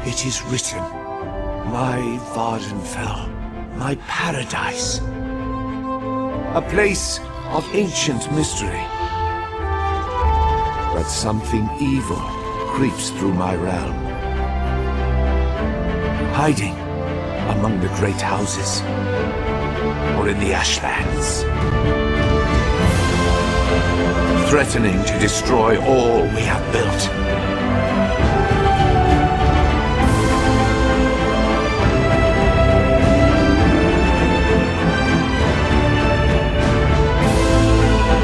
It is written, my Vardenfell, my paradise. A place of ancient mystery. But something evil creeps through my realm. Hiding among the great houses, or in the ashlands. Threatening to destroy all we have built.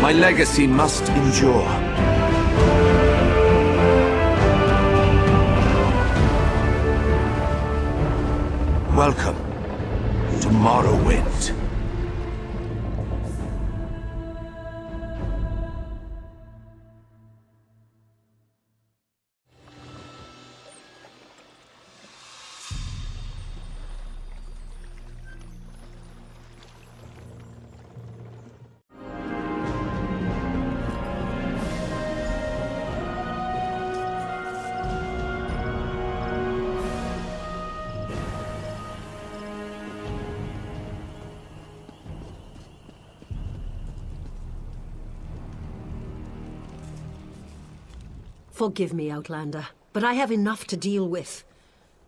My legacy must endure. Welcome to Morrowind. Forgive me, Outlander, but I have enough to deal with.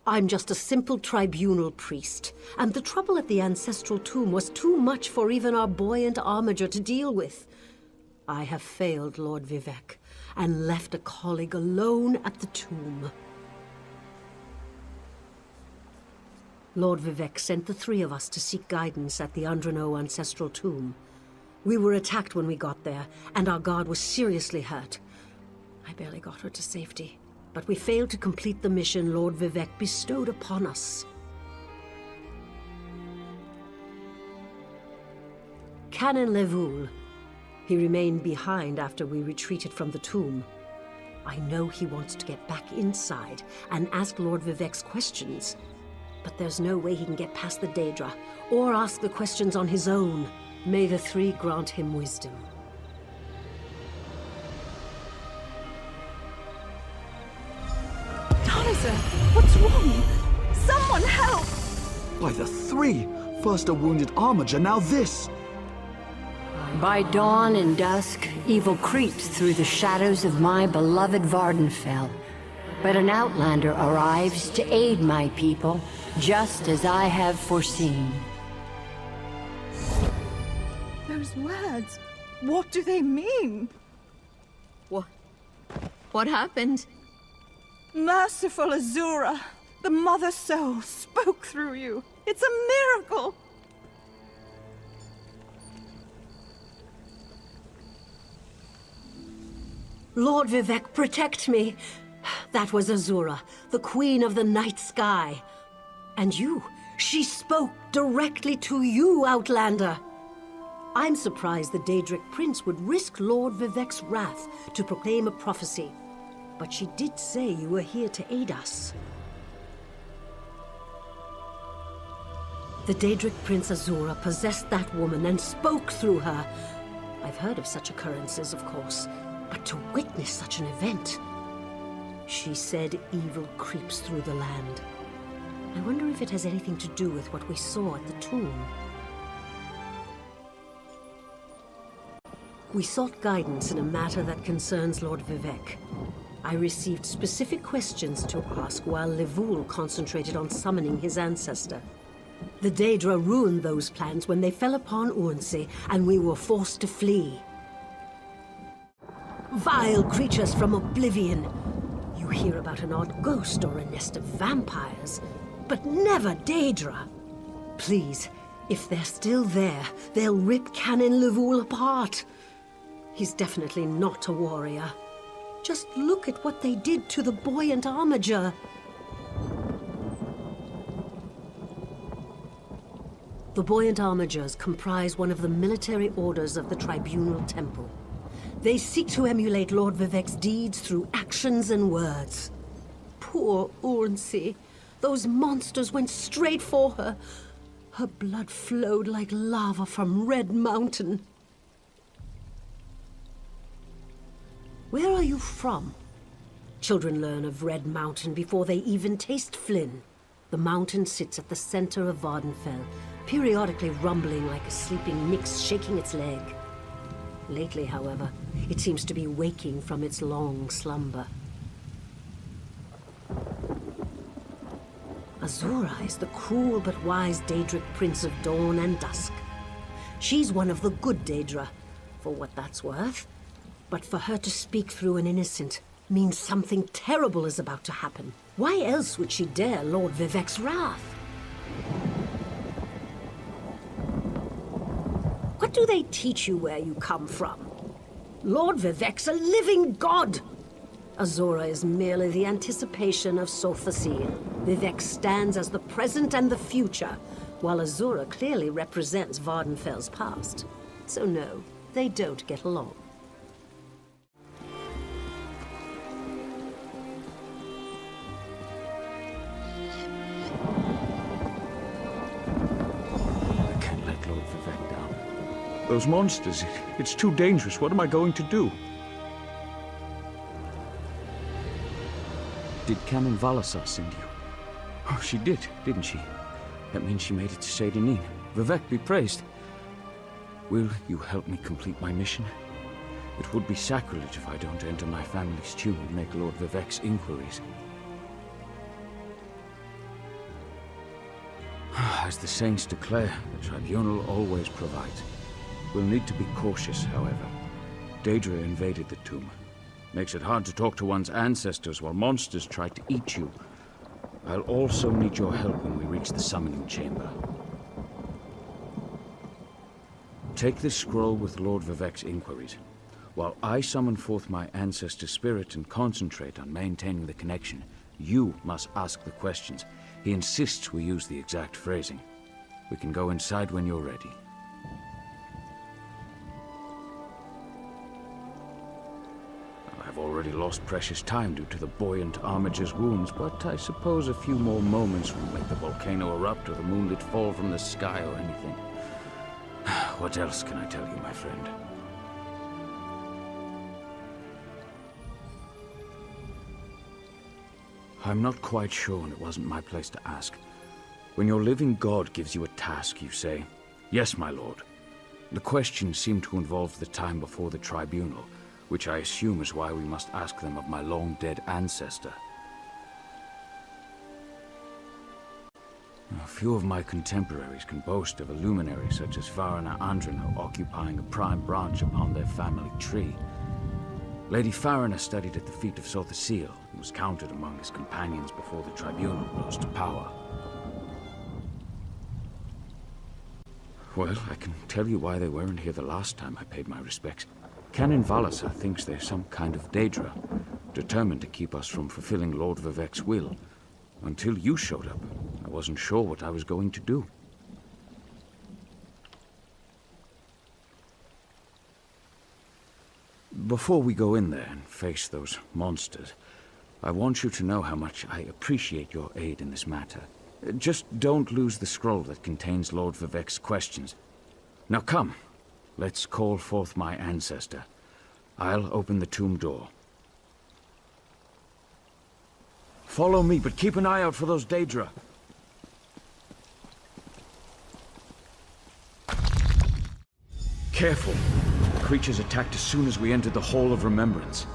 I'm just a simple tribunal priest, and the trouble at the ancestral tomb was too much for even our buoyant armiger to deal with. I have failed Lord Vivec, and left a colleague alone at the tomb. Lord Vivec sent the three of us to seek guidance at the Andrano ancestral tomb. We were attacked when we got there, and our guard was seriously hurt. I barely got her to safety, but we failed to complete the mission Lord Vivec bestowed upon us. Canon Levoul. He remained behind after we retreated from the tomb. I know he wants to get back inside and ask Lord Vivec's questions, but there's no way he can get past the Daedra, or ask the questions on his own. May the three grant him wisdom. What's wrong? Someone help! By the three! First a wounded armiger, now this! By dawn and dusk, evil creeps through the shadows of my beloved Vardenfell. But an outlander arrives to aid my people, just as I have foreseen. Those words, what do they mean? What happened? Merciful Azura, the Mother Soul spoke through you. It's a miracle! Lord Vivec, protect me! That was Azura, the Queen of the Night Sky. And you, she spoke directly to you, Outlander. I'm surprised the Daedric Prince would risk Lord Vivec's wrath to proclaim a prophecy. But she did say you were here to aid us. The Daedric Prince Azura possessed that woman and spoke through her. I've heard of such occurrences, of course, but to witness such an event... She said evil creeps through the land. I wonder if it has anything to do with what we saw at the tomb. We sought guidance in a matter that concerns Lord Vivec. I received specific questions to ask while Levoul concentrated on summoning his ancestor. The Daedra ruined those plans when they fell upon Urnsey, and we were forced to flee. Vile creatures from oblivion. You hear about an odd ghost or a nest of vampires, but never Daedra. Please, if they're still there, they'll rip Canon Levoul apart. He's definitely not a warrior. Just look at what they did to the buoyant armiger. The buoyant armigers comprise one of the military orders of the Tribunal Temple. They seek to emulate Lord Vivec's deeds through actions and words. Poor Urnsey. Those monsters went straight for her. Her blood flowed like lava from Red Mountain. Where are you from? Children learn of Red Mountain before they even taste Flynn. The mountain sits at the center of Vardenfell, periodically rumbling like a sleeping Nyx shaking its leg. Lately, however, it seems to be waking from its long slumber. Azura is the cruel but wise Daedric Prince of Dawn and Dusk. She's one of the good Daedra, for what that's worth. But for her to speak through an innocent means something terrible is about to happen. Why else would she dare Lord Vivec's wrath? What do they teach you where you come from? Lord Vivec's a living god! Azura is merely the anticipation of Sophasil. Vivec stands as the present and the future, while Azura clearly represents Vardenfell's past. So no, they don't get along. I can't let Lord Vivec down. Those monsters, it's too dangerous. What am I going to do? Did Canon Valasar send you? Oh, she did, didn't she? That means she made it to Seydanin. Vivec be praised. Will you help me complete my mission? It would be sacrilege if I don't enter my family's tomb and make Lord Vivec's inquiries. As the saints declare, the tribunal always provides. We'll need to be cautious, however. Daedra invaded the tomb. Makes it hard to talk to one's ancestors while monsters try to eat you. I'll also need your help when we reach the summoning chamber. Take this scroll with Lord Vivec's inquiries. While I summon forth my ancestor spirit and concentrate on maintaining the connection, you must ask the questions. He insists we use the exact phrasing. We can go inside when you're ready. I've already lost precious time due to the buoyant armiger's wounds, but I suppose a few more moments won't make the volcano erupt or the moonlit fall from the sky or anything. What else can I tell you, my friend? I'm not quite sure, and it wasn't my place to ask. When your living god gives you a task, you say, "Yes, my lord." The questions seem to involve the time before the tribunal, which I assume is why we must ask them of my long-dead ancestor. A few of my contemporaries can boast of a luminary such as Farina Andrino occupying a prime branch upon their family tree. Lady Farina studied at the feet of Sothasil and was counted among his companions before the tribunal rose to power. Well, I can tell you why they weren't here the last time I paid my respects. Canon Valasar thinks they're some kind of Daedra, determined to keep us from fulfilling Lord Vivec's will. Until you showed up, I wasn't sure what I was going to do. Before we go in there and face those monsters, I want you to know how much I appreciate your aid in this matter. Just don't lose the scroll that contains Lord Vivec's questions. Now come. Let's call forth my ancestor. I'll open the tomb door. Follow me, but keep an eye out for those Daedra. Careful. The creatures attacked as soon as we entered the Hall of Remembrance.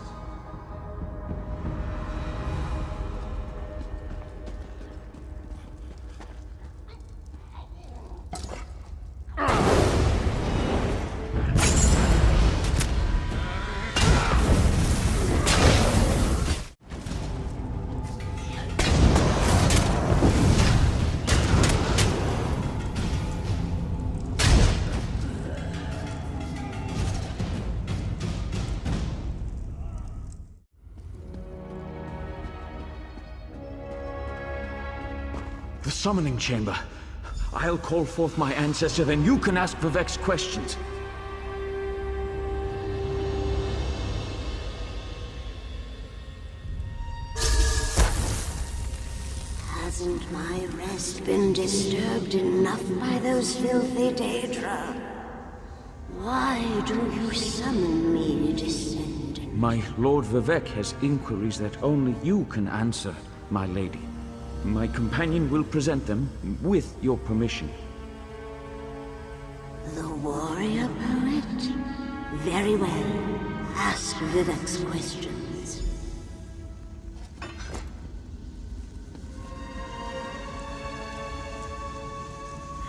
The summoning chamber. I'll call forth my ancestor, then you can ask Vivec's questions. Hasn't my rest been disturbed enough by those filthy Daedra? Why do you summon me, descendant? My Lord Vivek has inquiries that only you can answer, my lady. My companion will present them with your permission. The warrior poet? Very well. Ask Vivek's questions.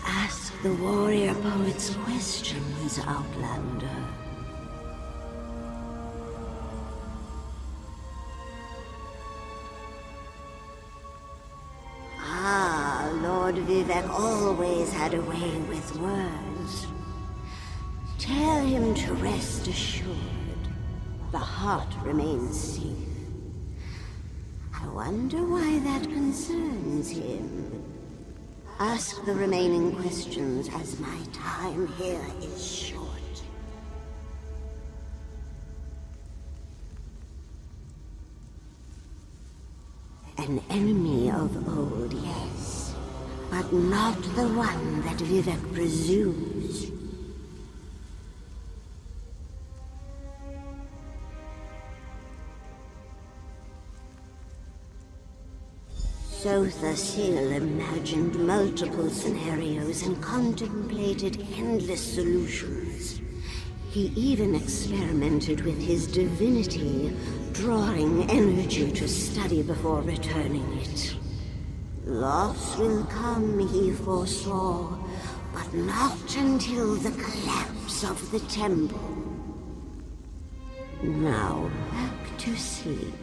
Ask the warrior poet's questions, Outlander. Ah, Lord Vivek always had a way with words. Tell him to rest assured. The heart remains safe. I wonder why that concerns him. Ask the remaining questions, as my time here is short. An enemy of old, yes, but not the one that Vivek presumes. Sotha Sil imagined multiple scenarios and contemplated endless solutions. He even experimented with his divinity, drawing energy to study before returning it. Loss will come, he foresaw, but not until the collapse of the temple. Now, back to sleep.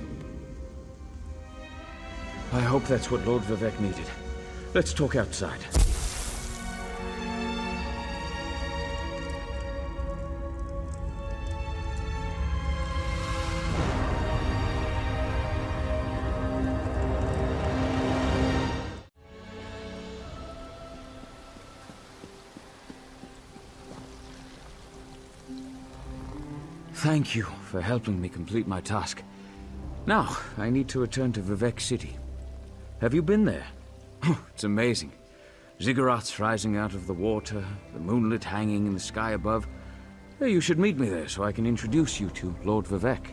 I hope that's what Lord Vivek needed. Let's talk outside. Thank you for helping me complete my task. Now, I need to return to Vivek City. Have you been there? It's amazing. Ziggurats rising out of the water, the moonlit hanging in the sky above. You should meet me there so I can introduce you to Lord Vivek.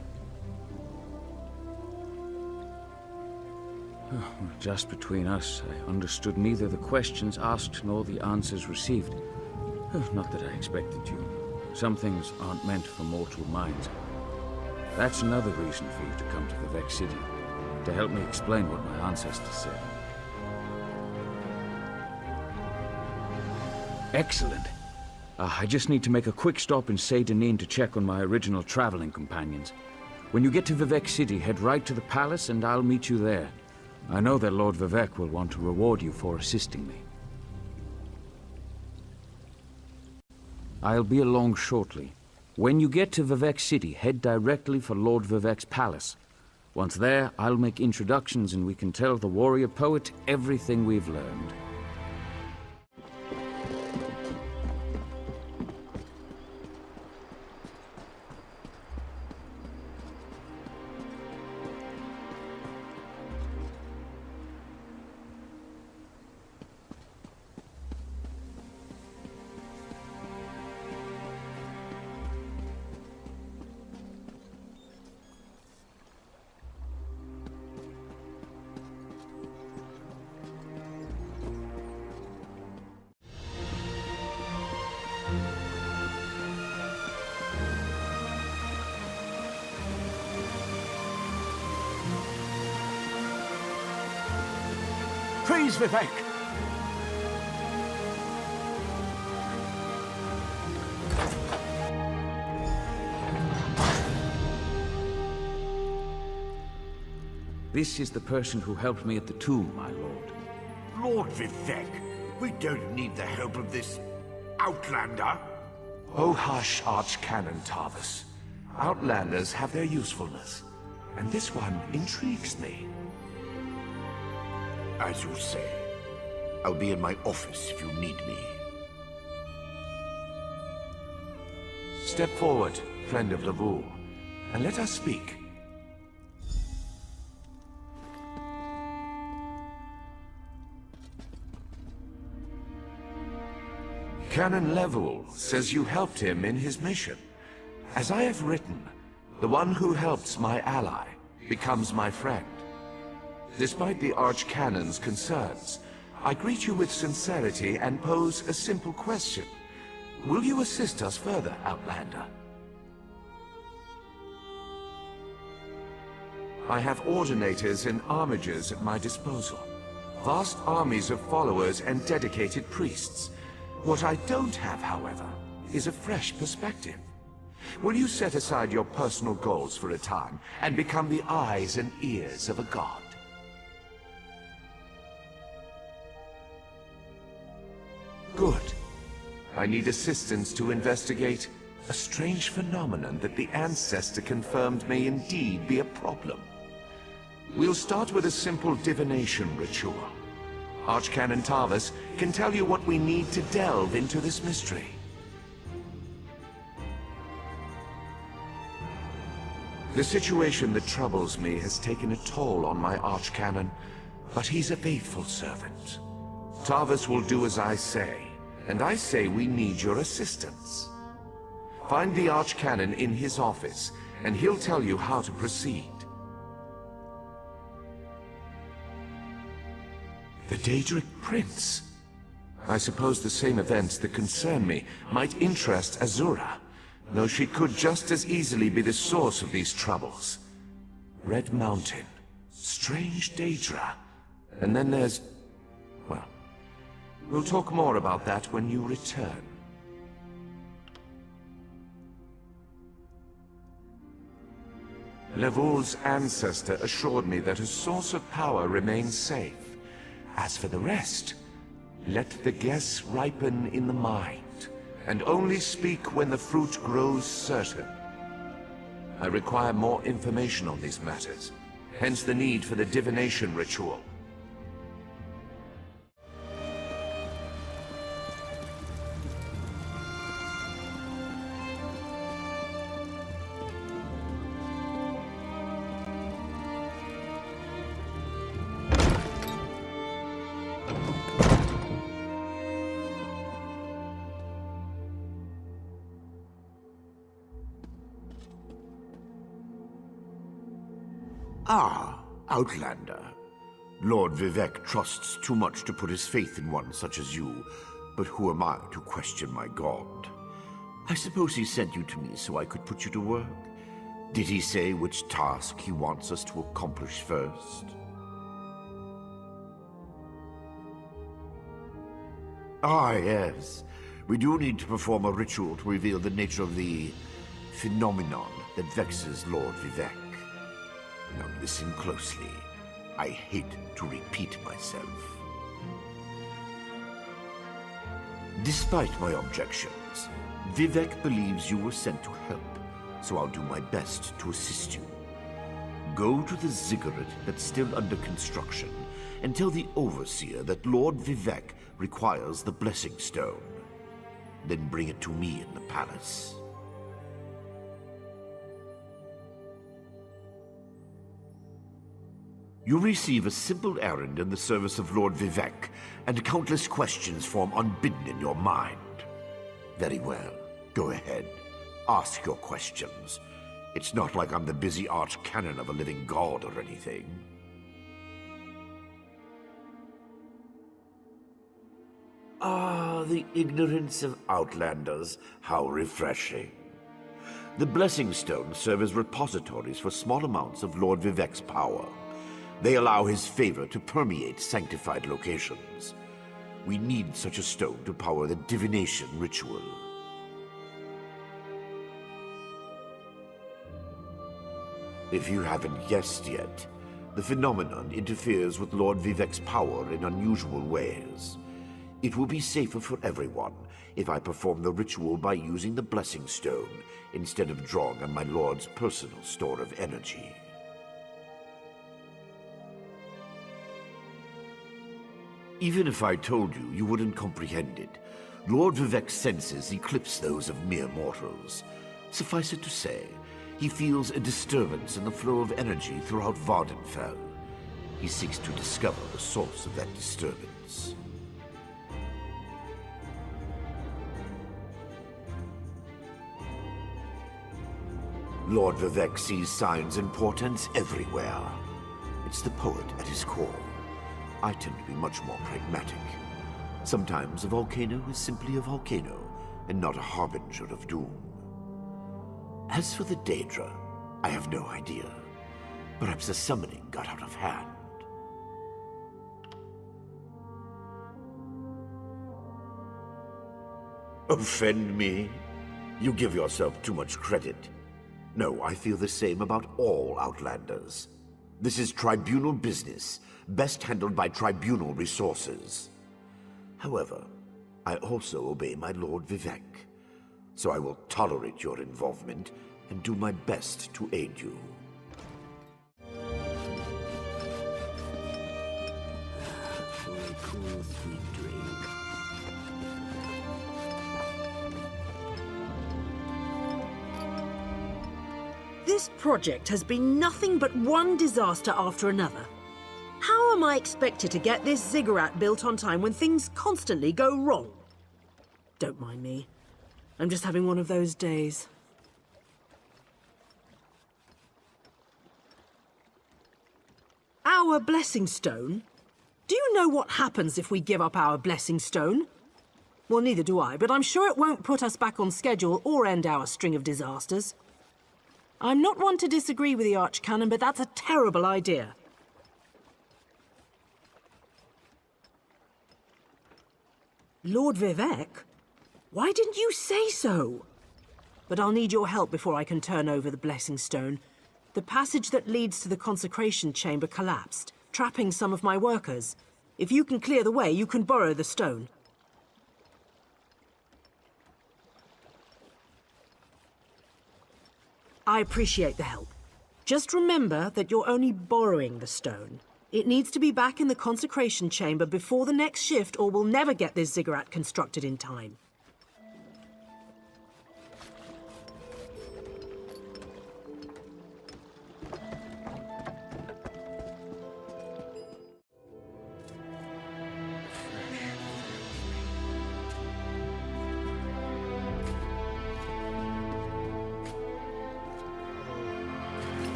Just between us, I understood neither the questions asked nor the answers received. Not that I expected you. Some things aren't meant for mortal minds. That's another reason for you to come to Vivek City, to help me explain what my ancestors said. Excellent. I just need to make a quick stop in Saint-Denis to check on my original traveling companions. When you get to Vivek City, head right to the palace and I'll meet you there. I know that Lord Vivek will want to reward you for assisting me. I'll be along shortly. When you get to Vivek City, head directly for Lord Vivek's palace. Once there, I'll make introductions and we can tell the warrior poet everything we've learned. Praise Vivek! This is the person who helped me at the tomb, my lord. Lord Vivek, we don't need the help of this outlander. Oh hush, Archcanon Tarvis. Outlanders have their usefulness, and this one intrigues me. As you say. I'll be in my office if you need me. Step forward, friend of Lavul, and let us speak. Canon Level says you helped him in his mission. As I have written, The one who helps my ally becomes my friend. Despite the Archcanon's concerns, I greet you with sincerity and pose a simple question. Will you assist us further, Outlander? I have ordinators and armigers at my disposal. Vast armies of followers and dedicated priests. What I don't have, however, is a fresh perspective. Will you set aside your personal goals for a time and become the eyes and ears of a god? Good. I need assistance to investigate a strange phenomenon that the Ancestor confirmed may indeed be a problem. We'll start with a simple divination ritual. Archcanon Tarvis can tell you what we need to delve into this mystery. The situation that troubles me has taken a toll on my Archcanon, but he's a faithful servant. Tarvis will do as I say, and I say we need your assistance. Find the Archcanon in his office, and he'll tell you how to proceed. The Daedric Prince. I suppose the same events that concern me might interest Azura, though she could just as easily be the source of these troubles. Red Mountain, strange Daedra, and then there's... well, we'll talk more about that when you return. Levoul's ancestor assured me that a source of power remains safe. As for the rest, let the guess ripen in the mind, and only speak when the fruit grows certain. I require more information on these matters, hence the need for the divination ritual. Ah, Outlander. Lord Vivec trusts too much to put his faith in one such as you, but who am I to question my god? I suppose he sent you to me so I could put you to work. Did he say which task he wants us to accomplish first? Ah, yes. We do need to perform a ritual to reveal the nature of the phenomenon that vexes Lord Vivec. Now listen closely. I hate to repeat myself. Despite my objections, Vivec believes you were sent to help, so I'll do my best to assist you. Go to the ziggurat that's still under construction and tell the Overseer that Lord Vivec requires the Blessing Stone. Then bring it to me in the palace. You receive a simple errand in the service of Lord Vivec, and countless questions form unbidden in your mind. Very well. Go ahead. Ask your questions. It's not like I'm the busy archcanon of a living god or anything. Ah, the ignorance of Outlanders. How refreshing. The Blessing Stones serve as repositories for small amounts of Lord Vivec's power. They allow his favor to permeate sanctified locations. We need such a stone to power the divination ritual. If you haven't guessed yet, the phenomenon interferes with Lord Vivec's power in unusual ways. It will be safer for everyone if I perform the ritual by using the Blessing Stone instead of drawing on my Lord's personal store of energy. Even if I told you, you wouldn't comprehend it. Lord Vivec's senses eclipse those of mere mortals. Suffice it to say, he feels a disturbance in the flow of energy throughout Vardenfell. He seeks to discover the source of that disturbance. Lord Vivek sees signs and portents everywhere. It's the poet at his core. I tend to be much more pragmatic. Sometimes a volcano is simply a volcano, and not a harbinger of doom. As for the Daedra, I have no idea. Perhaps the summoning got out of hand. Offend me? You give yourself too much credit. No, I feel the same about all Outlanders. This is tribunal business, best handled by tribunal resources. However, I also obey my Lord Vivek, so I will tolerate your involvement and do my best to aid you. Cool, sweet drink. This project has been nothing but one disaster after another. How am I expected to get this ziggurat built on time when things constantly go wrong? Don't mind me. I'm just having one of those days. Our blessing stone? Do you know what happens if we give up our blessing stone? Well, neither do I, but I'm sure it won't put us back on schedule or end our string of disasters. I'm not one to disagree with the Archcanon, but that's a terrible idea. Lord Vivek? Why didn't you say so? But I'll need your help before I can turn over the blessing stone. The passage that leads to the consecration chamber collapsed, trapping some of my workers. If you can clear the way, you can borrow the stone. I appreciate the help. Just remember that you're only borrowing the stone. It needs to be back in the consecration chamber before the next shift, or we'll never get this ziggurat constructed in time.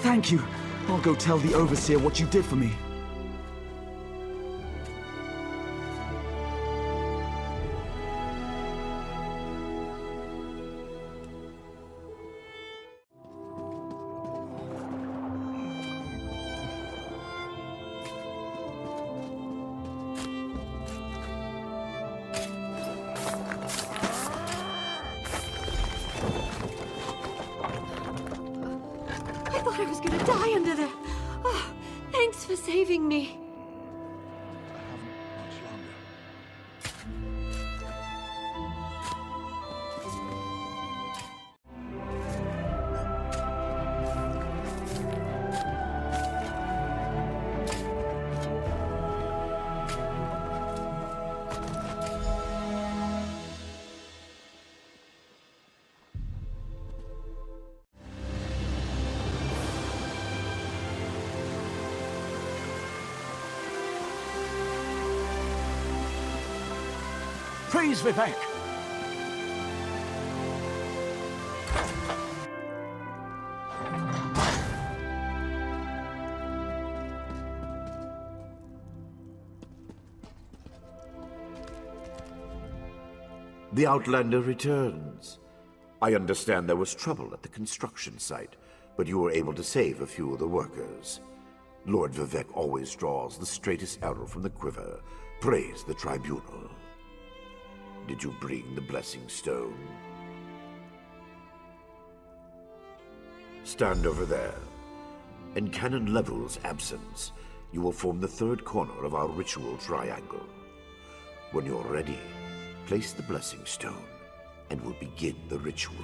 Thank you. I'll go tell the Overseer what you did for me. I thought I was gonna die under there. Oh, thanks for saving me. Praise Vivek! The Outlander returns. I understand there was trouble at the construction site, but you were able to save a few of the workers. Lord Vivek always draws the straightest arrow from the quiver. Praise the tribunal. Did you bring the blessing stone? Stand over there. In Canon Level's absence, you will form the third corner of our ritual triangle. When you're ready, place the blessing stone, and we'll begin the ritual.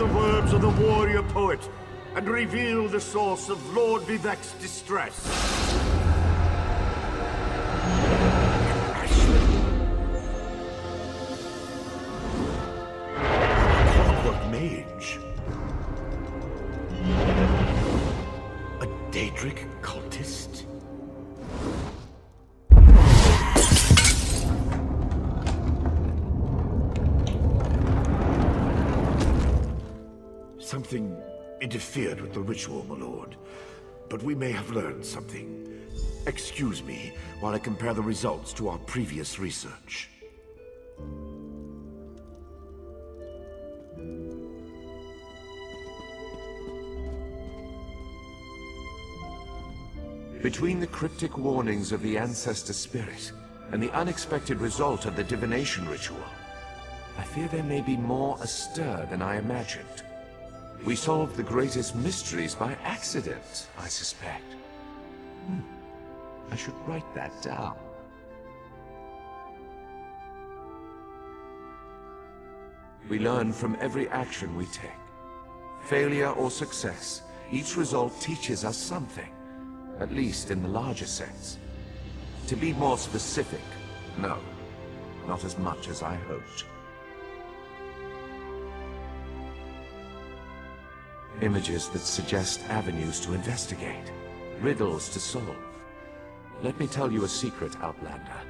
the words of the warrior poet and reveal the source of Lord Vivek's distress. Clockwork mage. A Daedric cultist. Something interfered with the ritual, my lord. But we may have learned something. Excuse me while I compare the results to our previous research. Between the cryptic warnings of the ancestor spirit and the unexpected result of the divination ritual, I fear there may be more astir than I imagined. We solved the greatest mysteries by accident, I suspect. I should write that down. We learn from every action we take. Failure or success, each result teaches us something, at least in the larger sense. To be more specific, no, not as much as I hoped. Images that suggest avenues to investigate, riddles to solve. Let me tell you a secret, Outlander.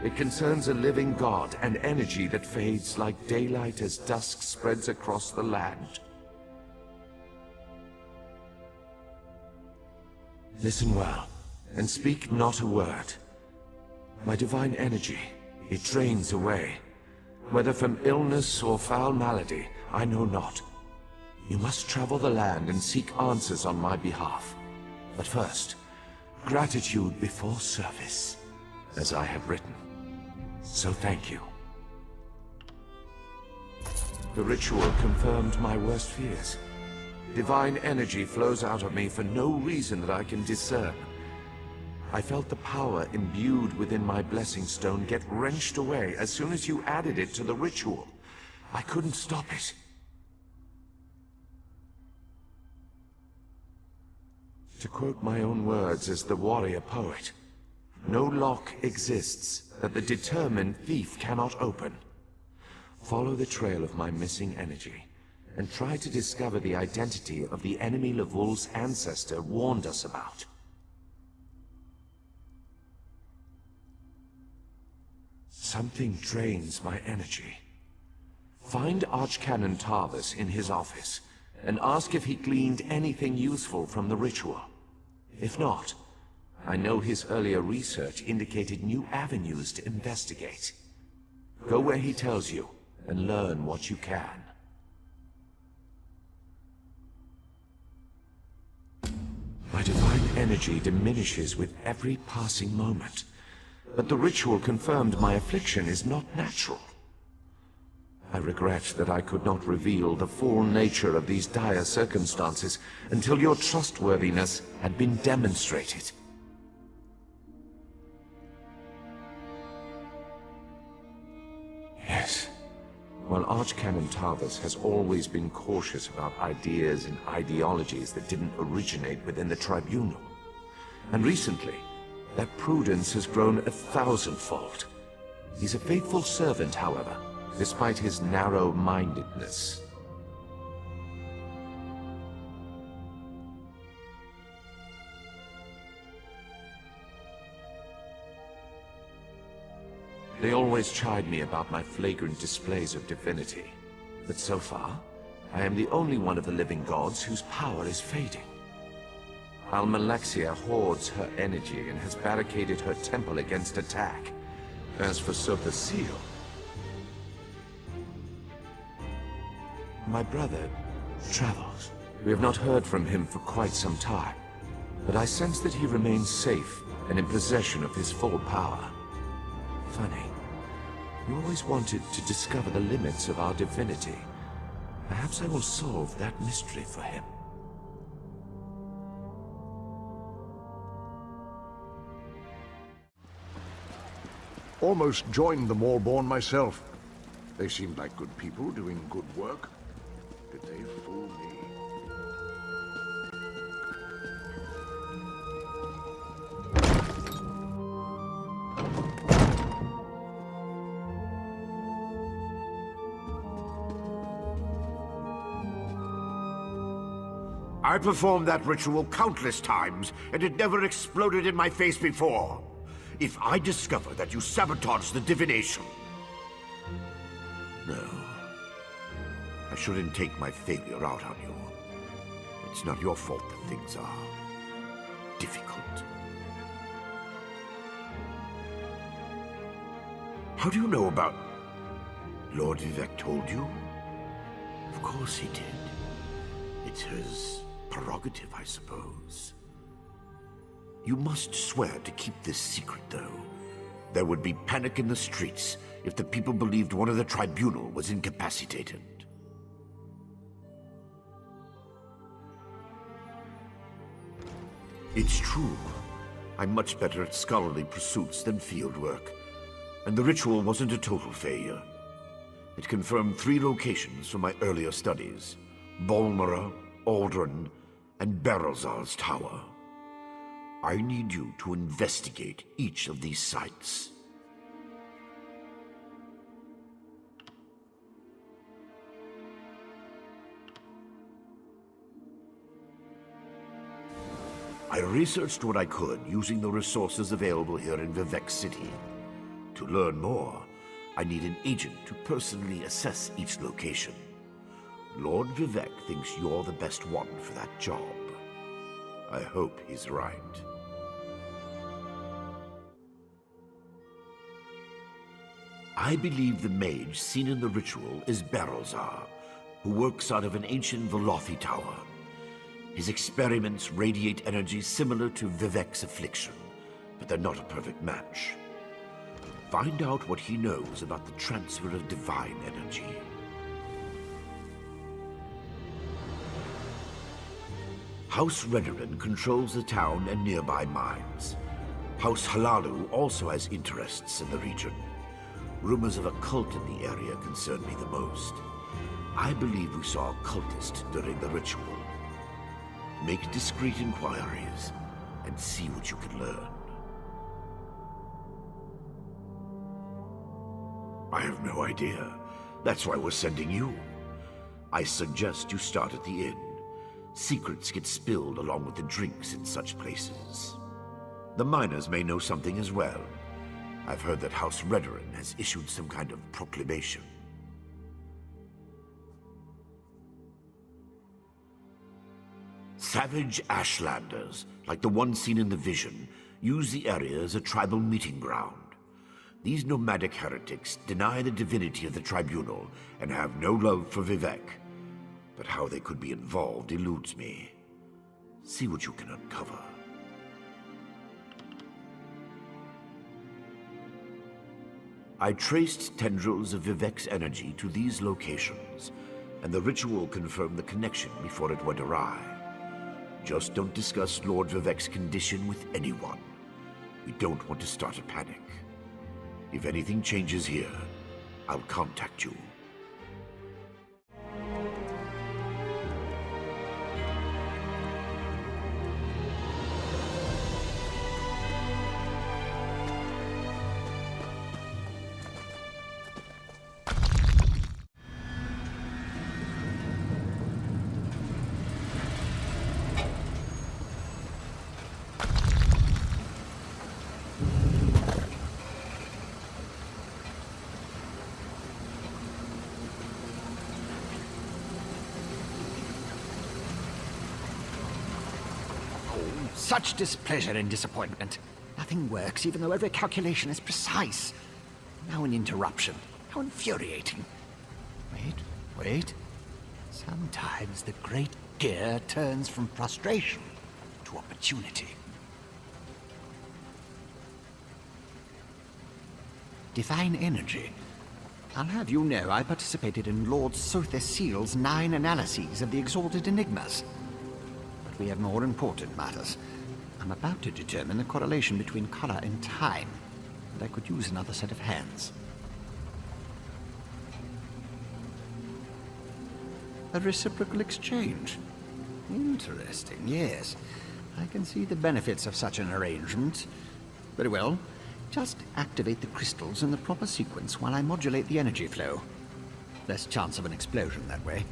It concerns a living god and energy that fades like daylight as dusk spreads across the land. Listen well, and speak not a word. My divine energy, it drains away. Whether from illness or foul malady, I know not. You must travel the land and seek answers on my behalf. But first, gratitude before service, as I have written. So thank you. The ritual confirmed my worst fears. Divine energy flows out of me for no reason that I can discern. I felt the power imbued within my blessing stone get wrenched away as soon as you added it to the ritual. I couldn't stop it. To quote my own words as the warrior poet, no lock exists that the determined thief cannot open. Follow the trail of my missing energy, and try to discover the identity of the enemy Lavul's ancestor warned us about. Something drains my energy. Find Archcanon Tarvis in his office, and ask if he gleaned anything useful from the ritual. If not, I know his earlier research indicated new avenues to investigate. Go where he tells you, and learn what you can. My divine energy diminishes with every passing moment, but the ritual confirmed my affliction is not natural. I regret that I could not reveal the full nature of these dire circumstances until your trustworthiness had been demonstrated. Yes. While Archcanon Tarvis has always been cautious about ideas and ideologies that didn't originate within the Tribunal. And recently, that prudence has grown 1,000-fold. He's a faithful servant, however, despite his narrow-mindedness. They always chide me about my flagrant displays of divinity, but so far, I am the only one of the living gods whose power is fading. Almalexia hoards her energy and has barricaded her temple against attack. As for Sotha Seal, my brother travels. We have not heard from him for quite some time, but I sense that he remains safe and in possession of his full power. Funny. You always wanted to discover the limits of our divinity. Perhaps I will solve that mystery for him. Almost joined the Morborn myself. They seemed like good people doing good work. Did they fool me? I performed that ritual countless times, and it never exploded in my face before. If I discover that you sabotaged the divination... No. I shouldn't take my failure out on you. It's not your fault that things are difficult. How do you know about... Lord Vivek told you? Of course he did. It's his prerogative, I suppose. You must swear to keep this secret, though. There would be panic in the streets if the people believed one of the tribunal was incapacitated. It's true. I'm much better at scholarly pursuits than field work, and the ritual wasn't a total failure. It confirmed 3 locations from my earlier studies: Bolmora, Aldrin, and Berelzar's tower. I need you to investigate each of these sites. I researched what I could using the resources available here in Vivek City. To learn more, I need an agent to personally assess each location. Lord Vivek thinks you're the best one for that job. I hope he's right. I believe the mage seen in the ritual is Berelzar, who works out of an ancient Velothi tower. His experiments radiate energy similar to Vivek's affliction, but they're not a perfect match. Find out what he knows about the transfer of divine energy. House Redoran controls the town and nearby mines. House Halalu also has interests in the region. Rumors of a cult in the area concern me the most. I believe we saw a cultist during the ritual. Make discreet inquiries and see what you can learn. I have no idea. That's why we're sending you. I suggest you start at the inn. Secrets get spilled along with the drinks in such places. The miners may know something as well. I've heard that House Redoran has issued some kind of proclamation. Savage Ashlanders, like the one seen in the vision, use the area as a tribal meeting ground. These nomadic heretics deny the divinity of the tribunal and have no love for Vivek. But how they could be involved eludes me. See what you can uncover. I traced tendrils of Vivek's energy to these locations, and the ritual confirmed the connection before it went awry. Just don't discuss Lord Vivek's condition with anyone. We don't want to start a panic. If anything changes here, I'll contact you. Such displeasure and disappointment. Nothing works, even though every calculation is precise. Now an interruption. How infuriating. Wait. Sometimes the great gear turns from frustration to opportunity. Divine energy. I'll have you know I participated in Lord Sotha Seal's 9 analyses of the Exalted Enigmas. But we have more important matters. I'm about to determine the correlation between color and time, and I could use another set of hands. A reciprocal exchange. Interesting, yes. I can see the benefits of such an arrangement. Very well. Just activate the crystals in the proper sequence while I modulate the energy flow. Less chance of an explosion that way.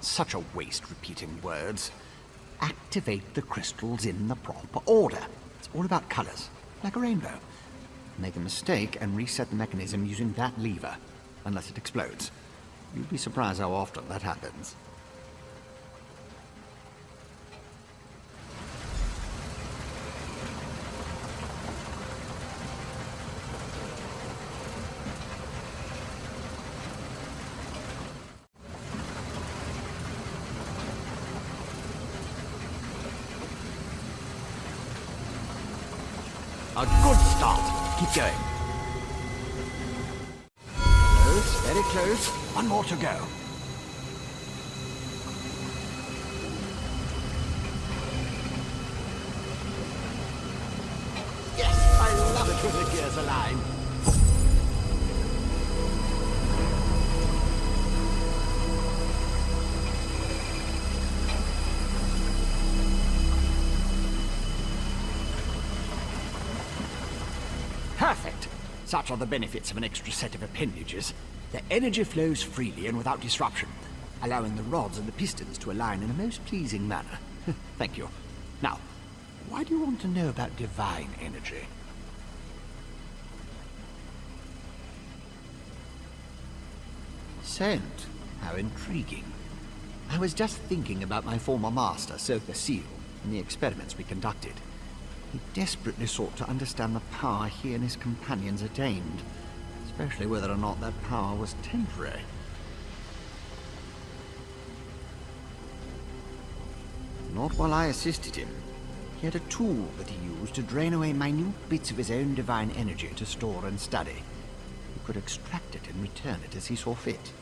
Such a waste repeating words. Activate the crystals in the proper order. It's all about colors, like a rainbow. Make a mistake and reset the mechanism using that lever, unless it explodes. You'd be surprised how often that happens. A good start. Keep going. Close, very close. One more to go. Yes, I love it when the gears align. Perfect! Such are the benefits of an extra set of appendages. The energy flows freely and without disruption, allowing the rods and the pistons to align in a most pleasing manner. Thank you. Now, why do you want to know about divine energy? Scent? How intriguing. I was just thinking about my former master, Sotha Seal, and the experiments we conducted. He desperately sought to understand the power he and his companions attained, especially whether or not that power was temporary. Not while I assisted him. He had a tool that he used to drain away minute bits of his own divine energy to store and study. He could extract it and return it as he saw fit.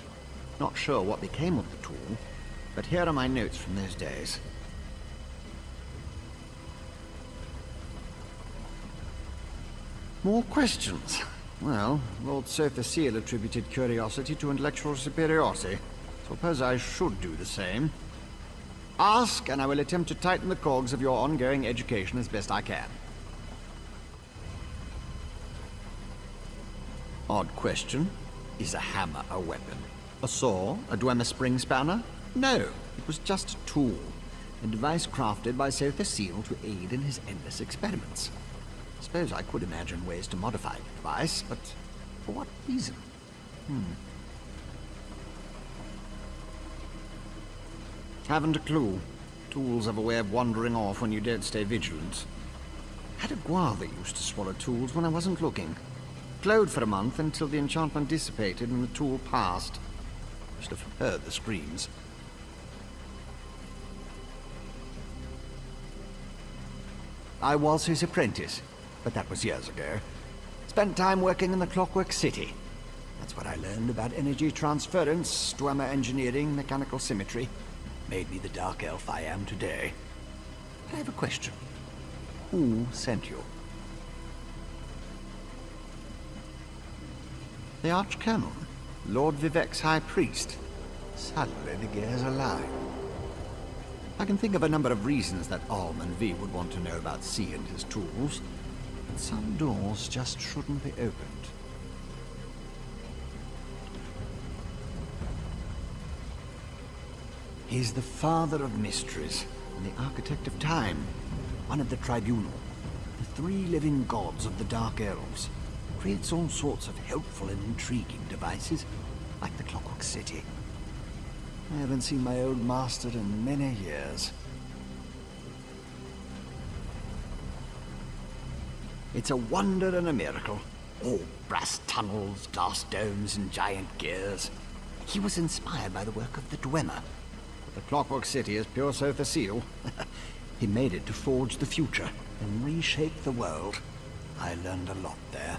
Not sure what became of the tool, but here are my notes from those days. More questions? Well, Lord Sotha Seal attributed curiosity to intellectual superiority. Suppose I should do the same. Ask, and I will attempt to tighten the cogs of your ongoing education as best I can. Odd question. Is a hammer a weapon? A saw? A Dwemer spring spanner? No, it was just a tool. A device crafted by Sotha Seal to aid in his endless experiments. Suppose I could imagine ways to modify the device, but for what reason? Haven't a clue. Tools have a way of wandering off when you don't stay vigilant. Had a guava used to swallow tools when I wasn't looking. Glowed for a month until the enchantment dissipated and the tool passed. Must have heard the screams. I was his apprentice, but that was years ago. Spent time working in the Clockwork City. That's what I learned about energy transference, Dwemer engineering, mechanical symmetry. Made me the dark elf I am today. But I have a question. Who sent you? The Archcanon, Lord Vivek's High Priest. Suddenly the gears align. I can think of a number of reasons that Alman V would want to know about C and his tools. But some doors just shouldn't be opened. He's the father of mysteries, and the architect of time, one of the tribunal, the three living gods of the Dark Elves. Creates all sorts of helpful and intriguing devices, like the Clockwork City. I haven't seen my old master in many years. It's a wonder and a miracle. All brass tunnels, glass domes, and giant gears. He was inspired by the work of the Dwemer. The Clockwork City is pure Sotha Seal. He made it to forge the future and reshape the world. I learned a lot there.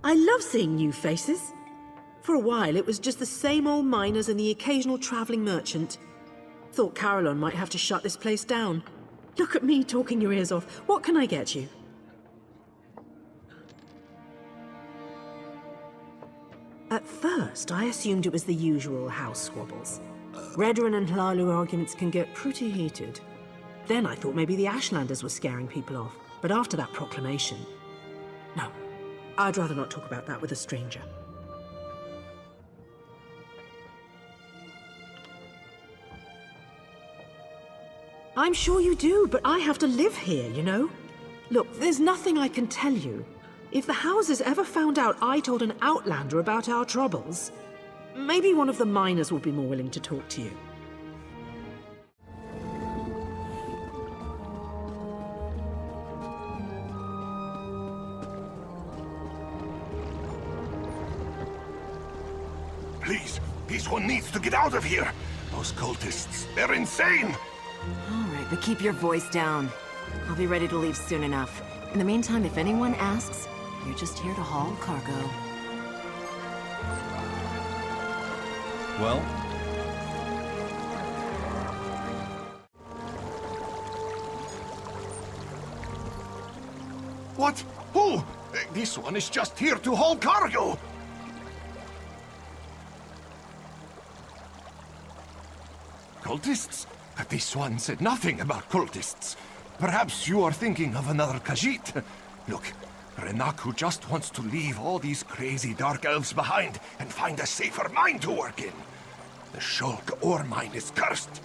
I love seeing new faces. For a while, it was just the same old miners and the occasional traveling merchant. Thought Caroline might have to shut this place down. Look at me talking your ears off. What can I get you? At first, I assumed it was the usual house squabbles. Redoran and Hlalu arguments can get pretty heated. Then I thought maybe the Ashlanders were scaring people off. But after that proclamation... No, I'd rather not talk about that with a stranger. I'm sure you do, but I have to live here, you know? Look, there's nothing I can tell you. If the houses ever found out I told an outlander about our troubles, maybe one of the miners will be more willing to talk to you. Please, this one needs to get out of here. Those cultists, they're insane. All right, but keep your voice down. I'll be ready to leave soon enough. In the meantime, if anyone asks, you're just here to haul cargo. Well? What? Who? This one is just here to haul cargo. Cultists? This one said nothing about cultists. Perhaps you are thinking of another Khajiit. Look, Renaku just wants to leave all these crazy dark elves behind and find a safer mine to work in. The Shulk ore mine is cursed.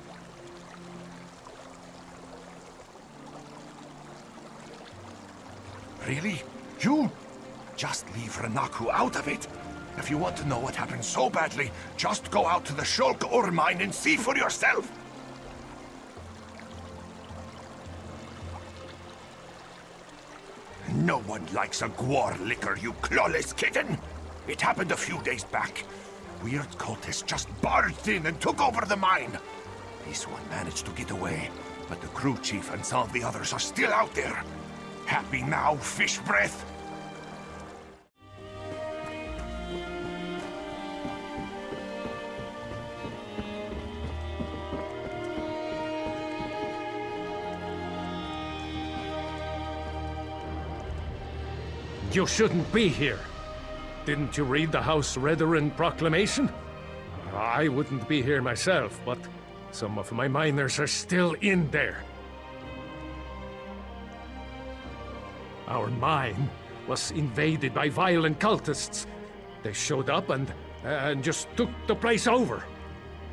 Really? You? Just leave Renaku out of it. If you want to know what happened so badly, just go out to the Shulk ore mine and see for yourself. No one likes a Gwar liquor, you clawless kitten! It happened a few days back. Weird cultists just barged in and took over the mine. This one managed to get away, but the crew chief and some of the others are still out there. Happy now, fish breath? You shouldn't be here. Didn't you read the House Redoran proclamation? I wouldn't be here myself, but some of my miners are still in there. Our mine was invaded by violent cultists. They showed up and just took the place over.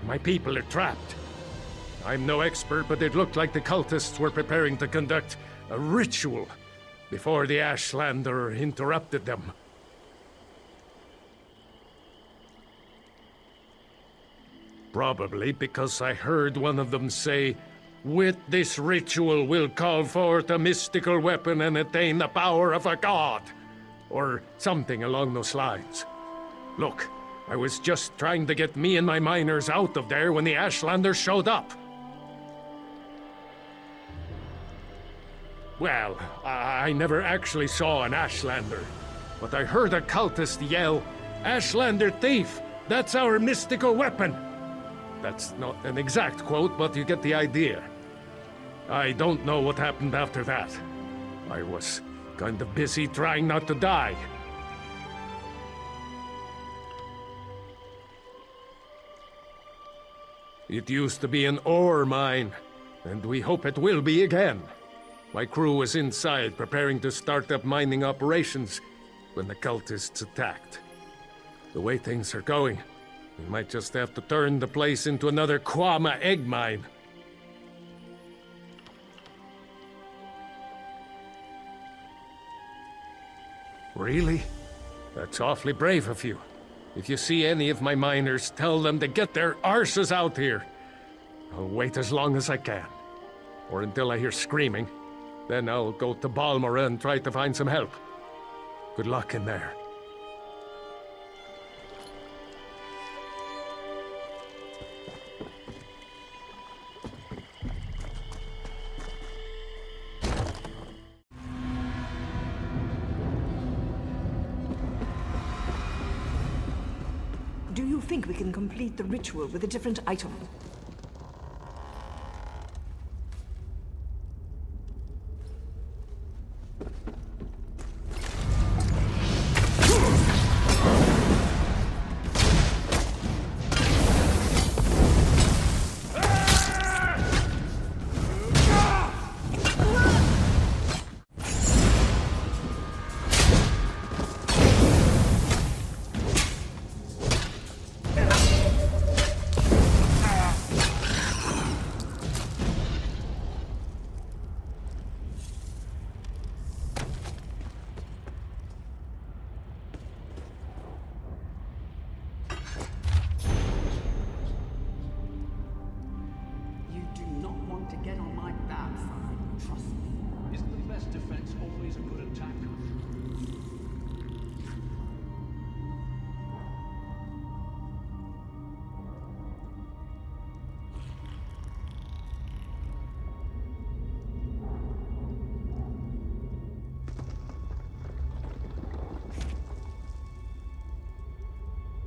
My people are trapped. I'm no expert, but it looked like the cultists were preparing to conduct a ritual before the Ashlander interrupted them. Probably because I heard one of them say, "With this ritual we'll call forth a mystical weapon and attain the power of a god," or something along those lines. Look, I was just trying to get me and my miners out of there when the Ashlander showed up. Well, I never actually saw an Ashlander, but I heard a cultist yell, "Ashlander thief! That's our mystical weapon!" That's not an exact quote, but you get the idea. I don't know what happened after that. I was kind of busy trying not to die. It used to be an ore mine, and we hope it will be again. My crew was inside preparing to start up mining operations when the cultists attacked. The way things are going, we might just have to turn the place into another Kwama egg mine. Really? That's awfully brave of you. If you see any of my miners, tell them to get their arses out here. I'll wait as long as I can. Or until I hear screaming. Then I'll go to Balmora and try to find some help. Good luck in there. think we can complete the ritual with a different item?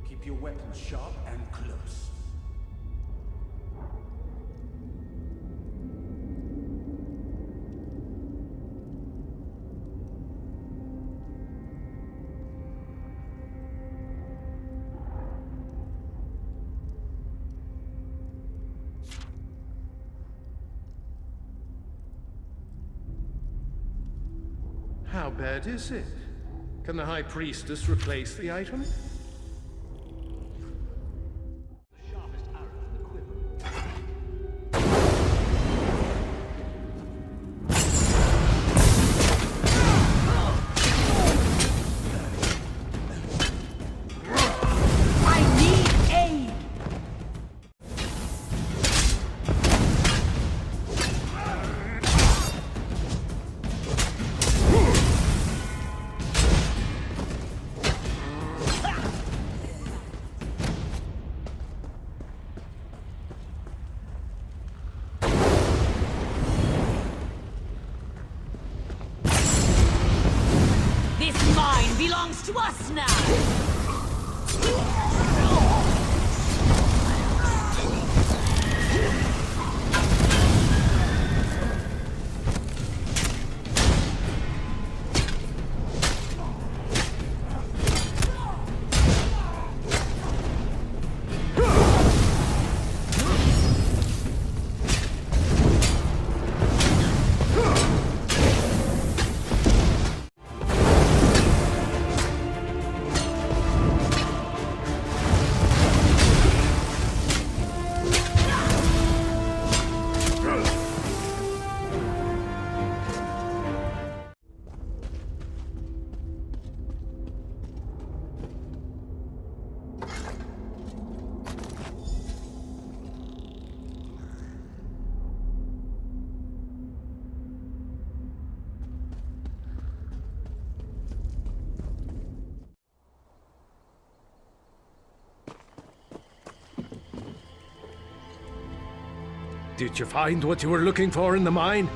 Keep your weapons sharp and close. How bad is it? Can the High Priestess replace the item? Belongs to us now! Did you find what you were looking for in the mine?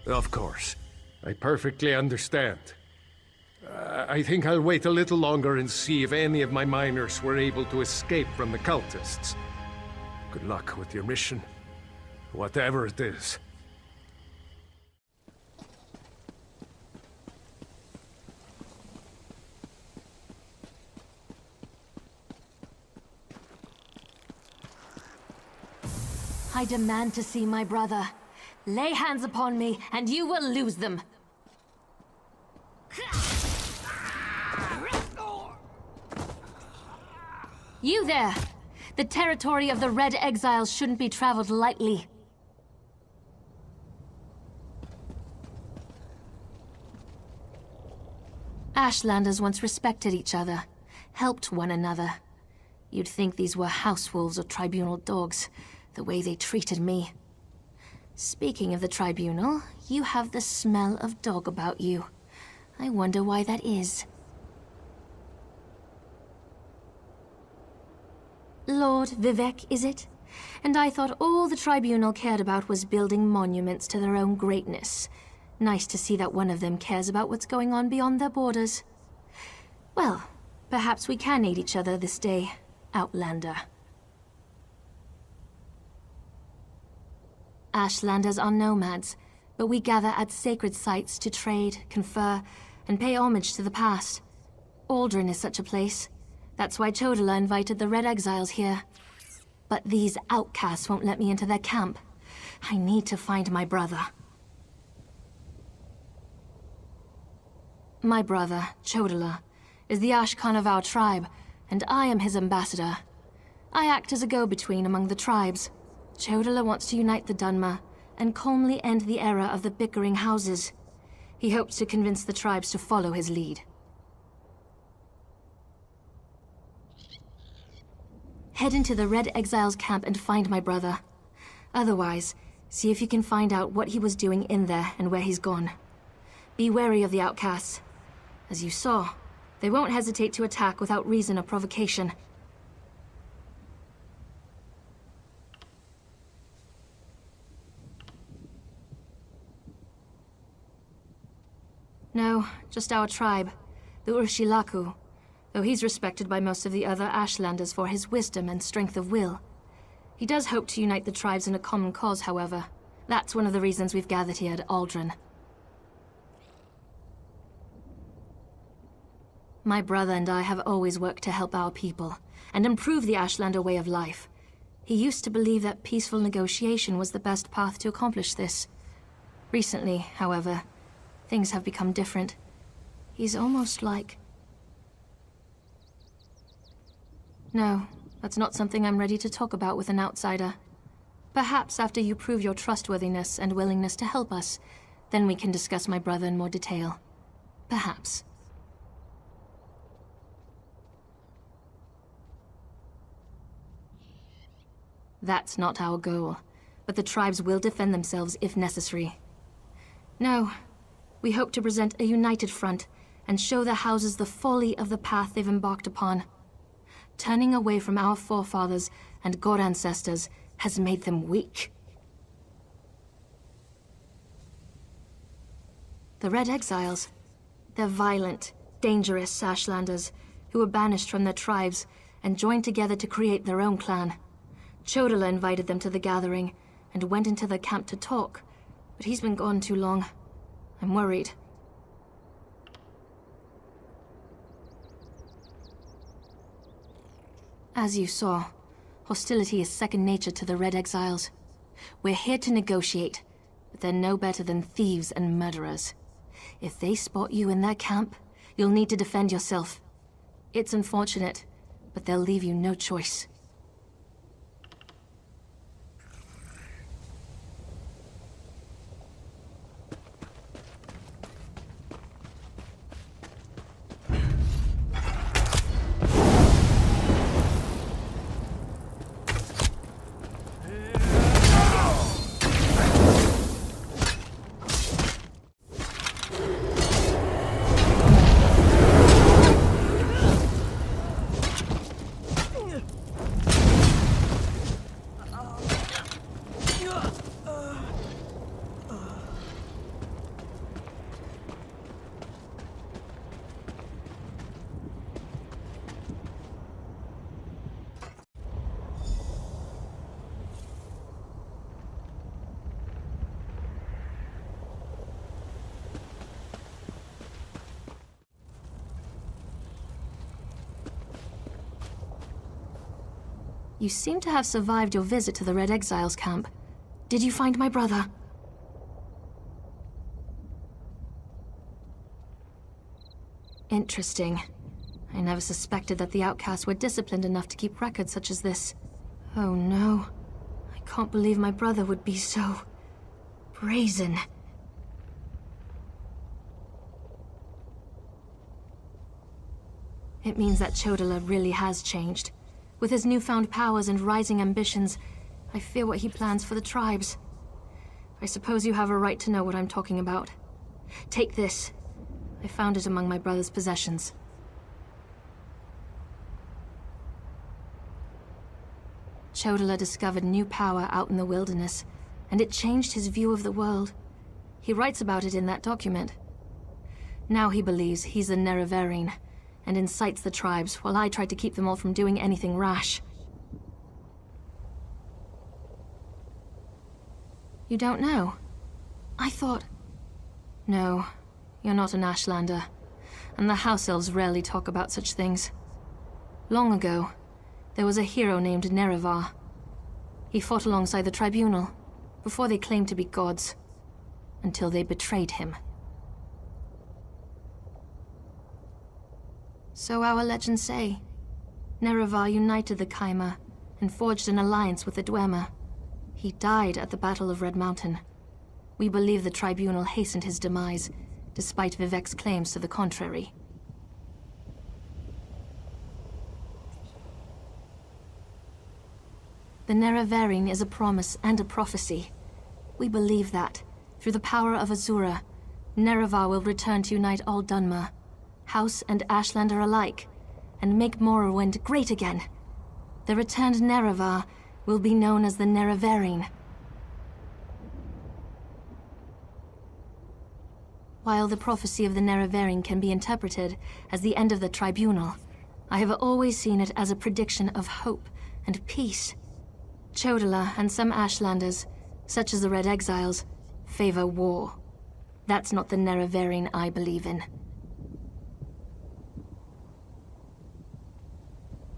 Of course. I perfectly understand. I think I'll wait a little longer and see if any of my miners were able to escape from the cultists. Good luck with your mission, whatever it is. I demand to see my brother. Lay hands upon me, and you will lose them. You there! The territory of the Red Exiles shouldn't be traveled lightly. Ashlanders once respected each other, helped one another. You'd think these were house wolves or tribunal dogs, the way they treated me. Speaking of the tribunal, you have the smell of dog about you. I wonder why that is. Lord Vivec, is it? And I thought all the tribunal cared about was building monuments to their own greatness. Nice to see that one of them cares about what's going on beyond their borders. Well, perhaps we can aid each other this day, Outlander. Ashlanders are nomads, but we gather at sacred sites to trade, confer, and pay homage to the past. Aldrin is such a place. That's why Chodala invited the Red Exiles here. But these outcasts won't let me into their camp. I need to find my brother. My brother, Chodala, is the Ashkan of our tribe, and I am his ambassador. I act as a go-between among the tribes. Chodala wants to unite the Dunmer and calmly end the era of the bickering houses. He hopes to convince the tribes to follow his lead. Head into the Red Exiles camp and find my brother. Otherwise, see if you can find out what he was doing in there and where he's gone. Be wary of the outcasts. As you saw, they won't hesitate to attack without reason or provocation. No, just our tribe, the Urshilaku, though he's respected by most of the other Ashlanders for his wisdom and strength of will. He does hope to unite the tribes in a common cause, however. That's one of the reasons we've gathered here at Aldrin. My brother and I have always worked to help our people, and improve the Ashlander way of life. He used to believe that peaceful negotiation was the best path to accomplish this. Recently, however, things have become different. He's almost like... No, that's not something I'm ready to talk about with an outsider. Perhaps after you prove your trustworthiness and willingness to help us, then we can discuss my brother in more detail. Perhaps. That's not our goal, but the tribes will defend themselves if necessary. No, we hope to present a united front and show the houses the folly of the path they've embarked upon. Turning away from our forefathers and god ancestors has made them weak. The Red Exiles, they're violent, dangerous Ashlanders who were banished from their tribes and joined together to create their own clan. Chodala invited them to the gathering and went into the camp to talk, but he's been gone too long. I'm worried. As you saw, hostility is second nature to the Red Exiles. We're here to negotiate, but they're no better than thieves and murderers. If they spot you in their camp, you'll need to defend yourself. It's unfortunate, but they'll leave you no choice. You seem to have survived your visit to the Red Exiles camp. Did you find my brother? Interesting. I never suspected that the outcasts were disciplined enough to keep records such as this. Oh no. I can't believe my brother would be so... brazen. It means that Chodala really has changed. With his newfound powers and rising ambitions, I fear what he plans for the tribes. I suppose you have a right to know what I'm talking about. Take this. I found it among my brother's possessions. Chodala discovered new power out in the wilderness, and it changed his view of the world. He writes about it in that document. Now he believes he's a Nerevarine, and incites the tribes while I try to keep them all from doing anything rash. You don't know? I thought... No, you're not an Ashlander, and the House Elves rarely talk about such things. Long ago, there was a hero named Nerevar. He fought alongside the Tribunal, before they claimed to be gods, until they betrayed him. So our legends say. Nerevar united the Kaima and forged an alliance with the Dwemer. He died at the Battle of Red Mountain. We believe the Tribunal hastened his demise, despite Vivek's claims to the contrary. The Nerevarine is a promise and a prophecy. We believe that, through the power of Azura, Nerevar will return to unite all Dunmer, House and Ashlander alike, and make Morrowind great again. The returned Nerevar will be known as the Nerevarine. While the prophecy of the Nerevarine can be interpreted as the end of the Tribunal, I have always seen it as a prediction of hope and peace. Chodala and some Ashlanders, such as the Red Exiles, favor war. That's not the Nerevarine I believe in.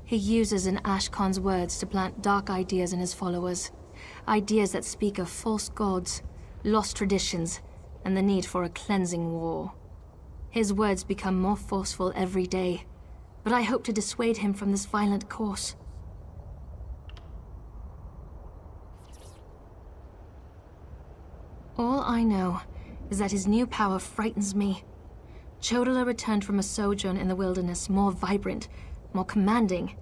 He uses an Ashkon's words to plant dark ideas in his followers. Ideas that speak of false gods, lost traditions, and the need for a cleansing war. His words become more forceful every day, but I hope to dissuade him from this violent course. All I know is that his new power frightens me. Chodala returned from a sojourn in the wilderness more vibrant, more commanding.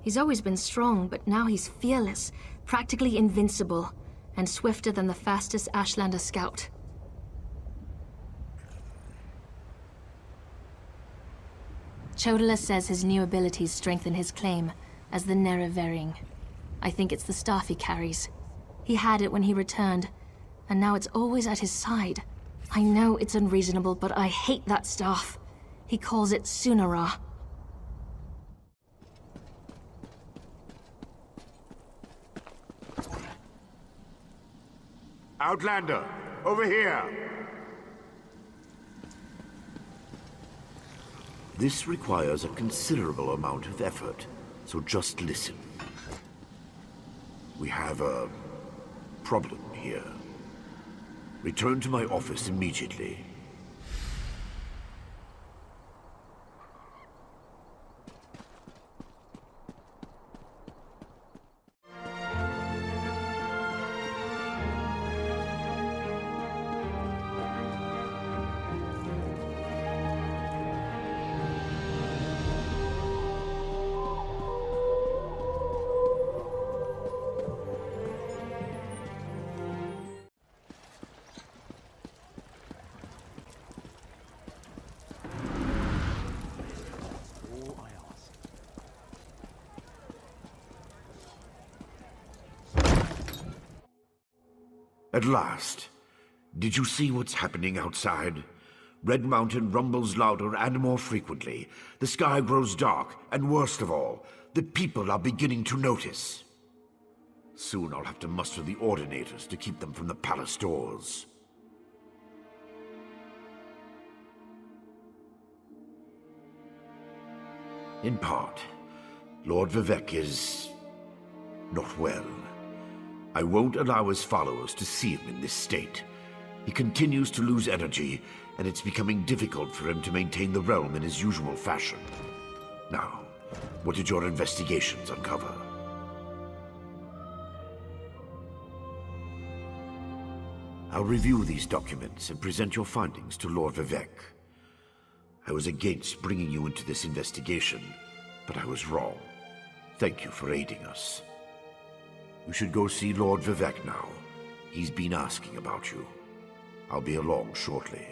He's always been strong, but now he's fearless, practically invincible, and swifter than the fastest Ashlander scout. Chodala says his new abilities strengthen his claim as the Nerevarine. I think it's the staff he carries. He had it when he returned, and now it's always at his side. I know it's unreasonable, but I hate that staff. He calls it Sunara. Outlander, over here! This requires a considerable amount of effort, so just listen. We have a problem here. Return to my office immediately. At last. Did you see what's happening outside? Red Mountain rumbles louder and more frequently. The sky grows dark, and worst of all, the people are beginning to notice. Soon I'll have to muster the Ordinators to keep them from the palace doors. In part, Lord Vivek is not well. I won't allow his followers to see him in this state. He continues to lose energy, and it's becoming difficult for him to maintain the realm in his usual fashion. Now, what did your investigations uncover? I'll review these documents and present your findings to Lord Vivek. I was against bringing you into this investigation, but I was wrong. Thank you for aiding us. You should go see Lord Vivek now. He's been asking about you. I'll be along shortly.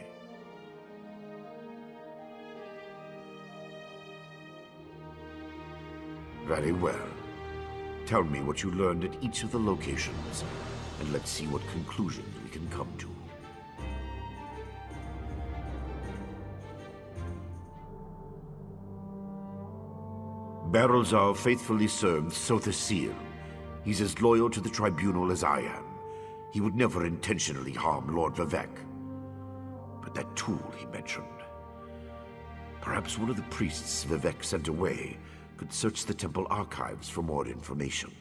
Very well. Tell me what you learned at each of the locations, and let's see what conclusions we can come to. Barrelzar faithfully served Sotha Sil. He's as loyal to the Tribunal as I am. He would never intentionally harm Lord Vivek. But that tool he mentioned... Perhaps one of the priests Vivek sent away could search the temple archives for more information.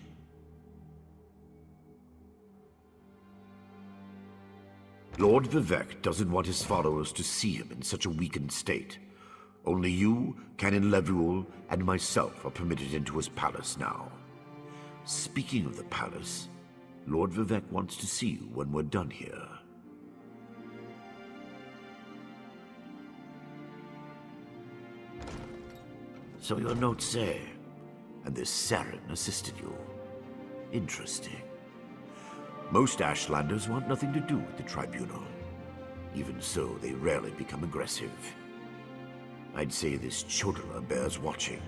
Lord Vivek doesn't want his followers to see him in such a weakened state. Only you, Canon Levuel, and myself are permitted into his palace now. Speaking of the palace, Lord Vivek wants to see you when we're done here. So your notes say, and this Saren assisted you. Interesting. Most Ashlanders want nothing to do with the Tribunal. Even so, they rarely become aggressive. I'd say this Chodala bears watching.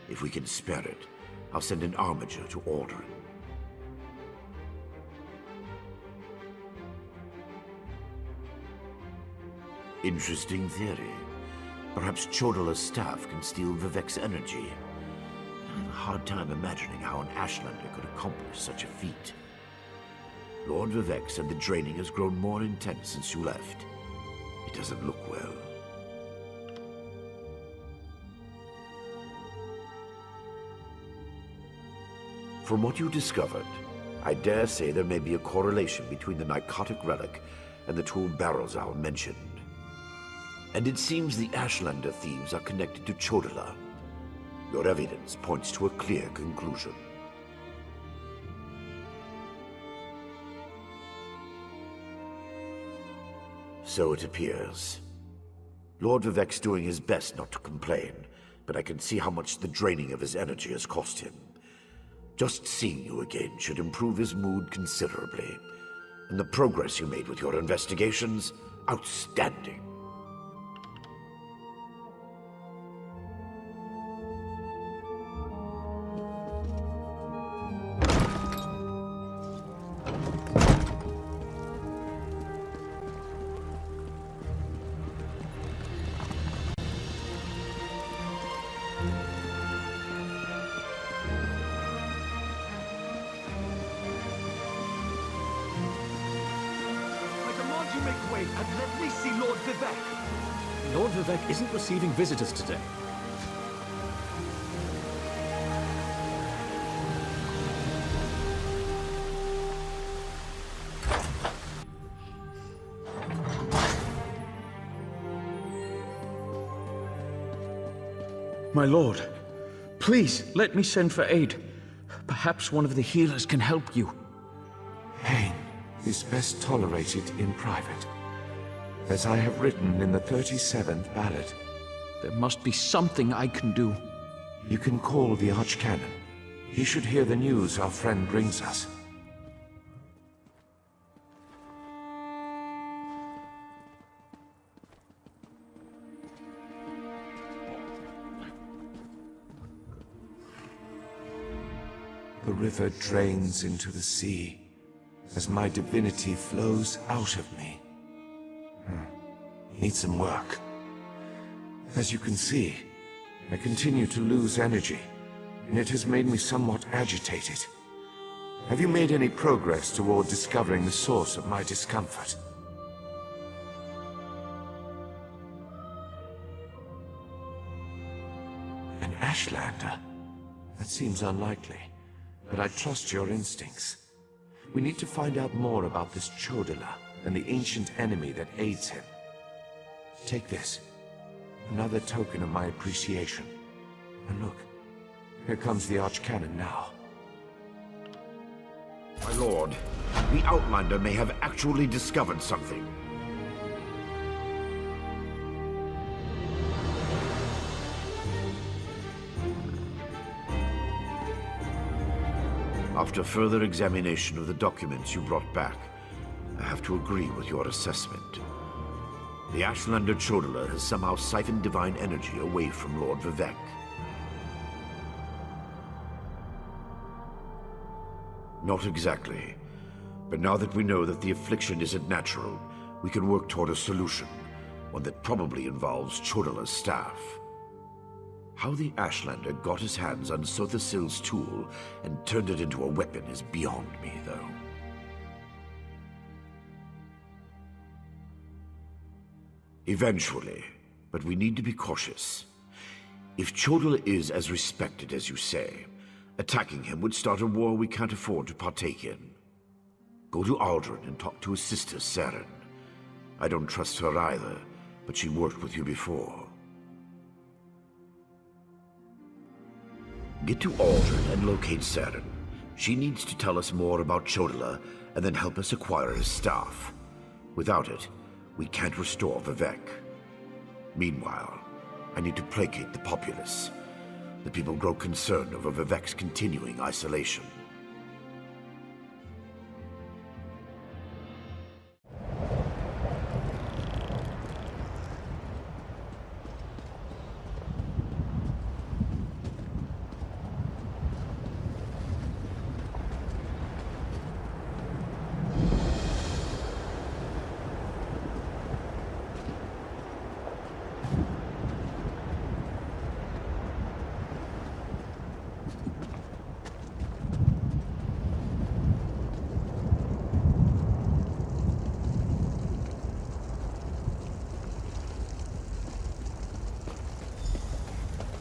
If we can spare it, I'll send an armiger to Aldrin. Interesting theory. Perhaps Chodala's staff can steal Vivek's energy. I have a hard time imagining how an Ashlander could accomplish such a feat. Lord Vivek said the draining has grown more intense since you left. It doesn't look well. From what you discovered, I dare say there may be a correlation between the narcotic relic and the tool Barrelzar mentioned. And it seems the Ashlander thieves are connected to Chodala. Your evidence points to a clear conclusion. So it appears. Lord Vivek's doing his best not to complain, but I can see how much the draining of his energy has cost him. Just seeing you again should improve his mood considerably. And the progress you made with your investigations, outstanding. And let me see Lord Vivek. Lord Vivek isn't receiving visitors today. My lord, please let me send for aid. Perhaps one of the healers can help you. Pain is best tolerated in private, as I have written in the 37th ballad. There must be something I can do. You can call the Archcanon. He should hear the news our friend brings us. The river drains into the sea as my divinity flows out of me. Needs some work. As you can see, I continue to lose energy, and it has made me somewhat agitated. Have you made any progress toward discovering the source of my discomfort? An Ashlander? That seems unlikely, but I trust your instincts. We need to find out more about this Chodala and the ancient enemy that aids him. Take this. Another token of my appreciation. And look, here comes the Archcanon now. My lord, the Outlander may have actually discovered something. After further examination of the documents you brought back, I have to agree with your assessment. The Ashlander Chodala has somehow siphoned divine energy away from Lord Vivek. Not exactly. But now that we know that the affliction isn't natural, we can work toward a solution, one that probably involves Chodala's staff. How the Ashlander got his hands on Sothasil's tool and turned it into a weapon is beyond me, though. Eventually, but we need to be cautious. If Chodala is as respected as you say, attacking him would start a war we can't afford to partake in. Go to Aldrin and talk to his sister, Saren. I don't trust her either, but she worked with you before. Get to Aldrin and locate Saren. She needs to tell us more about Chodala and then help us acquire his staff. Without it, we can't restore Vivek. Meanwhile, I need to placate the populace. The people grow concerned over Vivek's continuing isolation.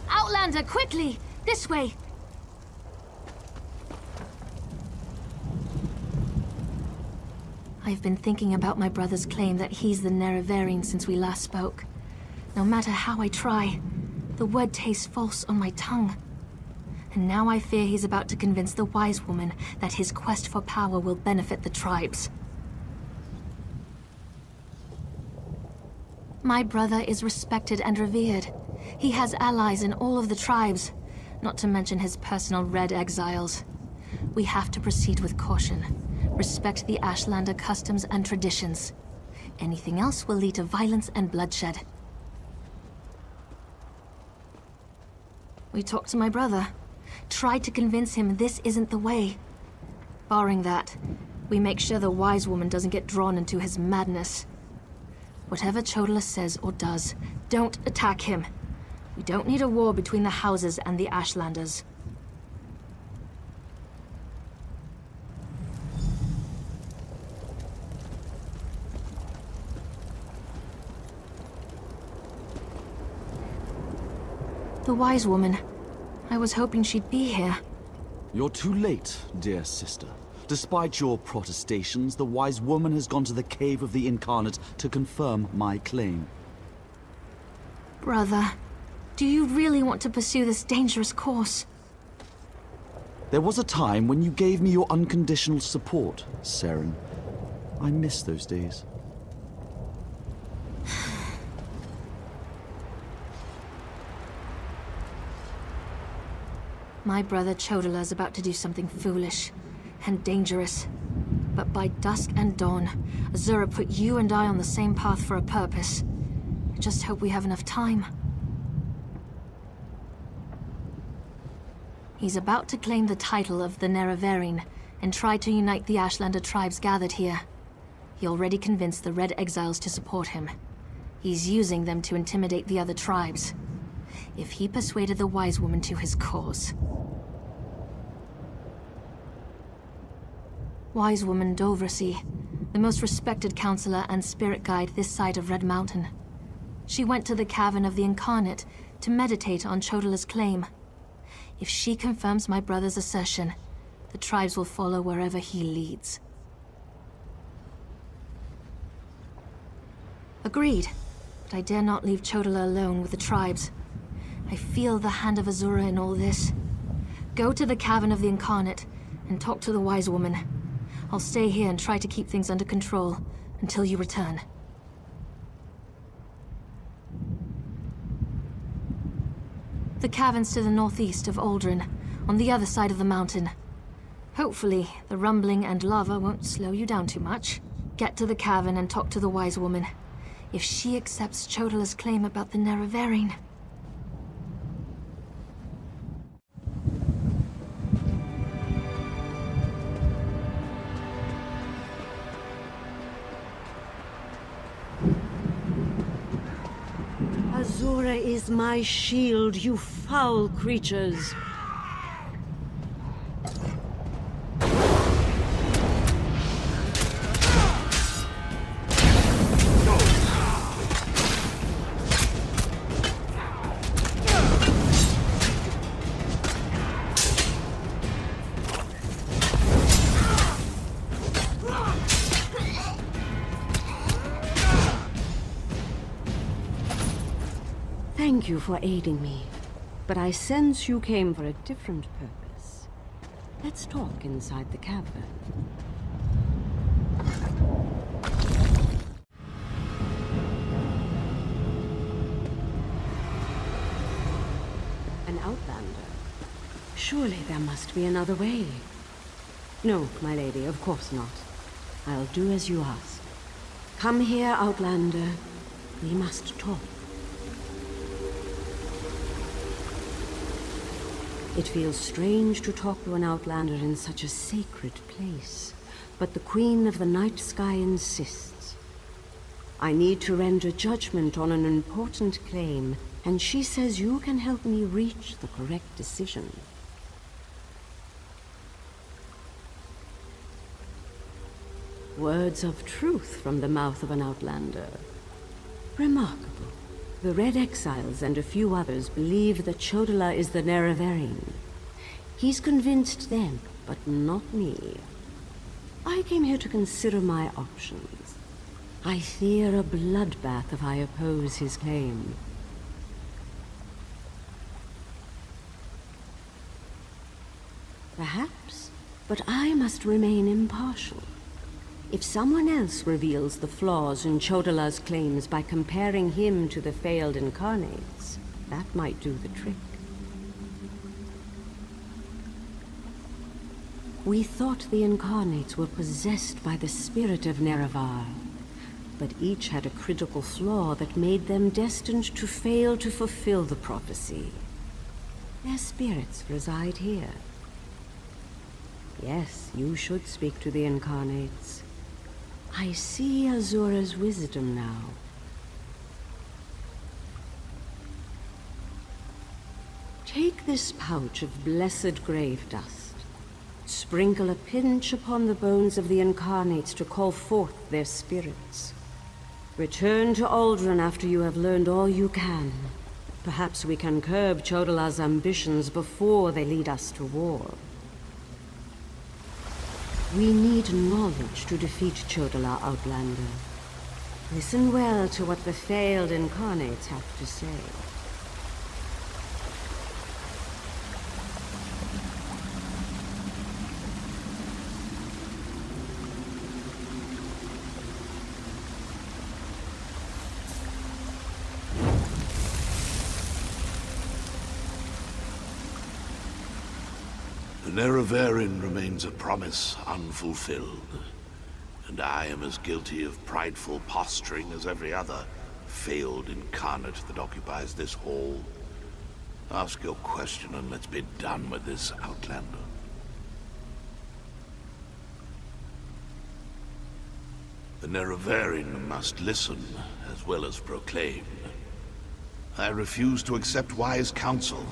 Outlander, quickly! This way! I've been thinking about my brother's claim that he's the Nerevarine since we last spoke. No matter how I try, the word tastes false on my tongue. And now I fear he's about to convince the wise woman that his quest for power will benefit the tribes. My brother is respected and revered. He has allies in all of the tribes, not to mention his personal Red Exiles. We have to proceed with caution. Respect the Ashlander customs and traditions. Anything else will lead to violence and bloodshed. We talked to my brother. Tried to convince him this isn't the way. Barring that, we make sure the wise woman doesn't get drawn into his madness. Whatever Chodala says or does, don't attack him. We don't need a war between the houses and the Ashlanders. The wise woman. I was hoping she'd be here. You're too late, dear sister. Despite your protestations, the wise woman has gone to the Cave of the Incarnate to confirm my claim. Brother, do you really want to pursue this dangerous course? There was a time when you gave me your unconditional support, Saren. I miss those days. My brother Chodala's about to do something foolish and dangerous. But by dusk and dawn, Azura put you and I on the same path for a purpose. I just hope we have enough time. He's about to claim the title of the Nerevarine and try to unite the Ashlander tribes gathered here. He already convinced the Red Exiles to support him. He's using them to intimidate the other tribes. If he persuaded the wise woman to his cause. Wise woman Dovrasi, the most respected counselor and spirit guide this side of Red Mountain. She went to the Cavern of the Incarnate to meditate on Chodala's claim. If she confirms my brother's assertion, the tribes will follow wherever he leads. Agreed, but I dare not leave Chodala alone with the tribes. I feel the hand of Azura in all this. Go to the Cavern of the Incarnate and talk to the wise woman. I'll stay here and try to keep things under control until you return. The cavern's to the northeast of Aldrin, on the other side of the mountain. Hopefully, the rumbling and lava won't slow you down too much. Get to the cavern and talk to the wise woman. If she accepts Chodala's claim about the Nerevarine... Azura is my shield, you foul creatures. Thank you for aiding me, but I sense you came for a different purpose. Let's talk inside the cavern. An outlander? Surely there must be another way. No, my lady, of course not. I'll do as you ask. Come here, outlander. We must talk. It feels strange to talk to an outlander in such a sacred place, but the Queen of the Night Sky insists. I need to render judgment on an important claim, and she says you can help me reach the correct decision. Words of truth from the mouth of an outlander. Remarkable. The Red Exiles and a few others believe that Chodola is the Nerevarine. He's convinced them, but not me. I came here to consider my options. I fear a bloodbath if I oppose his claim. Perhaps, but I must remain impartial. If someone else reveals the flaws in Chodola's claims by comparing him to the failed incarnates, that might do the trick. We thought the incarnates were possessed by the spirit of Nerevar, but each had a critical flaw that made them destined to fail to fulfill the prophecy. Their spirits reside here. Yes, you should speak to the incarnates. I see Azura's wisdom now. Take this pouch of blessed grave dust. Sprinkle a pinch upon the bones of the incarnates to call forth their spirits. Return to Aldrin after you have learned all you can. Perhaps we can curb Chodola's ambitions before they lead us to war. We need knowledge to defeat Chodola, Outlander. Listen well to what the failed incarnates have to say. The Nerevarine remains a promise unfulfilled, and I am as guilty of prideful posturing as every other failed incarnate that occupies this hall. Ask your question and let's be done with this, Outlander. The Nerevarine must listen as well as proclaim. I refuse to accept wise counsel,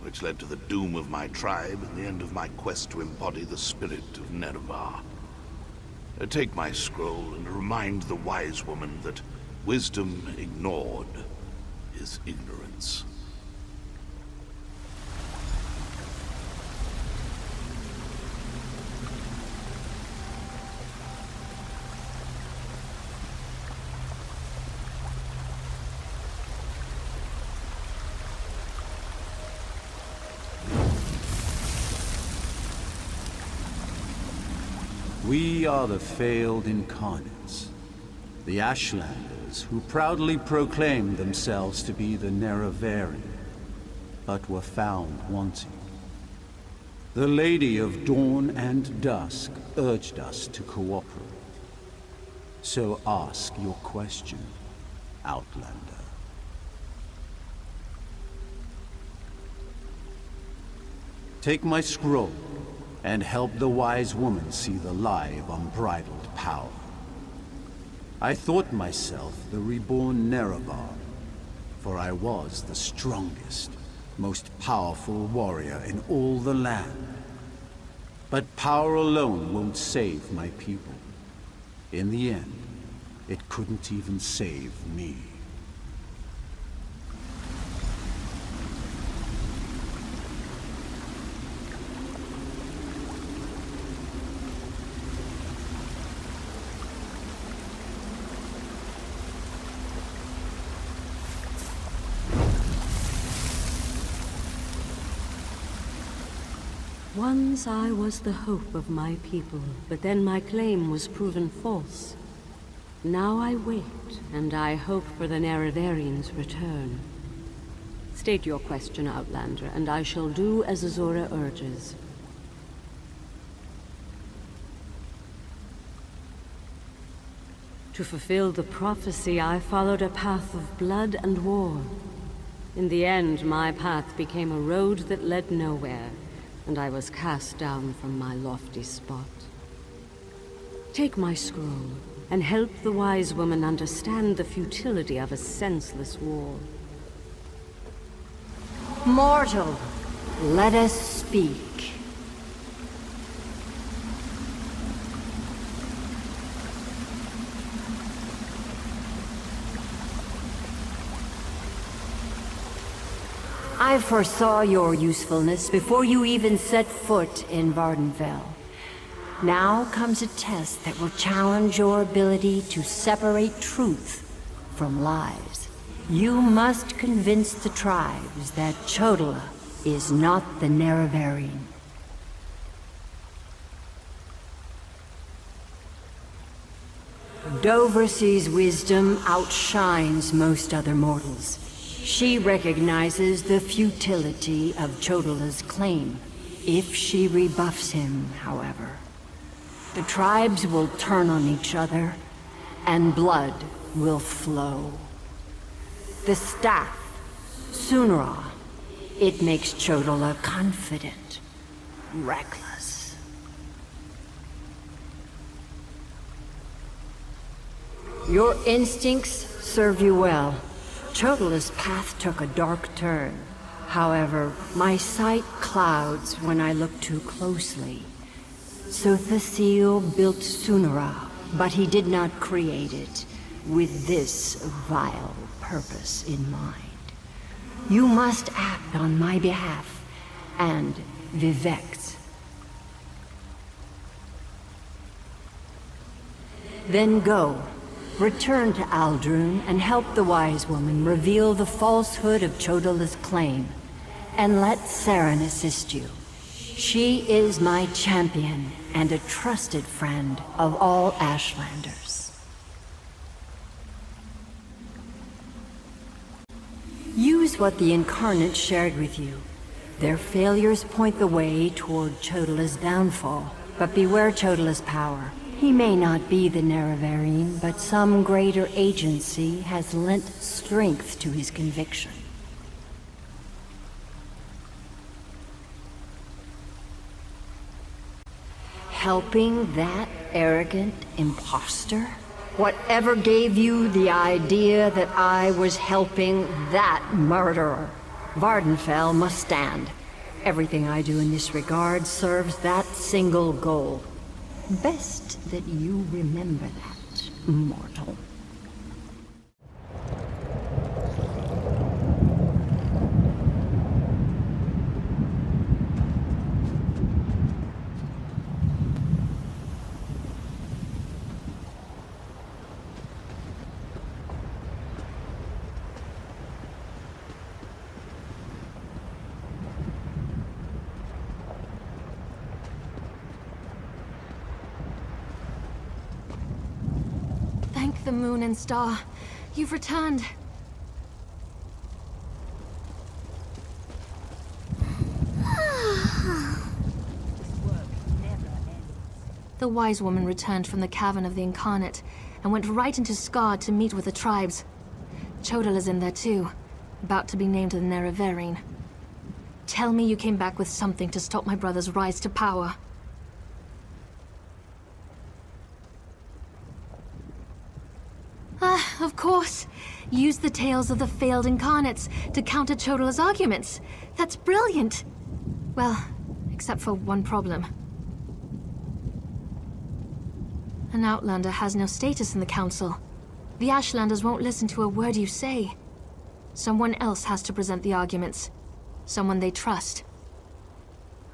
which led to the doom of my tribe and the end of my quest to embody the spirit of Nerevar. Take my scroll and remind the wise woman that wisdom ignored is ignorance. We are the failed incarnates, the Ashlanders who proudly proclaimed themselves to be the Nerevarine, but were found wanting. The Lady of Dawn and Dusk urged us to cooperate. So ask your question, Outlander. Take my scroll and help the wise woman see the lie of unbridled power. I thought myself the reborn Nerevar, for I was the strongest, most powerful warrior in all the land. But power alone won't save my people. In the end, it couldn't even save me. Once I was the hope of my people, but then my claim was proven false. Now I wait, and I hope for the Nerevarion's return. State your question, Outlander, and I shall do as Azura urges. To fulfill the prophecy, I followed a path of blood and war. In the end, my path became a road that led nowhere, and I was cast down from my lofty spot. Take my scroll, and help the wise woman understand the futility of a senseless war. Mortal, let us speak. I foresaw your usefulness before you even set foot in Vardenfell. Now comes a test that will challenge your ability to separate truth from lies. You must convince the tribes that Chodola is not the Nerevarine. Doversee's wisdom outshines most other mortals. She recognizes the futility of Chodola's claim. If she rebuffs him, however, the tribes will turn on each other, and blood will flow. The staff, Sunra, it makes Chodola confident, reckless. Your instincts serve you well. Chodola's path took a dark turn. However, my sight clouds when I look too closely. Sothasil built Sunra, but he did not create it with this vile purpose in mind. You must act on my behalf, and Vivek's. Then go. Return to Aldrun and help the wise woman reveal the falsehood of Chodola's claim. And let Saren assist you. She is my champion and a trusted friend of all Ashlanders. Use what the Incarnate shared with you. Their failures point the way toward Chodola's downfall, but beware Chodola's power. He may not be the Nerevarine, but some greater agency has lent strength to his conviction. Helping that arrogant imposter? Whatever gave you the idea that I was helping that murderer? Vardenfell must stand. Everything I do in this regard serves that single goal. Best that you remember that, mortal. The moon and star. You've returned. The wise woman returned from the cavern of the Incarnate and went right into Scar to meet with the tribes. Chodola's in there too, about to be named the Nerevarine. Tell me you came back with something to stop my brother's rise to power. Of course. Use the tales of the failed incarnates to counter Chodala's arguments. That's brilliant. Well, except for one problem. An Outlander has no status in the Council. The Ashlanders won't listen to a word you say. Someone else has to present the arguments. Someone they trust.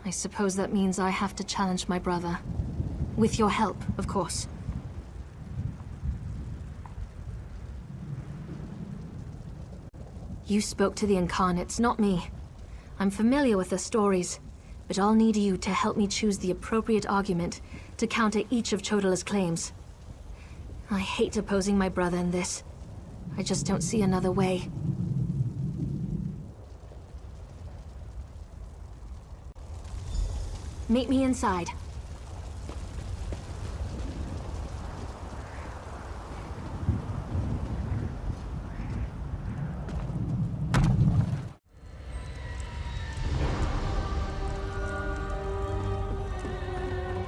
I suppose that means I have to challenge my brother. With your help, of course. You spoke to the Incarnates, not me. I'm familiar with their stories, but I'll need you to help me choose the appropriate argument to counter each of Chodala's claims. I hate opposing my brother in this. I just don't see another way. Meet me inside.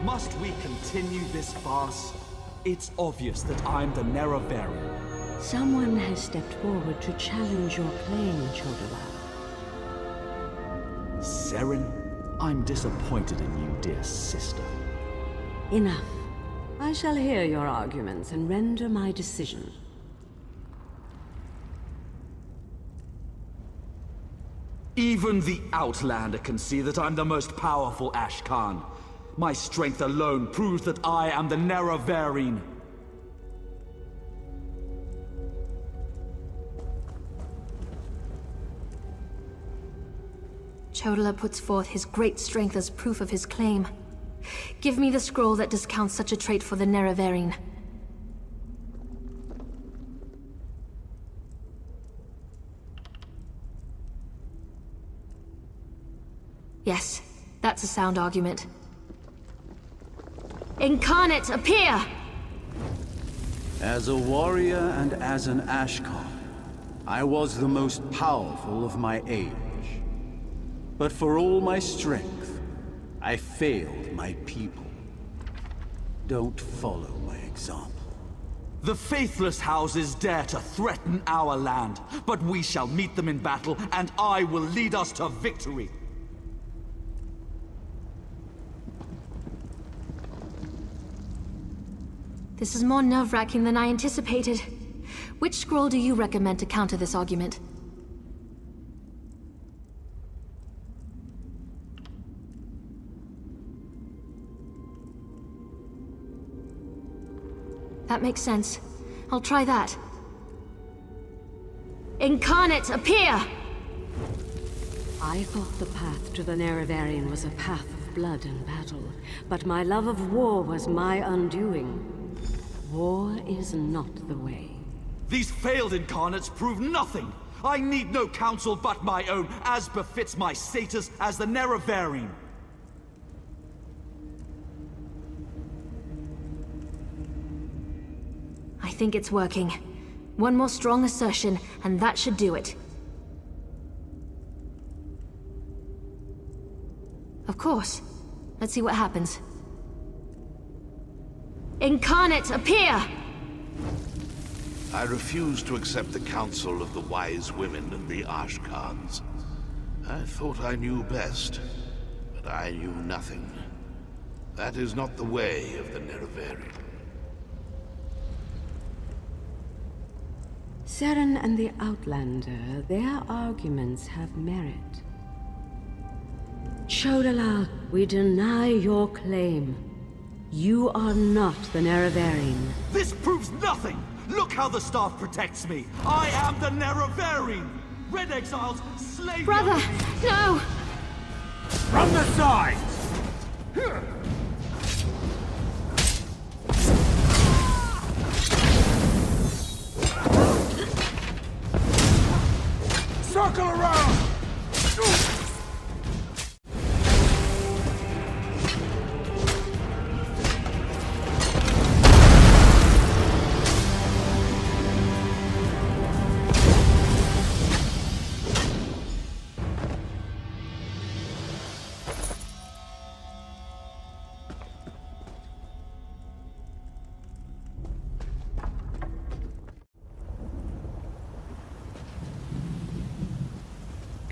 Must we continue this farce? It's obvious that I'm the Neraverian. Someone has stepped forward to challenge your claim, Chodala. Seren, I'm disappointed in you, dear sister. Enough. I shall hear your arguments and render my decision. Even the Outlander can see that I'm the most powerful Ashkan. My strength alone proves that I am the Neraverian. Chodala puts forth his great strength as proof of his claim. Give me the scroll that discounts such a trait for the Neraverian. Yes, that's a sound argument. Incarnate, appear! As a warrior and as an Ashkan, I was the most powerful of my age. But for all my strength, I failed my people. Don't follow my example. The faithless houses dare to threaten our land, but we shall meet them in battle, and I will lead us to victory. This is more nerve-wracking than I anticipated. Which scroll do you recommend to counter this argument? That makes sense. I'll try that. Incarnate, appear! I thought the path to the Neraverian was a path of blood and battle, but my love of war was my undoing. War is not the way. These failed incarnates prove nothing! I need no counsel but my own, as befits my status as the Neraverian. I think it's working. One more strong assertion, and that should do it. Of course. Let's see what happens. Incarnate, appear! I refuse to accept the counsel of the wise women and the Ashkans. I thought I knew best, but I knew nothing. That is not the way of the Neraverian. Seren and the Outlander, their arguments have merit. Chodala, we deny your claim. You are not the Neraverian. This proves nothing! Look how the staff protects me! I am the Neraverian! Red Exiles, slay Brother, no! From the sides! Circle around!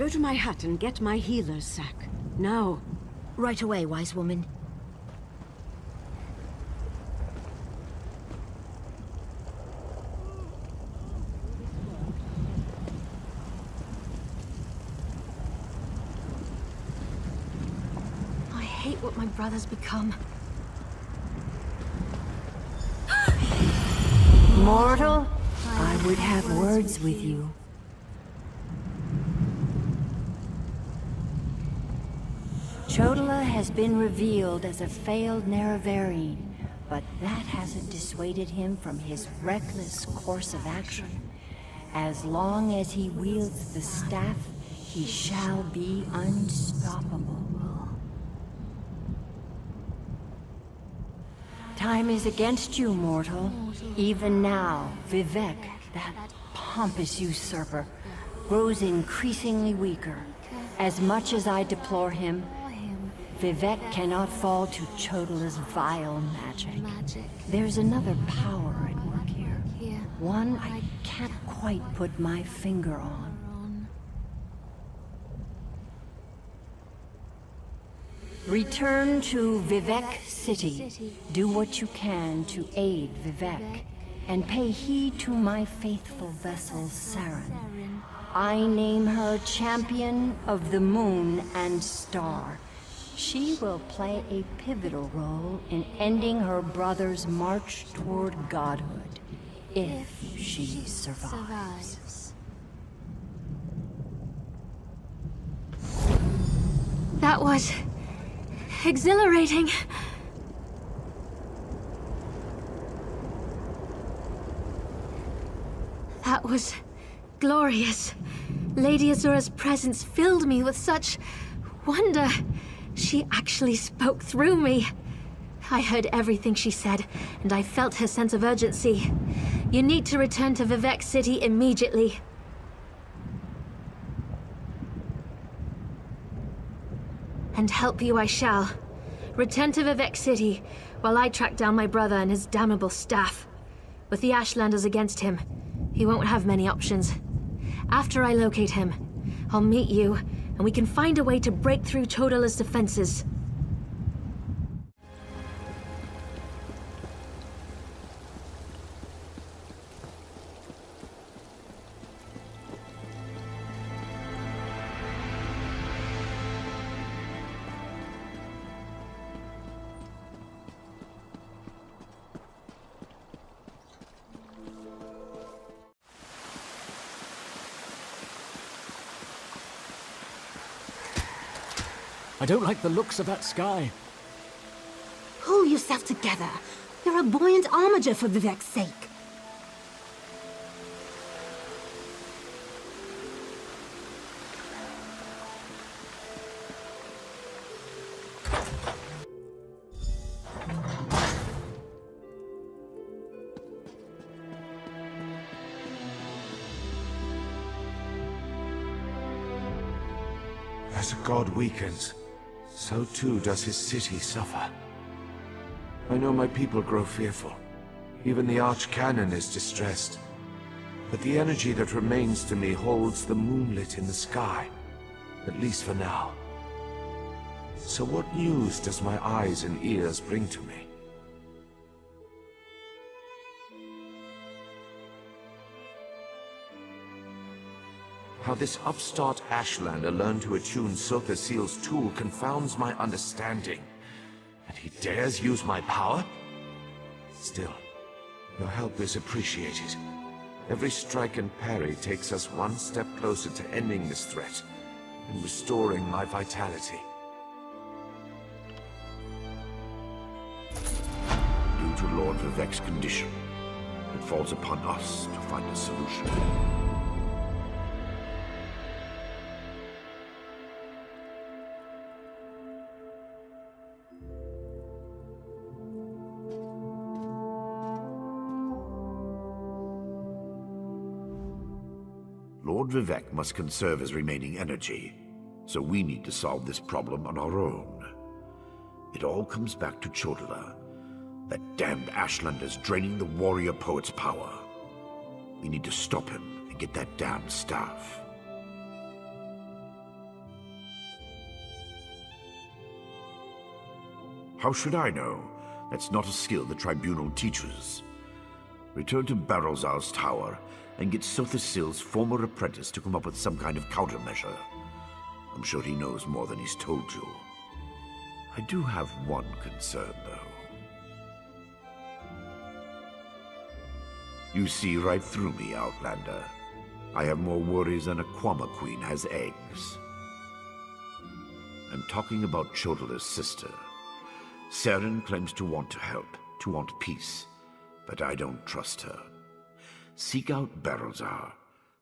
Go to my hut and get my healer's sack. Now. Right away, wise woman. I hate what my brother's become. Mortal, I would have words with you. Chodala has been revealed as a failed Nerevarine, but that hasn't dissuaded him from his reckless course of action. As long as he wields the staff, he shall be unstoppable. Time is against you, mortal. Even now, Vivek, that pompous usurper, grows increasingly weaker. As much as I deplore him, Vivek cannot fall to Chodala's vile magic. There's another power at work here. One I can't quite put my finger on. Return to Vivek City. Do what you can to aid Vivek, and pay heed to my faithful vessel, Saren. I name her Champion of the Moon and Star. She will play a pivotal role in ending her brother's march toward godhood, if she survives. That was exhilarating. That was glorious. Lady Azura's presence filled me with such wonder. She actually spoke through me. I heard everything she said, and I felt her sense of urgency. You need to return to Vivek City immediately. And help you I shall. Return to Vivek City, while I track down my brother and his damnable staff. With the Ashlanders against him, he won't have many options. After I locate him, I'll meet you, and we can find a way to break through Chodala's defenses. I don't like the looks of that sky. Pull yourself together. You're a buoyant armiger for Vivek's sake. As a god weakens, so too does his city suffer. I know my people grow fearful. Even the Archcanon is distressed. But the energy that remains to me holds the moonlit in the sky, at least for now. So what news does my eyes and ears bring to me? How this upstart Ashlander learned to attune Sotha Seal's tool confounds my understanding. And he dares use my power? Still, your help is appreciated. Every strike and parry takes us one step closer to ending this threat and restoring my vitality. Due to Lord Vivek's condition, it falls upon us to find a solution. Lord Vivek must conserve his remaining energy, so we need to solve this problem on our own. It all comes back to Chodala. That damned Ashlander's draining the warrior poet's power. We need to stop him and get that damned staff. How should I know? That's not a skill the Tribunal teaches. Return to Barrelzar's tower and get Sothasill's former apprentice to come up with some kind of countermeasure. I'm sure he knows more than he's told you. I do have one concern, though. You see right through me, Outlander. I have more worries than a Quama Queen has eggs. I'm talking about Chodala's sister. Seren claims to want to help, to want peace, but I don't trust her. Seek out Barrelzar,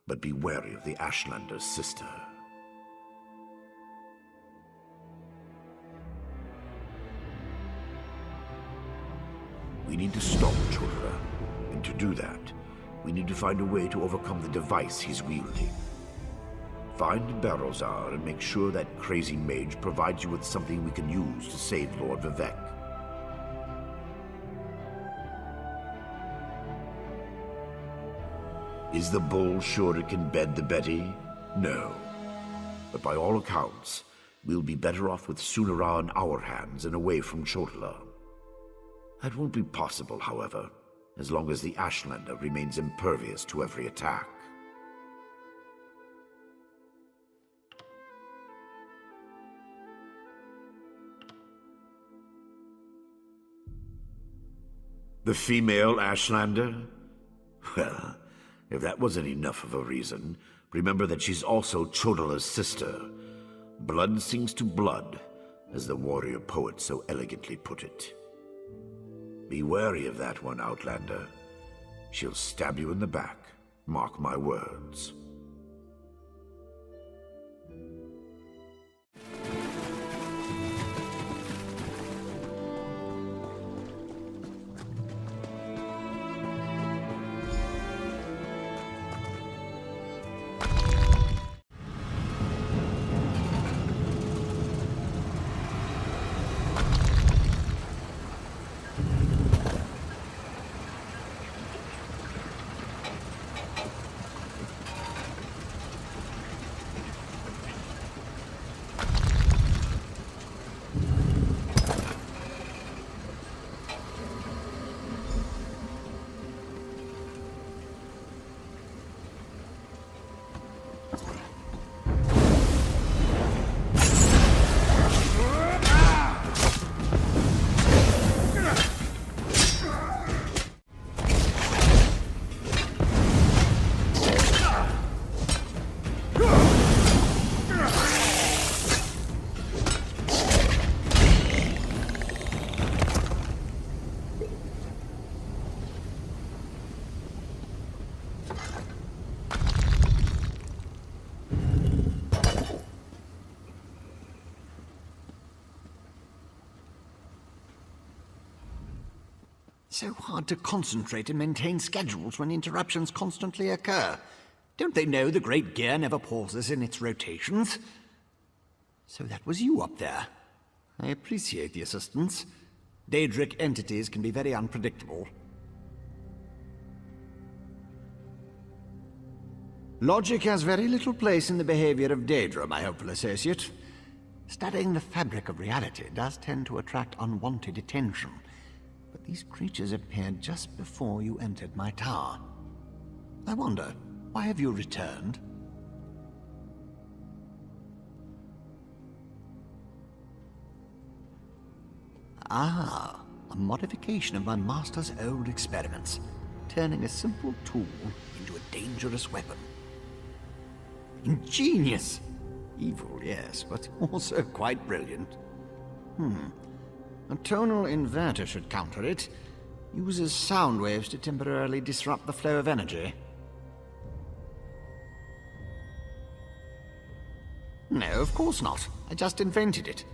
but be wary of the Ashlander's sister. We need to stop Chodala, and to do that, we need to find a way to overcome the device he's wielding. Find Barrelzar and make sure that crazy mage provides you with something we can use to save Lord Vivec. Is the bull sure it can bed the Betty? No. But by all accounts, we'll be better off with Sunara in our hands and away from Chodala. That won't be possible, however, as long as the Ashlander remains impervious to every attack. The female Ashlander? Well, if that wasn't enough of a reason, remember that she's also Chodala's sister. Blood sings to blood, as the warrior poet so elegantly put it. Be wary of that one, Outlander. She'll stab you in the back, mark my words. So hard to concentrate and maintain schedules when interruptions constantly occur. Don't they know the Great Gear never pauses in its rotations? So that was you up there. I appreciate the assistance. Daedric entities can be very unpredictable. Logic has very little place in the behavior of Daedra, my hopeful associate. Studying the fabric of reality does tend to attract unwanted attention. But these creatures appeared just before you entered my tower. I wonder, why have you returned? Ah, a modification of my master's old experiments, turning a simple tool into a dangerous weapon. Ingenious! Evil, yes, but also quite brilliant. A tonal inverter should counter it. Uses sound waves to temporarily disrupt the flow of energy. No, of course not. I just invented it.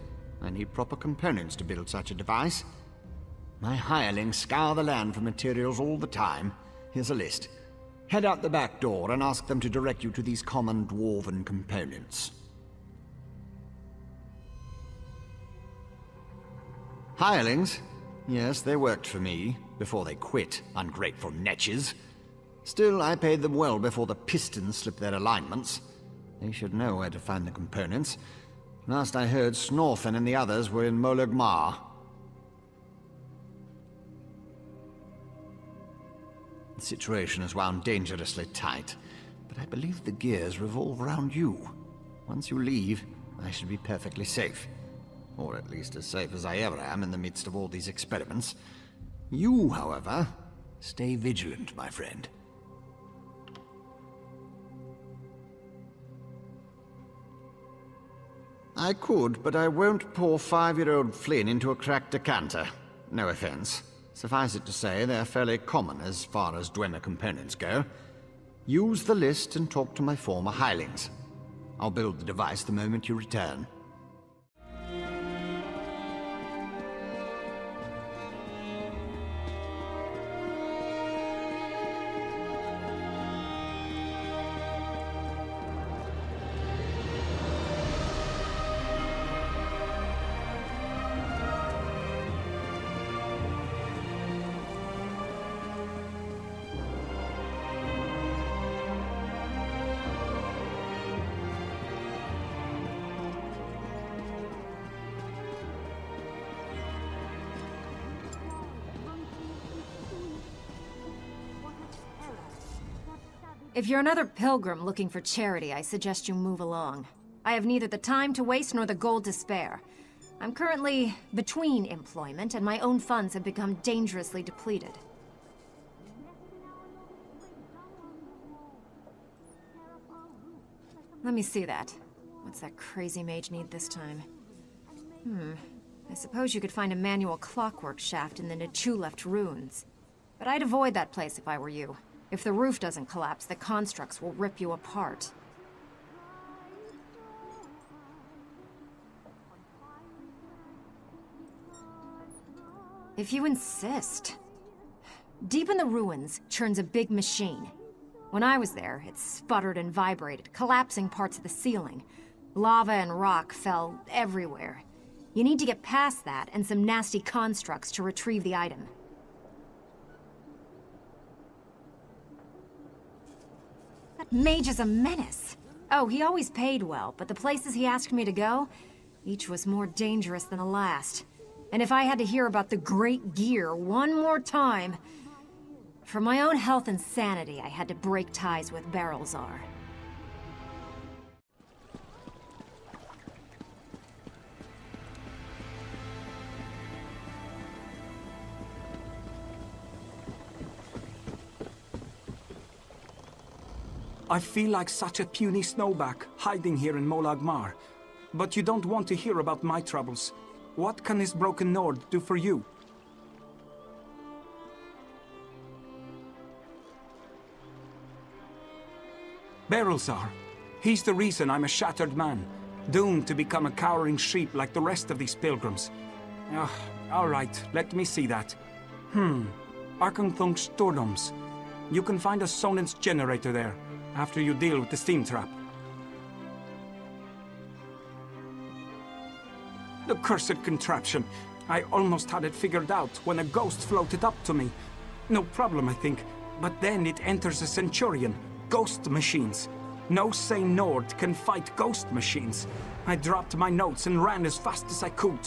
I need proper components to build such a device. My hirelings scour the land for materials all the time. Here's a list. Head out the back door and ask them to direct you to these common dwarven components. Hirelings? Yes, they worked for me, before they quit, ungrateful netches. Still, I paid them well before the pistons slipped their alignments. They should know where to find the components. Last I heard, Snorfen and the others were in Molag Mar. The situation is wound dangerously tight, but I believe the gears revolve around you. Once you leave, I should be perfectly safe. Or at least as safe as I ever am in the midst of all these experiments. You, however, stay vigilant, my friend. I could, but I won't pour 5-year-old Flynn into a cracked decanter. No offense. Suffice it to say, they're fairly common as far as Dwemer components go. Use the list and talk to my former hirelings. I'll build the device the moment you return. If you're another pilgrim looking for charity, I suggest you move along. I have neither the time to waste nor the gold to spare. I'm currently between employment, and my own funds have become dangerously depleted. Let me see that. What's that crazy mage need this time? I suppose you could find a manual clockwork shaft in the Nichuleft ruins. But I'd avoid that place if I were you. If the roof doesn't collapse, the constructs will rip you apart. If you insist. Deep in the ruins churns a big machine. When I was there, it sputtered and vibrated, collapsing parts of the ceiling. Lava and rock fell everywhere. You need to get past that and some nasty constructs to retrieve the item. That mage is a menace. Oh, he always paid well, but the places he asked me to go, each was more dangerous than the last. And if I had to hear about the Great Gear one more time... For my own health and sanity, I had to break ties with Barrelzar. I feel like such a puny snowback, hiding here in Molag Mar. But you don't want to hear about my troubles. What can this broken Nord do for you? Barrelzar. He's the reason I'm a shattered man, doomed to become a cowering sheep like the rest of these pilgrims. All right, let me see that. Arkanthung Stordoms. You can find a Sonance generator there, after you deal with the steam trap. The cursed contraption. I almost had it figured out when a ghost floated up to me. No problem, I think. But then it enters a Centurion. Ghost machines. No sane Nord can fight ghost machines. I dropped my notes and ran as fast as I could.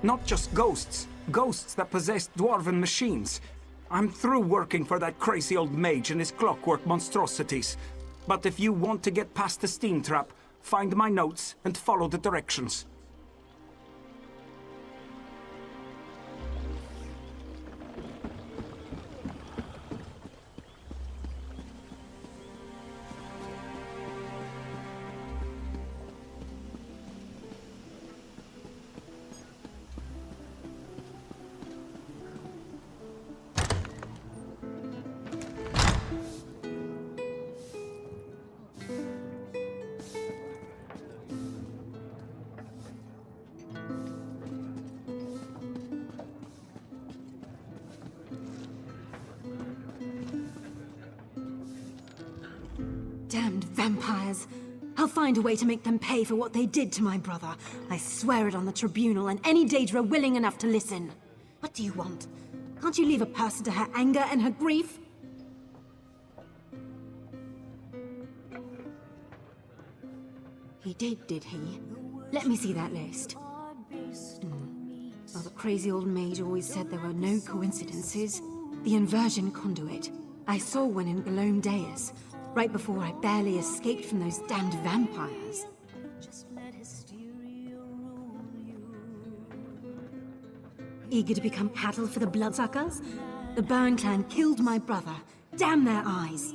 Not just ghosts. Ghosts that possess dwarven machines. I'm through working for that crazy old mage and his clockwork monstrosities. But if you want to get past the steam trap, find my notes and follow the directions. Damned vampires. I'll find a way to make them pay for what they did to my brother. I swear it on the tribunal and any Daedra willing enough to listen. What do you want? Can't you leave a person to her anger and her grief? He did he? Let me see that list. Well, the crazy old mage always said there were no coincidences. The inversion conduit. I saw one in Galome Deus, right before I barely escaped from those damned vampires. Eager to become cattle for the bloodsuckers? The Burn clan killed my brother. Damn their eyes.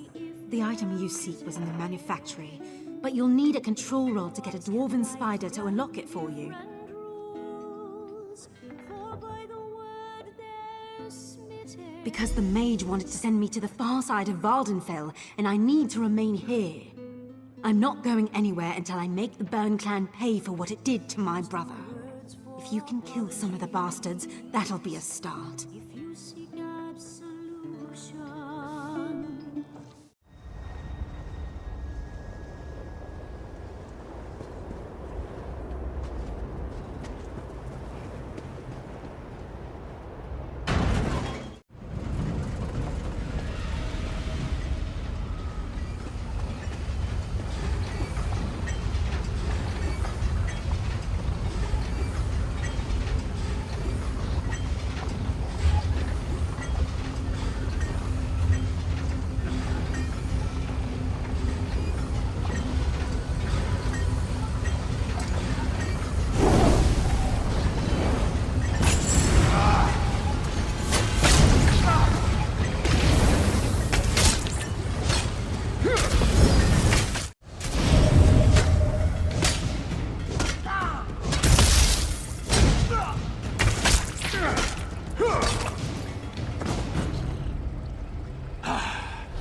The item you seek was in the manufactory, but you'll need a control rod to get a dwarven spider to unlock it for you. Because the mage wanted to send me to the far side of Vardenfell, and I need to remain here. I'm not going anywhere until I make the Burn clan pay for what it did to my brother. If you can kill some of the bastards, that'll be a start.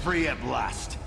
Free at last.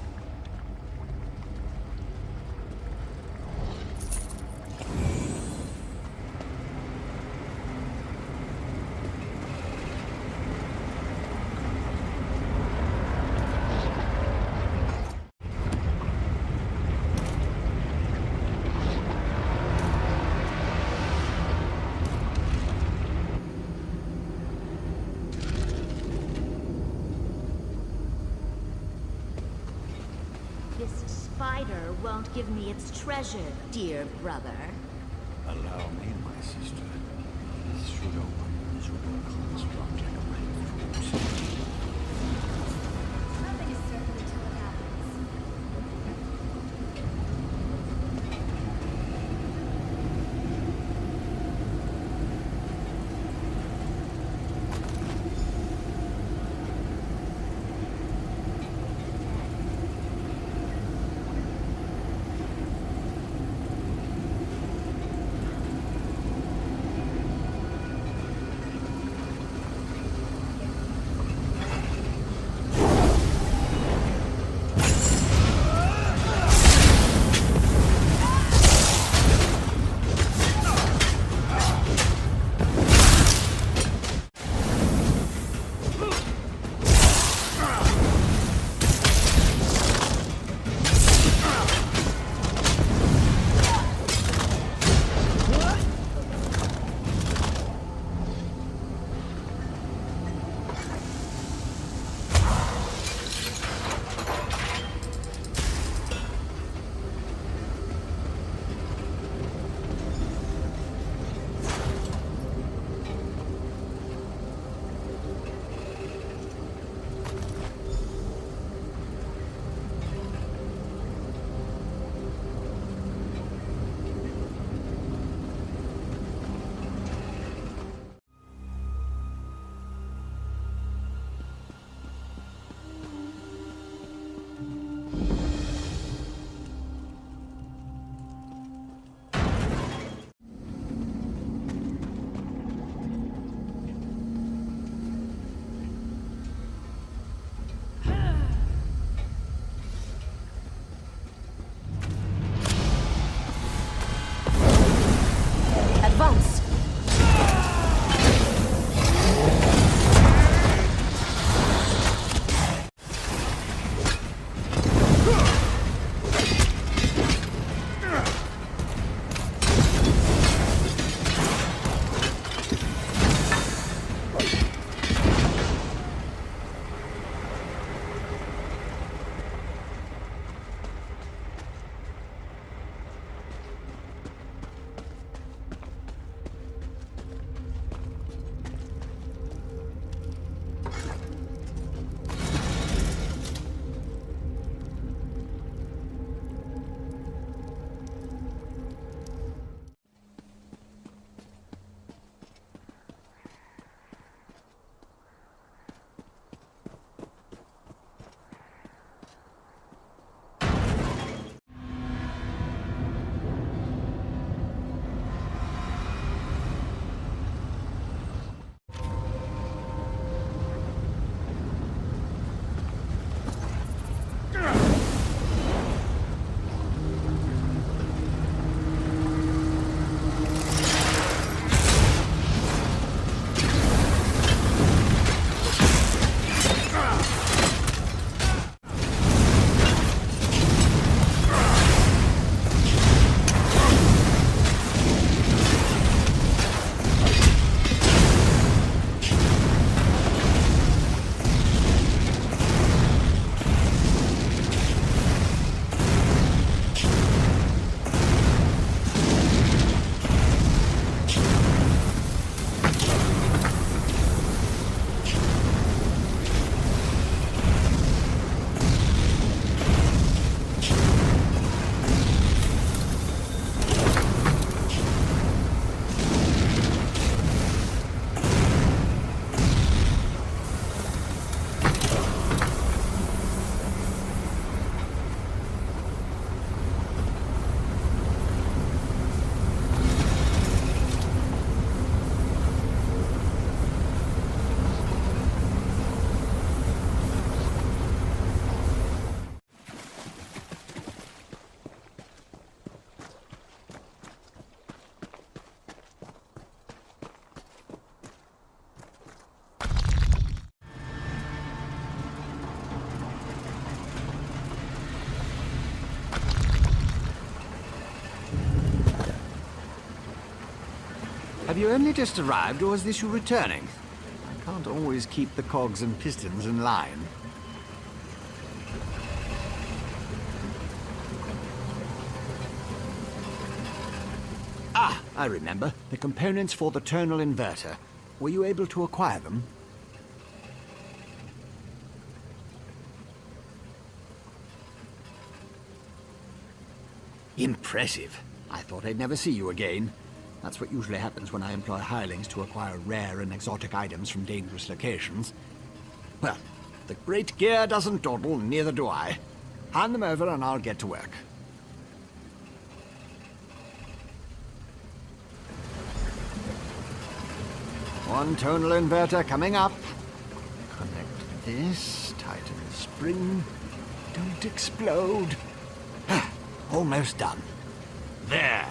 Spider won't give me its treasure, dear brother. Allow me, my sister. This should open this construct like a grapefruit. Nothing is certain until it happens. Have you only just arrived, or is this you returning? I can't always keep the cogs and pistons in line. Ah, I remember. The components for the tonal inverter. Were you able to acquire them? Impressive. I thought I'd never see you again. That's what usually happens when I employ hirelings to acquire rare and exotic items from dangerous locations. Well, the great gear doesn't dawdle, neither do I. Hand them over and I'll get to work. One tonal inverter coming up. Connect this, tighten the spring. Don't explode. Almost done. There.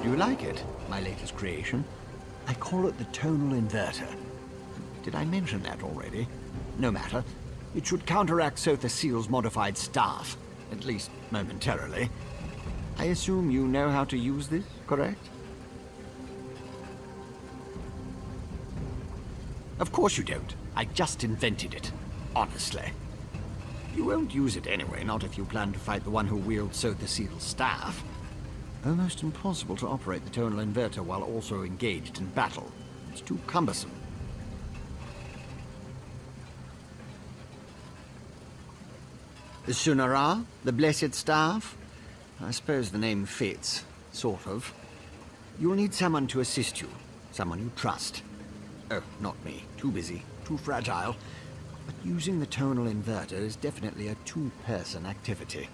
Do you like it, my latest creation? I call it the tonal inverter. Did I mention that already? No matter. It should counteract Sotha Seal's modified staff, at least momentarily. I assume you know how to use this, correct? Of course you don't. I just invented it. Honestly. You won't use it anyway, not if you plan to fight the one who wields Sotha Seal's staff. Almost impossible to operate the tonal inverter while also engaged in battle. It's too cumbersome. The Sunara, the Blessed Staff? I suppose the name fits, sort of. You'll need someone to assist you, someone you trust. Oh, not me. Too busy, too fragile. But using the tonal inverter is definitely a two-person activity.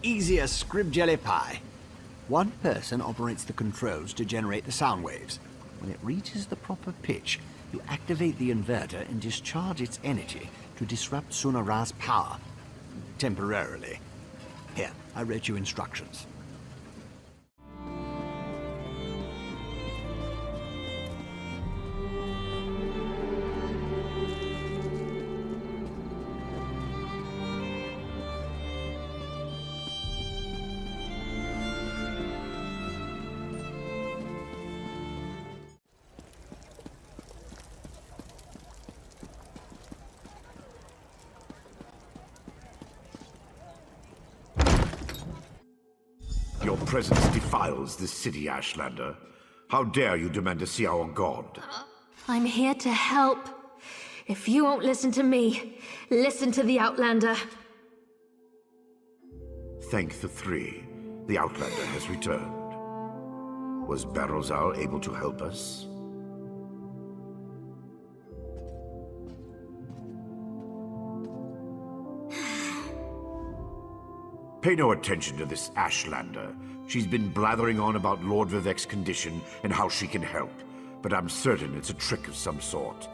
Easy as scrib jelly pie. One person operates the controls to generate the sound waves. When it reaches the proper pitch, you activate the inverter and discharge its energy to disrupt Sunara's power. Temporarily. Here, I wrote you instructions. Your presence defiles this city, Ashlander. How dare you demand to see our god? I'm here to help. If you won't listen to me, listen to the Outlander. Thank the three. The Outlander has returned. Was Barrowzar able to help us? Pay no attention to this Ashlander. She's been blathering on about Lord Vivek's condition and how she can help, but I'm certain it's a trick of some sort.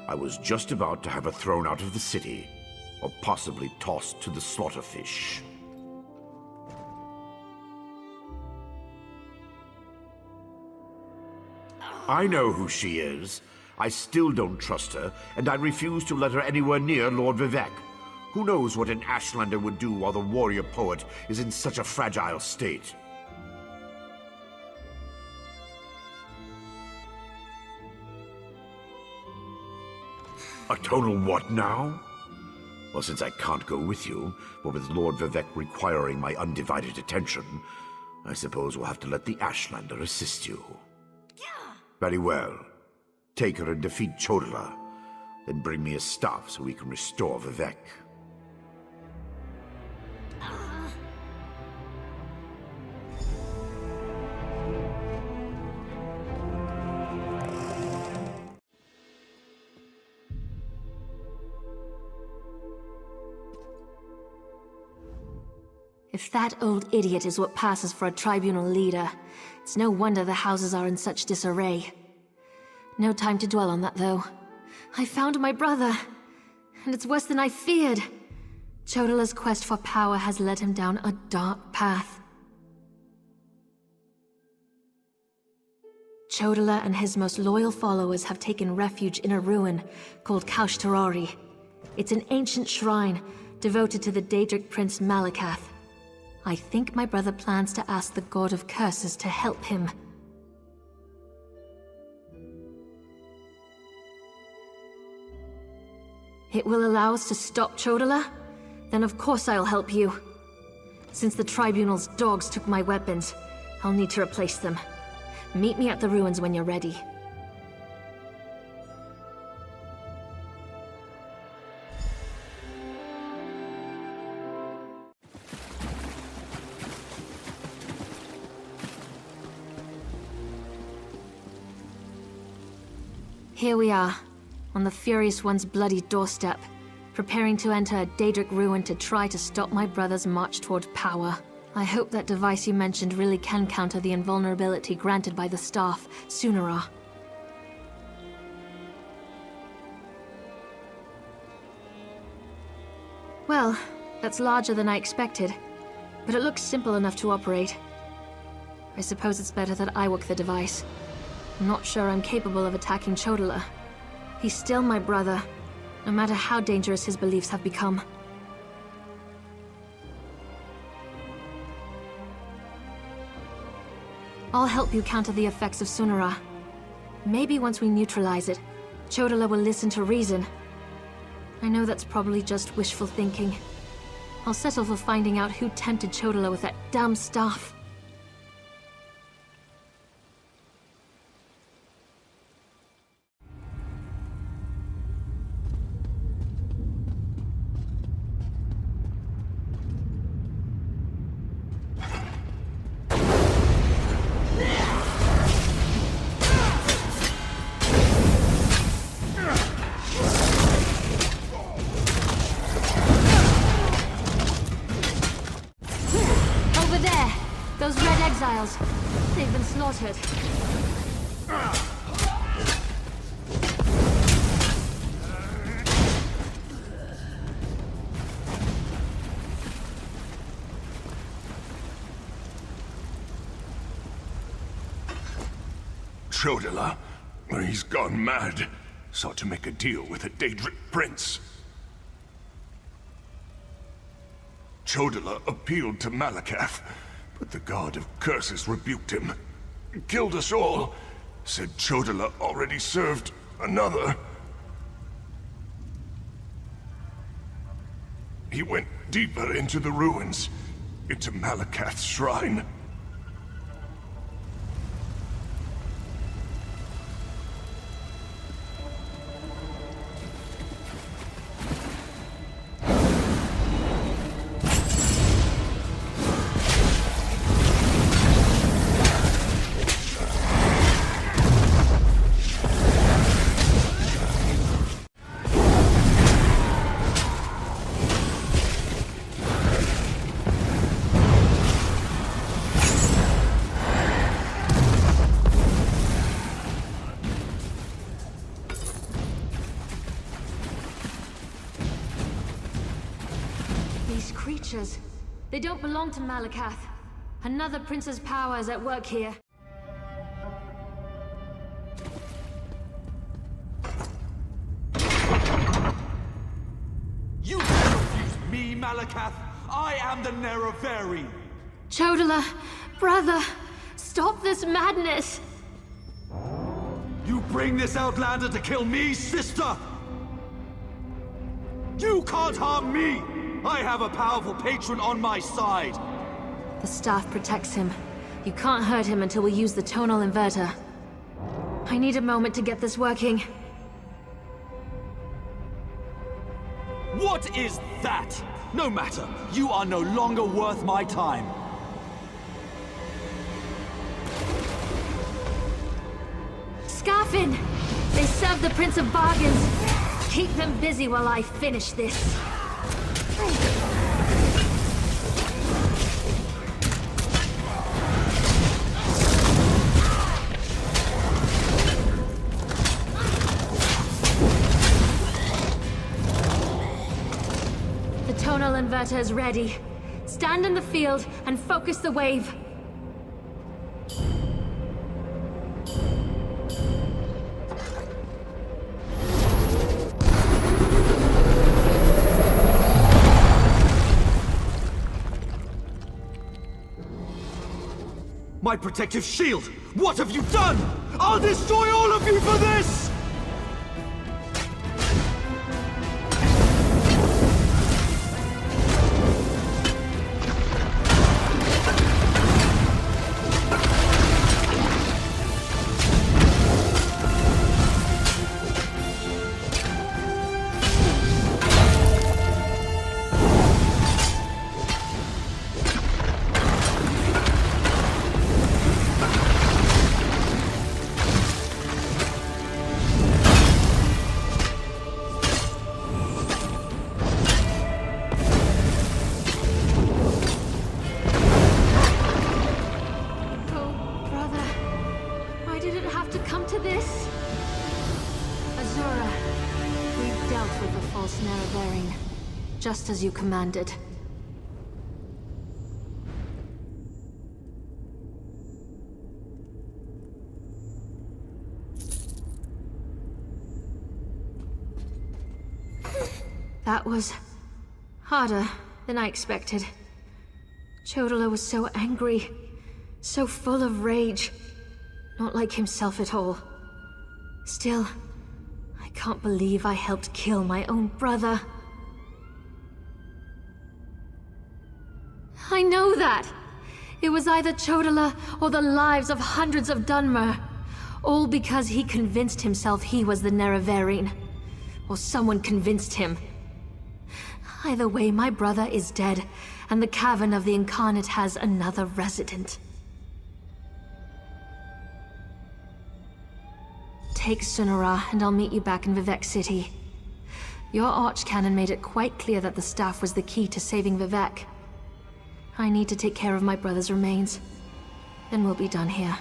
I was just about to have her thrown out of the city, or possibly tossed to the slaughterfish. I know who she is. I still don't trust her, and I refuse to let her anywhere near Lord Vivek. Who knows what an Ashlander would do while the warrior poet is in such a fragile state? A tonal what now? Well, since I can't go with you, but with Lord Vivek requiring my undivided attention, I suppose we'll have to let the Ashlander assist you. Very well. Take her and defeat Chodala. Then bring me his staff so we can restore Vivek. If that old idiot is what passes for a tribunal leader, it's no wonder the houses are in such disarray. No time to dwell on that, though. I found my brother, and it's worse than I feared. Chodala's quest for power has led him down a dark path. Chodala and his most loyal followers have taken refuge in a ruin called Kaushtarari. It's an ancient shrine devoted to the Daedric prince Malakath. I think my brother plans to ask the God of Curses to help him. It will allow us to stop Chodala? Then of course I'll help you. Since the Tribunal's dogs took my weapons, I'll need to replace them. Meet me at the ruins when you're ready. Here we are, on the Furious One's bloody doorstep, preparing to enter a Daedric ruin to try to stop my brother's march toward power. I hope that device you mentioned really can counter the invulnerability granted by the staff, Sunara. Well, that's larger than I expected, but it looks simple enough to operate. I suppose it's better that I work the device. I'm not sure I'm capable of attacking Chodala. He's still my brother, no matter how dangerous his beliefs have become. I'll help you counter the effects of Sunara. Maybe once we neutralize it, Chodala will listen to reason. I know that's probably just wishful thinking. I'll settle for finding out who tempted Chodala with that damn staff. They've been slaughtered. Chodala? He's gone mad. Sought to make a deal with a Daedric prince. Chodala appealed to Malakath, but the God of Curses rebuked him. Killed us all. Said Chodala already served another. He went deeper into the ruins, into Malakath's shrine. Creatures. They don't belong to Malakath. Another prince's power is at work here. You refuse me, Malakath! I am the Nerevari! Chodala, brother, stop this madness! You bring this outlander to kill me, sister! You can't harm me! I have a powerful patron on my side! The staff protects him. You can't hurt him until we use the tonal inverter. I need a moment to get this working. What is that? No matter. You are no longer worth my time. Scarfin! They serve the Prince of Bargains. Keep them busy while I finish this. The tonal inverter is ready. Stand in the field and focus the wave. My protective shield! What have you done? I'll destroy all of you for this! Just as you commanded. That was harder than I expected. Chodala was so angry, so full of rage, not like himself at all. Still, I can't believe I helped kill my own brother. I know that! It was either Chodala or the lives of hundreds of Dunmer. All because he convinced himself he was the Nerevarine. Or someone convinced him. Either way, my brother is dead, and the Cavern of the Incarnate has another resident. Take Sunara, and I'll meet you back in Vivec City. Your Archcanon made it quite clear that the staff was the key to saving Vivec. I need to take care of my brother's remains. Then we'll be done here.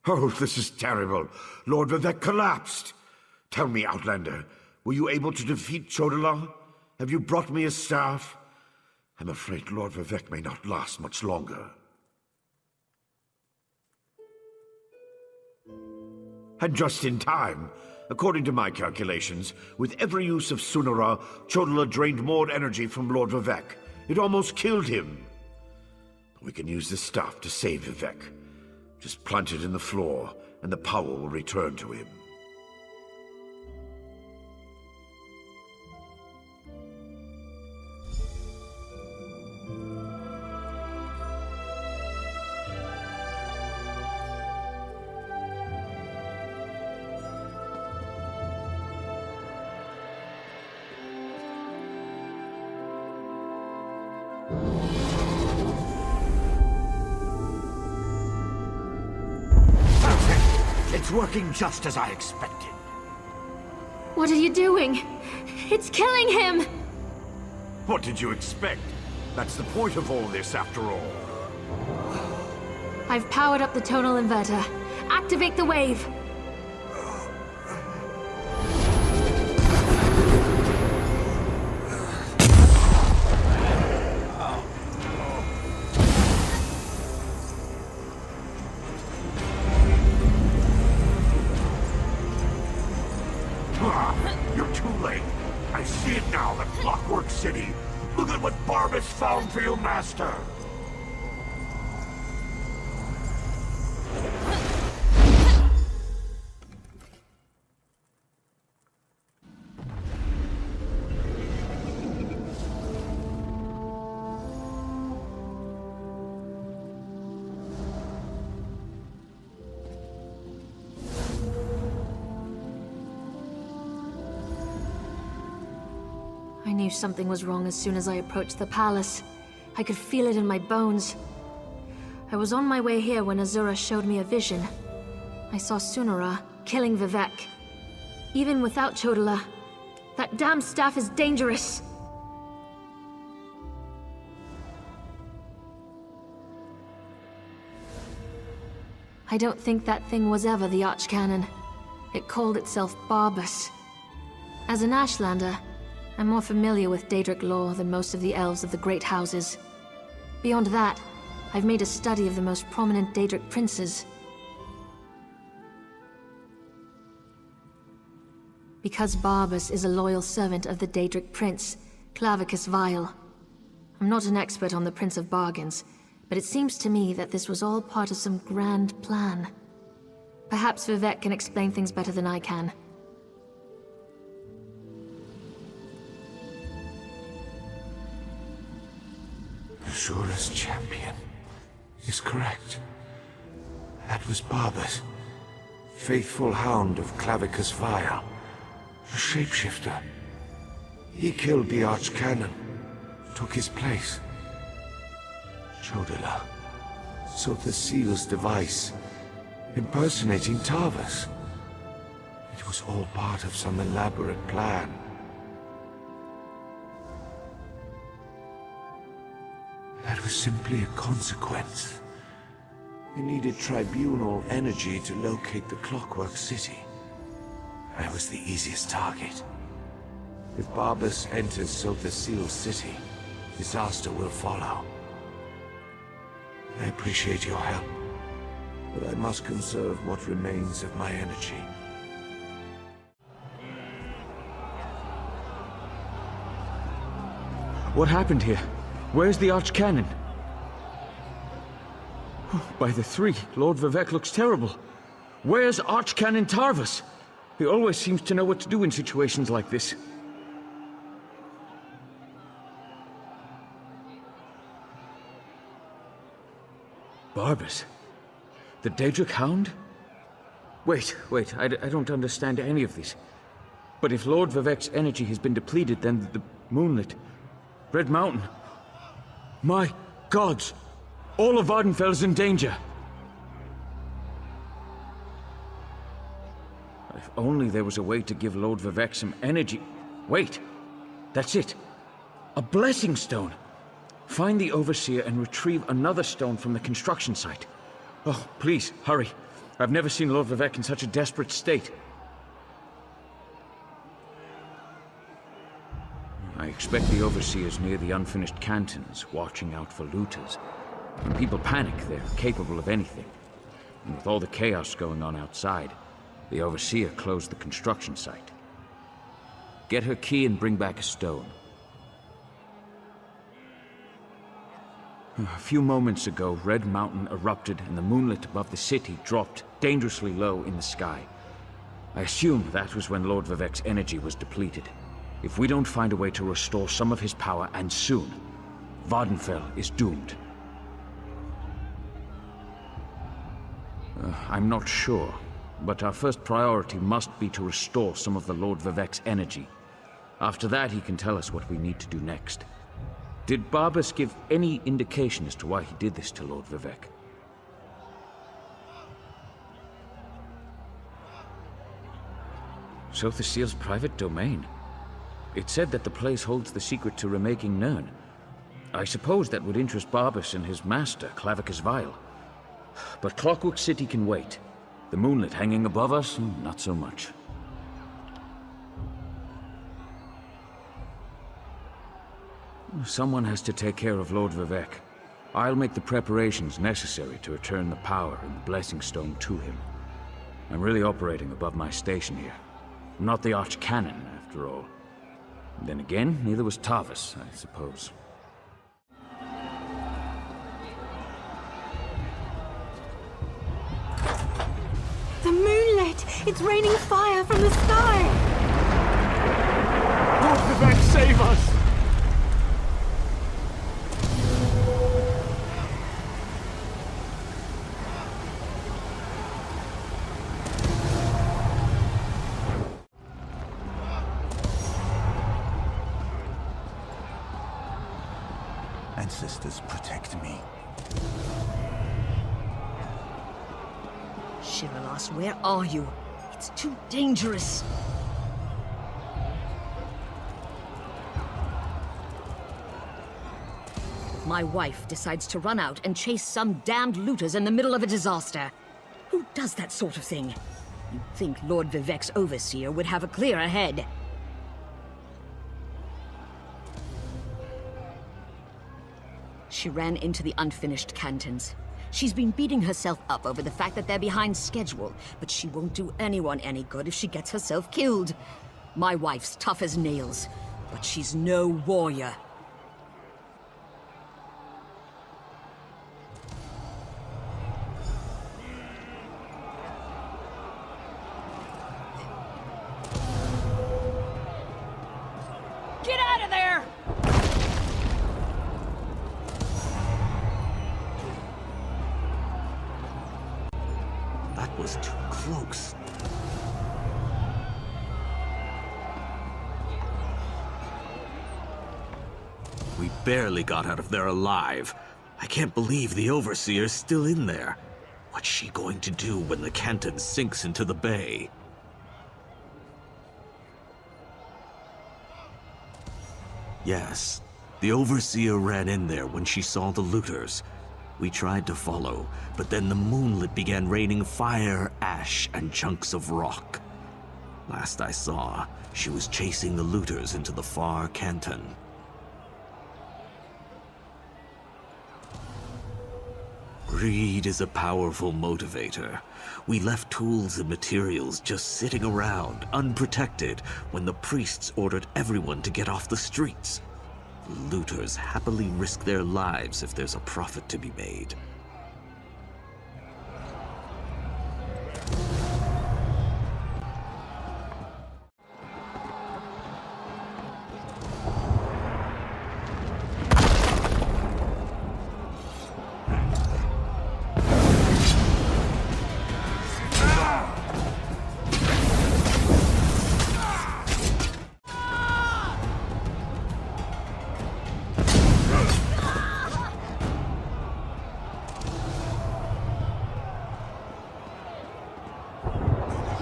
Oh, this is terrible. Lord Vivec collapsed. Tell me, Outlander, were you able to defeat Chodala? Have you brought me a staff? I'm afraid Lord Vivec may not last much longer. And just in time. According to my calculations, with every use of Sunara, Chodala drained more energy from Lord Vivec. It almost killed him. We can use this staff to save Vivec. Just plant it in the floor, and the power will return to him. It's working just as I expected. What are you doing? It's killing him! What did you expect? That's the point of all this, after all. I've powered up the tonal inverter. Activate the wave! down for your master! I knew something was wrong as soon as I approached the palace. I could feel it in my bones. I was on my way here when Azura showed me a vision. I saw Sunara killing Vivek. Even without Chodala, that damn staff is dangerous. I don't think that thing was ever the Archcanon. It called itself Barbas. As an Ashlander, I'm more familiar with Daedric lore than most of the elves of the Great Houses. Beyond that, I've made a study of the most prominent Daedric princes. Because Barbas is a loyal servant of the Daedric prince, Clavicus Vile. I'm not an expert on the Prince of Bargains, but it seems to me that this was all part of some grand plan. Perhaps Vivek can explain things better than I can. Azura's champion is correct. That was Barbas, faithful hound of Clavicus Vile, a shapeshifter. He killed the Archcanon, took his place. Chodala sought the seal's device, impersonating Tarvas. It was all part of some elaborate plan. That was simply a consequence. We needed tribunal energy to locate the Clockwork City. I was the easiest target. If Barbas enters Sotha Seal's city, disaster will follow. I appreciate your help, but I must conserve what remains of my energy. What happened here? Where's the Archcanon? By the three, Lord Vivek looks terrible. Where's Archcanon Tarvas? He always seems to know what to do in situations like this. Barbas? The Daedric Hound? Wait, I don't understand any of this. But if Lord Vivek's energy has been depleted, then the Moonlit, Red Mountain... My gods! All of Vardenfell is in danger! If only there was a way to give Lord Vivek some energy... Wait! That's it! A blessing stone! Find the Overseer and retrieve another stone from the construction site. Oh, please, hurry. I've never seen Lord Vivek in such a desperate state. I expect the Overseer's near the unfinished cantons, watching out for looters. When people panic, they're capable of anything. And with all the chaos going on outside, the Overseer closed the construction site. Get her key and bring back a stone. A few moments ago, Red Mountain erupted and the moonlit above the city dropped dangerously low in the sky. I assume that was when Lord Vivek's energy was depleted. If we don't find a way to restore some of his power, and soon, Vardenfell is doomed. I'm not sure, but our first priority must be to restore some of the Lord Vivek's energy. After that, he can tell us what we need to do next. Did Barbas give any indication as to why he did this to Lord Vivek? Sotha Seal's private domain. It said that the place holds the secret to remaking Nirn. I suppose that would interest Barbas and his master, Clavicus Vile. But Clockwork City can wait. The moonlit hanging above us, not so much. Someone has to take care of Lord Vivek. I'll make the preparations necessary to return the power and the Blessing Stone to him. I'm really operating above my station here. I'm not the Archcanon, after all. Then again, neither was Tarvas, I suppose. It's raining fire from the sky! Lord Vivek, save us! Ancestors, protect me. Shivalas, where are you? It's too dangerous. My wife decides to run out and chase some damned looters in the middle of a disaster. Who does that sort of thing? You'd think Lord Vivek's overseer would have a clearer head. She ran into the unfinished cantons. She's been beating herself up over the fact that they're behind schedule, but she won't do anyone any good if she gets herself killed. My wife's tough as nails, but she's no warrior. Get out of there! That was too close. We barely got out of there alive. I can't believe the Overseer's still in there. What's she going to do when the Canton sinks into the bay? Yes, the Overseer ran in there when she saw the looters. We tried to follow, but then the moonlit began raining fire, ash, and chunks of rock. Last I saw, she was chasing the looters into the far canton. Greed is a powerful motivator. We left tools and materials just sitting around, unprotected, when the priests ordered everyone to get off the streets. Looters happily risk their lives if there's a profit to be made.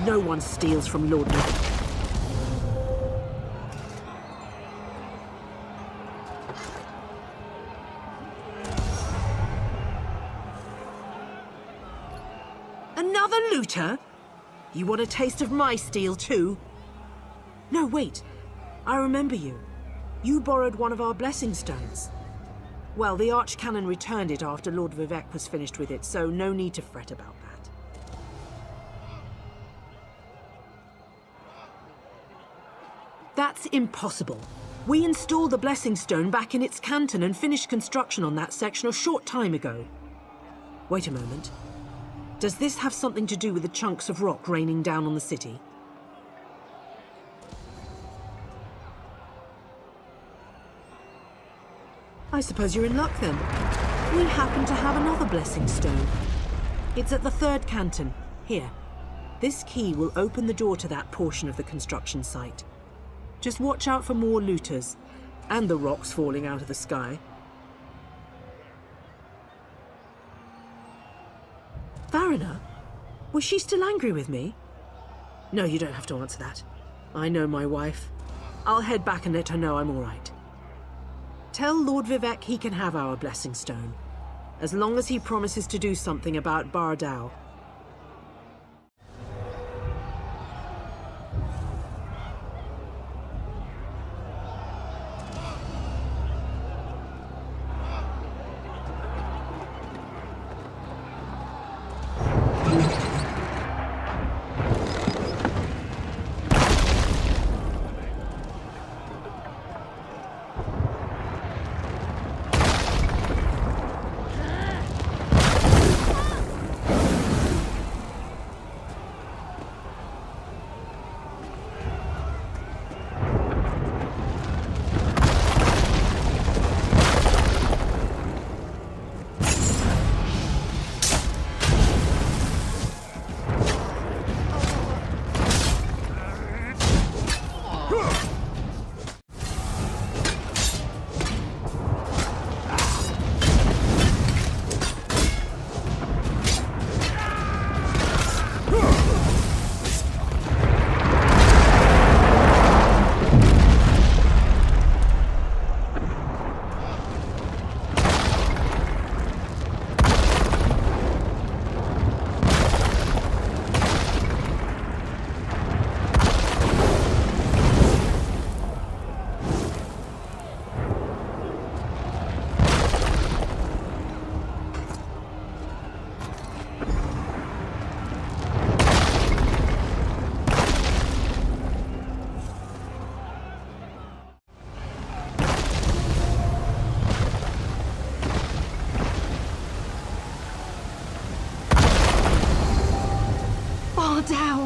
No one steals from Lord Vivek. Another looter? You want a taste of my steel too? No, wait. I remember you. You borrowed one of our blessing stones. Well, the Archcanon returned it after Lord Vivek was finished with it, so no need to fret about that. That's impossible. We installed the Blessing Stone back in its canton and finished construction on that section a short time ago. Wait a moment. Does this have something to do with the chunks of rock raining down on the city? I suppose you're in luck then. We happen to have another Blessing Stone. It's at the 3rd canton. Here. This key will open the door to that portion of the construction site. Just watch out for more looters, and the rocks falling out of the sky. Varina? Was she still angry with me? No, you don't have to answer that. I know my wife. I'll head back and let her know I'm all right. Tell Lord Vivek he can have our Blessing Stone, as long as he promises to do something about Bardao.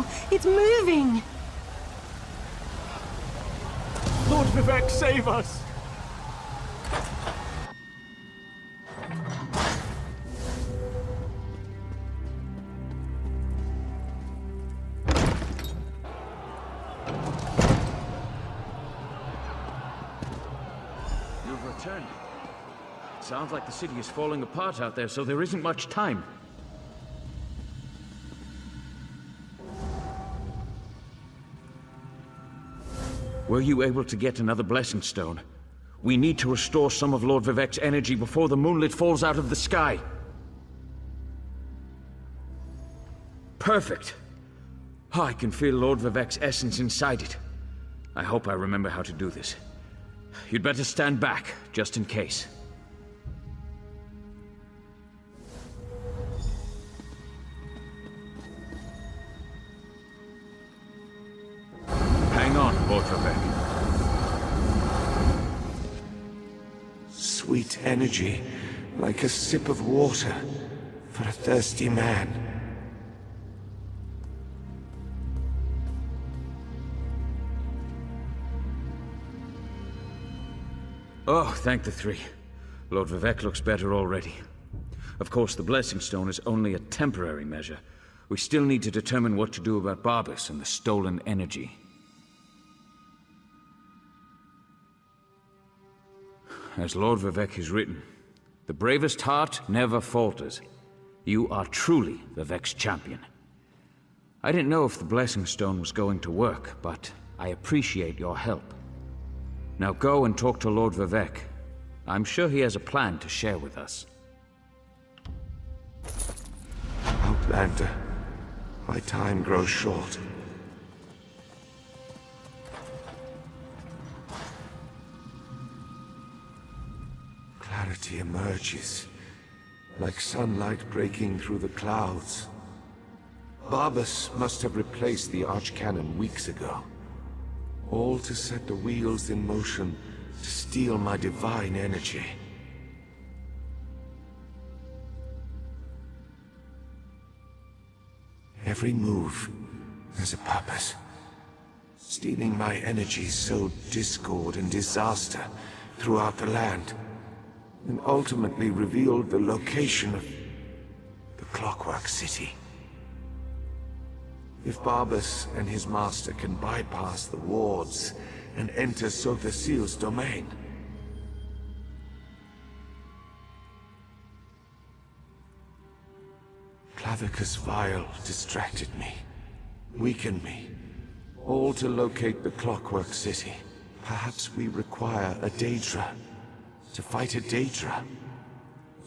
portal! It's moving! Lord Vivek, save us! You've returned. Sounds like the city is falling apart out there, so there isn't much time. Were you able to get another blessing stone? We need to restore some of Lord Vivek's energy before the moonlit falls out of the sky. Perfect. Oh, I can feel Lord Vivek's essence inside it. I hope I remember how to do this. You'd better stand back, just in case. Hang on, Lord Vivek. Sweet energy, like a sip of water for a thirsty man. Oh, thank the three. Lord Vivek looks better already. Of course, the Blessing Stone is only a temporary measure. We still need to determine what to do about Barbas and the stolen energy. As Lord Vivek has written, the bravest heart never falters. You are truly Vivek's champion. I didn't know if the Blessing Stone was going to work, but I appreciate your help. Now go and talk to Lord Vivek. I'm sure he has a plan to share with us. Outlander, my time grows short. Clarity emerges, like sunlight breaking through the clouds. Barbas must have replaced the Archcanon weeks ago. All to set the wheels in motion to steal my divine energy. Every move has a purpose. Stealing my energy sowed discord and disaster throughout the land, and ultimately revealed the location of the Clockwork City. If Barbas and his master can bypass the wards and enter Sothasil's domain, Clavicus Vile distracted me, weakened me, all to locate the Clockwork City. Perhaps we require a Daedra, to fight a Daedra.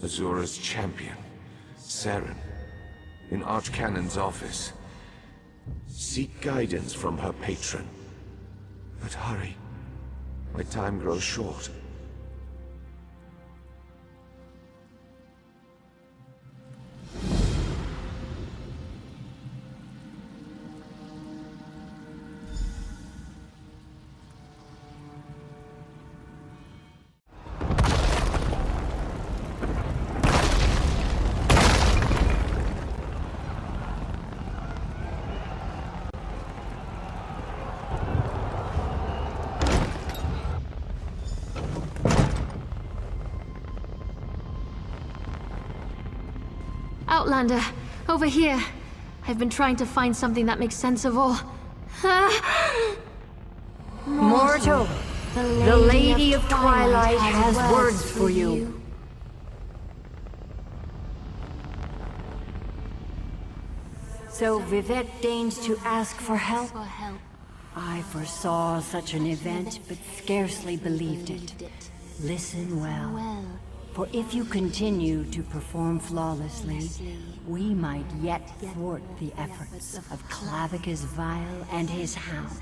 Azura's champion, Saren, in Archcanon's office. Seek guidance from her patron. But hurry. My time grows short. Outlander, over here. I've been trying to find something that makes sense of all. Mortal, the Lady of Twilight has words for you. So Vivek deigns to ask for help? I foresaw such an event, but scarcely believed it. Listen well. For if you continue to perform flawlessly, we might yet thwart the efforts of Clavicus Vile and his hound,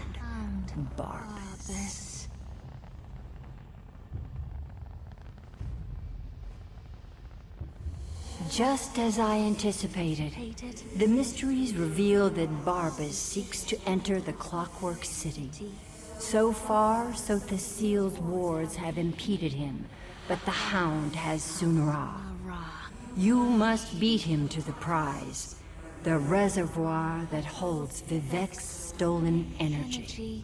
Barbas. Just as I anticipated, the mysteries reveal that Barbas seeks to enter the Clockwork City. So far, Sothasil's wards have impeded him, but the Hound has Sunra. You must beat him to the prize. The reservoir that holds Vivek's stolen energy.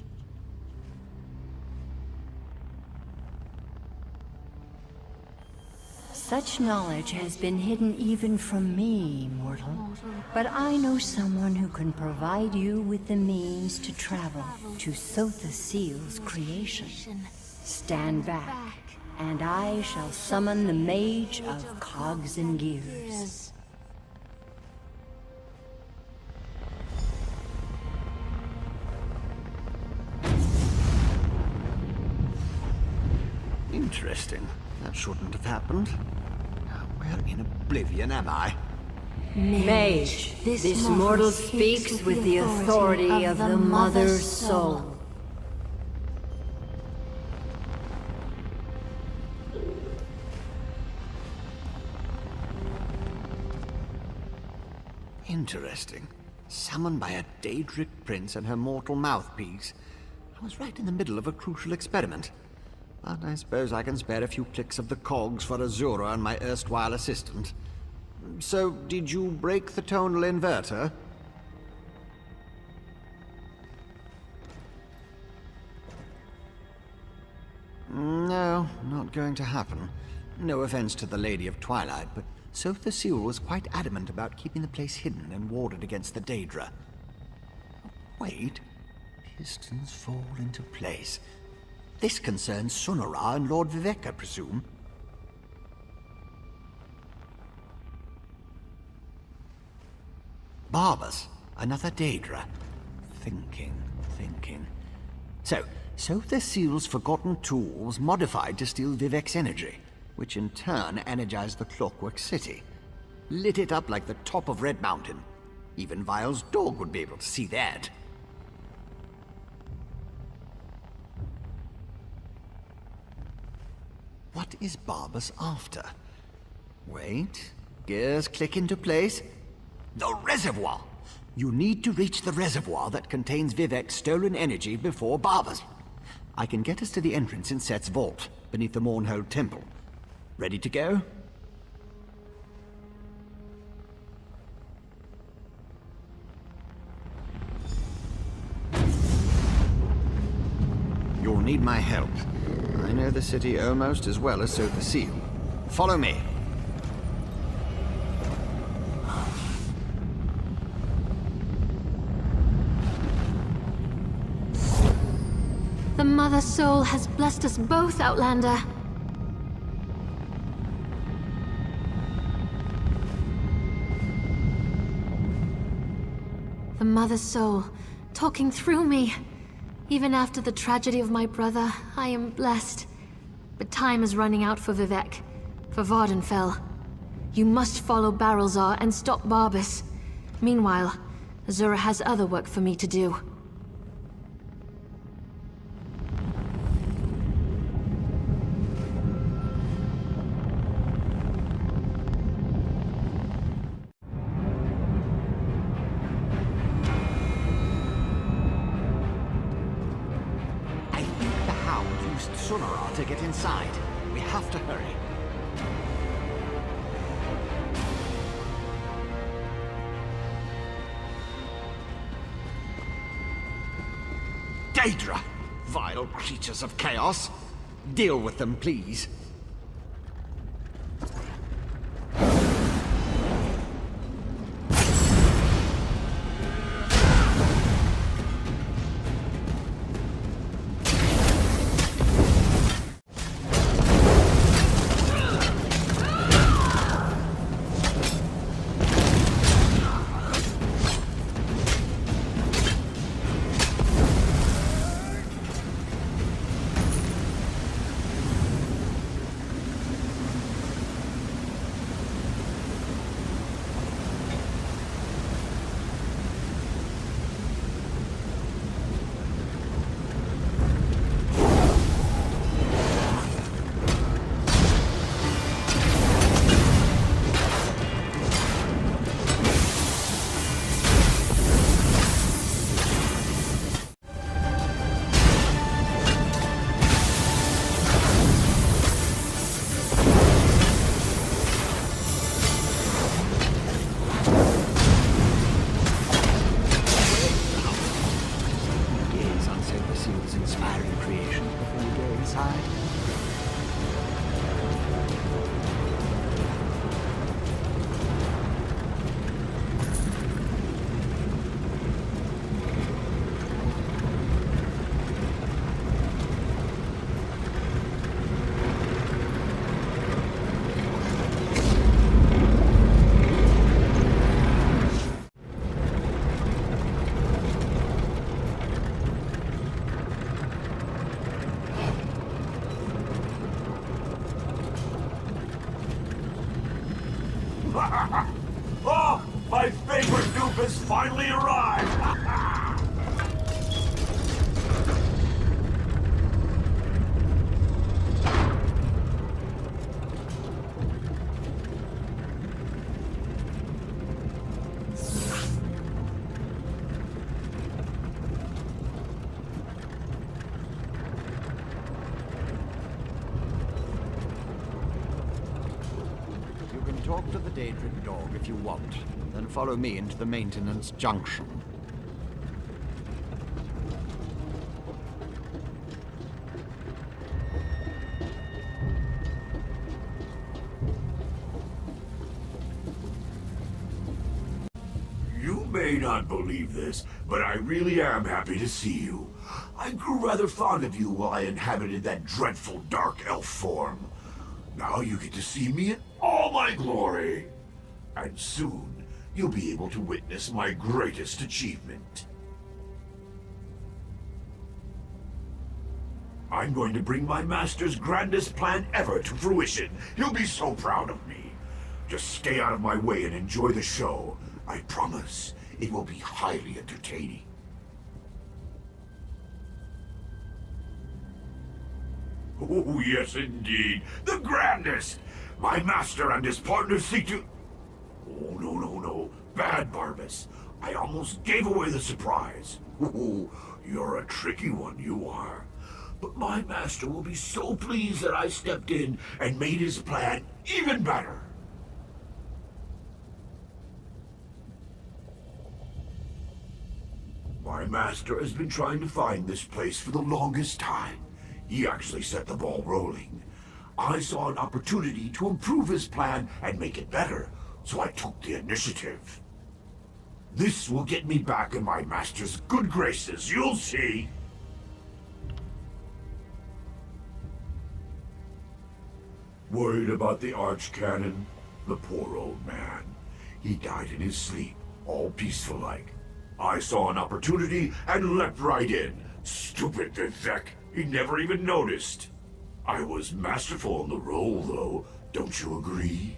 Such knowledge has been hidden even from me, mortal. But I know someone who can provide you with the means to travel to Sotha Seal's creation. Stand back, and I shall summon the Mage of Cogs and Gears. Interesting. That shouldn't have happened. Now, where in oblivion am I? Mage, this mortal speaks with the authority of the Mother's Soul. Interesting. Summoned by a Daedric prince and her mortal mouthpiece. I was right in the middle of a crucial experiment. But I suppose I can spare a few clicks of the cogs for Azura and my erstwhile assistant. So, did you break the tonal inverter? No, not going to happen. No offense to the Lady of Twilight, but Sotha Seal was quite adamant about keeping the place hidden and warded against the Daedra. Wait. Pistons fall into place. This concerns Sunara and Lord Vivek, I presume. Barbas, another Daedra. Thinking. So the Seal's forgotten tool was modified to steal Vivek's energy, which in turn energized the Clockwork City. Lit it up like the top of Red Mountain. Even Vile's dog would be able to see that. What is Barbas after? Wait. Gears click into place. The reservoir! You need to reach the reservoir that contains Vivek's stolen energy before Barbas. I can get us to the entrance in Set's vault, beneath the Mournhold Temple. Ready to go? You'll need my help. I know the city almost as well as Sotha Seal. Follow me. The Mother Soul has blessed us both, Outlander. The Mother Soul, talking through me. Even after the tragedy of my brother, I am blessed. But time is running out for Vivek, for Vardenfell. You must follow Barrelzar and stop Barbas. Meanwhile, Azura has other work for me to do. Sunara to get inside. We have to hurry. Daedra! Vile creatures of chaos. Deal with them, please. Oh, my favorite dupe has finally arrived! Talk to the Daedric dog if you want, then follow me into the maintenance junction. You may not believe this, but I really am happy to see you. I grew rather fond of you while I inhabited that dreadful dark elf form. Now you get to see me in all my glory. And soon, you'll be able to witness my greatest achievement. I'm going to bring my master's grandest plan ever to fruition. He'll be so proud of me. Just stay out of my way and enjoy the show. I promise it will be highly entertaining. Oh, yes, indeed. The grandest! My master and his partner seek to... Oh, no. Bad, Barbas. I almost gave away the surprise. Oh, you're a tricky one, you are. But my master will be so pleased that I stepped in and made his plan even better. My master has been trying to find this place for the longest time. He actually set the ball rolling. I saw an opportunity to improve his plan and make it better, so I took the initiative. This will get me back in my master's good graces, you'll see. Worried about the archcanon? The poor old man. He died in his sleep, all peaceful-like. I saw an opportunity and leapt right in. Stupid Vivek. He never even noticed. I was masterful in the role, though. Don't you agree?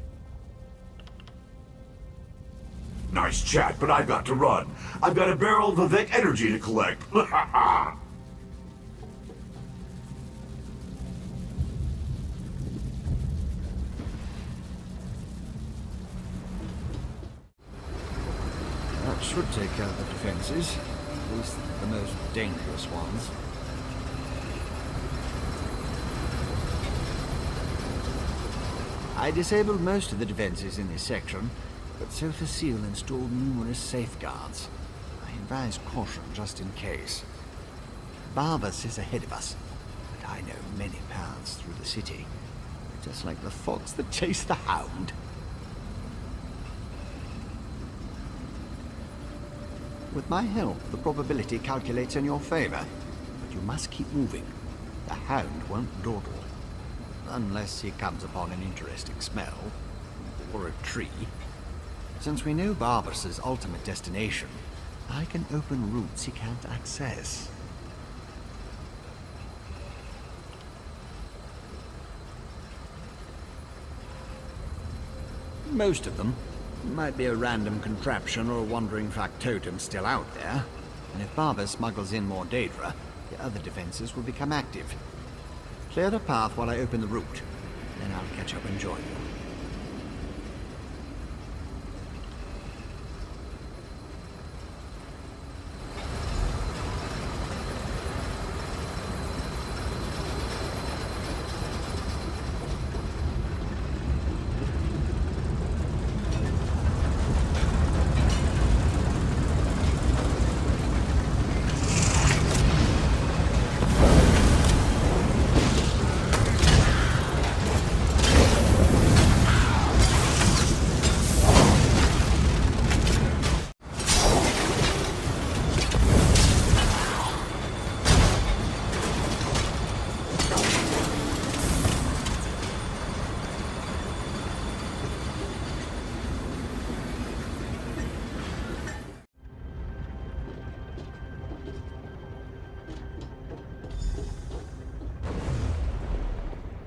Nice chat, but I've got to run. I've got a barrel of Vivek energy to collect. That should take out the defenses, at least the most dangerous ones. I disabled most of the defenses in this section, but Sophasil installed numerous safeguards. I advise caution just in case. Barbas is ahead of us, but I know many paths through the city, just like the fox that chased the hound. With my help, the probability calculates in your favor, but you must keep moving. The hound won't dawdle. Unless he comes upon an interesting smell, or a tree. Since we know Barbas's ultimate destination, I can open routes he can't access. Most of them. Might be a random contraption or a wandering factotum still out there. And if Barbas smuggles in more Daedra, the other defenses will become active. Clear the path while I open the route. Then I'll catch up and join you.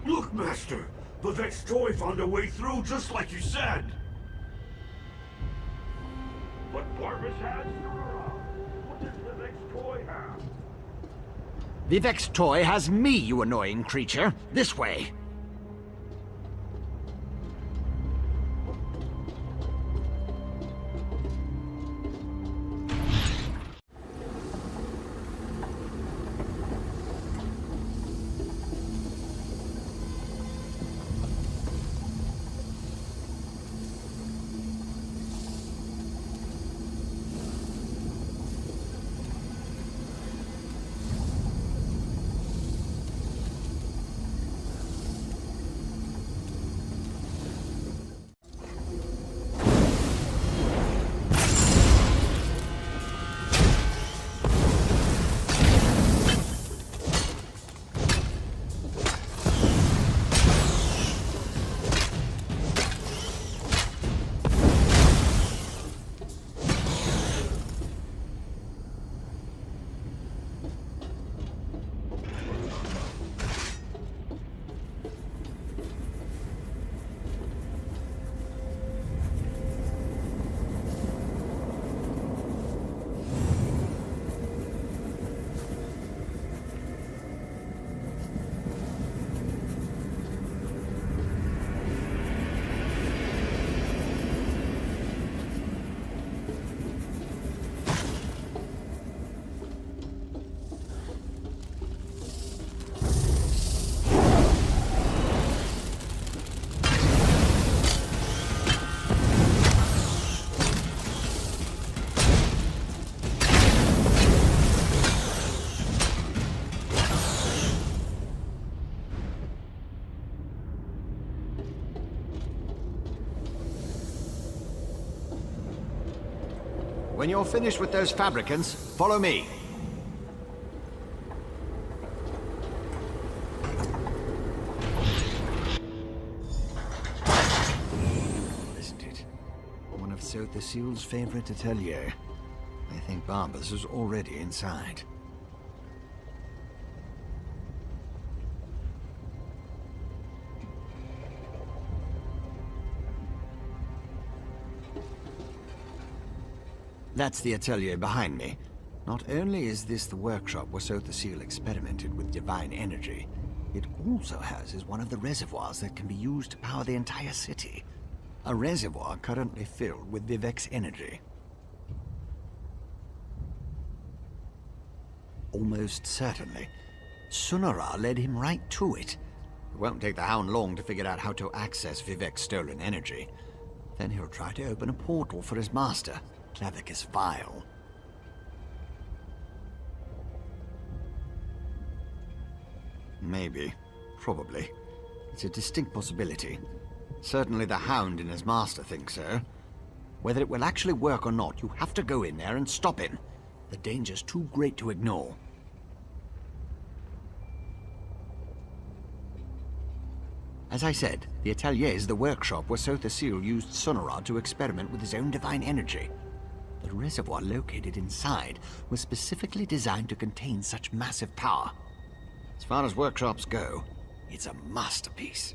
Look, Master! Vivek's toy found a way through just like you said! Vivek's toy has me, you annoying creature. This way. When you're finished with those fabricants, follow me. Isn't it? One of Saut the Seal's favorite atelier. I think Barbers is already inside. That's the atelier behind me. Not only is this the workshop where Saut the Seal experimented with divine energy, it also houses one of the reservoirs that can be used to power the entire city. A reservoir currently filled with Vivek's energy. Almost certainly. Sunara led him right to it. It won't take the Hound long to figure out how to access Vivek's stolen energy. Then he'll try to open a portal for his master, Clavicus Vile. Maybe. Probably. It's a distinct possibility. Certainly the Hound and his master think so. Whether it will actually work or not, you have to go in there and stop him. The danger's too great to ignore. As I said, the atelier is the workshop where Saut the Seal used Sunara to experiment with his own divine energy. The reservoir located inside was specifically designed to contain such massive power. As far as workshops go, it's a masterpiece.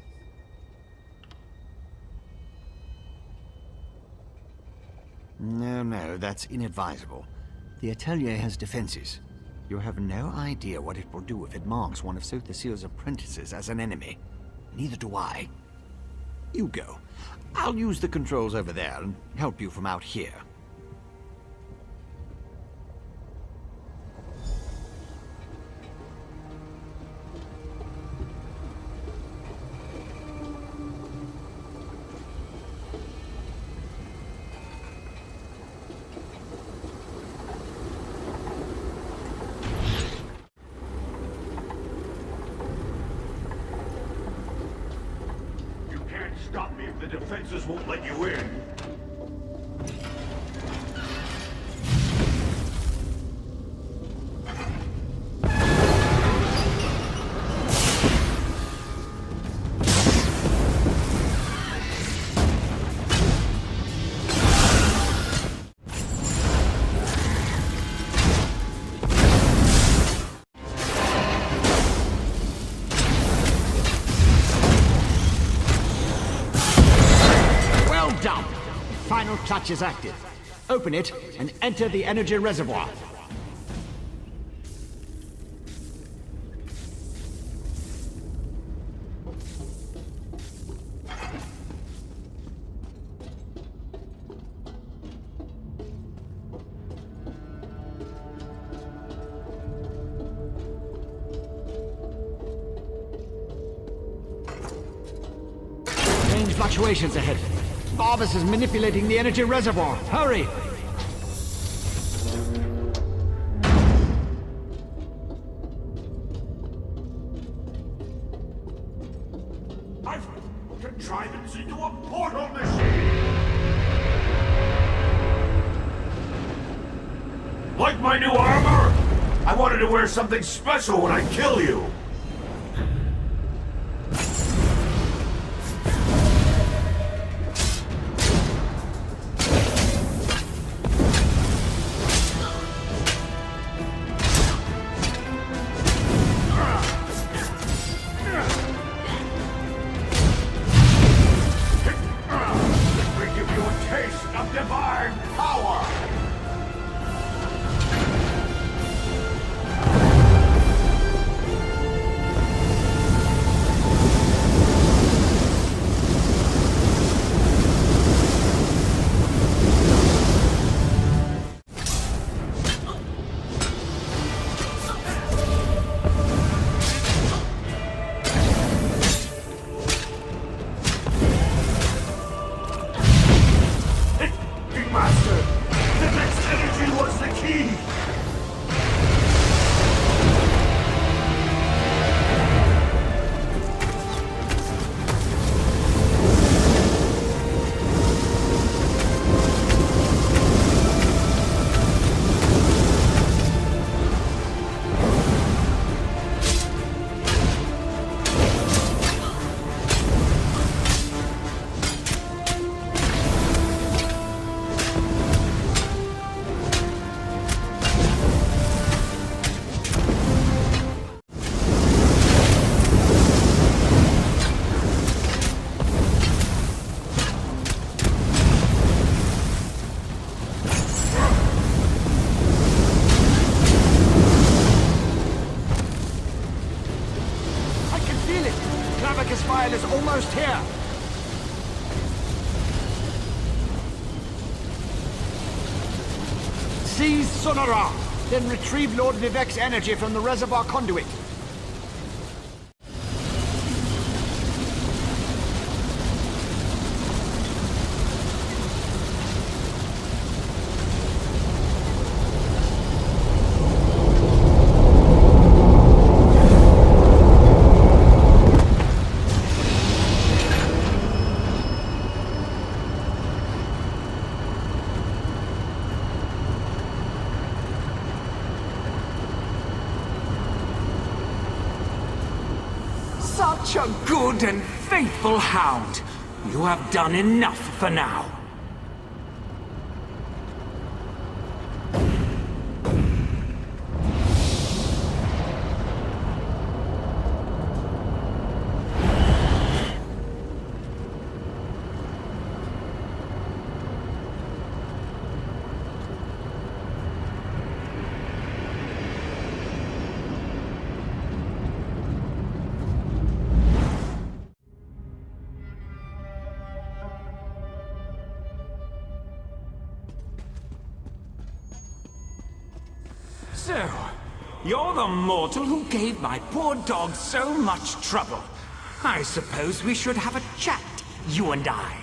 No, that's inadvisable. The atelier has defenses. You have no idea what it will do if it marks one of Saut the Seal's apprentices as an enemy. Neither do I. You go. I'll use the controls over there and help you from out here. Stop me if the defenses won't let you in. Final clutch is active. Open it and enter the energy reservoir. Range fluctuations ahead. Barvis is manipulating the energy reservoir. Hurry! I've contrivance into a portal machine! Like my new armor? I wanted to wear something special when I kill you! Is almost here. Seize Sonora, then retrieve Lord Vivek's energy from the reservoir conduit. Such a good and faithful hound. You have done enough for now. So, you're the mortal who gave my poor dog so much trouble. I suppose we should have a chat, you and I.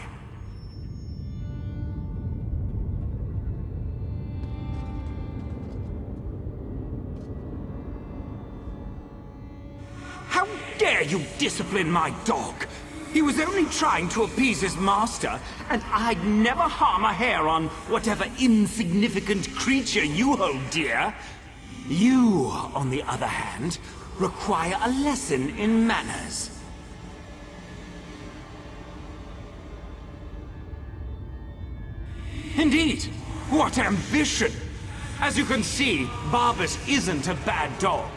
How dare you discipline my dog? He was only trying to appease his master, and I'd never harm a hair on whatever insignificant creature you hold dear. You, on the other hand, require a lesson in manners. Indeed, what ambition! As you can see, Barbas isn't a bad dog.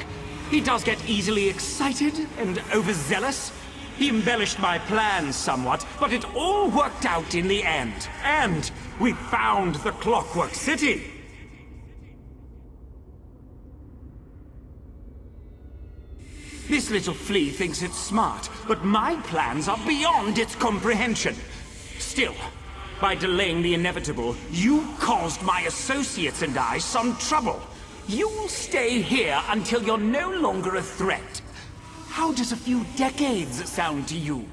He does get easily excited and overzealous, He embellished my plans somewhat, but it all worked out in the end. And we found the Clockwork City. This little flea thinks it's smart, but my plans are beyond its comprehension. Still, by delaying the inevitable, you caused my associates and I some trouble. You'll stay here until you're no longer a threat. How does a few decades sound to you?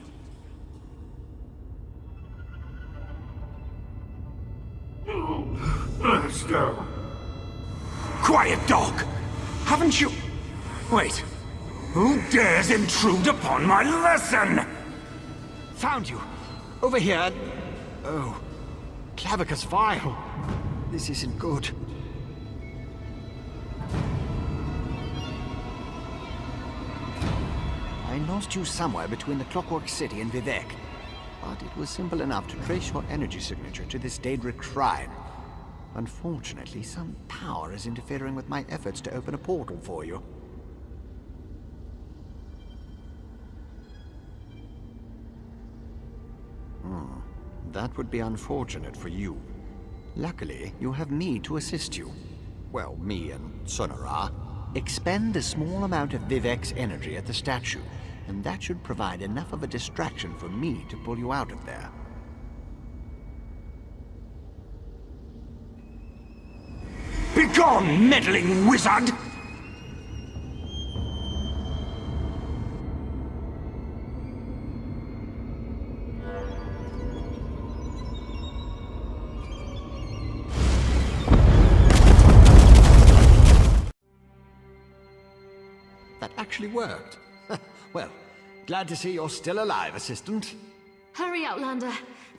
Let's go. Quiet, dog! Haven't you... Wait. Who dares intrude upon my lesson? Found you. Over here. Oh. Clavicus Vile. This isn't good. I lost you somewhere between the Clockwork City and Vivek. But it was simple enough to trace your energy signature to this Daedric shrine. Unfortunately, some power is interfering with my efforts to open a portal for you. That would be unfortunate for you. Luckily, you have me to assist you. Well, me and Sonara. Expend a small amount of Vivek's energy at the statue, and that should provide enough of a distraction for me to pull you out of there. Begone, meddling wizard! That actually worked. Well, glad to see you're still alive, Assistant. Hurry, Outlander.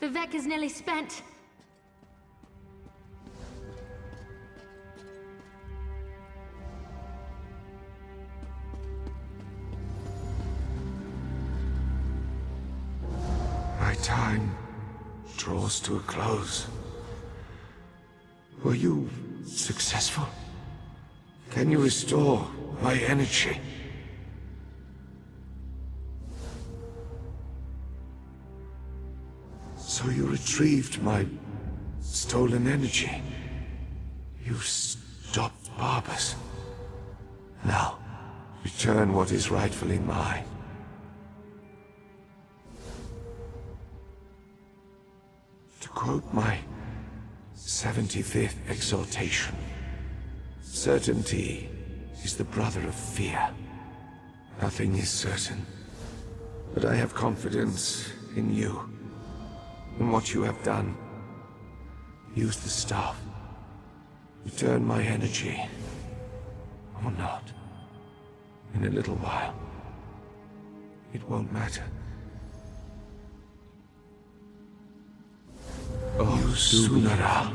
Vivek is nearly spent. My time draws to a close. Were you successful? Can you restore my energy? So you retrieved my stolen energy. You stopped Barbas. Now, return what is rightfully mine. To quote my 75th exhortation, certainty is the brother of fear. Nothing is certain, but I have confidence in you, in what you have done. Use the staff. Return my energy. Or not. In a little while. It won't matter. Oh, Sunara.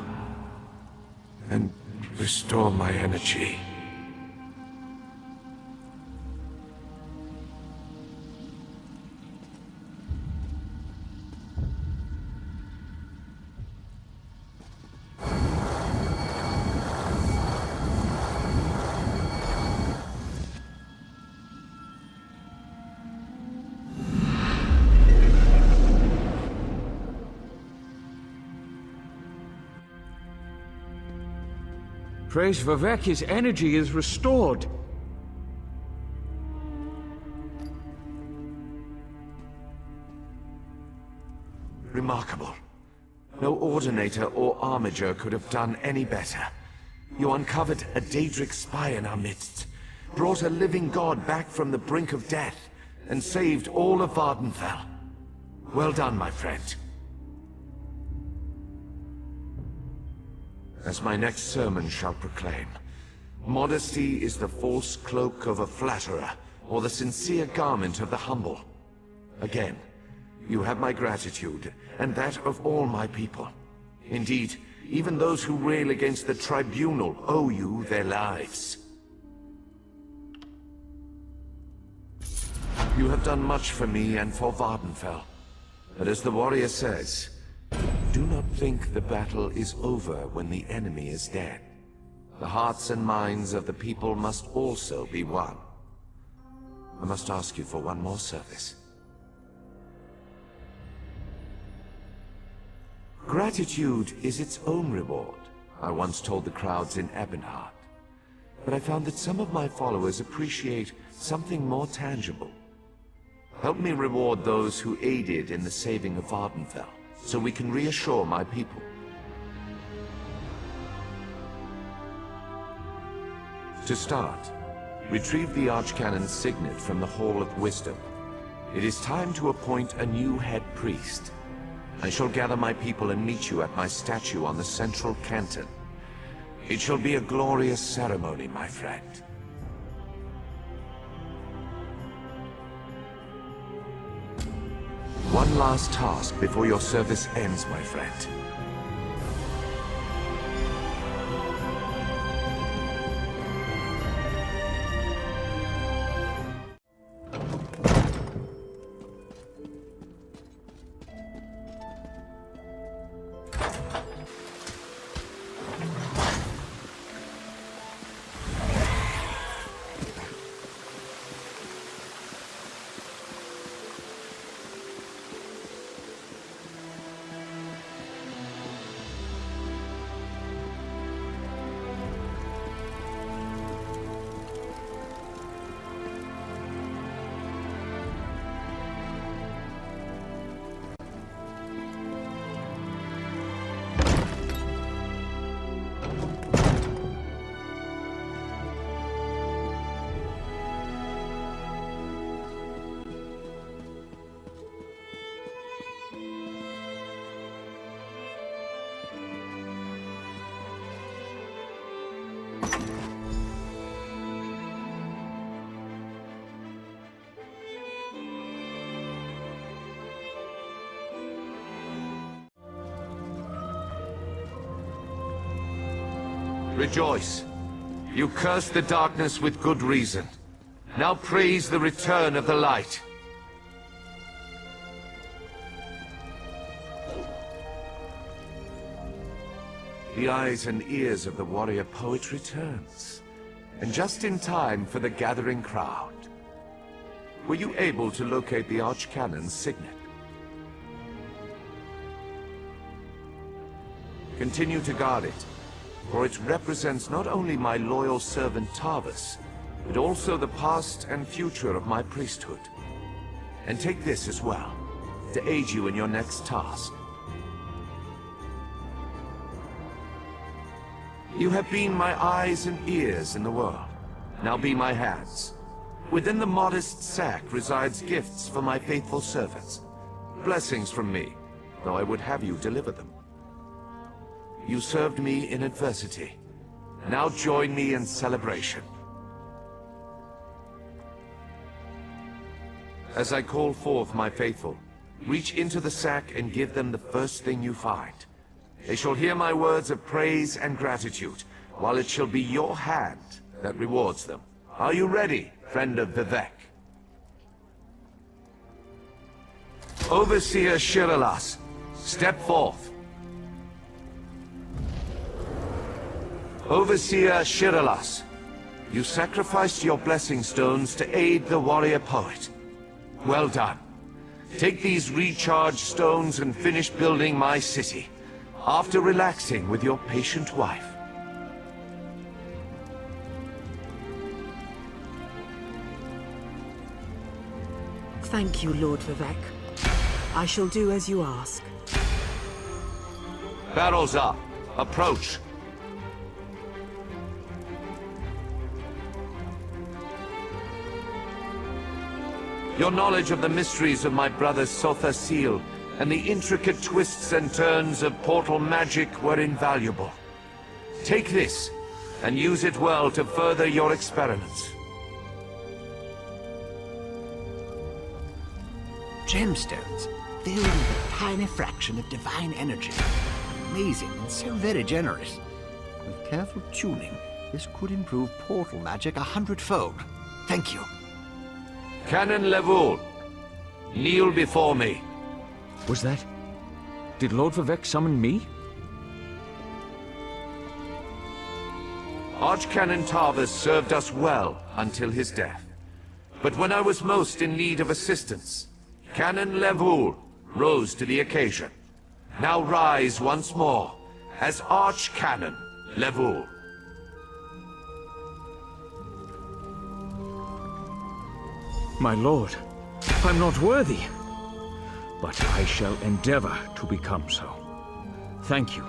And restore my energy. Praise Vivek, his energy is restored. Remarkable. No Ordinator or Armiger could have done any better. You uncovered a Daedric spy in our midst, brought a living god back from the brink of death, and saved all of Vardenfell. Well done, my friend. As my next sermon shall proclaim, modesty is the false cloak of a flatterer, or the sincere garment of the humble. Again, you have my gratitude, and that of all my people. Indeed, even those who rail against the tribunal owe you their lives. You have done much for me and for Vardenfell, but as the warrior says, do not think the battle is over when the enemy is dead. The hearts and minds of the people must also be won. I must ask you for one more service. Gratitude is its own reward, I once told the crowds in Ebonheart. But I found that some of my followers appreciate something more tangible. Help me reward those who aided in the saving of Vardenfell, so we can reassure my people. To start, retrieve the Archcanon's signet from the Hall of Wisdom. It is time to appoint a new head priest. I shall gather my people and meet you at my statue on the central canton. It shall be a glorious ceremony, my friend. One last task before your service ends, my friend. Rejoice. You cursed the darkness with good reason. Now praise the return of the light. The eyes and ears of the warrior poet returns, and just in time for the gathering crowd. Were you able to locate the Archcanon's signet? Continue to guard it, for it represents not only my loyal servant Tarvis, but also the past and future of my priesthood. And take this as well, to aid you in your next task. You have been my eyes and ears in the world. Now be my hands. Within the modest sack resides gifts for my faithful servants. Blessings from me, though I would have you deliver them. You served me in adversity. Now join me in celebration. As I call forth my faithful, reach into the sack and give them the first thing you find. They shall hear my words of praise and gratitude, while it shall be your hand that rewards them. Are you ready, friend of Vivek? Overseer Shiralas, step forth. Overseer Shiralas, you sacrificed your blessing stones to aid the warrior poet. Well done. Take these recharged stones and finish building my city, after relaxing with your patient wife. Thank you, Lord Vivek. I shall do as you ask. Barrels up. Approach. Your knowledge of the mysteries of my brother Sotha Seal and the intricate twists and turns of portal magic were invaluable. Take this, and use it well to further your experiments. Gemstones, filled with a tiny fraction of divine energy. Amazing and so very generous. With careful tuning, this could improve portal magic 100-fold. Thank you. Canon Levoul, kneel before me. Was that? Did Lord Vivek summon me? Archcanon Tarvis served us well until his death. But when I was most in need of assistance, Canon Levoul rose to the occasion. Now rise once more as Archcanon Levoul. My lord, I'm not worthy, but I shall endeavor to become so. Thank you,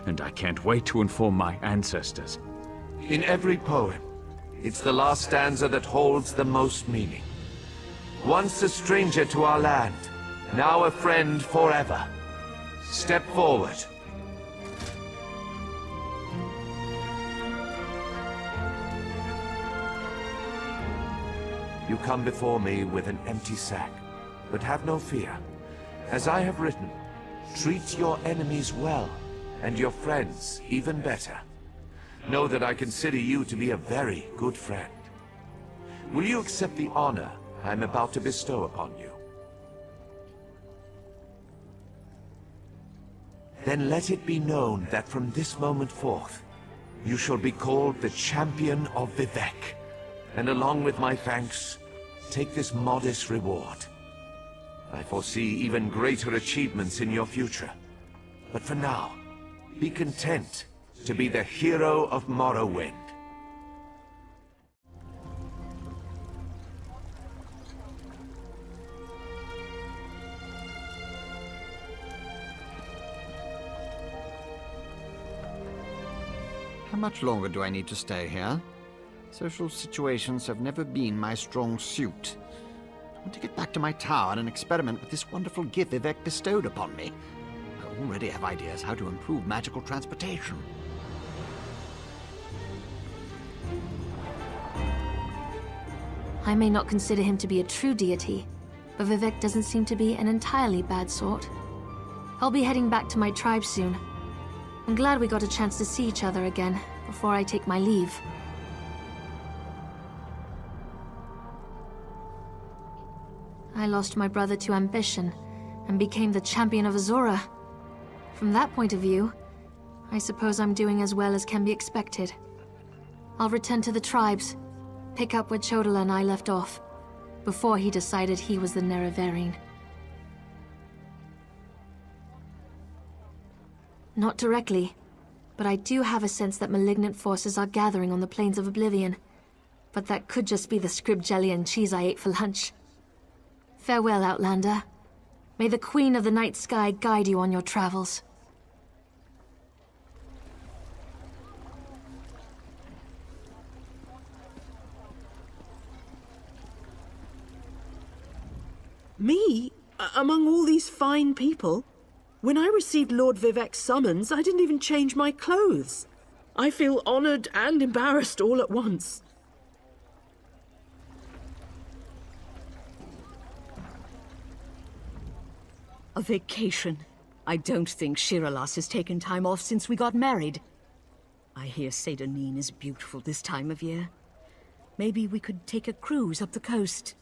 and I can't wait to inform my ancestors. In every poem, it's the last stanza that holds the most meaning. Once a stranger to our land, now a friend forever. Step forward. You come before me with an empty sack, but have no fear. As I have written, treat your enemies well, and your friends even better. Know that I consider you to be a very good friend. Will you accept the honor I'm about to bestow upon you? Then let it be known that from this moment forth, you shall be called the Champion of Vivec. And along with my thanks, take this modest reward. I foresee even greater achievements in your future. But for now, be content to be the hero of Morrowind. How much longer do I need to stay here? Social situations have never been my strong suit. I want to get back to my tower and experiment with this wonderful gift Vivec bestowed upon me. I already have ideas how to improve magical transportation. I may not consider him to be a true deity, but Vivec doesn't seem to be an entirely bad sort. I'll be heading back to my tribe soon. I'm glad we got a chance to see each other again before I take my leave. I lost my brother to ambition and became the champion of Azura. From that point of view, I suppose I'm doing as well as can be expected. I'll return to the tribes, pick up where Chodala and I left off, before he decided he was the Nerevarine. Not directly, but I do have a sense that malignant forces are gathering on the plains of Oblivion. But that could just be the scrib jelly and cheese I ate for lunch. Farewell, Outlander. May the Queen of the Night Sky guide you on your travels. Me? Among all these fine people? When I received Lord Vivec's summons, I didn't even change my clothes. I feel honored and embarrassed all at once. A vacation. I don't think Shiralas has taken time off since we got married. I hear Seydonin is beautiful this time of year. Maybe we could take a cruise up the coast.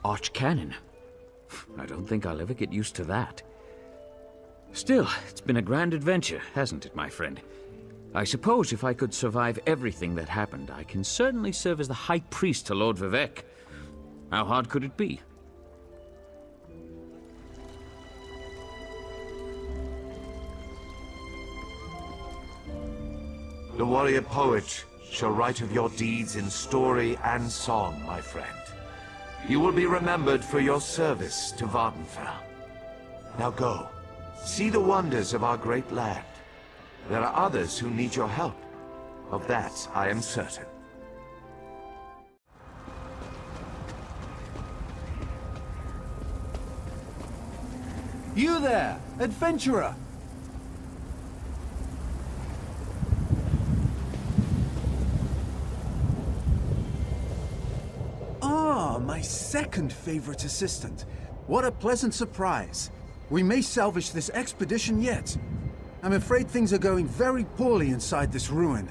Archcanon? I don't think I'll ever get used to that. Still, it's been a grand adventure, hasn't it, my friend? I suppose if I could survive everything that happened, I can certainly serve as the High Priest to Lord Vivec. How hard could it be? The warrior poet shall write of your deeds in story and song, my friend. You will be remembered for your service to Vardenfell. Now go, see the wonders of our great land. There are others who need your help. Of that, I am certain. You there, adventurer! Ah, my second favorite assistant. What a pleasant surprise. We may salvage this expedition yet. I'm afraid things are going very poorly inside this ruin.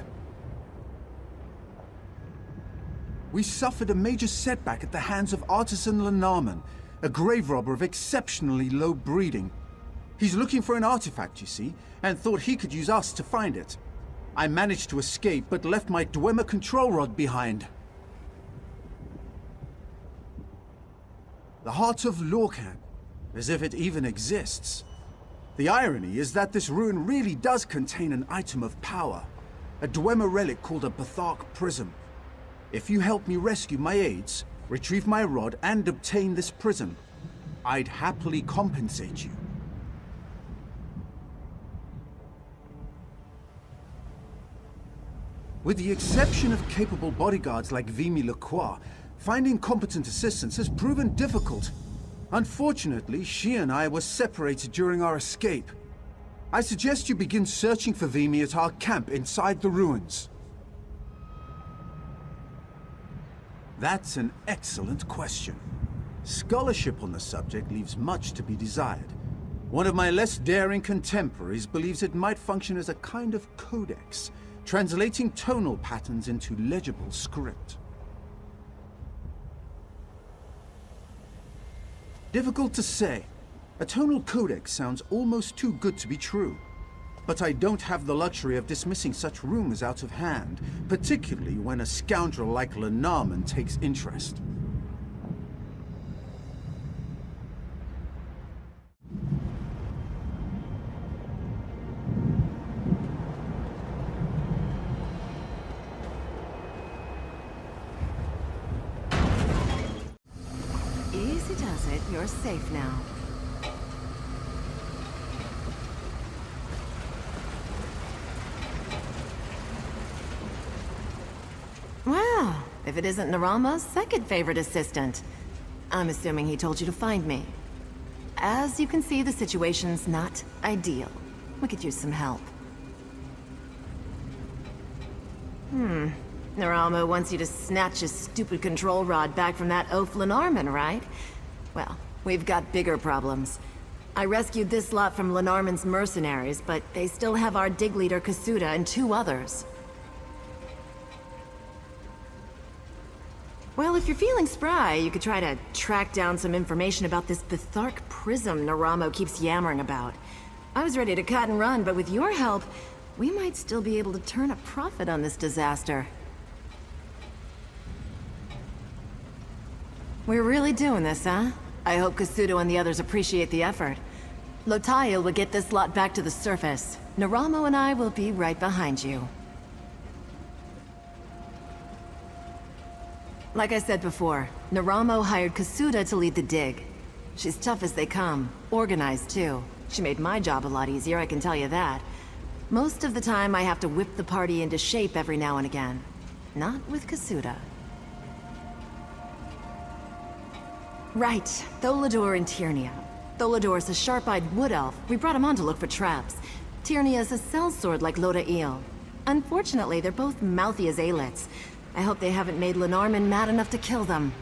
We suffered a major setback at the hands of artisan Lenormand, a grave robber of exceptionally low breeding. He's looking for an artifact, you see, and thought he could use us to find it. I managed to escape, but left my Dwemer control rod behind. The heart of Lorcan, as if it even exists. The irony is that this ruin really does contain an item of power, a Dwemer relic called a Bethark Prism. If you help me rescue my aides, retrieve my rod, and obtain this prism, I'd happily compensate you. With the exception of capable bodyguards like Vimy Lacroix, finding competent assistance has proven difficult. Unfortunately, she and I were separated during our escape. I suggest you begin searching for Vimy at our camp inside the ruins. That's an excellent question. Scholarship on the subject leaves much to be desired. One of my less daring contemporaries believes it might function as a kind of codex, translating tonal patterns into legible script. Difficult to say. A tonal codex sounds almost too good to be true. But I don't have the luxury of dismissing such rumors out of hand, particularly when a scoundrel like Lenormand takes interest. Easy does it. You're safe now. Well, if it isn't Narama's second favorite assistant. I'm assuming he told you to find me. As you can see, the situation's not ideal. We could use some help. Narama wants you to snatch his stupid control rod back from that oaf Lenormand, right? Well, we've got bigger problems. I rescued this lot from Lenormand's mercenaries, but they still have our dig leader Kasuda and 2 others. Well, if you're feeling spry, you could try to track down some information about this Bethark Prism Naramo keeps yammering about. I was ready to cut and run, but with your help, we might still be able to turn a profit on this disaster. We're really doing this, huh? I hope Kasudo and the others appreciate the effort. Lotail will get this lot back to the surface. Naramo and I will be right behind you. Like I said before, Naramo hired Kasuda to lead the dig. She's tough as they come, organized too. She made my job a lot easier, I can tell you that. Most of the time I have to whip the party into shape every now and again. Not with Kasuda. Right, Tholador and Tyrnia. Tholador's a sharp-eyed wood elf. We brought him on to look for traps. Tyrnia's a sellsword like Loda-Eel. Unfortunately, they're both mouthy as aelets. I hope they haven't made Lenormand mad enough to kill them.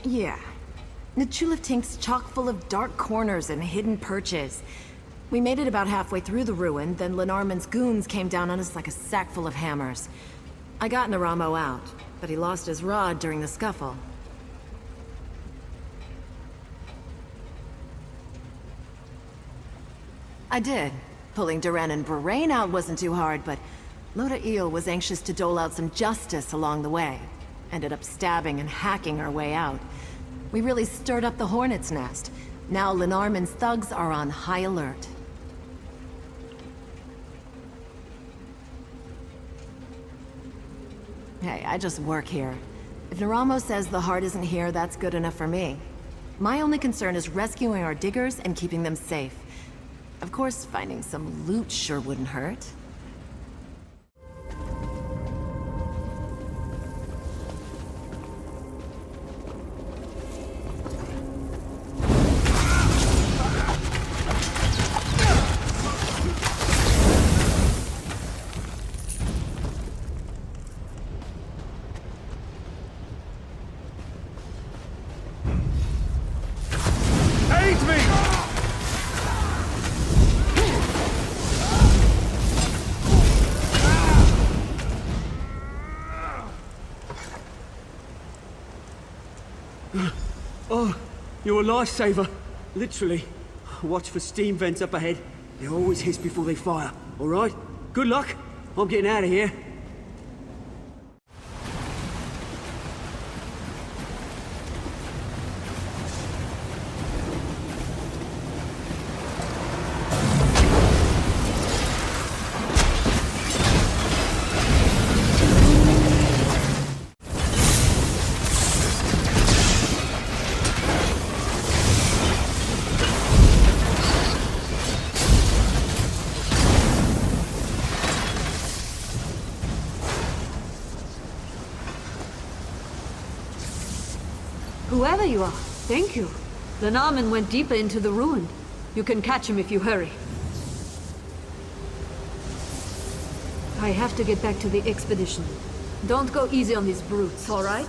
Yeah. Nichuliftink's chock full of dark corners and hidden perches. We made it about halfway through the ruin, then Lenormand's goons came down on us like a sack full of hammers. I got Naramo out, but he lost his rod during the scuffle. I did. Pulling Duran and Berain out wasn't too hard, but Loda-Eel was anxious to dole out some justice along the way. Ended up stabbing and hacking our way out. We really stirred up the hornet's nest. Now Lenormand's thugs are on high alert. Hey, I just work here. If Naramo says the heart isn't here, that's good enough for me. My only concern is rescuing our diggers and keeping them safe. Of course, finding some loot sure wouldn't hurt. Oh, you're a lifesaver. Literally. Watch for steam vents up ahead. They always hiss before they fire. All right? Good luck. I'm getting out of here. Whoever you are, thank you. The Narman went deeper into the ruin. You can catch him if you hurry. I have to get back to the expedition. Don't go easy on these brutes, all right?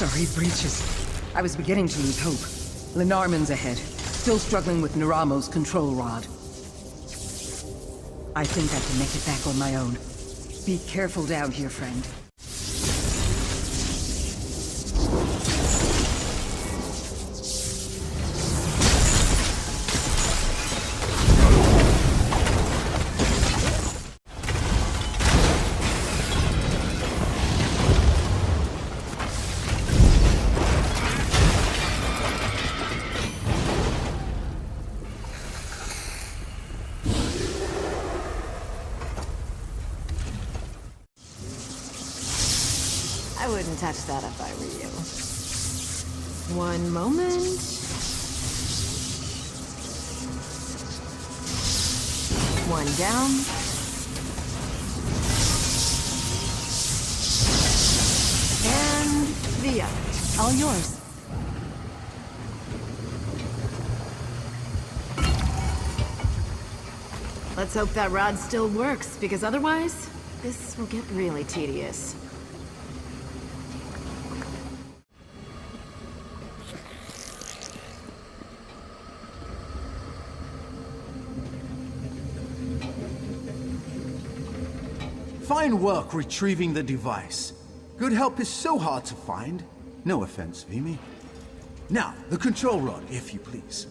Sorry, breaches. I was beginning to lose hope. Lenarman's ahead, still struggling with Naramo's control rod. I think I can make it back on my own. Be careful down here, friend. I wouldn't touch that if I were you. One moment. One down. And the other. All yours. Let's hope that rod still works, because otherwise, this will get really tedious. Fine work retrieving the device. Good help is so hard to find. No offense, Vimy. Now, the control rod, if you please.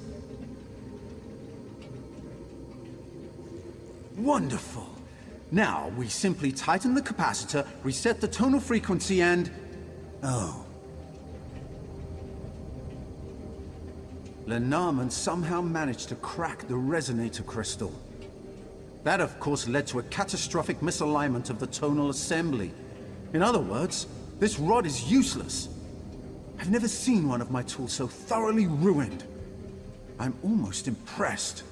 Wonderful. Now, we simply tighten the capacitor, reset the tonal frequency, and... oh. Lenarman somehow managed to crack the resonator crystal. That, of course, led to a catastrophic misalignment of the tonal assembly. In other words, this rod is useless. I've never seen one of my tools so thoroughly ruined. I'm almost impressed.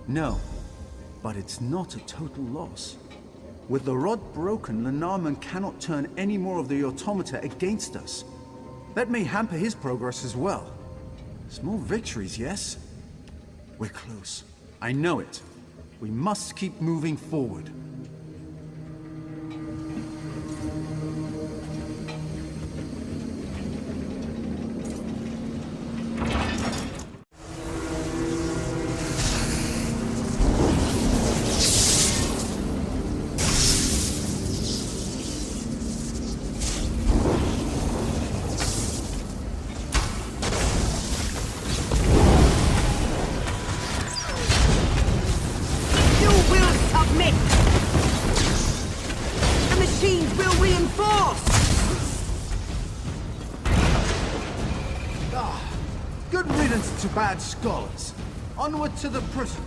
No, but it's not a total loss. With the rod broken, Lenarman cannot turn any more of the automata against us. That may hamper his progress as well. Small victories, yes? We're close. I know it. We must keep moving forward. To bad scholars. Onward to the prison.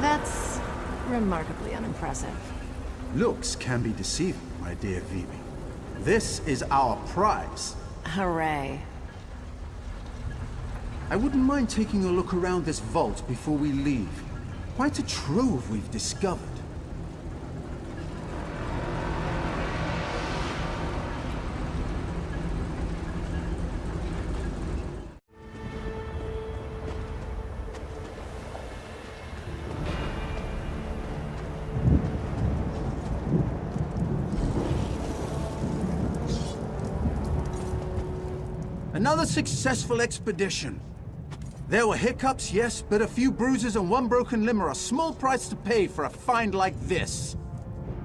That's remarkably unimpressive. Looks can be deceiving, my dear Vimy. This is our prize. Hooray. I wouldn't mind taking a look around this vault before we leave. Quite a trove we've discovered. Another successful expedition. There were hiccups, yes, but a few bruises and one broken limb are a small price to pay for a find like this.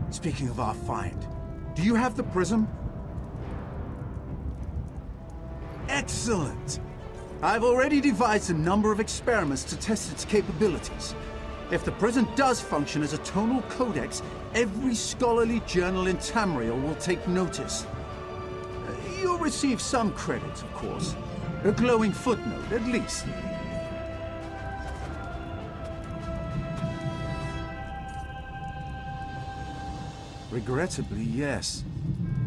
Speaking of our find, do you have the prism? Excellent! I've already devised a number of experiments to test its capabilities. If the prism does function as a tonal codex, every scholarly journal in Tamriel will take notice. You'll receive some credit, of course. A glowing footnote, at least. Regrettably, yes.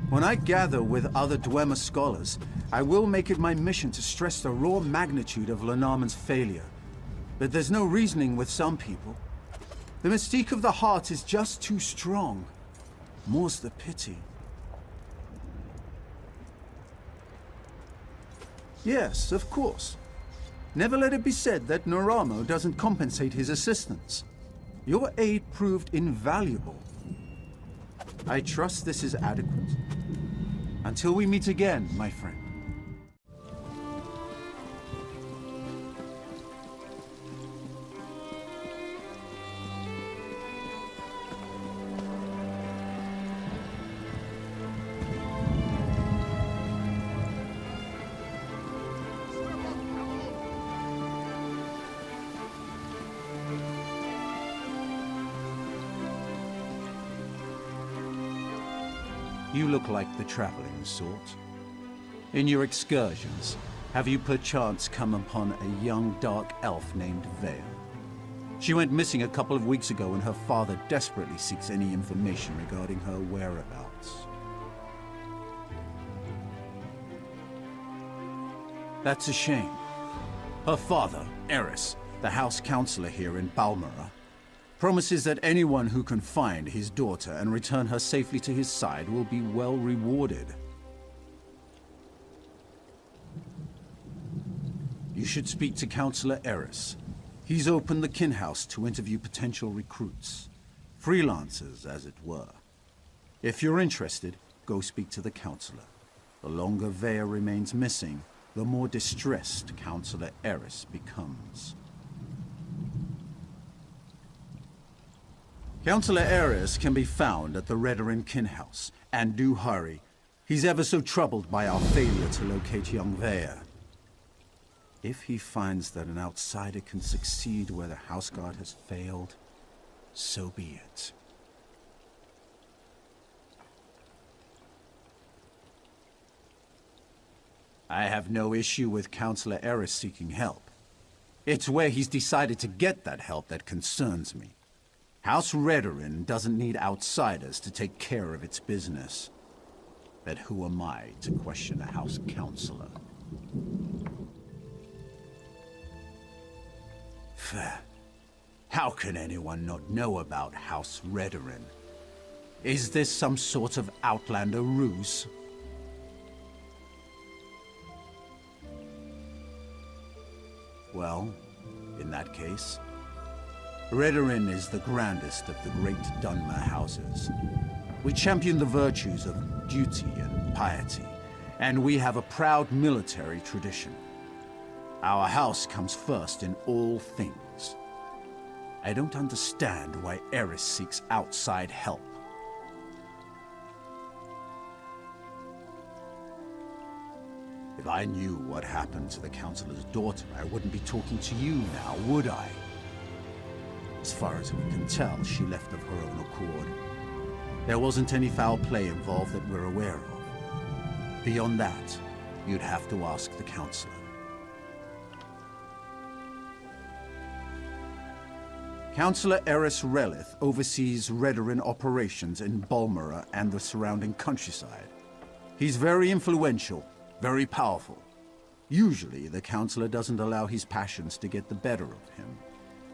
When I gather with other Dwemer scholars, I will make it my mission to stress the raw magnitude of Lenarman's failure. But there's no reasoning with some people. The mystique of the heart is just too strong. More's the pity. Yes, of course. Never let it be said that Noramo doesn't compensate his assistants. Your aid proved invaluable. I trust this is adequate. Until we meet again, my friend. You look like the traveling sort. In your excursions, have you perchance come upon a young dark elf named Vale? She went missing a couple of weeks ago and her father desperately seeks any information regarding her whereabouts. That's a shame. Her father, Eris, the house counselor here in Balmora, promises that anyone who can find his daughter and return her safely to his side will be well rewarded. You should speak to Counselor Eris. He's opened the kin house to interview potential recruits. Freelancers, as it were. If you're interested, go speak to the Counselor. The longer Vea remains missing, the more distressed Counselor Eris becomes. Counselor Eris can be found at the Redoran kin house, and do hurry. He's ever so troubled by our failure to locate young Vea. If he finds that an outsider can succeed where the House Guard has failed, so be it. I have no issue with Counselor Eris seeking help. It's where he's decided to get that help that concerns me. House Redoran doesn't need outsiders to take care of its business. But who am I to question a House Counselor? Fair. How can anyone not know about House Redoran? Is this some sort of Outlander ruse? Well, in that case, Redoran is the grandest of the great Dunmer houses. We champion the virtues of duty and piety, and we have a proud military tradition. Our house comes first in all things. I don't understand why Eris seeks outside help. If I knew what happened to the Counselor's daughter, I wouldn't be talking to you now, would I? As far as we can tell, she left of her own accord. There wasn't any foul play involved that we're aware of. Beyond that, you'd have to ask the Counselor. Counselor Eris Relith oversees Redoran operations in Balmora and the surrounding countryside. He's very influential, very powerful. Usually, the Counselor doesn't allow his passions to get the better of him.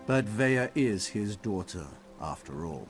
But Vea is his daughter, after all.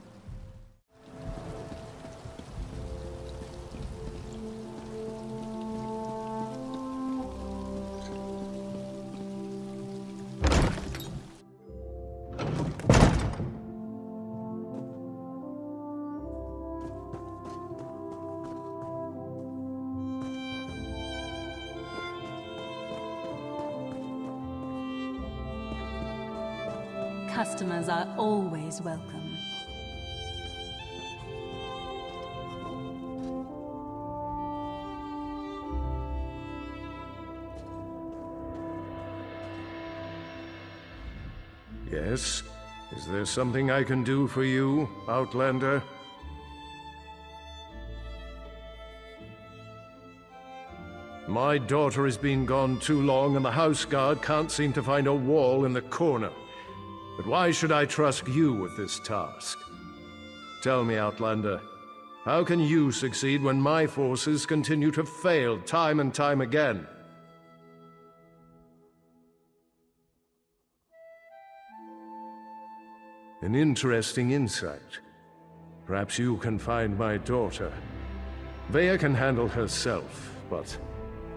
customers are always welcome. Yes? Is there something I can do for you, Outlander? My daughter has been gone too long, and the house guard can't seem to find a wall in the corner. But why should I trust you with this task? Tell me, Outlander, how can you succeed when my forces continue to fail time and time again? An interesting insight. Perhaps you can find my daughter. Vea can handle herself, but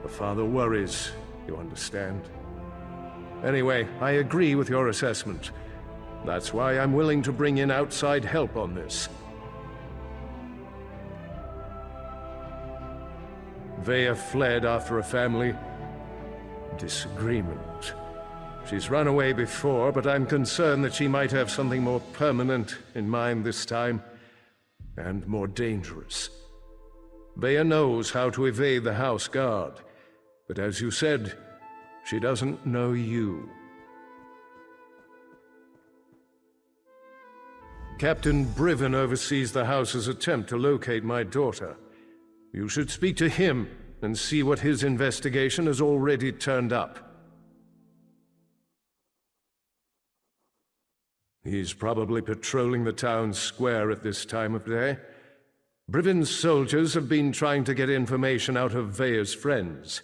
the father worries, you understand? Anyway, I agree with your assessment. That's why I'm willing to bring in outside help on this. Vea fled after a family disagreement. She's run away before, but I'm concerned that she might have something more permanent in mind this time, and more dangerous. Vea knows how to evade the house guard, but as you said, she doesn't know you. Captain Briven oversees the house's attempt to locate my daughter. You should speak to him and see what his investigation has already turned up. He's probably patrolling the town square at this time of day. Briven's soldiers have been trying to get information out of Vea's friends,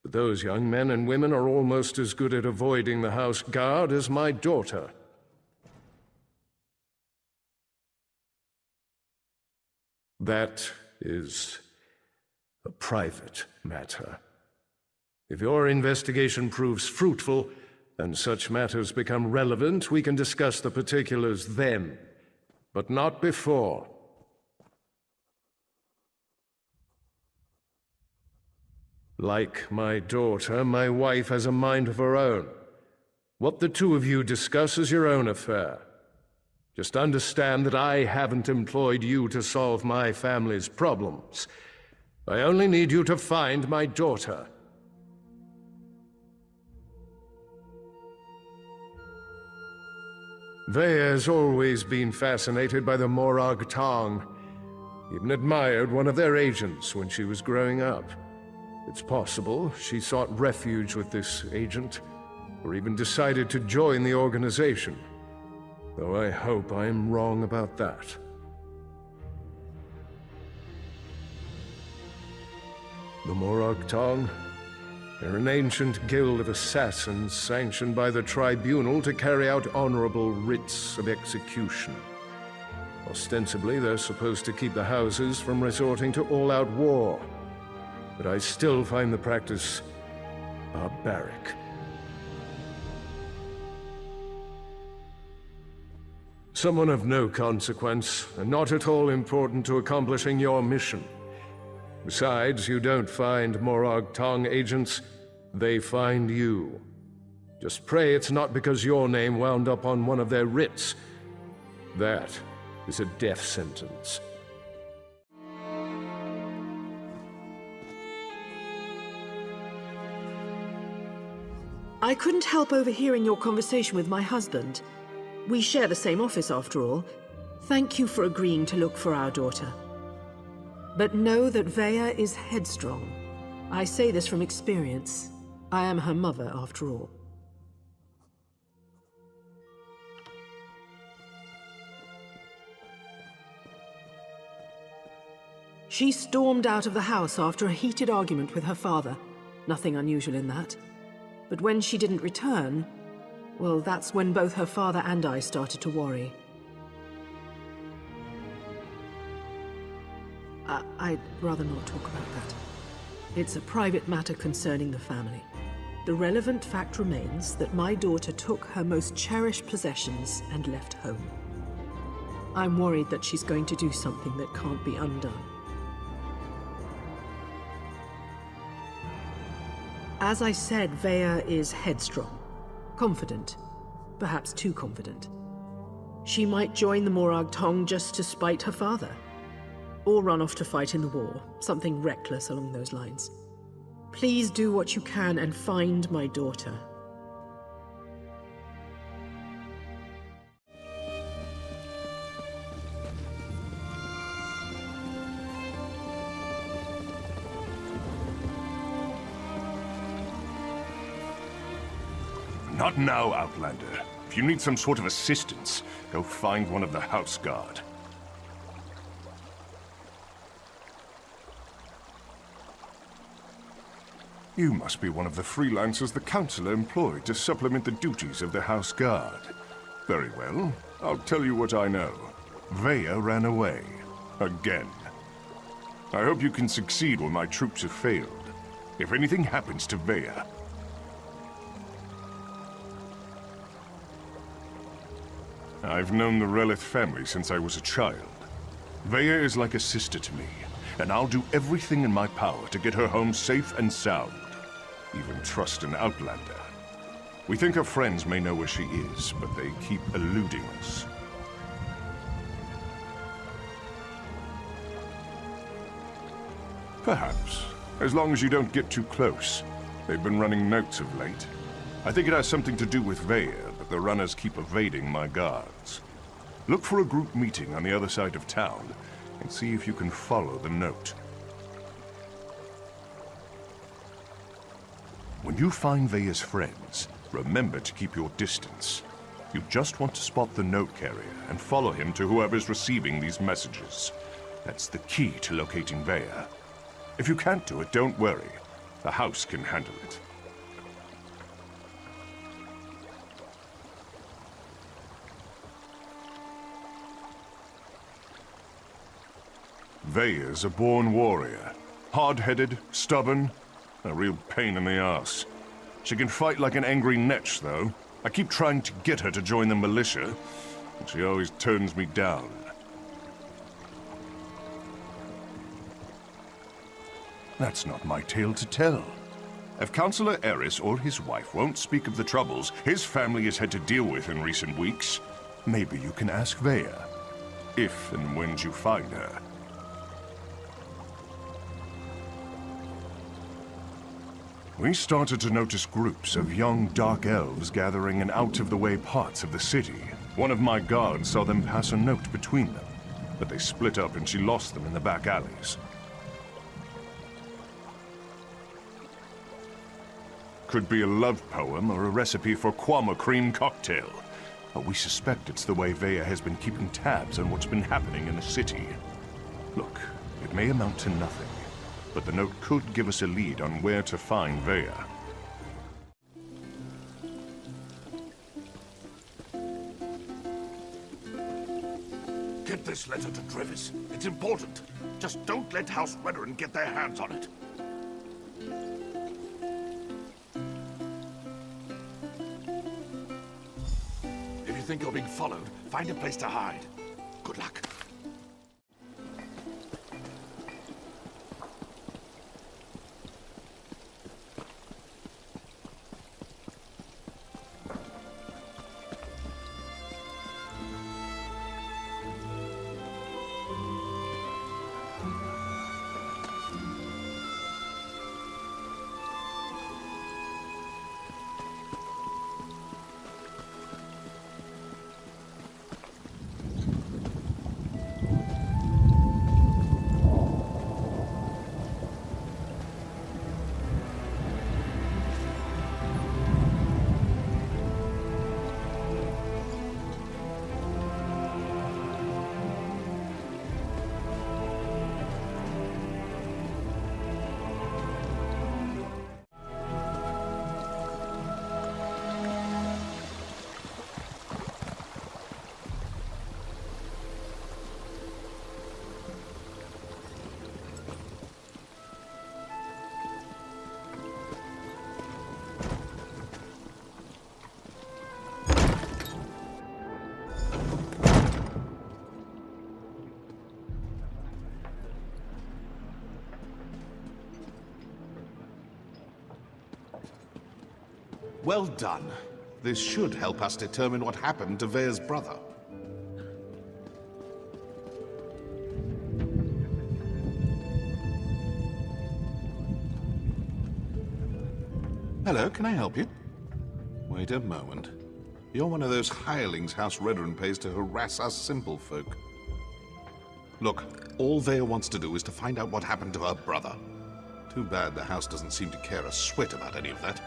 but those young men and women are almost as good at avoiding the house guard as my daughter. That is a private matter. If your investigation proves fruitful, and such matters become relevant, we can discuss the particulars then, but not before. Like my daughter, my wife has a mind of her own. What the two of you discuss is your own affair. Just understand that I haven't employed you to solve my family's problems. I only need you to find my daughter. Vea has always been fascinated by the Morag Tong. Even admired one of their agents when she was growing up. It's possible she sought refuge with this agent, or even decided to join the organization. Though I hope I'm wrong about that. The Morag Tong? They're an ancient guild of assassins sanctioned by the tribunal to carry out honorable writs of execution. Ostensibly, they're supposed to keep the houses from resorting to all-out war. But I still find the practice barbaric. Someone of no consequence, and not at all important to accomplishing your mission. Besides, you don't find Morag Tong agents, they find you. Just pray it's not because your name wound up on one of their writs. That is a death sentence. I couldn't help overhearing your conversation with my husband. We share the same office, after all. Thank you for agreeing to look for our daughter. But know that Vea is headstrong. I say this from experience. I am her mother, after all. She stormed out of the house after a heated argument with her father. Nothing unusual in that. But when she didn't return, well, that's when both her father and I started to worry. I'd rather not talk about that. It's a private matter concerning the family. The relevant fact remains that my daughter took her most cherished possessions and left home. I'm worried that she's going to do something that can't be undone. As I said, Vea is headstrong, confident, perhaps too confident. She might join the Morag Tong just to spite her father. Or run off to fight in the war, something reckless along those lines. Please do what you can and find my daughter. Not now, Outlander. If you need some sort of assistance, go find one of the House Guard. You must be one of the freelancers the Councilor employed to supplement the duties of the House Guard. Very well. I'll tell you what I know. Vaya ran away. Again. I hope you can succeed where my troops have failed. If anything happens to Vaya... I've known the Relith family since I was a child. Vaya is like a sister to me, and I'll do everything in my power to get her home safe and sound. Even trust an Outlander. We think her friends may know where she is, but they keep eluding us. Perhaps. As long as you don't get too close. They've been running notes of late. I think it has something to do with Vaya, but the runners keep evading my guards. Look for a group meeting on the other side of town, and see if you can follow the note. When you find Vaya's friends, remember to keep your distance. You just want to spot the note carrier and follow him to whoever's receiving these messages. That's the key to locating Vaya. If you can't do it, don't worry. The house can handle it. Vaya's a born warrior. Hard-headed, stubborn, a real pain in the ass. She can fight like an angry netch, though. I keep trying to get her to join the militia, but she always turns me down. That's not my tale to tell. If Councilor Eris or his wife won't speak of the troubles his family has had to deal with in recent weeks, maybe you can ask Vaya, if and when you find her. We started to notice groups of young dark elves gathering in out-of-the-way parts of the city. One of my guards saw them pass a note between them, but they split up and she lost them in the back alleys. Could be a love poem or a recipe for Kwama cream cocktail. But we suspect it's the way Vaya has been keeping tabs on what's been happening in the city. Look, it may amount to nothing, but the note could give us a lead on where to find Vaya. Get this letter to Trevis. It's important. Just don't let House Redoran get their hands on it. If you think you're being followed, find a place to hide. Good luck. Well done. This should help us determine what happened to Vea's brother. Hello, can I help you? Wait a moment. You're one of those hirelings House Redoran pays to harass us simple folk. Look, all Vea wants to do is to find out what happened to her brother. Too bad the house doesn't seem to care a swit about any of that.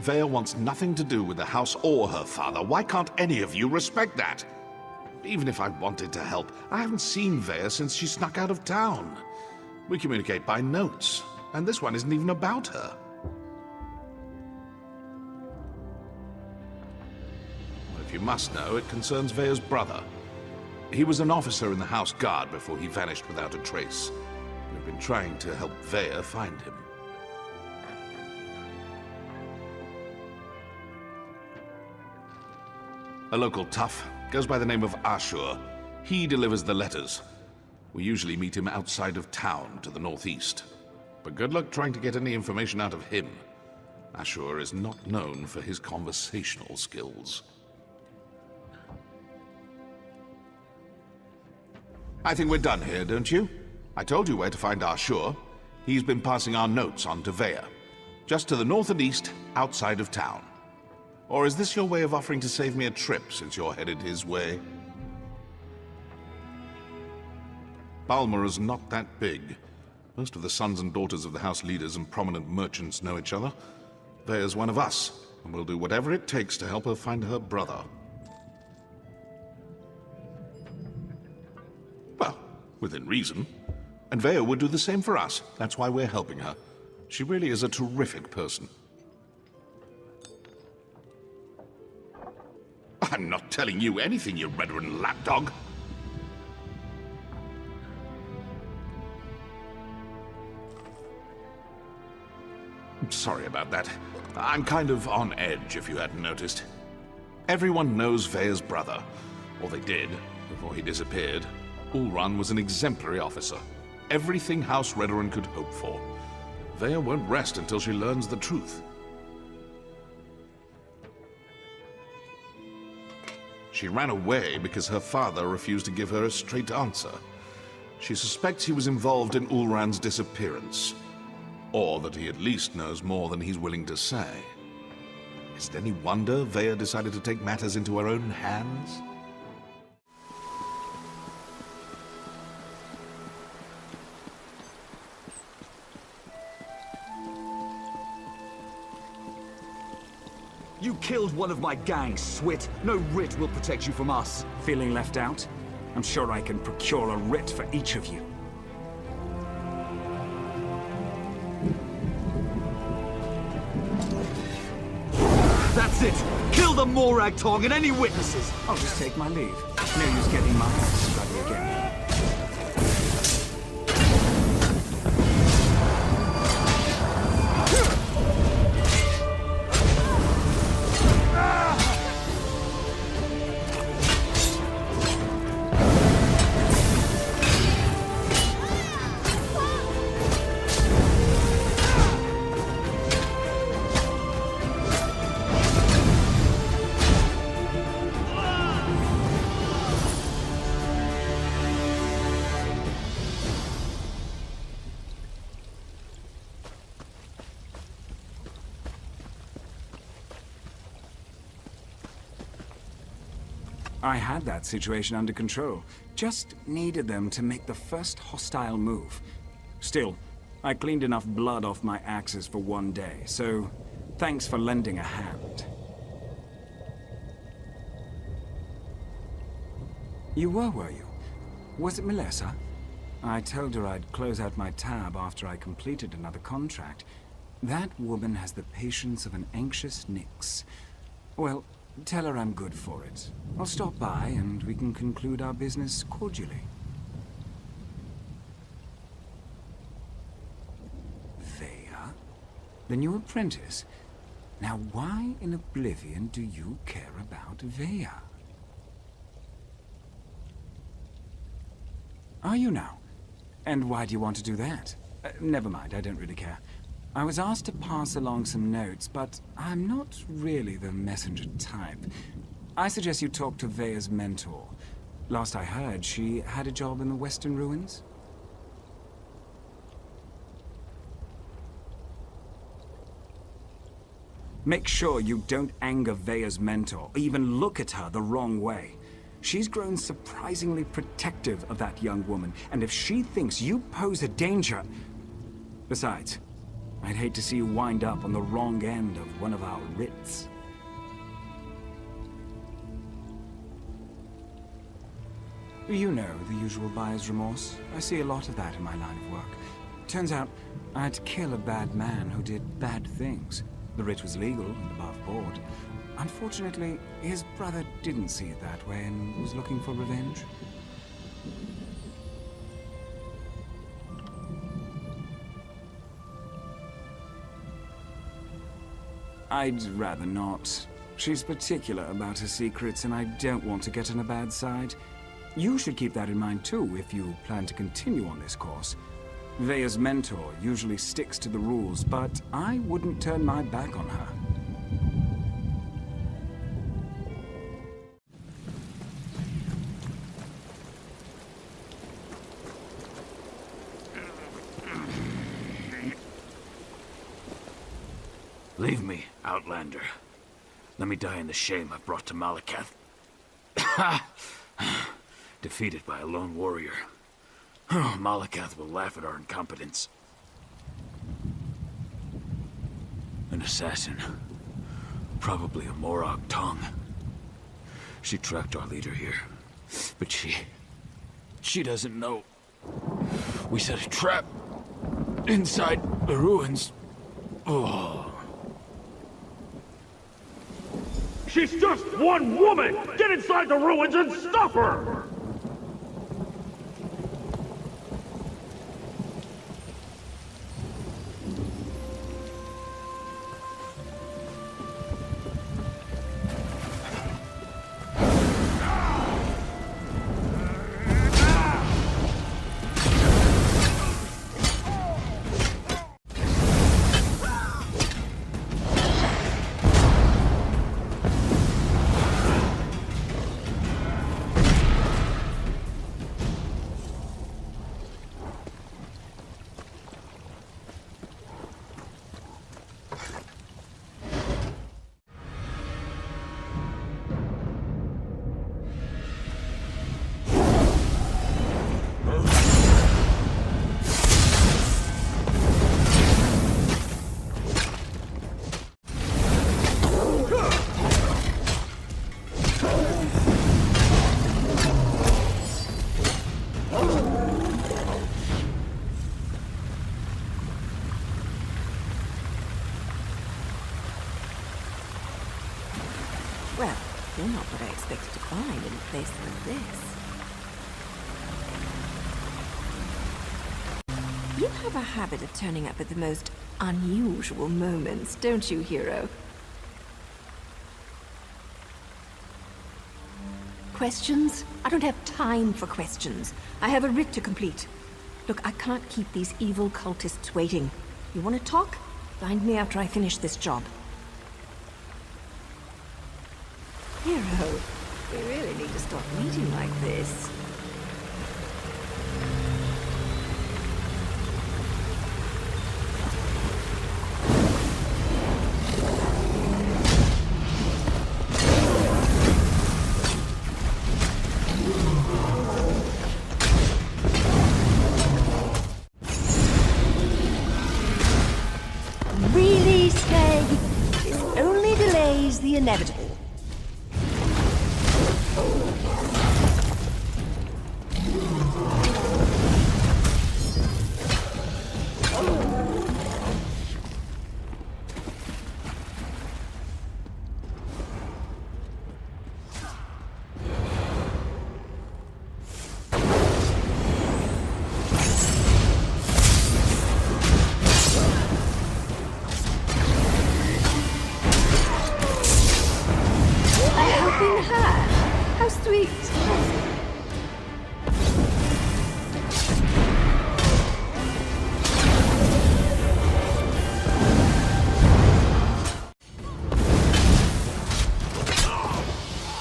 Vea wants nothing to do with the house or her father. Why can't any of you respect that? Even if I wanted to help, I haven't seen Vea since she snuck out of town. We communicate by notes, and this one isn't even about her. Well, if you must know, it concerns Vea's brother. He was an officer in the House Guard before he vanished without a trace. We've been trying to help Vea find him. A local tough, goes by the name of Ashur. He delivers the letters. We usually meet him outside of town to the northeast. But good luck trying to get any information out of him. Ashur is not known for his conversational skills. I think we're done here, don't you? I told you where to find Ashur. He's been passing our notes on to Vea. Just to the north and east, outside of town. Or is this your way of offering to save me a trip, since you're headed his way? Balmer is not that big. Most of the sons and daughters of the house leaders and prominent merchants know each other. Vea's one of us, and we'll do whatever it takes to help her find her brother. Well, within reason. And Vea would do the same for us. That's why we're helping her. She really is a terrific person. I'm not telling you anything, you Redoran lapdog. Sorry about that. I'm kind of on edge, if you hadn't noticed. Everyone knows Vea's brother. Or they did, before he disappeared. Ulran was an exemplary officer. Everything House Redoran could hope for. Vea won't rest until she learns the truth. She ran away because her father refused to give her a straight answer. She suspects he was involved in Ulran's disappearance. Or that he at least knows more than he's willing to say. Is it any wonder Vea decided to take matters into her own hands? You killed one of my gang, Swit. No writ will protect you from us. Feeling left out? I'm sure I can procure a writ for each of you. That's it! Kill the Morag Tong and any witnesses! I'll just take my leave. No use getting my ass bloody again. I had that situation under control. Just needed them to make the first hostile move. Still, I cleaned enough blood off my axes for one day, so thanks for lending a hand. You were you? Was it Melissa? I told her I'd close out my tab after I completed another contract. That woman has the patience of an anxious Nyx. Well, tell her I'm good for it. I'll stop by and we can conclude our business cordially. Vea? The new apprentice? Now why in oblivion do you care about Vea? Are you now? And why do you want to do that? Never mind, I don't really care. I was asked to pass along some notes, but I'm not really the messenger type. I suggest you talk to Vea's mentor. Last I heard, she had a job in the Western Ruins. Make sure you don't anger Vea's mentor, or even look at her the wrong way. She's grown surprisingly protective of that young woman, and if she thinks you pose a danger... Besides, I'd hate to see you wind up on the wrong end of one of our writs. You know, the usual buyer's remorse. I see a lot of that in my line of work. Turns out, I'd kill a bad man who did bad things. The writ was legal and above board. Unfortunately, his brother didn't see it that way and was looking for revenge. I'd rather not. She's particular about her secrets, and I don't want to get on a bad side. You should keep that in mind too, if you plan to continue on this course. Vea's mentor usually sticks to the rules, but I wouldn't turn my back on her. Leave me, Outlander. Let me die in the shame I've brought to Malakath. Defeated by a lone warrior. Malakath will laugh at our incompetence. An assassin. Probably a Morag tongue. She tracked our leader here. But she doesn't know. We set a trap inside the ruins. Oh. She's just one woman! Get inside the ruins and stop her! Well, you're not what I expected to find in a place like this. You have a habit of turning up at the most unusual moments, don't you, hero? Questions? I don't have time for questions. I have a writ to complete. Look, I can't keep these evil cultists waiting. You want to talk? Find me after I finish this job. Hero, we really need to stop meeting like this. Really, Stag? This only delays the inevitable.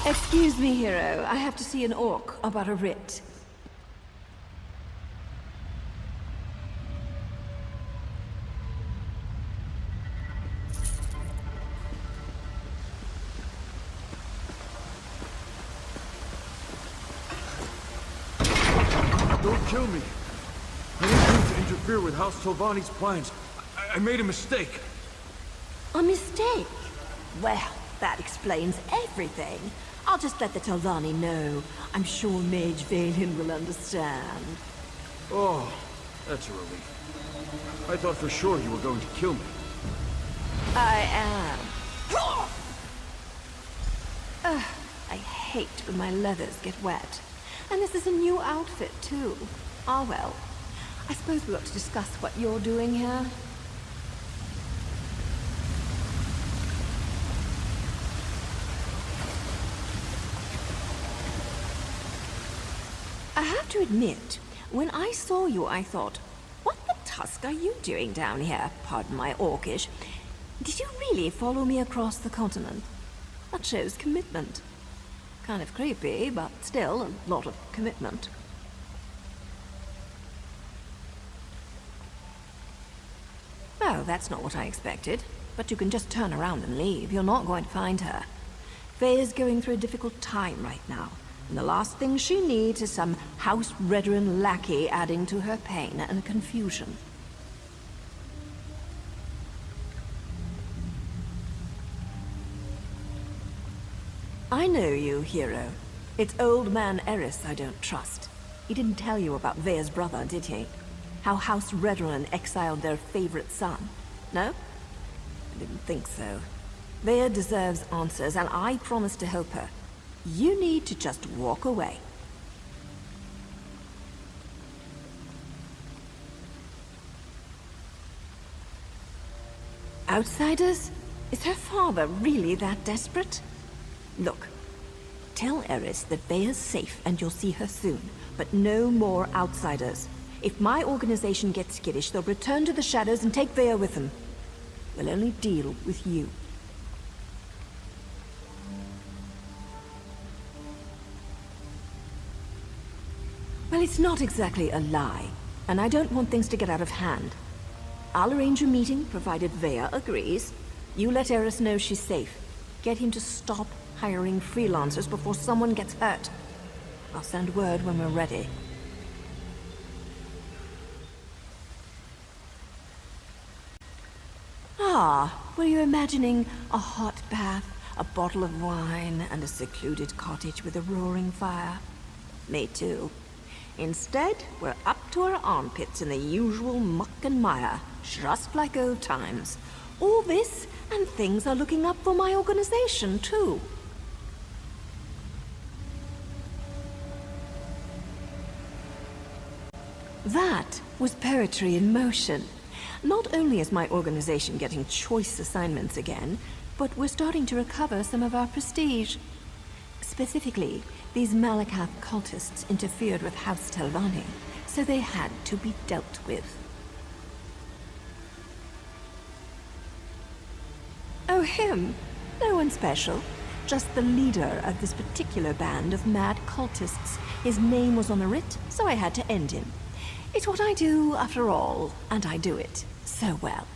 Excuse me, hero. I have to see an orc about a writ. Don't kill me. I didn't mean to interfere with House Tolvani's plans. I made a mistake. A mistake? Well, that explains everything. I'll just let the Tolvani know. I'm sure Mage Valen will understand. Oh, that's a relief. I thought for sure you were going to kill me. I am. Ugh, I hate when my leathers get wet. And this is a new outfit, too. Ah, well. I suppose we ought to discuss what you're doing here. I have to admit, when I saw you, I thought, what the tusk are you doing down here? Pardon my orcish. Did you really follow me across the continent? That shows commitment. Kind of creepy, but still a lot of commitment. Oh, that's not what I expected. But you can just turn around and leave. You're not going to find her. Faye is going through a difficult time right now. And the last thing she needs is some House Redderin lackey adding to her pain and confusion. I know you, hero. It's old man Eris I don't trust. He didn't tell you about Vea's brother, did he? How House Redderin exiled their favorite son. No? I didn't think so. Vea deserves answers, and I promise to help her. You need to just walk away. Outsiders? Is her father really that desperate? Look, tell Eris that Vea's safe and you'll see her soon, but no more outsiders. If my organization gets skittish, they'll return to the shadows and take Vea with them. We'll only deal with you. Well, it's not exactly a lie, and I don't want things to get out of hand. I'll arrange a meeting, provided Vea agrees. You let Eris know she's safe. Get him to stop hiring freelancers before someone gets hurt. I'll send word when we're ready. Ah, were you imagining a hot bath, a bottle of wine, and a secluded cottage with a roaring fire? Me too. Instead, we're up to our armpits in the usual muck and mire, just like old times. All this, and things are looking up for my organization, too. That was poetry in motion. Not only is my organization getting choice assignments again, but we're starting to recover some of our prestige. Specifically, these Malakath cultists interfered with House Telvanni, so they had to be dealt with. Oh, him? No one special. Just the leader of this particular band of mad cultists. His name was on the writ, so I had to end him. It's what I do, after all, and I do it so well.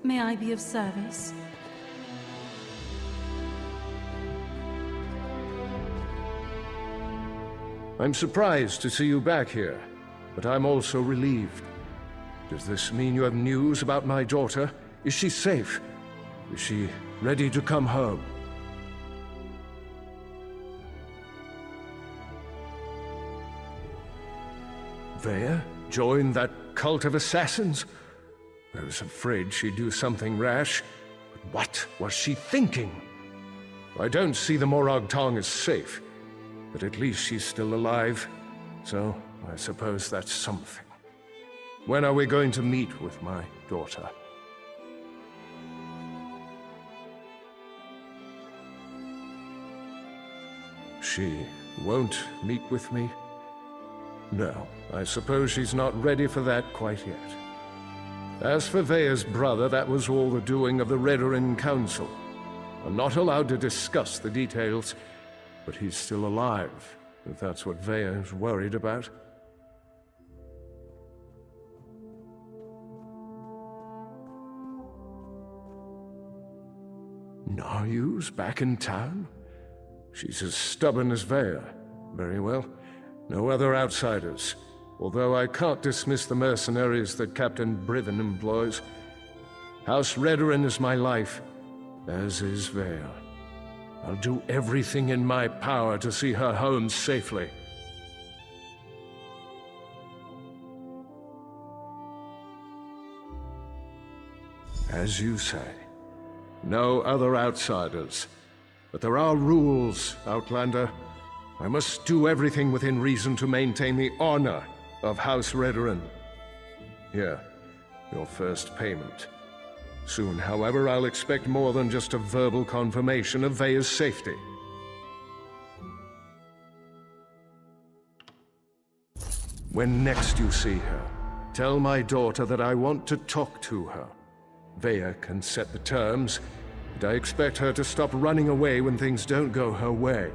May I be of service? I'm surprised to see you back here, but I'm also relieved. Does this mean you have news about my daughter? Is she safe? Is she ready to come home? Vea joined that cult of assassins? I was afraid she'd do something rash, but What was she thinking? I don't see the Morag Tong as safe, but at least she's still alive, so I suppose that's something. When are we going to meet with my daughter? She won't meet with me? No, I suppose she's not ready for that quite yet. As for Vea's brother, that was all the doing of the Redoran Council. I'm not allowed to discuss the details, but he's still alive, if that's what Vea is worried about. Naryu's back in town? She's as stubborn as Vea. Very well. No other outsiders. Although I can't dismiss the mercenaries that Captain Briven employs. House Redoran is my life, as is Vea. I'll do everything in my power to see her home safely. As you say, no other outsiders. But there are rules, Outlander. I must do everything within reason to maintain the honor of House Redoran. Here, your first payment. Soon, however, I'll expect more than just a verbal confirmation of Vea's safety. When next you see her, tell my daughter that I want to talk to her. Vea can set the terms, and I expect her to stop running away when things don't go her way.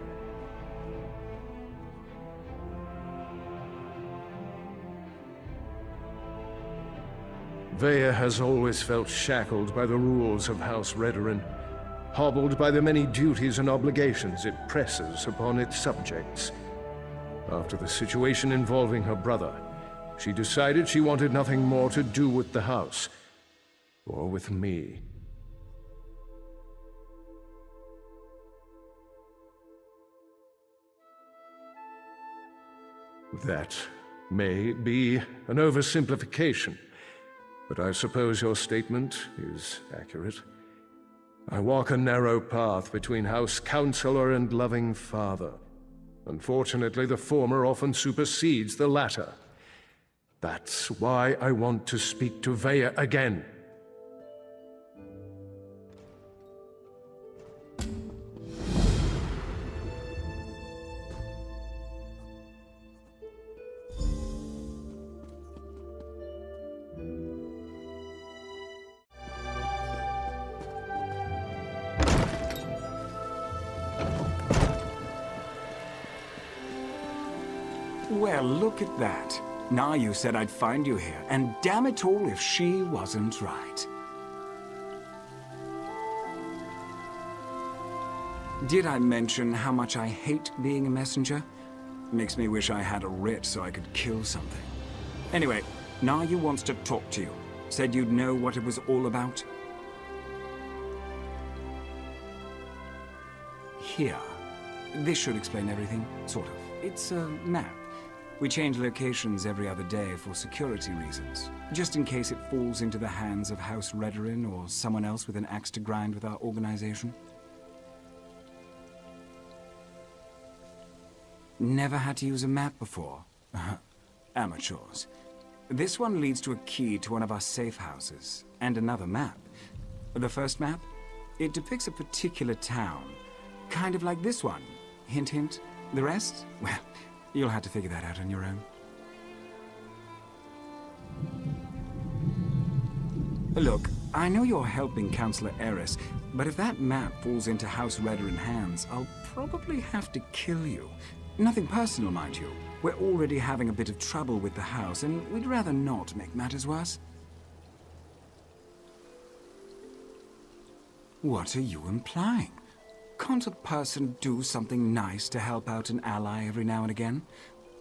Vea has always felt shackled by the rules of House Redoran, hobbled by the many duties and obligations it presses upon its subjects. After the situation involving her brother, she decided she wanted nothing more to do with the house, or with me. That may be an oversimplification, but I suppose your statement is accurate. I walk a narrow path between House Counselor and loving father. Unfortunately, the former often supersedes the latter. That's why I want to speak to Vea again. Well, look at that. Naryu said I'd find you here, and damn it all if she wasn't right. Did I mention how much I hate being a messenger? Makes me wish I had a writ so I could kill something. Anyway, Naryu wants to talk to you. Said you'd know what it was all about. Here. This should explain everything, sort of. It's a map. We change locations every other day for security reasons, just in case it falls into the hands of House Redoran or someone else with an axe to grind with our organization. Never had to use a map before. Amateurs. This one leads to a key to one of our safe houses, and another map. The first map? It depicts a particular town, kind of like this one. Hint, hint. The rest? Well, you'll have to figure that out on your own. Look, I know you're helping Councillor Eris, but if that map falls into House Redoran hands, I'll probably have to kill you. Nothing personal, mind you. We're already having a bit of trouble with the house, and we'd rather not make matters worse. What are you implying? Can't a person do something nice to help out an ally every now and again?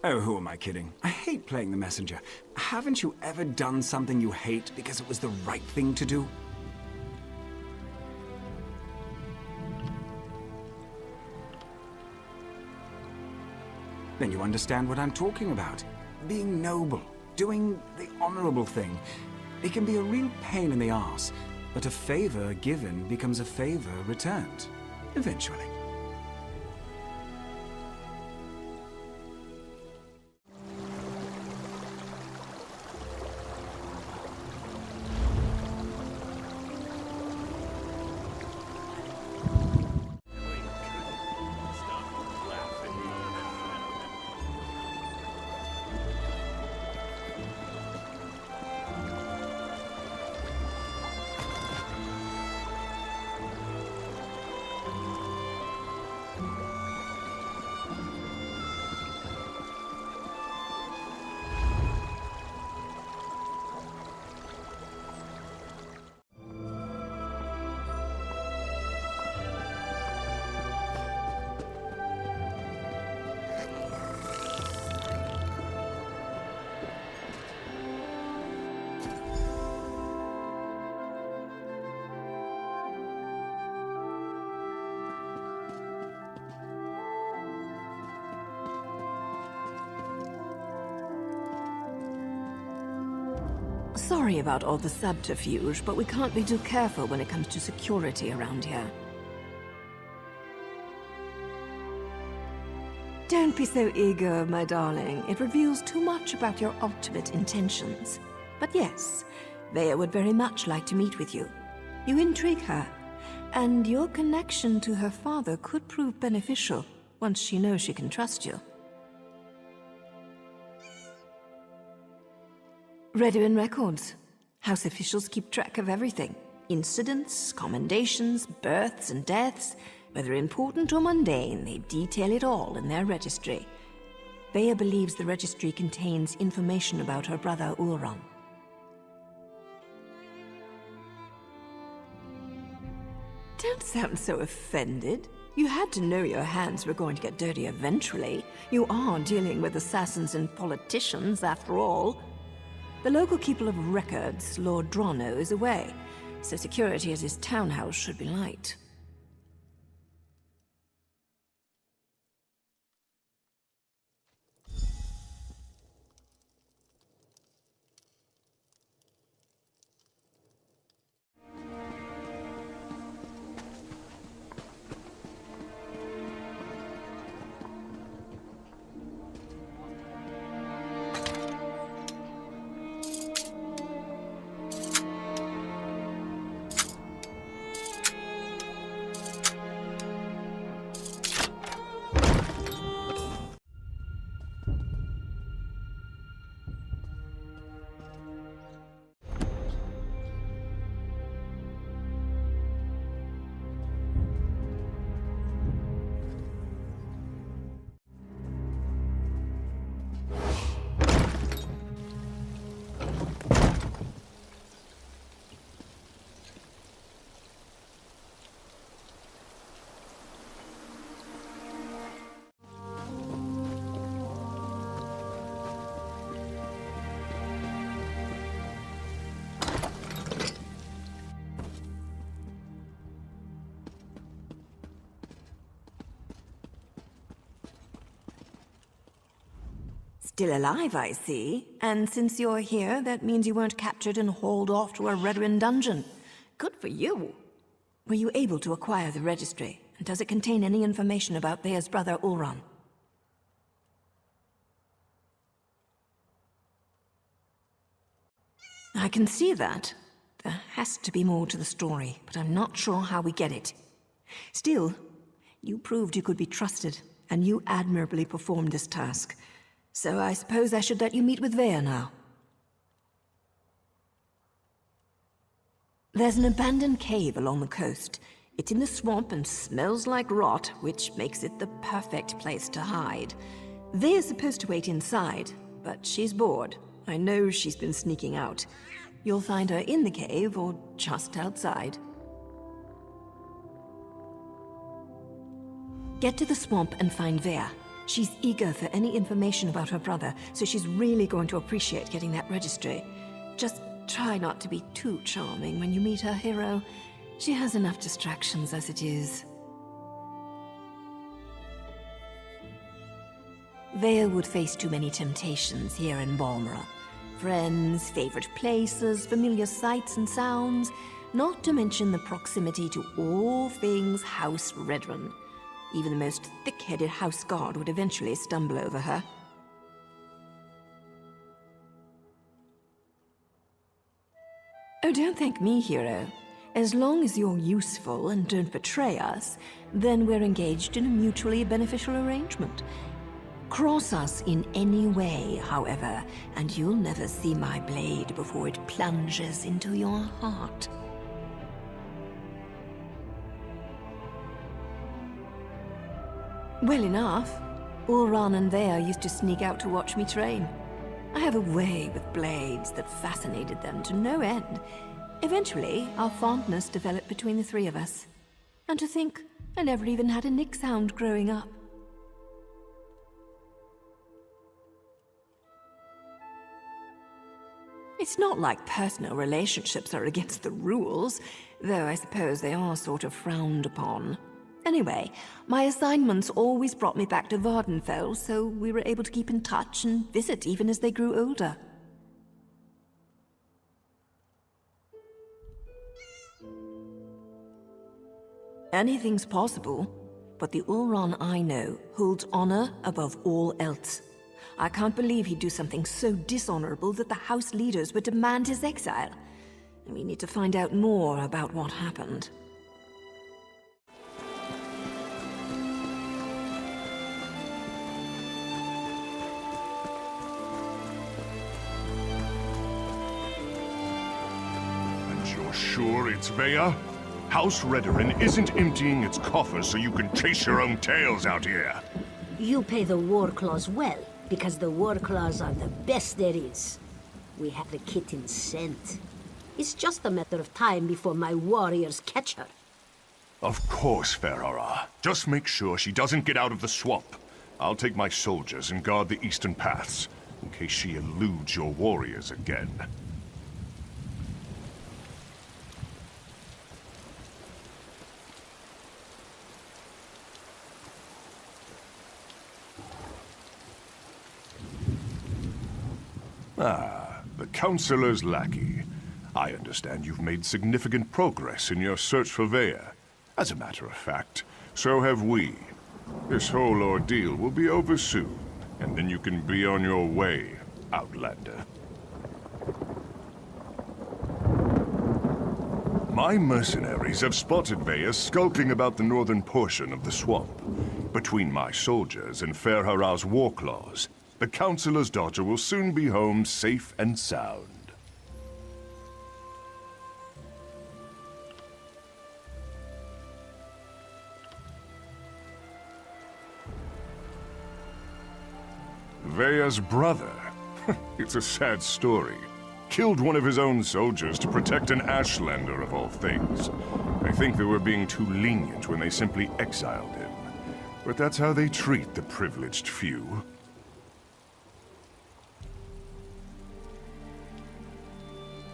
Oh, who am I kidding? I hate playing the messenger. Haven't you ever done something you hate because it was the right thing to do? Then you understand what I'm talking about. Being noble, doing the honorable thing. It can be a real pain in the arse, But a favor given becomes a favor returned. Eventually. Sorry about all the subterfuge, but we can't be too careful when it comes to security around here. Don't be so eager, my darling. It reveals too much about your ultimate intentions. But yes, Vea would very much like to meet with you. You intrigue her, and your connection to her father could prove beneficial once she knows she can trust you. Redoin records. House officials keep track of everything. Incidents, commendations, births and deaths. Whether important or mundane, they detail it all in their registry. Vea believes the registry contains information about her brother Ulron. Don't sound so offended. You had to know your hands were going to get dirty eventually. You are dealing with assassins and politicians, after all. The local keeper of records, Lord Drono, is away, so security at his townhouse should be light. Still alive, I see. And since you're here, that means you weren't captured and hauled off to a Redoin dungeon. Good for you. Were you able to acquire the registry? And does it contain any information about Vea's brother Ulron? I can see that. There has to be more to the story, but I'm not sure how we get it. Still, you proved you could be trusted, and you admirably performed this task. So I suppose I should let you meet with Vea now. There's an abandoned cave along the coast. It's in the swamp and smells like rot, which makes it the perfect place to hide. Vea's supposed to wait inside, but she's bored. I know she's been sneaking out. You'll find her in the cave or just outside. Get to the swamp and find Vea. She's eager for any information about her brother, so she's really going to appreciate getting that registry. Just try not to be too charming when you meet her hero. She has enough distractions as it is. Vea would face too many temptations here in Balmora. Friends, favorite places, familiar sights and sounds. Not to mention the proximity to all things House Redrun. Even the most thick-headed house guard would eventually stumble over her. Oh, don't thank me, hero. As long as you're useful and don't betray us, then we're engaged in a mutually beneficial arrangement. Cross us in any way, however, and you'll never see my blade before it plunges into your heart. Well enough. Ulran and Vea used to sneak out to watch me train. I have a way with blades that fascinated them to no end. Eventually, our fondness developed between the three of us. And to think, I never even had a nick sound growing up. It's not like personal relationships are against the rules, though I suppose they are sort of frowned upon. Anyway, my assignments always brought me back to Vardenfell, so we were able to keep in touch and visit even as they grew older. Anything's possible, but the Ulran I know holds honor above all else. I can't believe he'd do something so dishonorable that the house leaders would demand his exile. We need to find out more about what happened. You're sure it's Vea? House Redoran isn't emptying its coffers so you can chase your own tails out here. You pay the war claws well, because the war claws are the best there is. We have the kitten scent. It's just a matter of time before my warriors catch her. Of course, Ferhara. Just make sure she doesn't get out of the swamp. I'll take my soldiers and guard the eastern paths, in case she eludes your warriors again. Ah, the Councillor's lackey. I understand you've made significant progress in your search for Vea. As a matter of fact, so have we. This whole ordeal will be over soon, and then you can be on your way, Outlander. My mercenaries have spotted Vea skulking about the northern portion of the swamp. Between my soldiers and Ferhara's war claws, the Councillor's daughter will soon be home safe and sound. Vea's brother. It's a sad story. Killed one of his own soldiers to protect an Ashlander of all things. I think they were being too lenient when they simply exiled him. But that's how they treat the privileged few.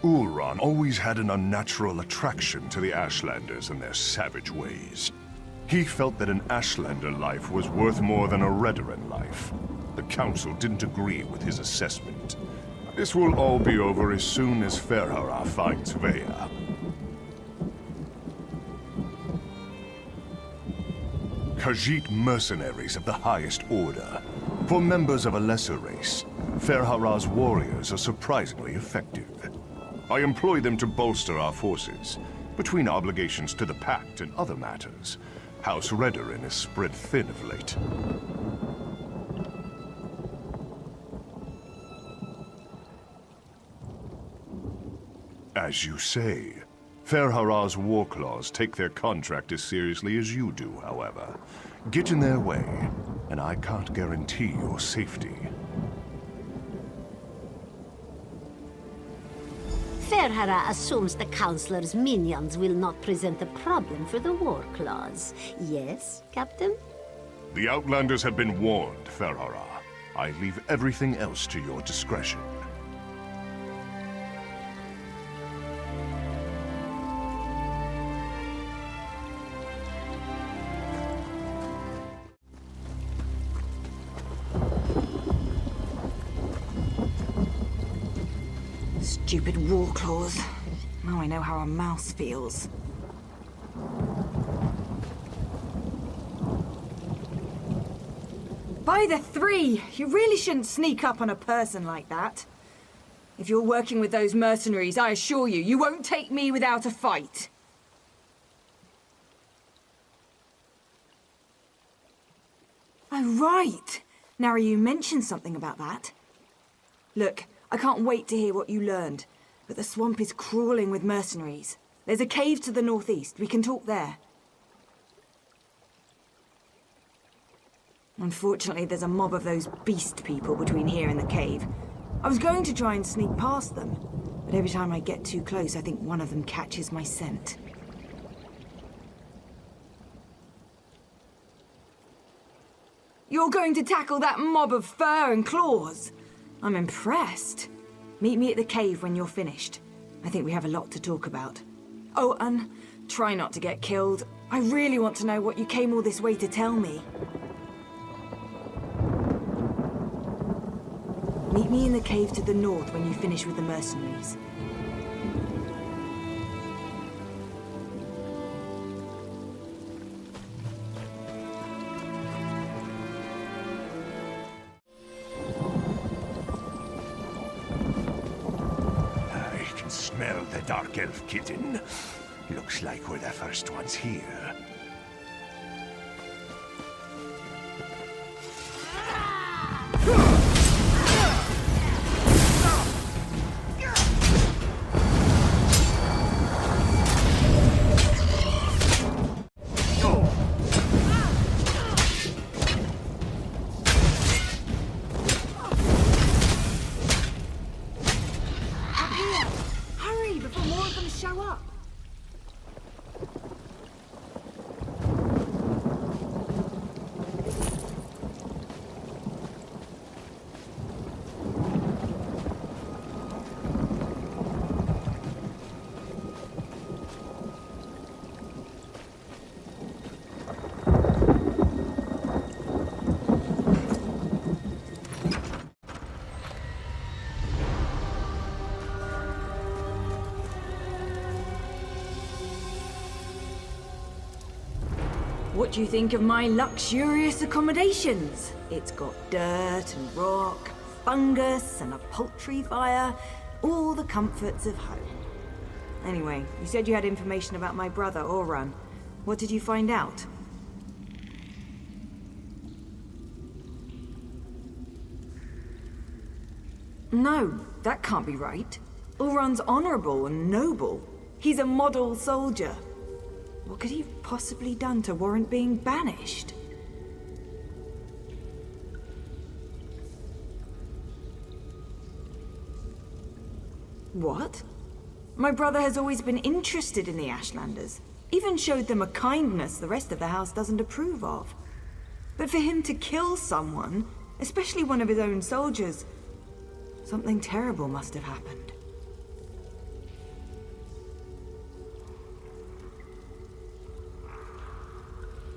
Ulran always had an unnatural attraction to the Ashlanders and their savage ways. He felt that an Ashlander life was worth more than a Redoran life. The Council didn't agree with his assessment. This will all be over as soon as Ferhara finds Vea. Khajiit mercenaries of the highest order. For members of a lesser race, Ferhara's warriors are surprisingly effective. I employ them to bolster our forces. Between obligations to the Pact and other matters, House Redoran is spread thin of late. As you say, Ferhara's war claws take their contract as seriously as you do, however. Get in their way, and I can't guarantee your safety. Ferhara assumes the Councillor's minions will not present a problem for the war claws. Yes, Captain? The Outlanders have been warned, Ferhara. I leave everything else to your discretion. Stupid war claws. Now I know how a mouse feels. By the three! You really shouldn't sneak up on a person like that. If you're working with those mercenaries, I assure you, you won't take me without a fight. Oh, right. Now you mentioned something about that. Look, I can't wait to hear what you learned, but the swamp is crawling with mercenaries. There's a cave to the northeast. We can talk there. Unfortunately, there's a mob of those beast people between here and the cave. I was going to try and sneak past them, but every time I get too close, I think one of them catches my scent. You're going to tackle that mob of fur and claws? I'm impressed. Meet me at the cave when you're finished. I think we have a lot to talk about. Oh, and try not to get killed. I really want to know what you came all this way to tell me. Meet me in the cave to the north when you finish with the mercenaries. I can smell the dark elf kitten. Looks like we're the first ones here. What do you think of my luxurious accommodations? It's got dirt and rock, fungus and a poultry fire, all the comforts of home. Anyway, you said you had information about my brother, Oran. What did you find out? No, that can't be right. Oran's honorable and noble. He's a model soldier. What could he have possibly done to warrant being banished? What? My brother has always been interested in the Ashlanders. Even showed them a kindness the rest of the house doesn't approve of. But for him to kill someone, especially one of his own soldiers, something terrible must have happened.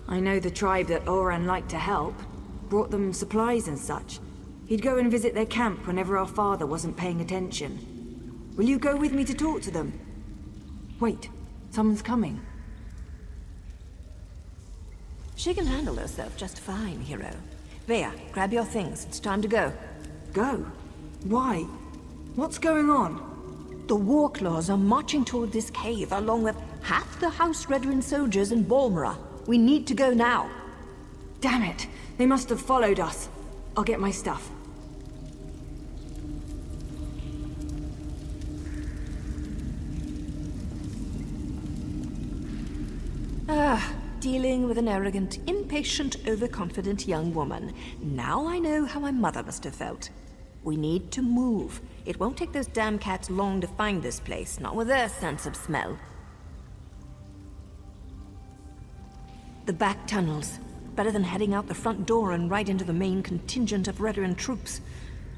I know the tribe that Oran liked to help, brought them supplies and such. He'd go and visit their camp whenever our father wasn't paying attention. Will you go with me to talk to them? Wait, someone's coming. She can handle herself just fine, hero. Vea, grab your things. It's time to go. Go? Why? What's going on? The Warclaws are marching toward this cave along with half the House Redrin soldiers in Balmora. We need to go now. Damn it! They must have followed us. I'll get my stuff. Dealing with an arrogant, impatient, overconfident young woman. Now I know how my mother must have felt. We need to move. It won't take those damn cats long to find this place, not with their sense of smell. The back tunnels. Better than heading out the front door and right into the main contingent of Redrin troops.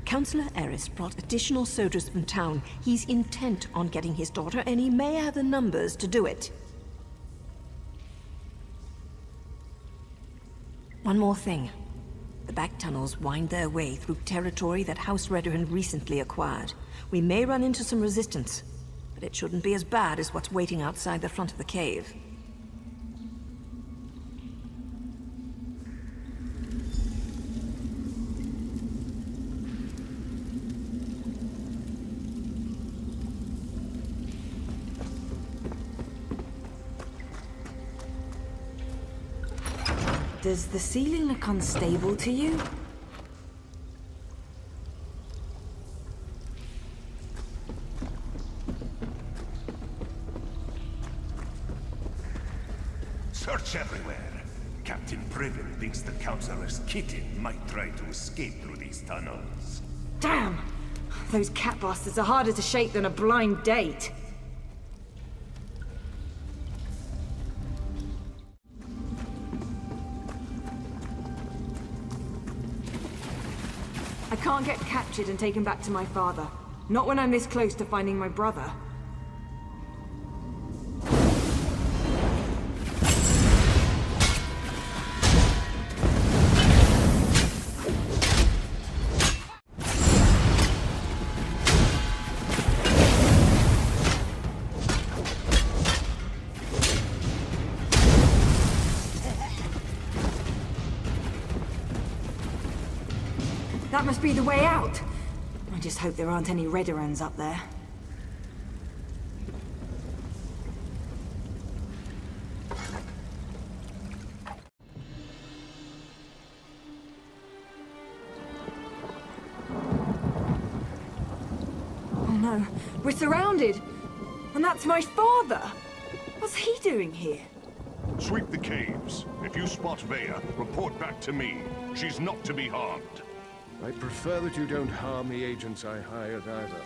Councillor Eris brought additional soldiers from town. He's intent on getting his daughter, and he may have the numbers to do it. One more thing. The back tunnels wind their way through territory that House Redrin recently acquired. We may run into some resistance, but It shouldn't be as bad as what's waiting outside the front of the cave. Does the ceiling look unstable to you? Search everywhere. Captain Priven thinks the Councillor's kitten might try to escape through these tunnels. Damn! Those cat bastards are harder to shake than a blind date. I can't get captured and taken back to my father. Not when I'm this close to finding my brother. That must be the way out. I just hope there aren't any Redderans up there. Oh no, we're surrounded! And that's my father! What's he doing here? Sweep the caves. If you spot Vea, report back to me. She's not to be harmed. I prefer that you don't harm the agents I hired either.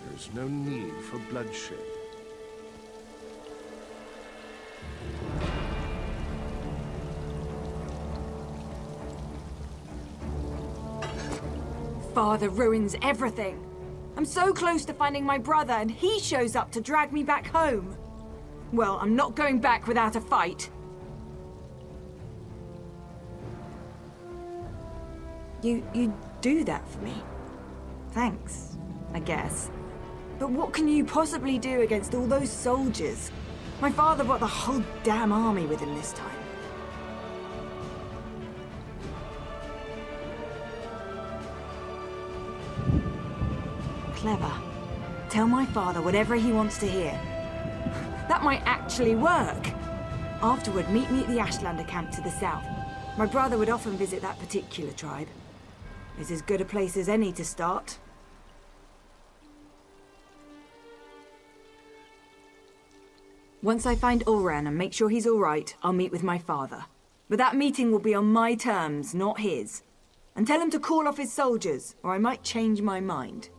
There's no need for bloodshed. Father ruins everything. I'm so close to finding my brother and he shows up to drag me back home. Well, I'm not going back without a fight. You do that for me? Thanks, I guess. But what can you possibly do against all those soldiers? My father brought the whole damn army with him this time. Clever. Tell my father whatever he wants to hear. That might actually work. Afterward, meet me at the Ashlander camp to the south. My brother would often visit that particular tribe. It's as good a place as any to start. Once I find Ulran and make sure he's all right, I'll meet with my father. But that meeting will be on my terms, not his. And tell him to call off his soldiers, or I might change my mind.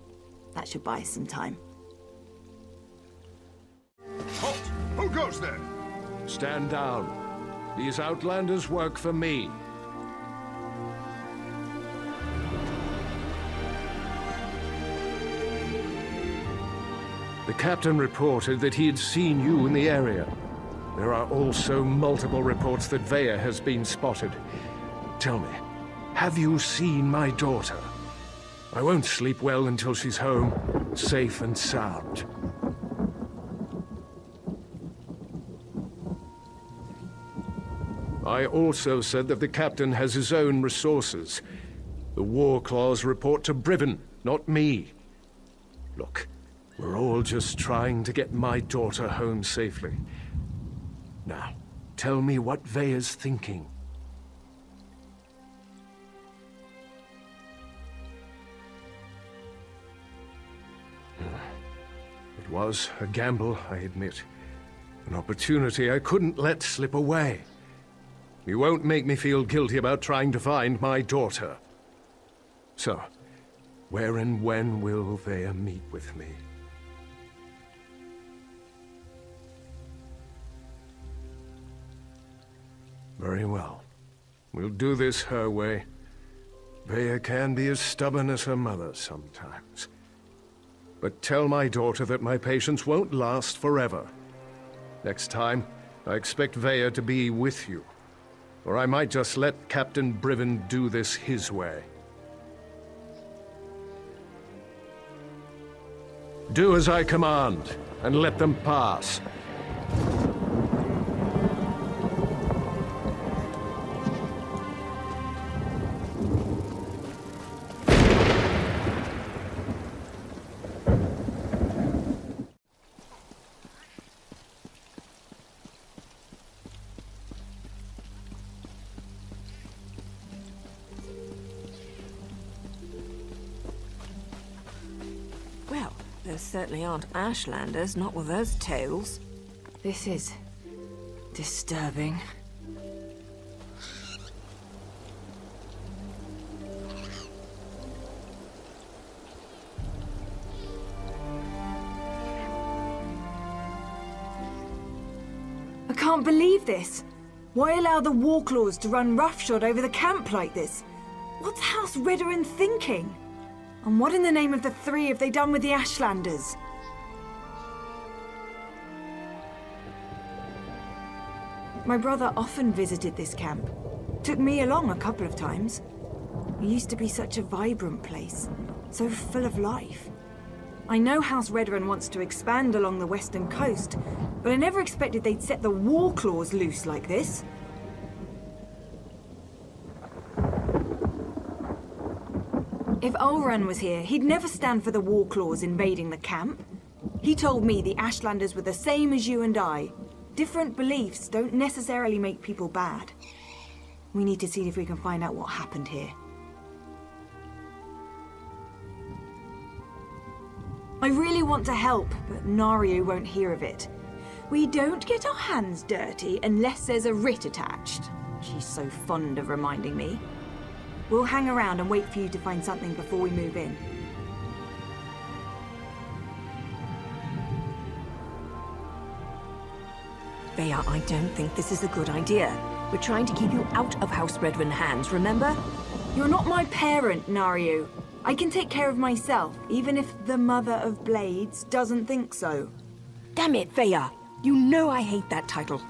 That should buy us some time. Halt! Who goes there? Stand down. These outlanders work for me. The captain reported that he had seen you in the area. There are also multiple reports that Vea has been spotted. Tell me, have you seen my daughter? I won't sleep well until she's home, safe and sound. I also said that the captain has his own resources. The War Claws report to Briven, not me. Look, we're all just trying to get my daughter home safely. Now, tell me what Vea's thinking. It was a gamble, I admit. An opportunity I couldn't let slip away. You won't make me feel guilty about trying to find my daughter. So, where and when will Vea meet with me? Very well. We'll do this her way. Vea can be as stubborn as her mother sometimes. But tell my daughter that my patience won't last forever. Next time, I expect Vea to be with you. Or I might just let Captain Briven do this his way. Do as I command, and let them pass. Well, there certainly aren't Ashlanders, not with those tales. This is disturbing. I can't believe this. Why allow the Warclaws to run roughshod over the camp like this? What's House Redoran thinking? And what in the name of the three have they done with the Ashlanders? My brother often visited this camp. Took me along a couple of times. It used to be such a vibrant place, so full of life. I know House Redoran wants to expand along the western coast, but I never expected they'd set the Warclaws loose like this. If Olran was here, he'd never stand for the Warclaws invading the camp. He told me the Ashlanders were the same as you and I. Different beliefs don't necessarily make people bad. We need to see if we can find out what happened here. I really want to help, but Naryu won't hear of it. We don't get our hands dirty unless there's a writ attached. She's so fond of reminding me. We'll hang around and wait for you to find something before we move in. Vea, I don't think this is a good idea. We're trying to keep you out of House Redoran hands, remember? You're not my parent, Naryu. I can take care of myself, even if the Mother of Blades doesn't think so. Damn it, Vea! You know I hate that title.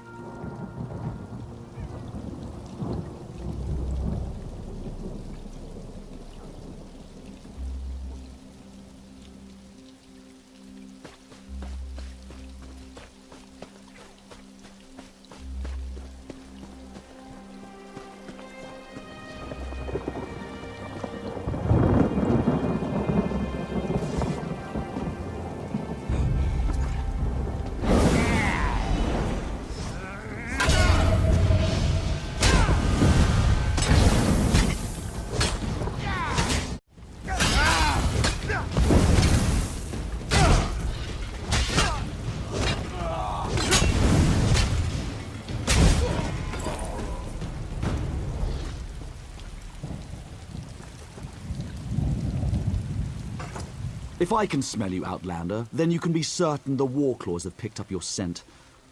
If I can smell you, Outlander, then you can be certain the Warclaws have picked up your scent.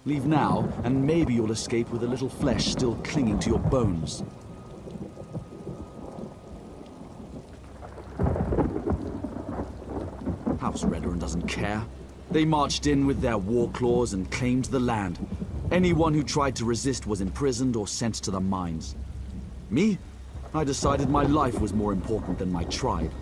Leave now, and maybe you'll escape with a little flesh still clinging to your bones. House Redoran doesn't care. They marched in with their Warclaws and claimed the land. Anyone who tried to resist was imprisoned or sent to the mines. Me? I decided my life was more important than my tribe.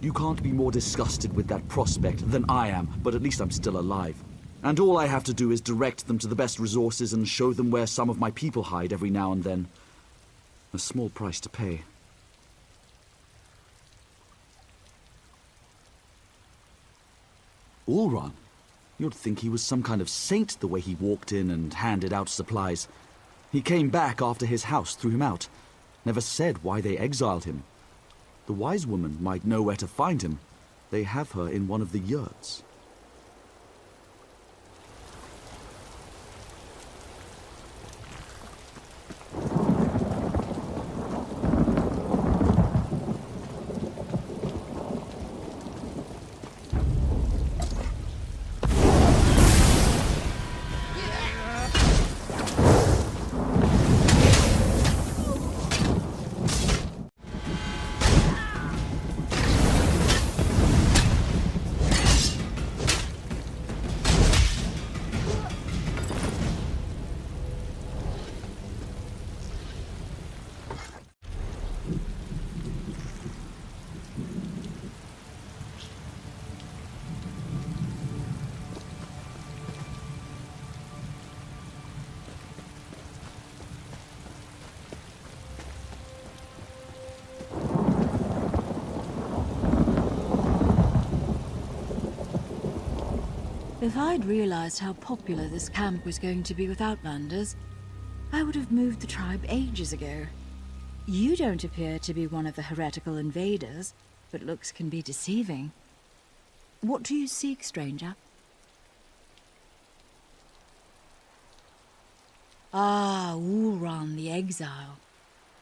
You can't be more disgusted with that prospect than I am, but at least I'm still alive. And all I have to do is direct them to the best resources and show them where some of my people hide every now and then. A small price to pay. Ulran? You'd think he was some kind of saint the way he walked in and handed out supplies. He came back after his house threw him out. Never said why they exiled him. The wise woman might know where to find him. They have her in one of the yurts. If I'd realized how popular this camp was going to be with Outlanders, I would have moved the tribe ages ago. You don't appear to be one of the heretical invaders, but looks can be deceiving. What do you seek, stranger? Ah, Ulran the Exile.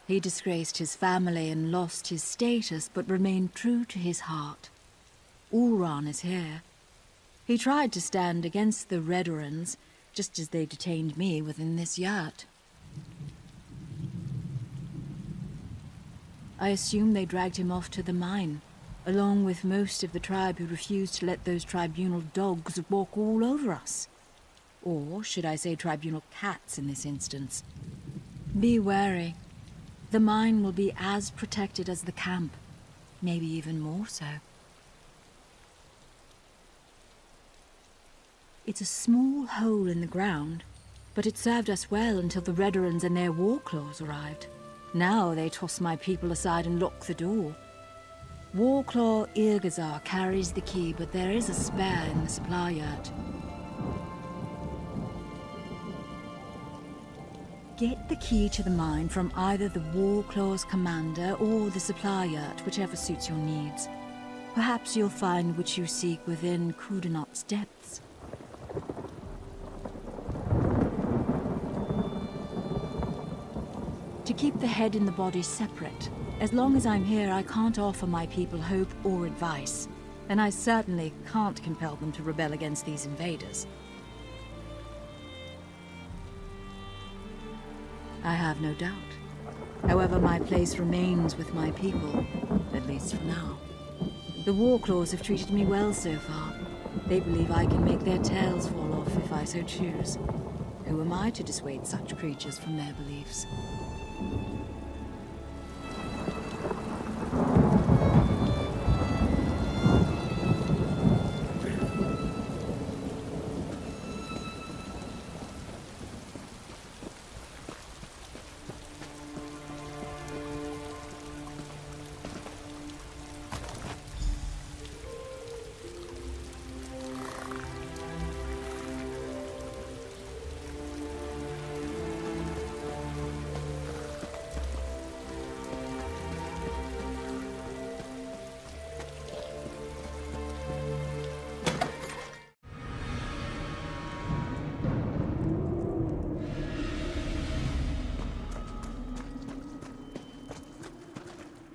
He disgraced his family and lost his status, but remained true to his heart. Ulran is here. He tried to stand against the Redorans, just as they detained me within this yurt. I assume they dragged him off to the mine, along with most of the tribe who refused to let those tribunal dogs walk all over us. Or should I say tribunal cats in this instance? Be wary. The mine will be as protected as the camp, maybe even more so. It's a small hole in the ground, but it served us well until the Redorans and their war claws arrived. Now they toss my people aside and lock the door. Warclaw Irgazar carries the key, but there is a spare in the supply yurt. Get the key to the mine from either the Warclaw's commander or the supply yurt, whichever suits your needs. Perhaps you'll find what you seek within Kudanot's depths. To keep the head and the body separate. As long as I'm here, I can't offer my people hope or advice. And I certainly can't compel them to rebel against these invaders. I have no doubt. However, my place remains with my people, at least for now. The Warclaws have treated me well so far. They believe I can make their tails fall off if I so choose. Who am I to dissuade such creatures from their beliefs?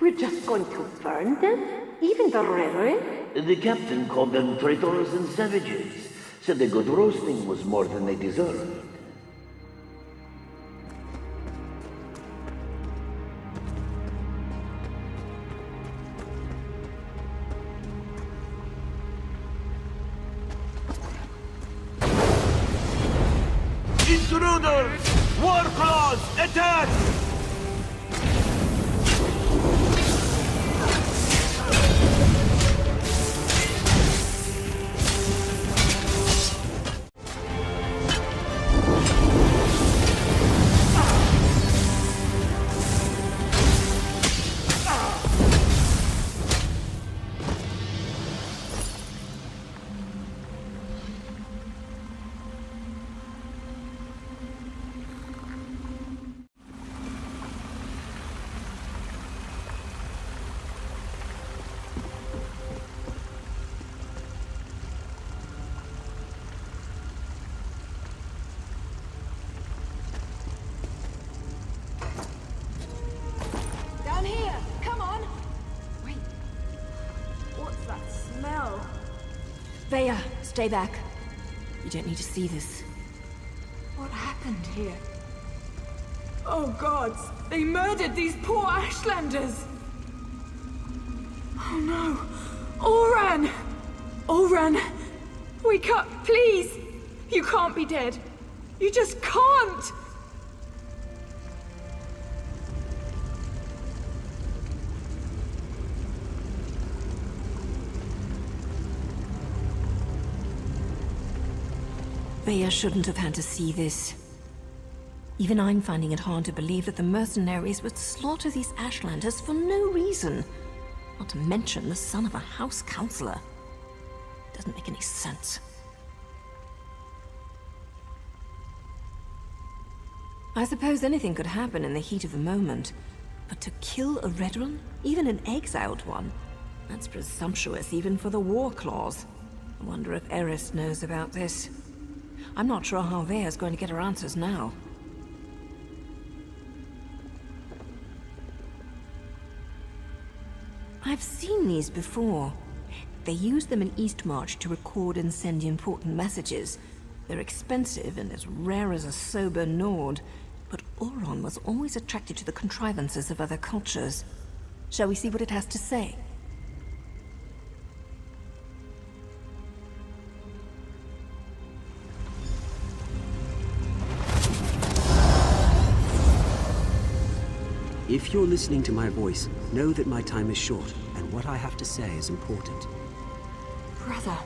We're just going to burn them? Even the Reverend? The captain called them traitors and savages. Said the good roasting was more than they deserved. Intruders! Warclaws! Attack! Down here! Come on! Wait. What's that smell? Veya, stay back. You don't need to see this. What happened here? Oh gods! They murdered these poor Ashlanders! Oh no! Oran! Oran! Wake up, please! You can't be dead! You just can't! Veya shouldn't have had to see this. Even I'm finding it hard to believe that the mercenaries would slaughter these Ashlanders for no reason. Not to mention the son of a house counselor. Doesn't make any sense. I suppose anything could happen in the heat of the moment. But to kill a Redrun, even an exiled one, that's presumptuous even for the war clause. I wonder if Eris knows about this. I'm not sure how Vea's going to get her answers now. I've seen these before. They use them in Eastmarch to record and send important messages. They're expensive and as rare as a sober Nord, but Auron was always attracted to the contrivances of other cultures. Shall we see what it has to say? If you're listening to my voice, know that my time is short, and what I have to say is important. Brother,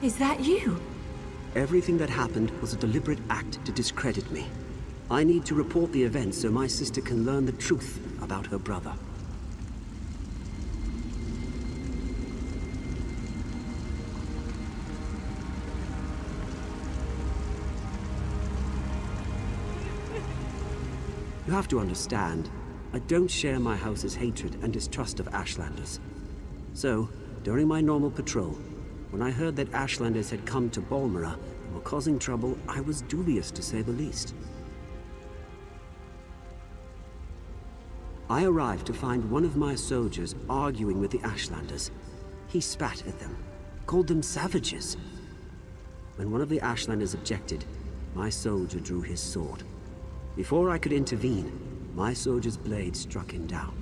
is that you? Everything that happened was a deliberate act to discredit me. I need to report the events so my sister can learn the truth about her brother. You have to understand, I don't share my house's hatred and distrust of Ashlanders. So, during my normal patrol, when I heard that Ashlanders had come to Balmora and were causing trouble, I was dubious to say the least. I arrived to find one of my soldiers arguing with the Ashlanders. He spat at them, called them savages. When one of the Ashlanders objected, my soldier drew his sword. Before I could intervene, my soldier's blade struck him down.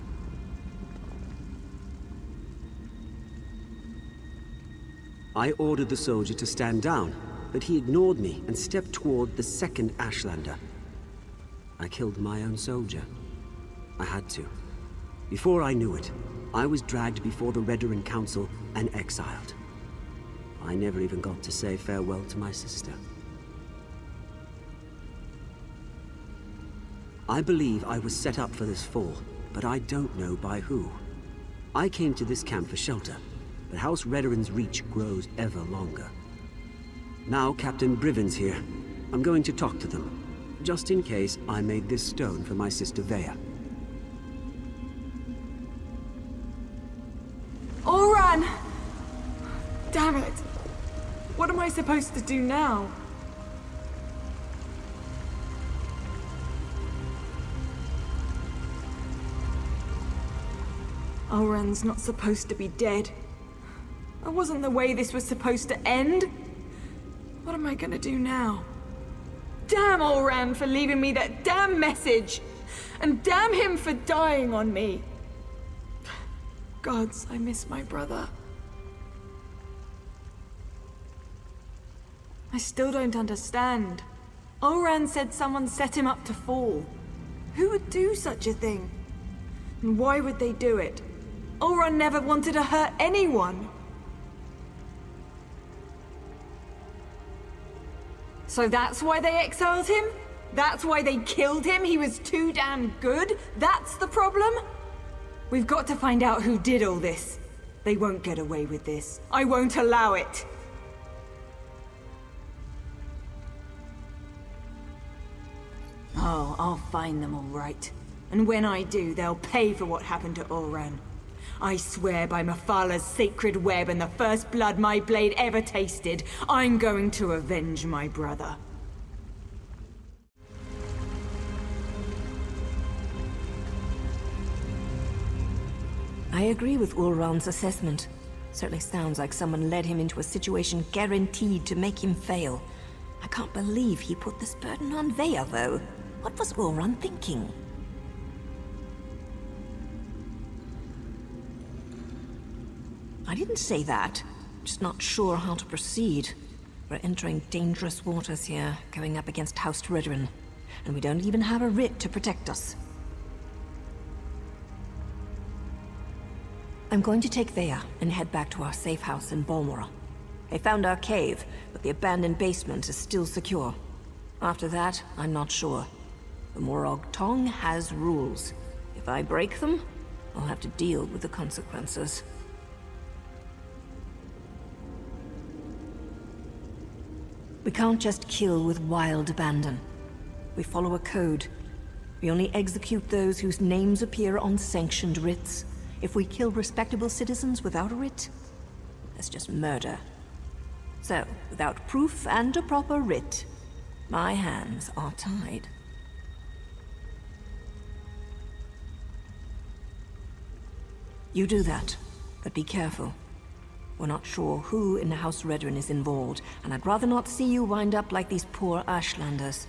I ordered the soldier to stand down, but he ignored me and stepped toward the second Ashlander. I killed my own soldier. I had to. Before I knew it, I was dragged before the Redoran Council and exiled. I never even got to say farewell to my sister. I believe I was set up for this fall, but I don't know by who. I came to this camp for shelter, but House Redoran's reach grows ever longer. Now Captain Briven's here. I'm going to talk to them, just in case I made this stone for my sister Vea. Auron! Damn it! What am I supposed to do now? Auron's not supposed to be dead. That wasn't the way this was supposed to end. What am I gonna do now? Damn Auron for leaving me that damn message! And damn him for dying on me! Gods, I miss my brother. I still don't understand. Auron said someone set him up to fall. Who would do such a thing? And why would they do it? Auron never wanted to hurt anyone. So that's why they exiled him? That's why they killed him? He was too damn good? That's the problem? We've got to find out who did all this. They won't get away with this. I won't allow it. Oh, I'll find them all right. And when I do, they'll pay for what happened to Auron. I swear by Mafala's sacred web and the first blood my blade ever tasted, I'm going to avenge my brother. I agree with Auron's assessment. Certainly sounds like someone led him into a situation guaranteed to make him fail. I can't believe he put this burden on Vea, though. What was Auron thinking? I didn't say that. Just not sure how to proceed. We're entering dangerous waters here, going up against House Redoran. And we don't even have a writ to protect us. I'm going to take Vea and head back to our safe house in Balmora. They found our cave, but the abandoned basement is still secure. After that, I'm not sure. The Morag Tong has rules. If I break them, I'll have to deal with the consequences. We can't just kill with wild abandon. We follow a code. We only execute those whose names appear on sanctioned writs. If we kill respectable citizens without a writ, that's just murder. So, without proof and a proper writ, my hands are tied. You do that, but be careful. We're not sure who in the House Redrin is involved, and I'd rather not see you wind up like these poor Ashlanders.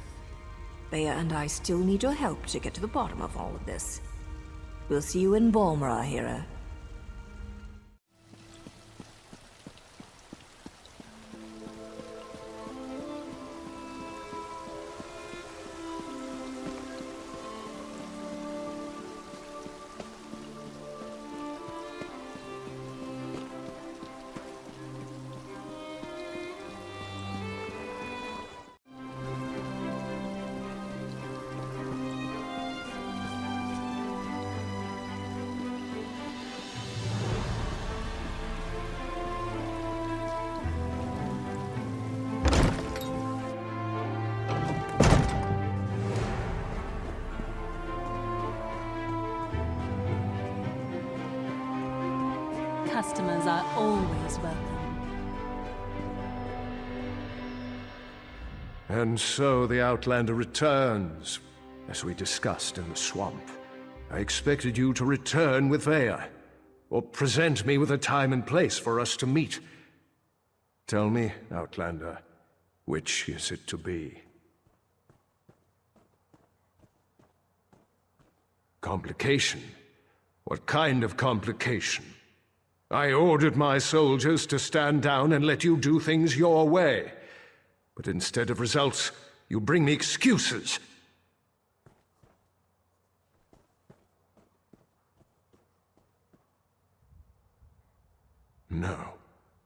Bea and I still need your help to get to the bottom of all of this. We'll see you in Balmora, hero. Customers are always welcome. And so the Outlander returns, as we discussed in the swamp. I expected you to return with Vea, or present me with a time and place for us to meet. Tell me, Outlander, which is it to be? Complication? What kind of complication? I ordered my soldiers to stand down and let you do things your way. But instead of results, you bring me excuses. No,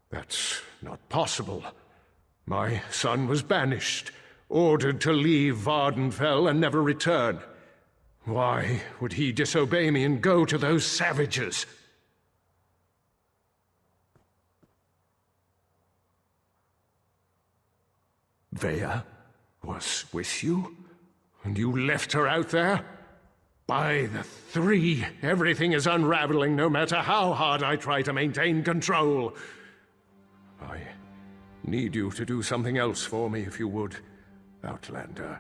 that's not possible. My son was banished, ordered to leave Vardenfell and never return. Why would he disobey me and go to those savages? Vea was with you? And you left her out there? By the three, everything is unraveling no matter how hard I try to maintain control. I need you to do something else for me, if you would, Outlander.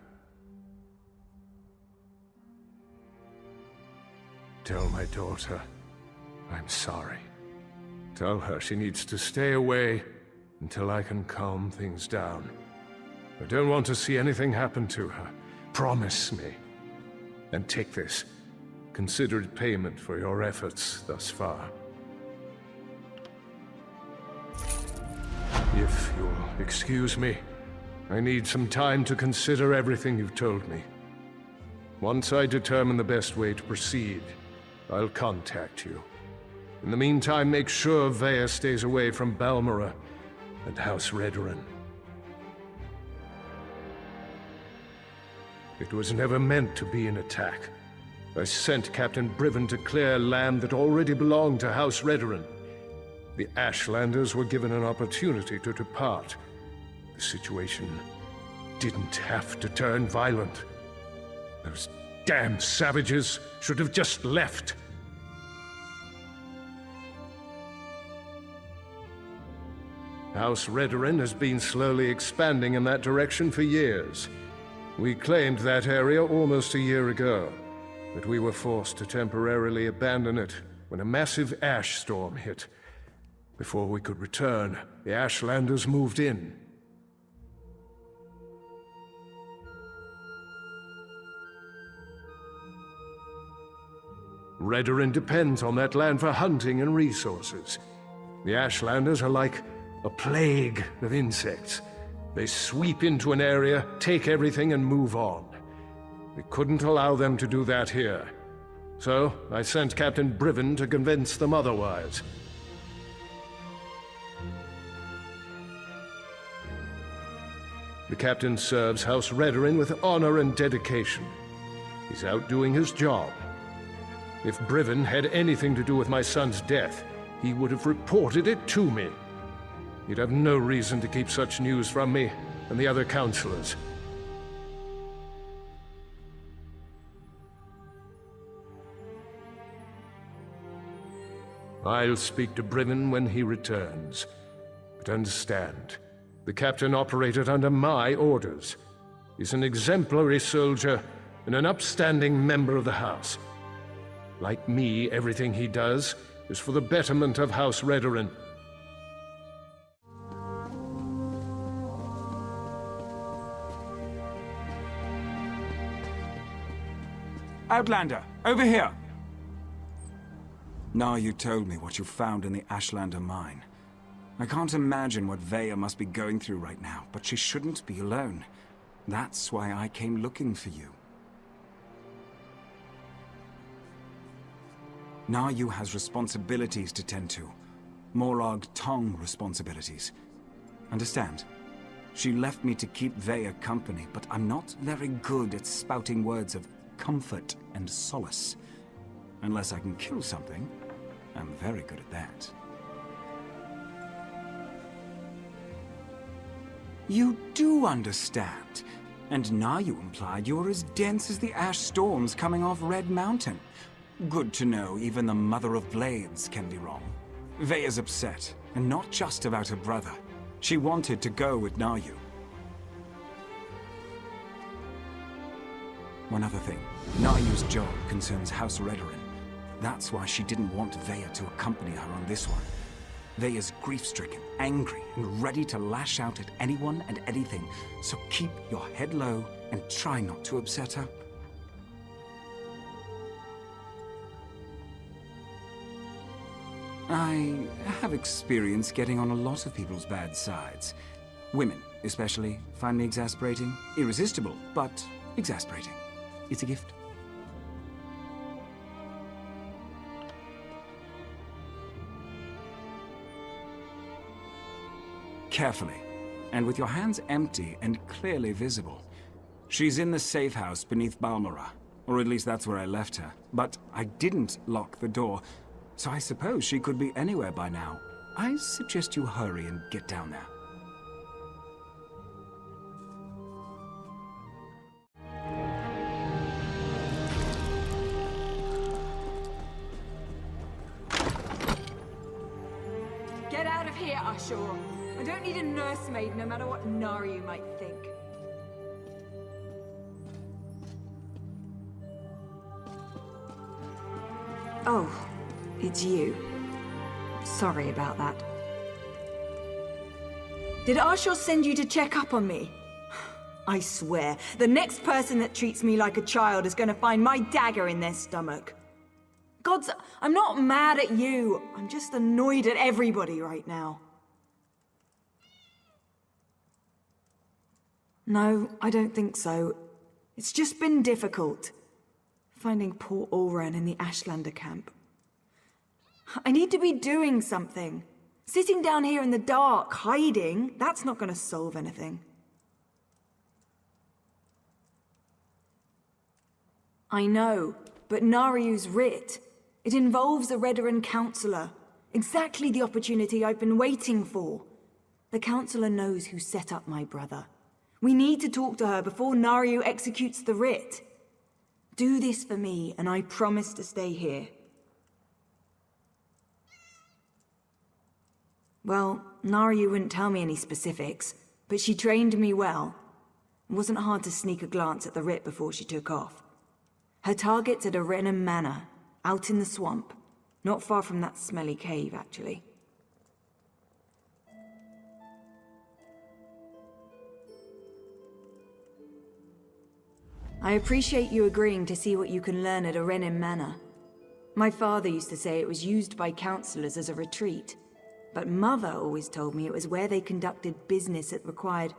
Tell my daughter I'm sorry. Tell her she needs to stay away until I can calm things down. I don't want to see anything happen to her. Promise me. And take this. Consider it payment for your efforts thus far. If you'll excuse me, I need some time to consider everything you've told me. Once I determine the best way to proceed, I'll contact you. In the meantime, make sure Vea stays away from Balmora and House Redrin. It was never meant to be an attack. I sent Captain Briven to clear land that already belonged to House Redrin. The Ashlanders were given an opportunity to depart. The situation didn't have to turn violent. Those damn savages should have just left. House Redrin has been slowly expanding in that direction for years. We claimed that area almost a year ago, but we were forced to temporarily abandon it when a massive ash storm hit. Before we could return, the Ashlanders moved in. Redrin depends on that land for hunting and resources. The Ashlanders are like a plague of insects. They sweep into an area, take everything, and move on. We couldn't allow them to do that here. So, I sent Captain Briven to convince them otherwise. The captain serves House Redrin with honor and dedication. He's out doing his job. If Briven had anything to do with my son's death, he would have reported it to me. He'd have no reason to keep such news from me and the other counselors. I'll speak to Brivin when he returns. But understand, the captain operated under my orders. He's an exemplary soldier and an upstanding member of the House. Like me, everything he does is for the betterment of House Redoran. Outlander, over here! Now you told me what you found in the Ashlander mine. I can't imagine what Veya must be going through right now, but she shouldn't be alone. That's why I came looking for you. Nayu has responsibilities to tend to. Morag Tong responsibilities. Understand? She left me to keep Veya company, but I'm not very good at spouting words of comfort and solace. Unless I can kill something, I'm very good at that. You do understand. And now you implied you're as dense as the ash storms coming off Red Mountain. Good to know even the Mother of Blades can be wrong. Veya's upset, and not just about her brother. She wanted to go with Nayu. One other thing. Nayu's job concerns House Redoran. That's why she didn't want Veya to accompany her on this one. Veya's grief-stricken, angry, and ready to lash out at anyone and anything, so keep your head low and try not to upset her. I have experience getting on a lot of people's bad sides. Women, especially, find me exasperating. Irresistible, but exasperating. It's a gift. Carefully, and with your hands empty and clearly visible. She's in the safe house beneath Balmora, or at least that's where I left her. But I didn't lock the door, so I suppose she could be anywhere by now. I suggest you hurry and get down there. Get out of here, Ashur. I don't need a nursemaid, no matter what Naru might think. Oh, it's you. Sorry about that. Did Ashur send you to check up on me? I swear, the next person that treats me like a child is gonna find my dagger in their stomach. Gods, I'm not mad at you. I'm just annoyed at everybody right now. No, I don't think so. It's just been difficult. Finding poor Ulran in the Ashlander camp. I need to be doing something. Sitting down here in the dark, hiding, that's not going to solve anything. I know, but Naryu's writ. It involves a Redoran counselor. Exactly the opportunity I've been waiting for. The counselor knows who set up my brother. We need to talk to her before Naryu executes the writ. Do this for me, and I promise to stay here. Well, Naryu wouldn't tell me any specifics, but she trained me well. It wasn't hard to sneak a glance at the writ before she took off. Her target's at Arenum Manor, out in the swamp. Not far from that smelly cave, actually. I appreciate you agreeing to see what you can learn at Arenum Manor. My father used to say it was used by counselors as a retreat, but Mother always told me it was where they conducted business that required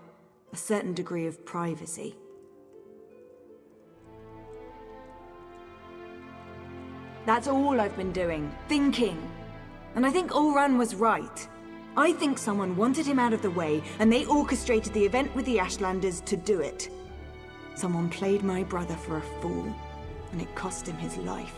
a certain degree of privacy. That's all I've been doing, thinking. And I think Ulran was right. I think someone wanted him out of the way, and they orchestrated the event with the Ashlanders to do it. Someone played my brother for a fool, and it cost him his life.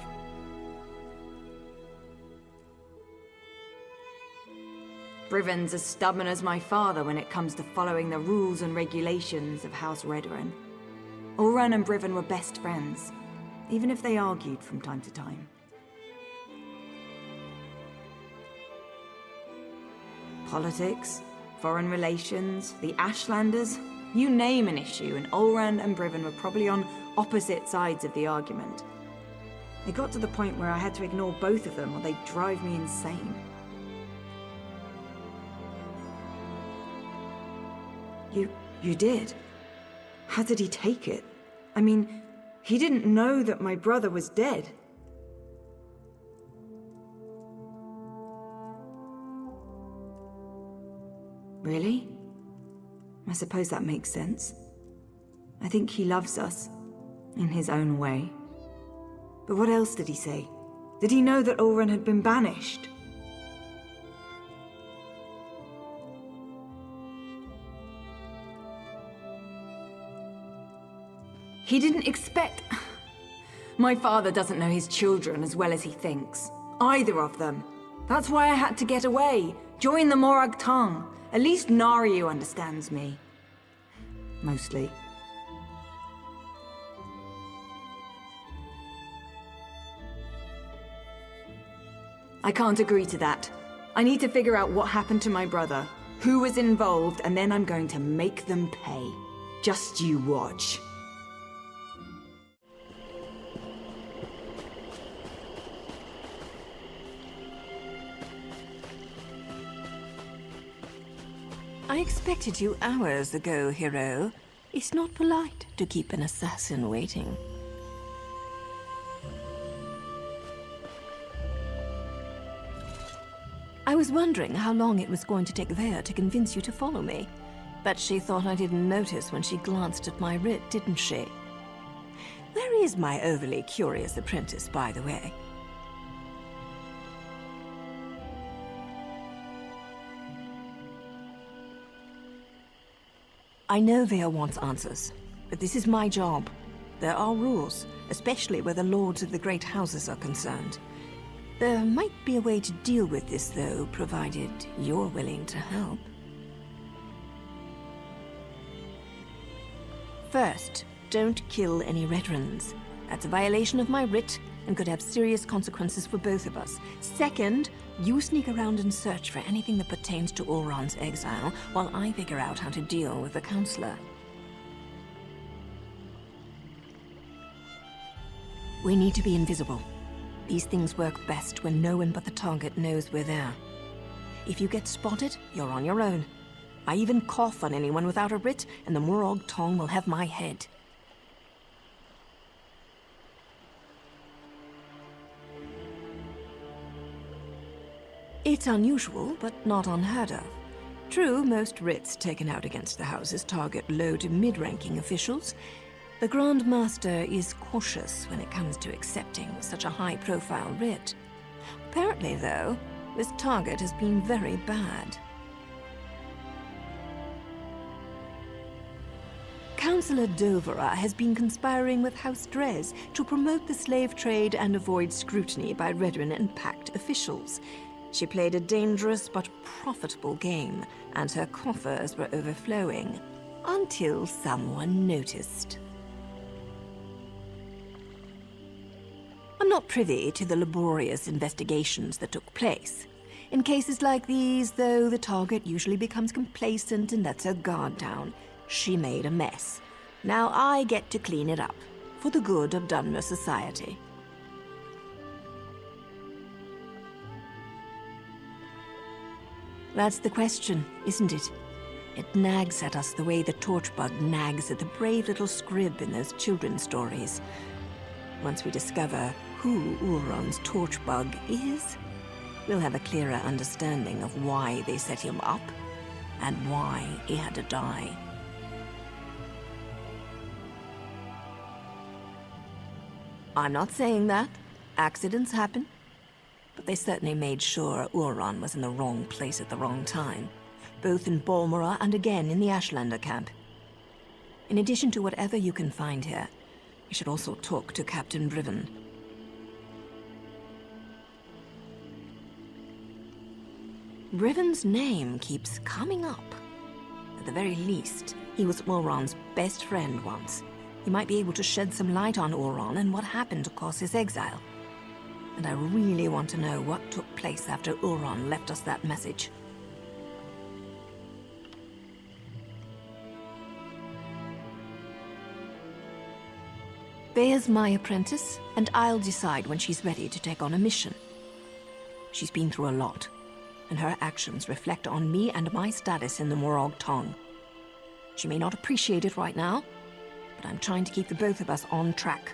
Brivin's as stubborn as my father when it comes to following the rules and regulations of House Redoran. Ulran and Brivin were best friends, even if they argued from time to time. Politics, foreign relations, the Ashlanders. You name an issue, and Olran and Briven were probably on opposite sides of the argument. It got to the point where I had to ignore both of them or they'd drive me insane. You did? How did he take it? I mean, he didn't know that my brother was dead. Really? I suppose that makes sense. I think he loves us, in his own way. But what else did he say? Did he know that Olran had been banished? He didn't expect... My father doesn't know his children as well as he thinks. Either of them. That's why I had to get away. Join the Morag Tongue. At least Naryu understands me. Mostly. I can't agree to that. I need to figure out what happened to my brother, who was involved, and then I'm going to make them pay. Just you watch. I expected you hours ago, hero. It's not polite to keep an assassin waiting. I was wondering how long it was going to take Vea to convince you to follow me. But she thought I didn't notice when she glanced at my writ, didn't she? Where is my overly curious apprentice, by the way? I know Vea wants answers, but this is my job. There are rules, especially where the lords of the great houses are concerned. There might be a way to deal with this, though, provided you're willing to help. First, don't kill any Redrons. That's a violation of my writ and could have serious consequences for both of us. Second, you sneak around and search for anything that pertains to Olran's exile, while I figure out how to deal with the Counselor. We need to be invisible. These things work best when no one but the target knows we're there. If you get spotted, you're on your own. I even cough on anyone without a writ, and the Morag Tongue will have my head. It's unusual, but not unheard of. True, most writs taken out against the houses target low to mid-ranking officials. The Grand Master is cautious when it comes to accepting such a high-profile writ. Apparently, though, this target has been very bad. Councillor Dovera has been conspiring with House Drez to promote the slave trade and avoid scrutiny by Redrin and Pact officials. She played a dangerous but profitable game, and her coffers were overflowing, until someone noticed. I'm not privy to the laborious investigations that took place. In cases like these, though, the target usually becomes complacent and lets her guard down. She made a mess. Now I get to clean it up, for the good of Dunmer society. That's the question, isn't it? It nags at us the way the torchbug nags at the brave little scrib in those children's stories. Once we discover who Ulron's torchbug is, we'll have a clearer understanding of why they set him up and why he had to die. I'm not saying that. Accidents happen. But they certainly made sure Ulron was in the wrong place at the wrong time, both in Bolmora and again in the Ashlander camp. In addition to whatever you can find here, you should also talk to Captain Briven. Briven's name keeps coming up. At the very least, he was Ulron's best friend once. He might be able to shed some light on Ulron and what happened to cause his exile. And I really want to know what took place after Ulron left us that message. Bea's my apprentice, and I'll decide when she's ready to take on a mission. She's been through a lot, and her actions reflect on me and my status in the Morag Tong. She may not appreciate it right now, but I'm trying to keep the both of us on track.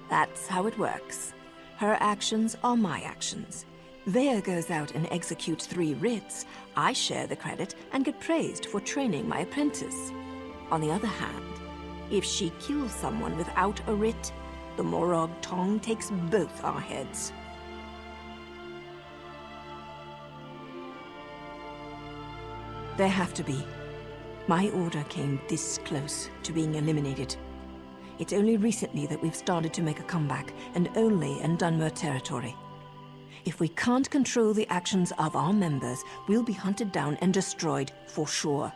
That's how it works. Her actions are my actions. Vea goes out and executes 3 writs. I share the credit and get praised for training my apprentice. On the other hand, if she kills someone without a writ, the Morag Tong takes both our heads. There have to be. My order came this close to being eliminated. It's only recently that we've started to make a comeback, and only in Dunmer territory. If we can't control the actions of our members, we'll be hunted down and destroyed for sure.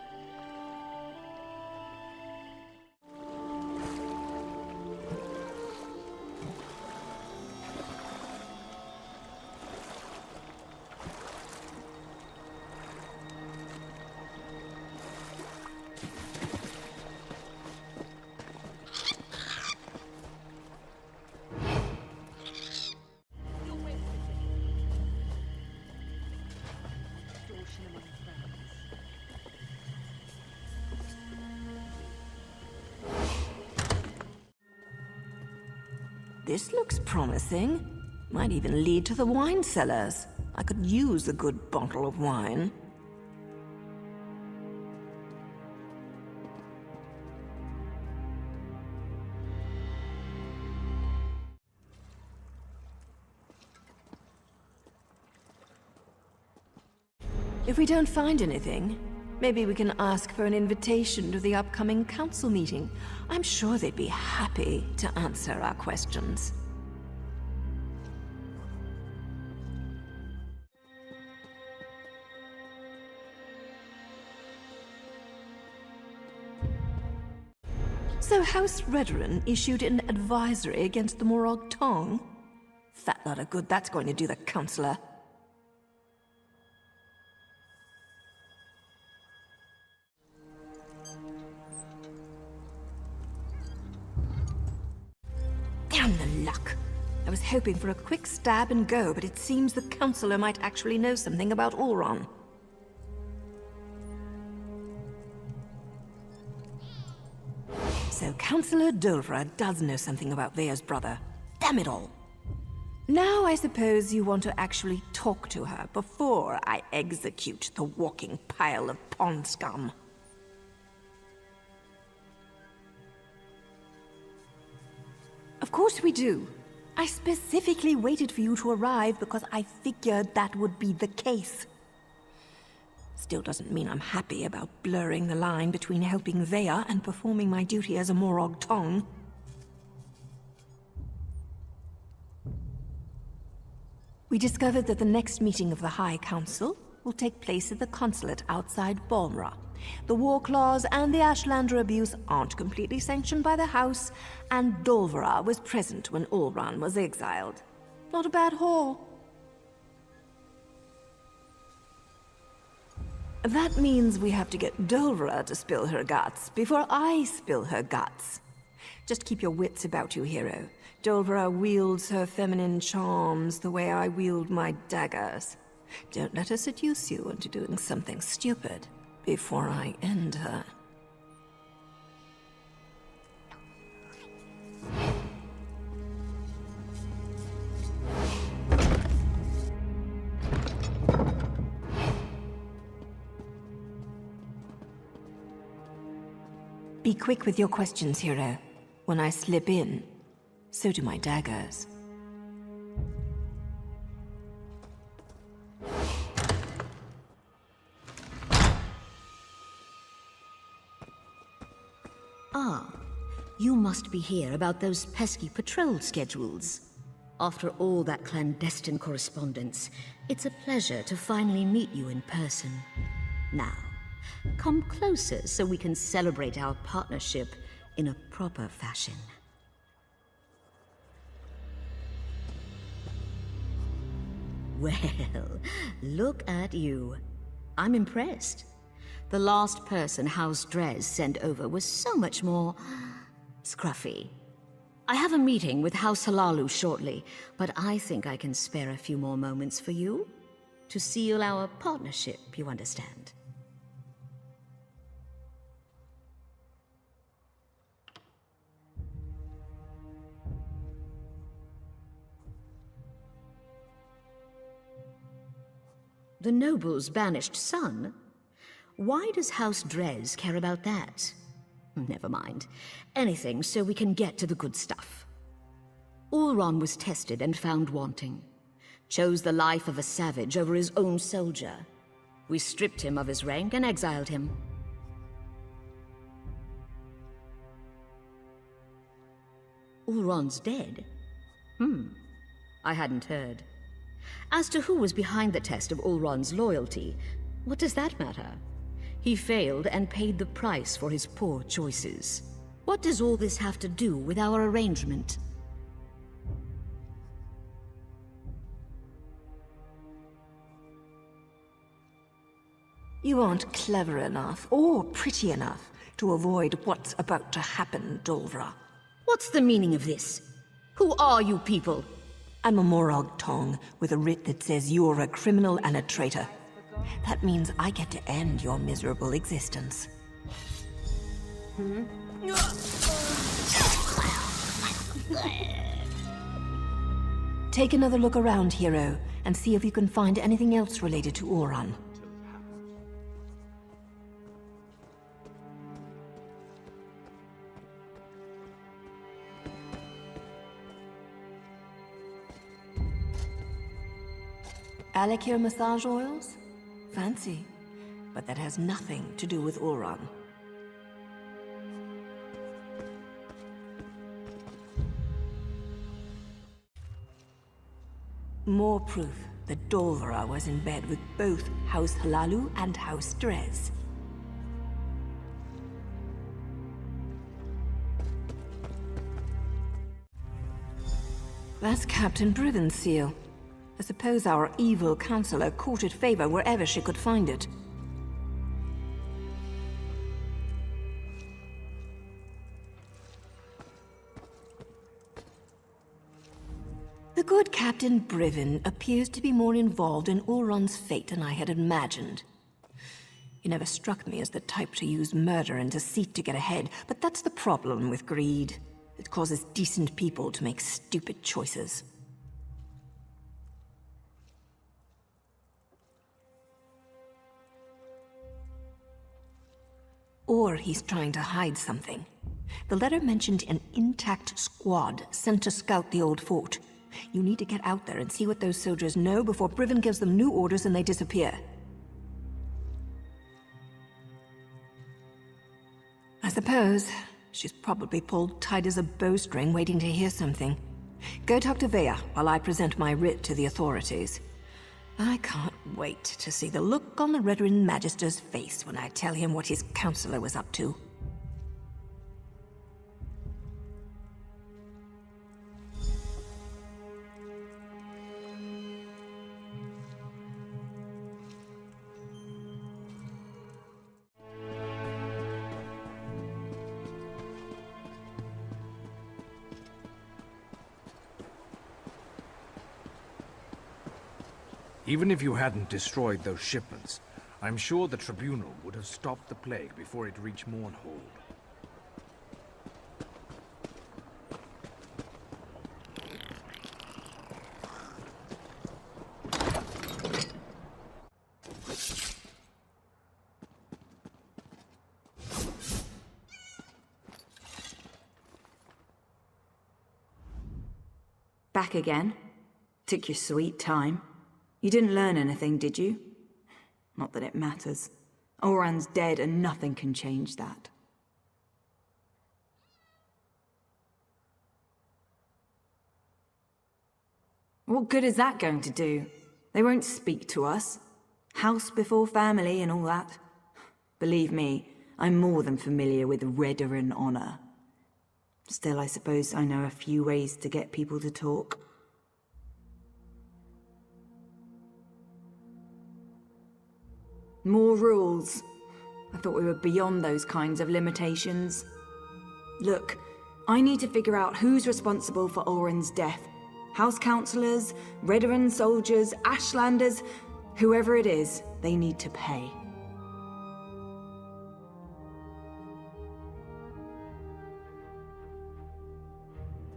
This looks promising. Might even lead to the wine cellars. I could use a good bottle of wine. If we don't find anything, maybe we can ask for an invitation to the upcoming council meeting. I'm sure they'd be happy to answer our questions. So House Redoran issued an advisory against the Morag Tong? Fat lot of good that's going to do the councillor. Damn the luck. I was hoping for a quick stab and go, but it seems the councillor might actually know something about Ulron. So Councillor Dolvra does know something about Vea's brother. Damn it all. Now I suppose you want to actually talk to her before I execute the walking pile of pond scum. Of course we do. I specifically waited for you to arrive because I figured that would be the case. Still doesn't mean I'm happy about blurring the line between helping Vea and performing my duty as a Morag Tong. We discovered that the next meeting of the High Council will take place at the consulate outside Balmra. The war clause and the Ashlander abuse aren't completely sanctioned by the House, and Dolvra was present when Ulran was exiled. Not a bad haul. That means we have to get Dolvra to spill her guts before I spill her guts. Just keep your wits about you, hero. Dolvra wields her feminine charms the way I wield my daggers. Don't let her seduce you into doing something stupid before I end her. Be quick with your questions, hero. When I slip in, so do my daggers. Ah, you must be here about those pesky patrol schedules. After all that clandestine correspondence, it's a pleasure to finally meet you in person. Now, come closer so we can celebrate our partnership in a proper fashion. Well, look at you. I'm impressed. The last person House Drez sent over was so much more scruffy. I have a meeting with House Halalu shortly, but I think I can spare a few more moments for you to seal our partnership, you understand. The noble's banished son? Why does House Drez care about that? Never mind. Anything so we can get to the good stuff. Ulron was tested and found wanting. Chose the life of a savage over his own soldier. We stripped him of his rank and exiled him. Ulron's dead? I hadn't heard. As to who was behind the test of Ulron's loyalty, what does that matter? He failed and paid the price for his poor choices. What does all this have to do with our arrangement? You aren't clever enough, or pretty enough, to avoid what's about to happen, Dolvra. What's the meaning of this? Who are you people? I'm a Morag Tong with a writ that says you're a criminal and a traitor. That means I get to end your miserable existence. Take another look around, hero, and see if you can find anything else related to Ulron. Alakir massage oils? Fancy. But that has nothing to do with Ulron. More proof that Dolvra was in bed with both House Halalu and House Drez. That's Captain Briven's seal. I suppose our evil counselor courted favor wherever she could find it. The good Captain Briven appears to be more involved in Ulron's fate than I had imagined. He never struck me as the type to use murder and deceit to get ahead, but that's the problem with greed. It causes decent people to make stupid choices. Or he's trying to hide something. The letter mentioned an intact squad sent to scout the old fort. You need to get out there and see what those soldiers know before Briven gives them new orders and they disappear. I suppose she's probably pulled tight as a bowstring waiting to hear something. Go talk to Vea while I present my writ to the authorities. I can't wait to see the look on the Redoran Magister's face when I tell him what his counselor was up to. Even if you hadn't destroyed those shipments, I'm sure the Tribunal would have stopped the plague before it reached Mournhold. Back again? Took your sweet time. You didn't learn anything, did you? Not that it matters. Ulron's dead and nothing can change that. What good is that going to do? They won't speak to us. House before family and all that. Believe me, I'm more than familiar with Redoran honor. Still, I suppose I know a few ways to get people to talk. More rules. I thought we were beyond those kinds of limitations. Look, I need to figure out who's responsible for Oren's death. House councillors, Redoran soldiers, Ashlanders, whoever it is, they need to pay.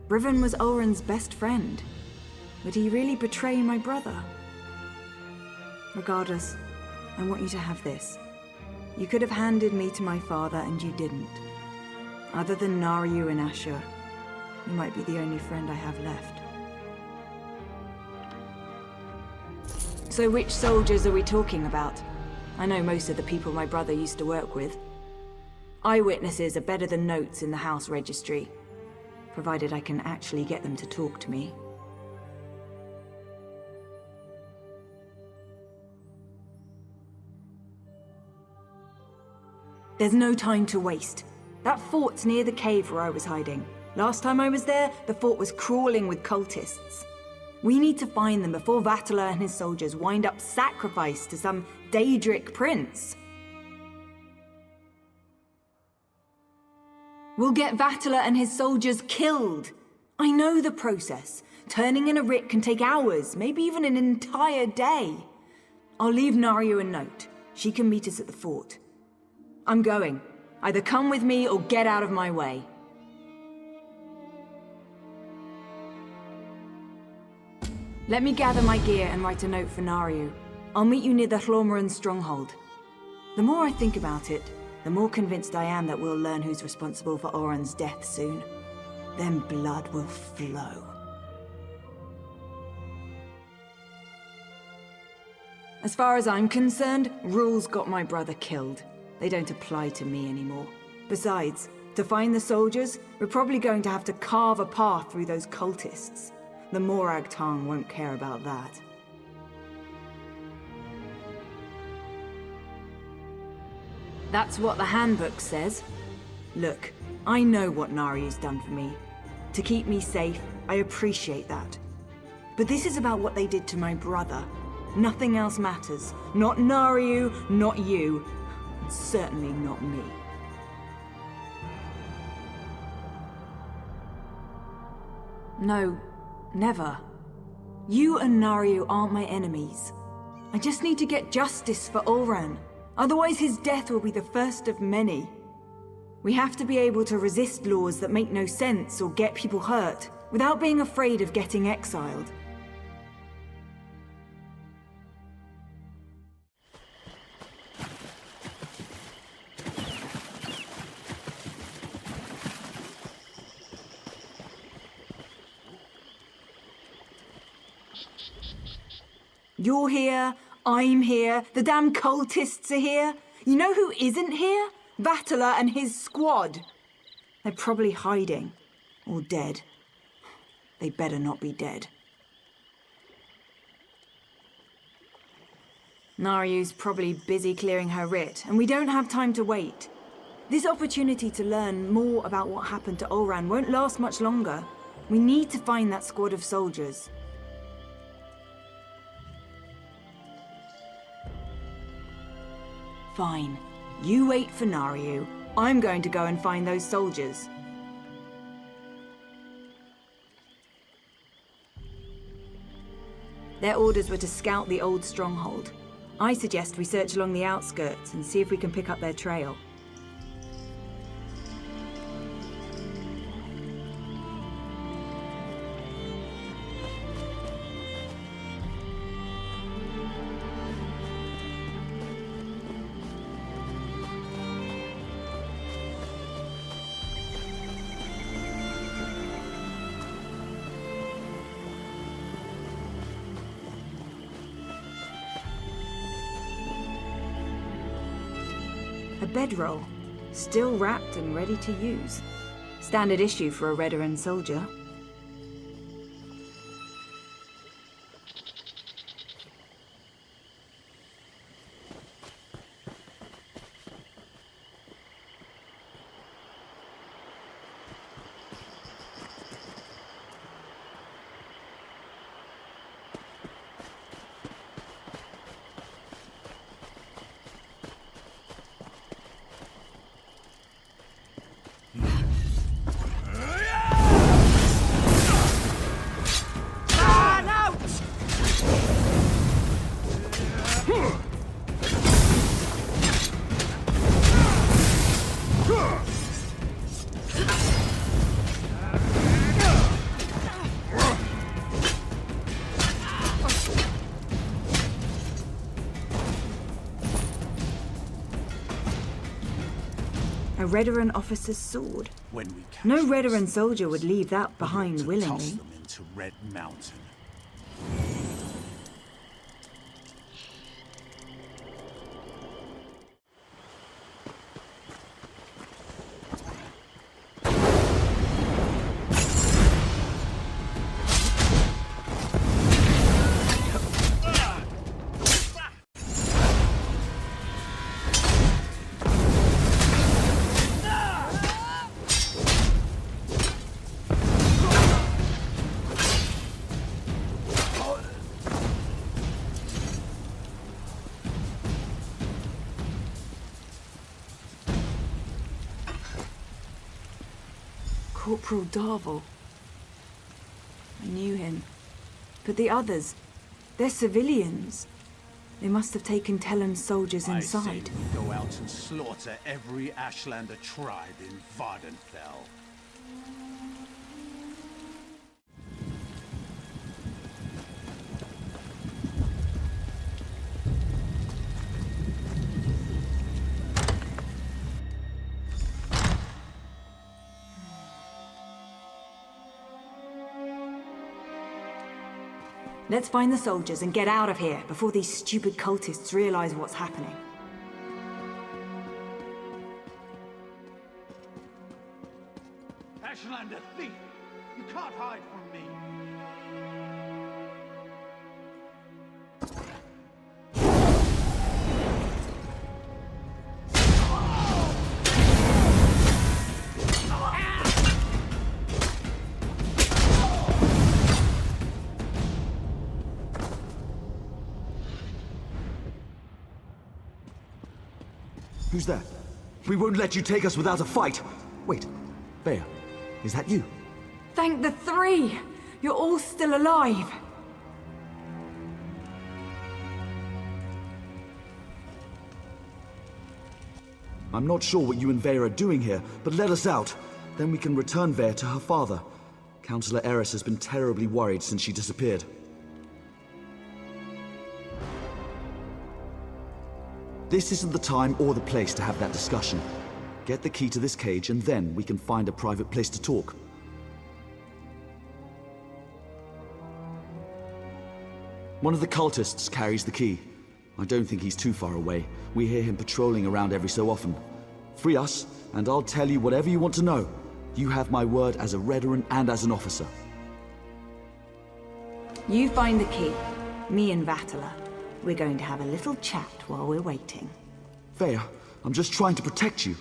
Riven was Oren's best friend. Would he really betray my brother? Regardless, I want you to have this. You could have handed me to my father and you didn't. Other than Naryu and Asher, you might be the only friend I have left. So which soldiers are we talking about? I know most of the people my brother used to work with. Eyewitnesses are better than notes in the house registry, provided I can actually get them to talk to me. There's no time to waste. That fort's near the cave where I was hiding. Last time I was there, the fort was crawling with cultists. We need to find them before Vatala and his soldiers wind up sacrificed to some Daedric prince. We'll get Vatala and his soldiers killed. I know the process. Turning in a writ can take hours, maybe even an entire day. I'll leave Naryu a note. She can meet us at the fort. I'm going. Either come with me or get out of my way. Let me gather my gear and write a note for Naryu. I'll meet you near the Hlormaran stronghold. The more I think about it, the more convinced I am that we'll learn who's responsible for Oren's death soon. Then blood will flow. As far as I'm concerned, rules got my brother killed. They don't apply to me anymore. Besides, to find the soldiers, we're probably going to have to carve a path through those cultists. The Morag Tong won't care about that. That's what the handbook says. Look, I know what Naryu's done for me. To keep me safe, I appreciate that. But this is about what they did to my brother. Nothing else matters. Not Naryu, not you. And certainly not me. No, never. You and Naryu aren't my enemies. I just need to get justice for Ulran. Otherwise his death will be the first of many. We have to be able to resist laws that make no sense or get people hurt, without being afraid of getting exiled. You're here, I'm here, the damn cultists are here. You know who isn't here? Vatala and his squad. They're probably hiding. Or dead. They better not be dead. Naryu's probably busy clearing her writ, and we don't have time to wait. This opportunity to learn more about what happened to Ulran won't last much longer. We need to find that squad of soldiers. Fine. You wait for Naryu. I'm going to go and find those soldiers. Their orders were to scout the old stronghold. I suggest we search along the outskirts and see if we can pick up their trail. A bedroll, still wrapped and ready to use. Standard issue for a Redoran soldier. A Redoran officer's sword. When we catch No them, Redoran soldier would leave that behind to toss willingly. them into Red Mountain. Corporal Darvel. I knew him. But the others, they're civilians. They must have taken Tellen's soldiers I inside. say we go out and slaughter every Ashlander tribe in Vardenfell. Let's find the soldiers and get out of here before these stupid cultists realize what's happening. Ashlander thief! You can't hide from me! Who's that? We won't let you take us without a fight! Wait, Bea, is that you? Thank the three! You're all still alive! I'm not sure what you and Vea are doing here, but let us out. Then we can return Vea to her father. Councillor Eris has been terribly worried since she disappeared. This isn't the time or the place to have that discussion. Get the key to this cage and then we can find a private place to talk. One of the cultists carries the key. I don't think he's too far away. We hear him patrolling around every so often. Free us, and I'll tell you whatever you want to know. You have my word as a Redoran and as an officer. You find the key. Me and Vatala. We're going to have a little chat while we're waiting. Vea, I'm just trying to protect you.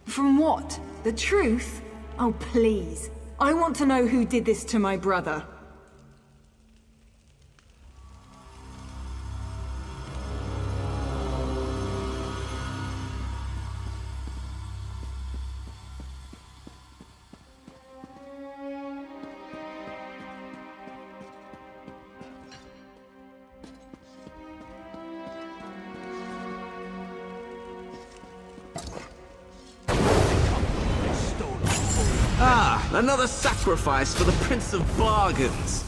From what? The truth? Oh, please. I want to know who did this to my brother. Ah, another sacrifice for the Prince of Bargains.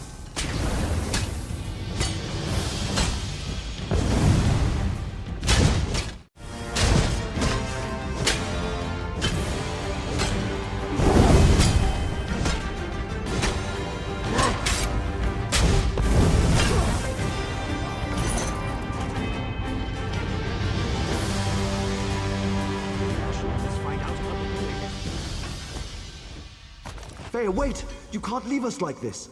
Vea, wait! You can't leave us like this!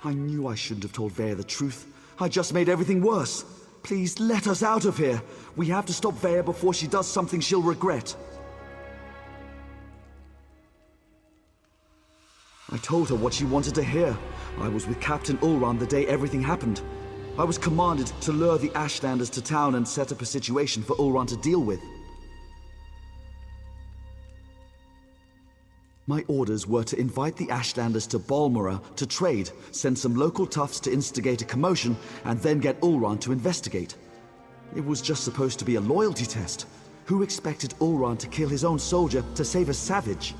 I knew I shouldn't have told Vea the truth. I just made everything worse. Please let us out of here. We have to stop Vea before she does something she'll regret. I told her what she wanted to hear. I was with Captain Ulran the day everything happened. I was commanded to lure the Ashlanders to town and set up a situation for Ulran to deal with. My orders were to invite the Ashlanders to Balmora to trade, send some local toughs to instigate a commotion, and then get Ulran to investigate. It was just supposed to be a loyalty test. Who expected Ulran to kill his own soldier to save a savage?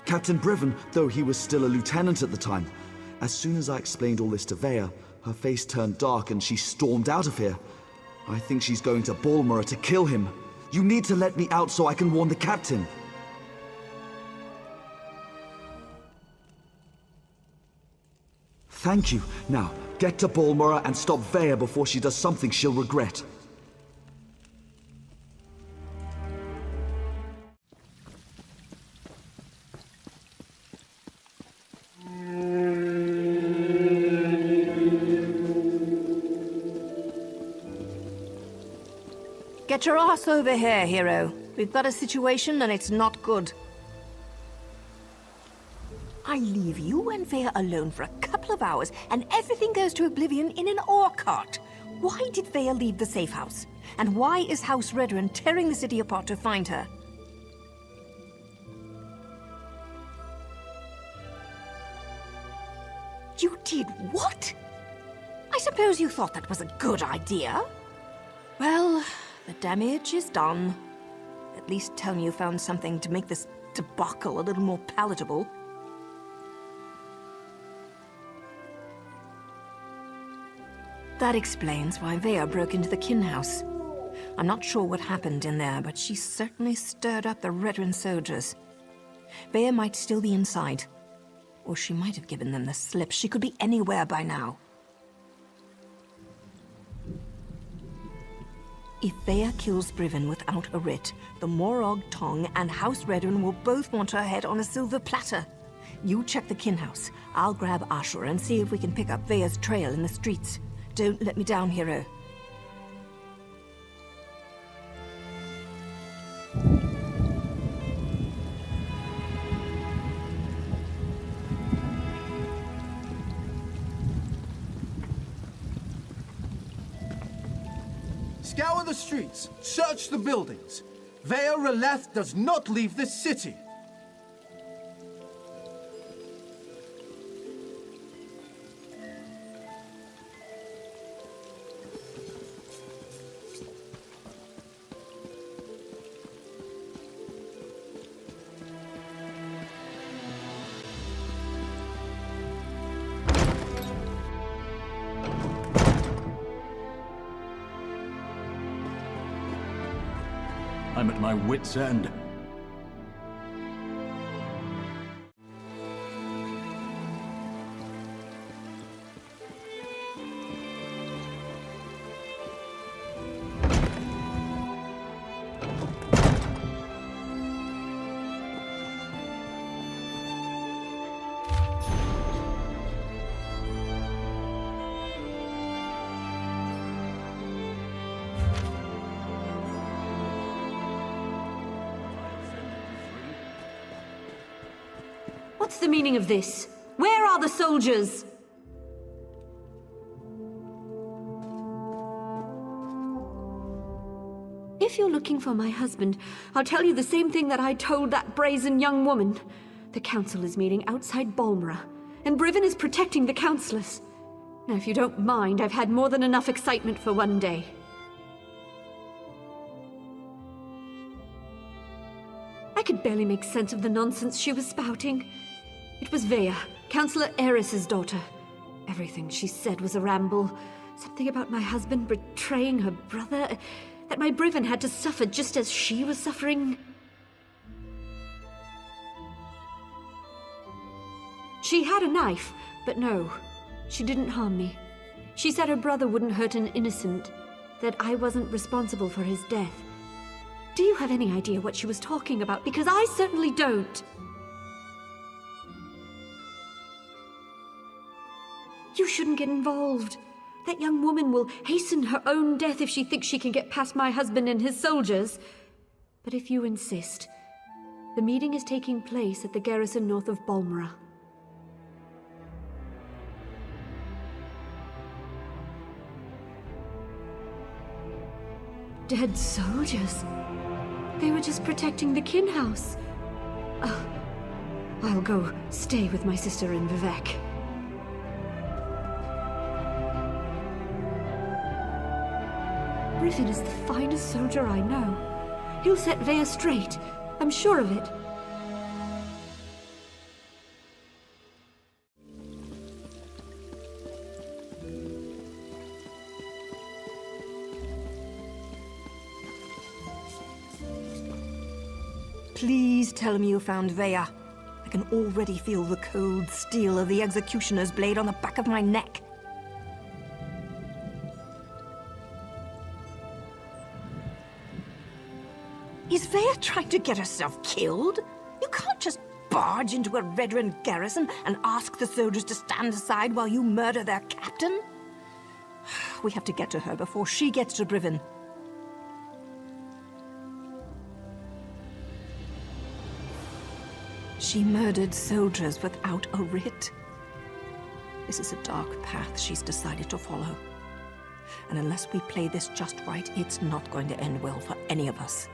Captain Briven, though he was still a lieutenant at the time, as soon as I explained all this to Vea, her face turned dark and she stormed out of here. I think she's going to Balmora to kill him. You need to let me out so I can warn the captain. Thank you. Now, get to Balmora and stop Vea before she does something she'll regret. Get your ass over here, hero. We've got a situation and it's not good. I leave you and Vea alone for a couple of hours and everything goes to oblivion in an ore cart. Why did Vea leave the safe house? And why is House Redren tearing the city apart to find her? You did what? I suppose you thought that was a good idea? Well, the damage is done. At least tell me you found something to make this debacle a little more palatable. That explains why Vea broke into the kin house. I'm not sure what happened in there, but she certainly stirred up the Redren soldiers. Vea might still be inside. Or she might have given them the slip. She could be anywhere by now. If Vea kills Briven without a writ, the Morog Tong and House Redren will both want her head on a silver platter. You check the kin house. I'll grab Ashur and see if we can pick up Vea's trail in the streets. Don't let me down, hero. Scour the streets, search the buildings. Vea Releth does not leave this city. I'm at my wit's end. What's the meaning of this? Where are the soldiers? If you're looking for my husband, I'll tell you the same thing that I told that brazen young woman. The council is meeting outside Balmora, and Briven is protecting the councillors. Now, if you don't mind, I've had more than enough excitement for one day. I could barely make sense of the nonsense she was spouting. It was Vea, Councillor Eris's daughter. Everything she said was a ramble. Something about my husband betraying her brother, that my Briven had to suffer just as she was suffering. She had a knife, but no, she didn't harm me. She said her brother wouldn't hurt an innocent, that I wasn't responsible for his death. Do you have any idea what she was talking about? Because I certainly don't. You shouldn't get involved. That young woman will hasten her own death if she thinks she can get past my husband and his soldiers. But if you insist, the meeting is taking place at the garrison north of Balmora. Dead soldiers? They were just protecting the kin house. I'll go stay with my sister and Vivek. Brivin is the finest soldier I know. He'll set Vea straight. I'm sure of it. Please tell me you found Vea. I can already feel the cold steel of the executioner's blade on the back of my neck. Is Vea trying to get herself killed? You can't just barge into a Redrun garrison and ask the soldiers to stand aside while you murder their captain. We have to get to her before she gets to Brivin. She murdered soldiers without a writ. This is a dark path she's decided to follow. And unless we play this just right, it's not going to end well for any of us.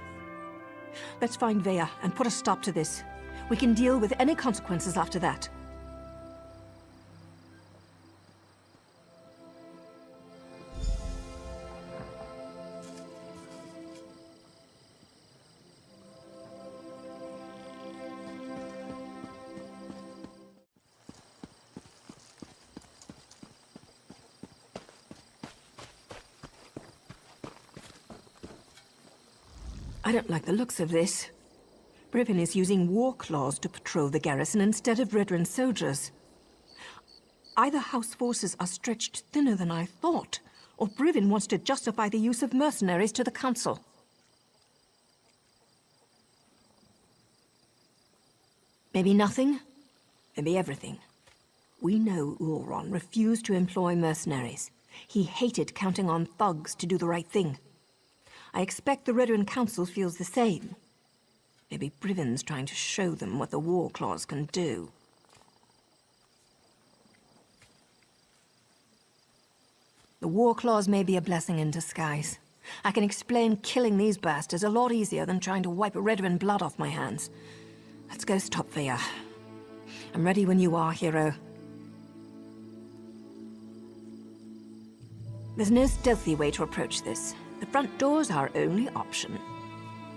Let's find Vea and put a stop to this. We can deal with any consequences after that. I don't like the looks of this. Brivin is using war claws to patrol the garrison instead of Redrun soldiers. Either House forces are stretched thinner than I thought, or Brivin wants to justify the use of mercenaries to the Council. Maybe nothing, maybe everything. We know Ulron refused to employ mercenaries. He hated counting on thugs to do the right thing. I expect the Redrun Council feels the same. Maybe Brivin's trying to show them what the war claws can do. The war claws may be a blessing in disguise. I can explain killing these bastards a lot easier than trying to wipe Redrun blood off my hands. Let's go stop Vea. I'm ready when you are, hero. There's no stealthy way to approach this. The front door's our only option.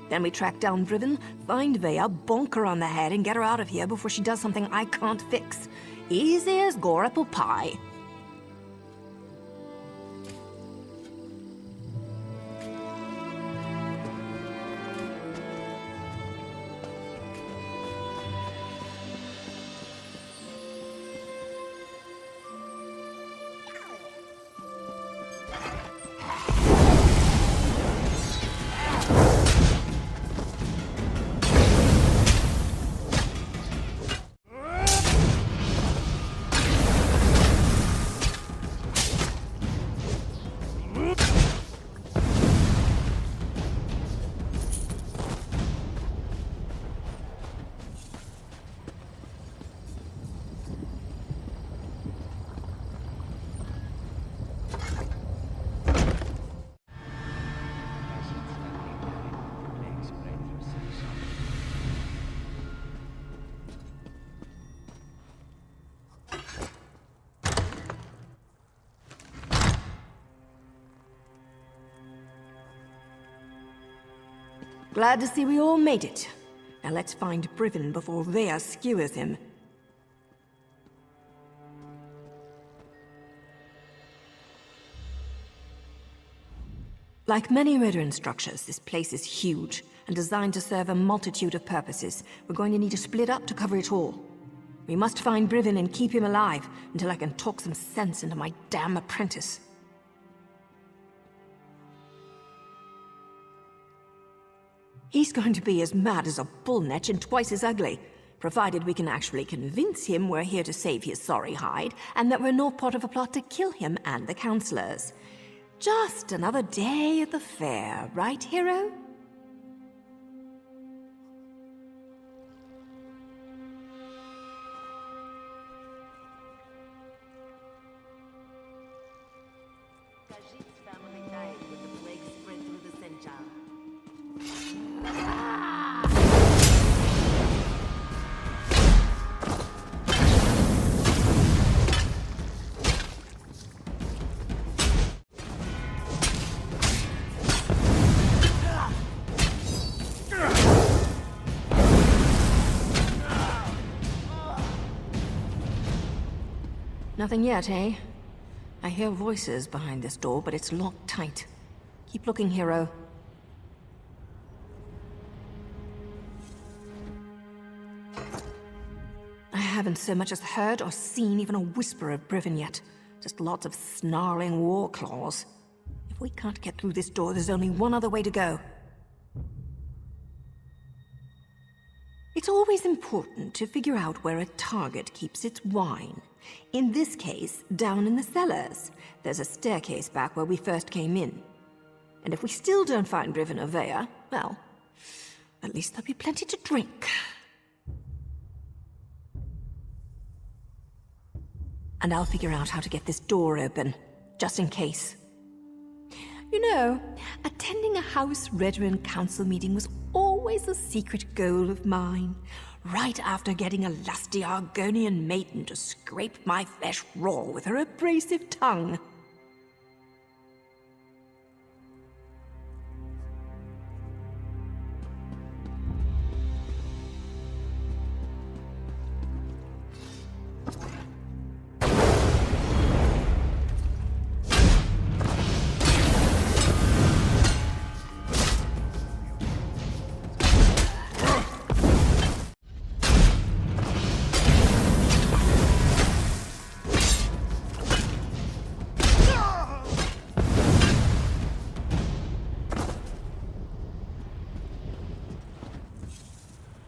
Then we track down Brivin, find Vea, bonk her on the head, and get her out of here before she does something I can't fix. Easy as gore apple pie. Glad to see we all made it. Now let's find Brivin before Vea skewers him. Like many Redrun structures, this place is huge and designed to serve a multitude of purposes. We're going to need to split up to cover it all. We must find Brivin and keep him alive until I can talk some sense into my damn apprentice. He's going to be as mad as a bull netch and twice as ugly. Provided we can actually convince him we're here to save his sorry hide, and that we're not part of a plot to kill him and the counselors. Just another day at the fair, right, hero? Nothing yet, eh? I hear voices behind this door, but it's locked tight. Keep looking, hero. I haven't so much as heard or seen even a whisper of Brivin yet. Just lots of snarling war claws. If we can't get through this door, there's only one other way to go. It's always important to figure out where a target keeps its wine. In this case, down in the cellars. There's a staircase back where we first came in. And if we still don't find Brivin or Vea, well, at least there'll be plenty to drink. And I'll figure out how to get this door open, just in case. You know, attending a House Redoran Council meeting was always a secret goal of mine. Right after getting a lusty Argonian maiden to scrape my flesh raw with her abrasive tongue.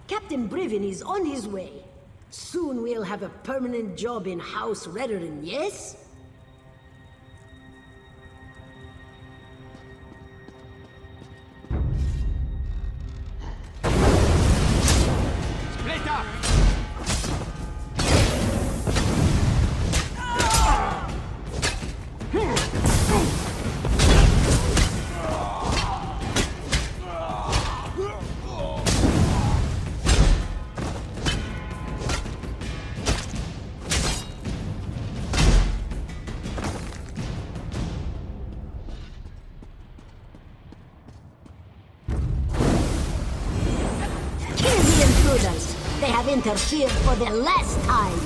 Captain Brivin is on his way. Soon we'll have a permanent job in House Redoran, yes? Split up! They have interfered for the last time.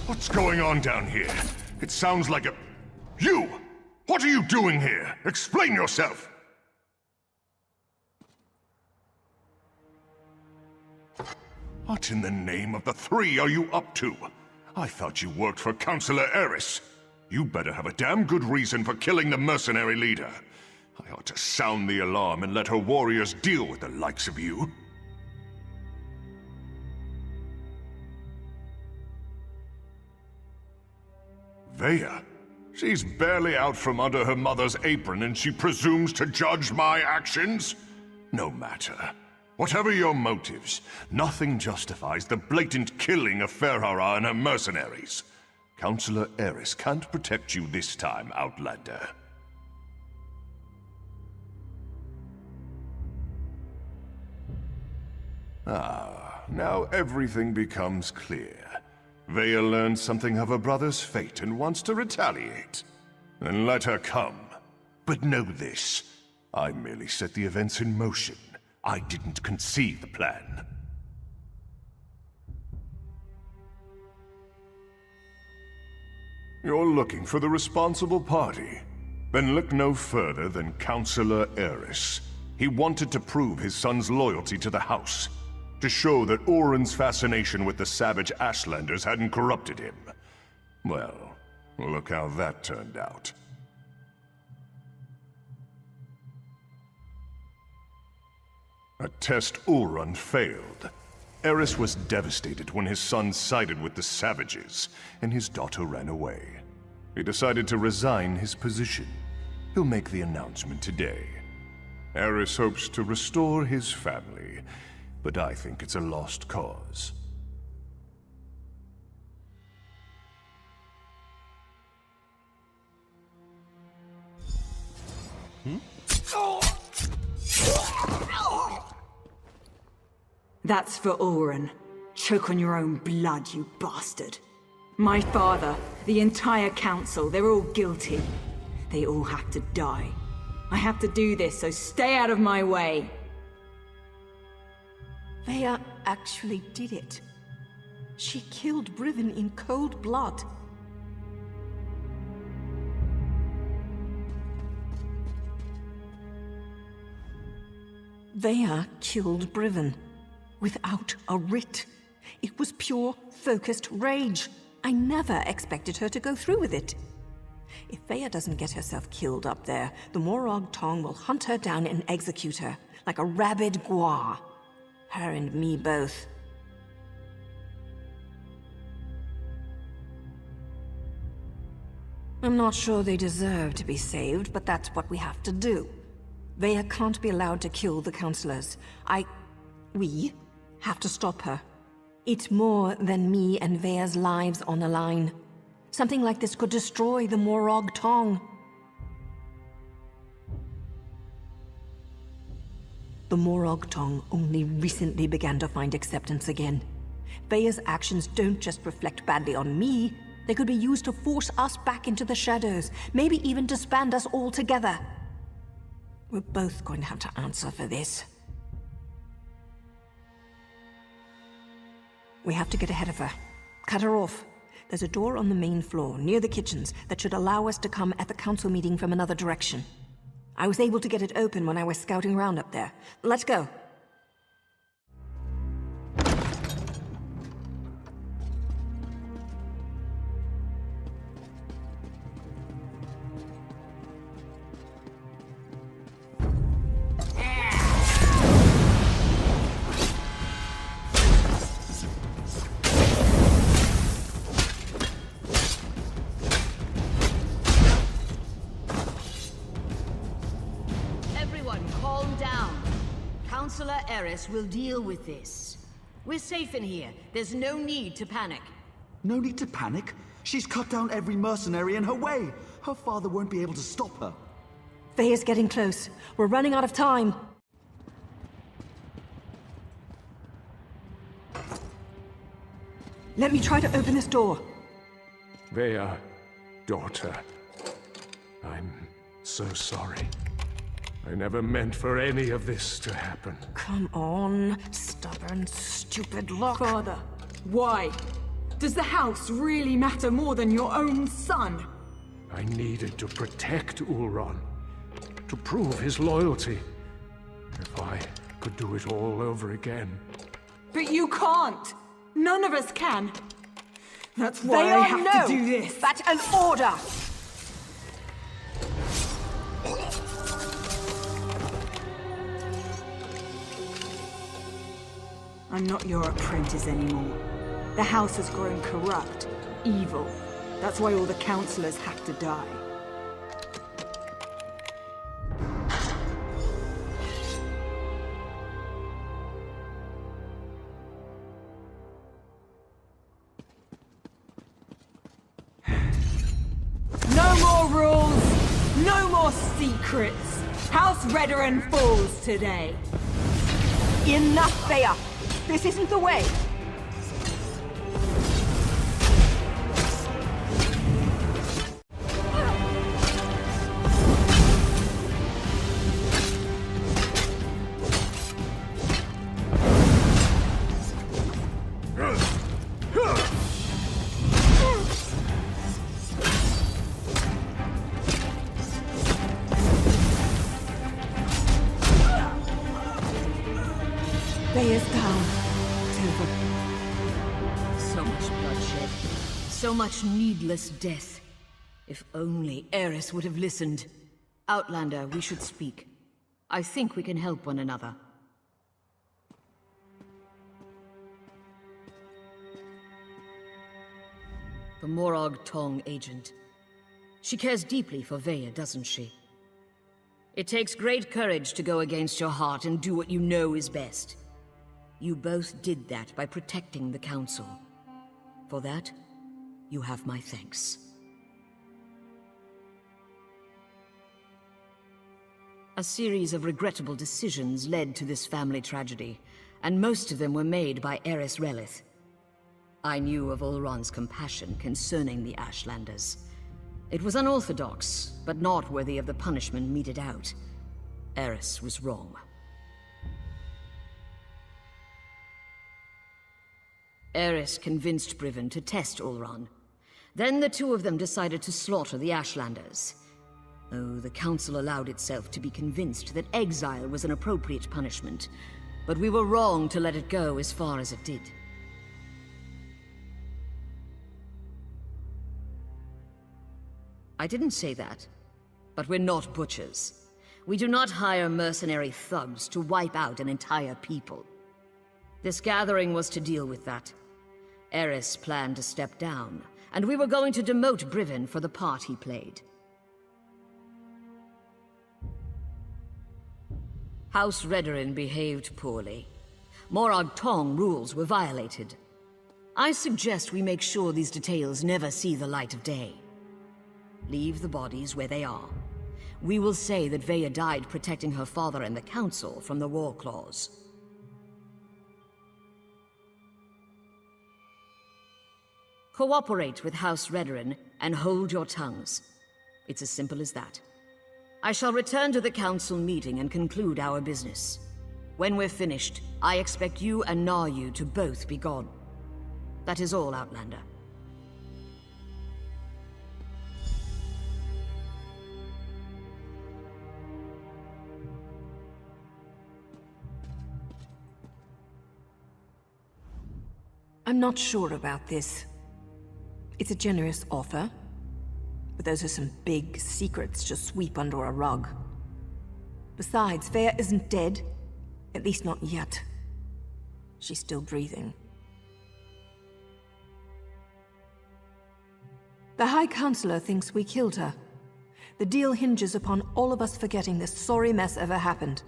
What's going on down here? It sounds like a... You! What are you doing here? Explain yourself! What in the name of the three are you up to? I thought you worked for Councillor Eris. You better have a damn good reason for killing the mercenary leader. I ought to sound the alarm and let her warriors deal with the likes of you. Vea? She's barely out from under her mother's apron and she presumes to judge my actions? No matter. Whatever your motives, nothing justifies the blatant killing of Ferhara and her mercenaries. Councillor Eris can't protect you this time, Outlander. Ah, now everything becomes clear. Vea learned something of her brother's fate and wants to retaliate. Then let her come. But know this, I merely set the events in motion. I didn't conceive the plan. You're looking for the responsible party. Then look no further than Councillor Eris. He wanted to prove his son's loyalty to the House, to show that Oren's fascination with the savage Ashlanders hadn't corrupted him. Well, look how that turned out. A test Ulrun failed. Eris was devastated when his son sided with the savages, and his daughter ran away. He decided to resign his position. He'll make the announcement today. Eris hopes to restore his family, but I think it's a lost cause. That's for Oren. Choke on your own blood, you bastard. My father, the entire council, they're all guilty. They all have to die. I have to do this, so stay out of my way. Vea actually did it. She killed Brivin in cold blood. Vea killed Brivin. Without a writ. It was pure, focused rage. I never expected her to go through with it. If Vea doesn't get herself killed up there, the Morag Tong will hunt her down and execute her, like a rabid gua. Her and me both. I'm not sure they deserve to be saved, but that's what we have to do. Vea can't be allowed to kill the councillors. We have to stop her. It's more than me and Vea's lives on the line. Something like this could destroy the Morag Tong. The Morag Tong only recently began to find acceptance again. Vea's actions don't just reflect badly on me. They could be used to force us back into the shadows, maybe even disband us all together. We're both going to have to answer for this. We have to get ahead of her. Cut her off. There's a door on the main floor, near the kitchens, that should allow us to come at the council meeting from another direction. I was able to get it open when I was scouting around up there. Let's go. Councillor Eris will deal with this. We're safe in here. There's no need to panic. No need to panic? She's cut down every mercenary in her way. Her father won't be able to stop her. Vea's getting close. We're running out of time. Let me try to open this door. Vea, daughter. I'm so sorry. I never meant for any of this to happen. Come on, stubborn, stupid lock. Father, why? Does the house really matter more than your own son? I needed to protect Ulron, to prove his loyalty. If I could do it all over again. But you can't! None of us can! That's why I have to do this! That's an order! I'm not your apprentice anymore. The house has grown corrupt, evil. That's why all the councillors have to die. No more rules! No more secrets! House Redoran falls today! Enough, Vea! This isn't the way! much needless death. If only Eris would have listened. Outlander, we should speak. I think we can help one another. The Morag Tong agent. She cares deeply for Veya, doesn't she? It takes great courage to go against your heart and do what you know is best. You both did that by protecting the Council. For that, you have my thanks. A series of regrettable decisions led to this family tragedy, and most of them were made by Eris Relith. I knew of Ulron's compassion concerning the Ashlanders. It was unorthodox, but not worthy of the punishment meted out. Eris was wrong. Eris convinced Briven to test Ulron. Then the two of them decided to slaughter the Ashlanders. Oh, the Council allowed itself to be convinced that exile was an appropriate punishment, but we were wrong to let it go as far as it did. I didn't say that, but we're not butchers. We do not hire mercenary thugs to wipe out an entire people. This gathering was to deal with that. Eris planned to step down, and we were going to demote Briven for the part he played. House Redorin behaved poorly. Morag Tong rules were violated. I suggest we make sure these details never see the light of day. Leave the bodies where they are. We will say that Veya died protecting her father and the Council from the War Claws. Cooperate with House Redorin and hold your tongues. It's as simple as that. I shall return to the Council meeting and conclude our business. When we're finished, I expect you and Naryu to both be gone. That is all, Outlander. I'm not sure about this. It's a generous offer, but those are some big secrets to sweep under a rug. Besides, Veya isn't dead. At least not yet. She's still breathing. The High Counselor thinks we killed her. The deal hinges upon all of us forgetting this sorry mess ever happened.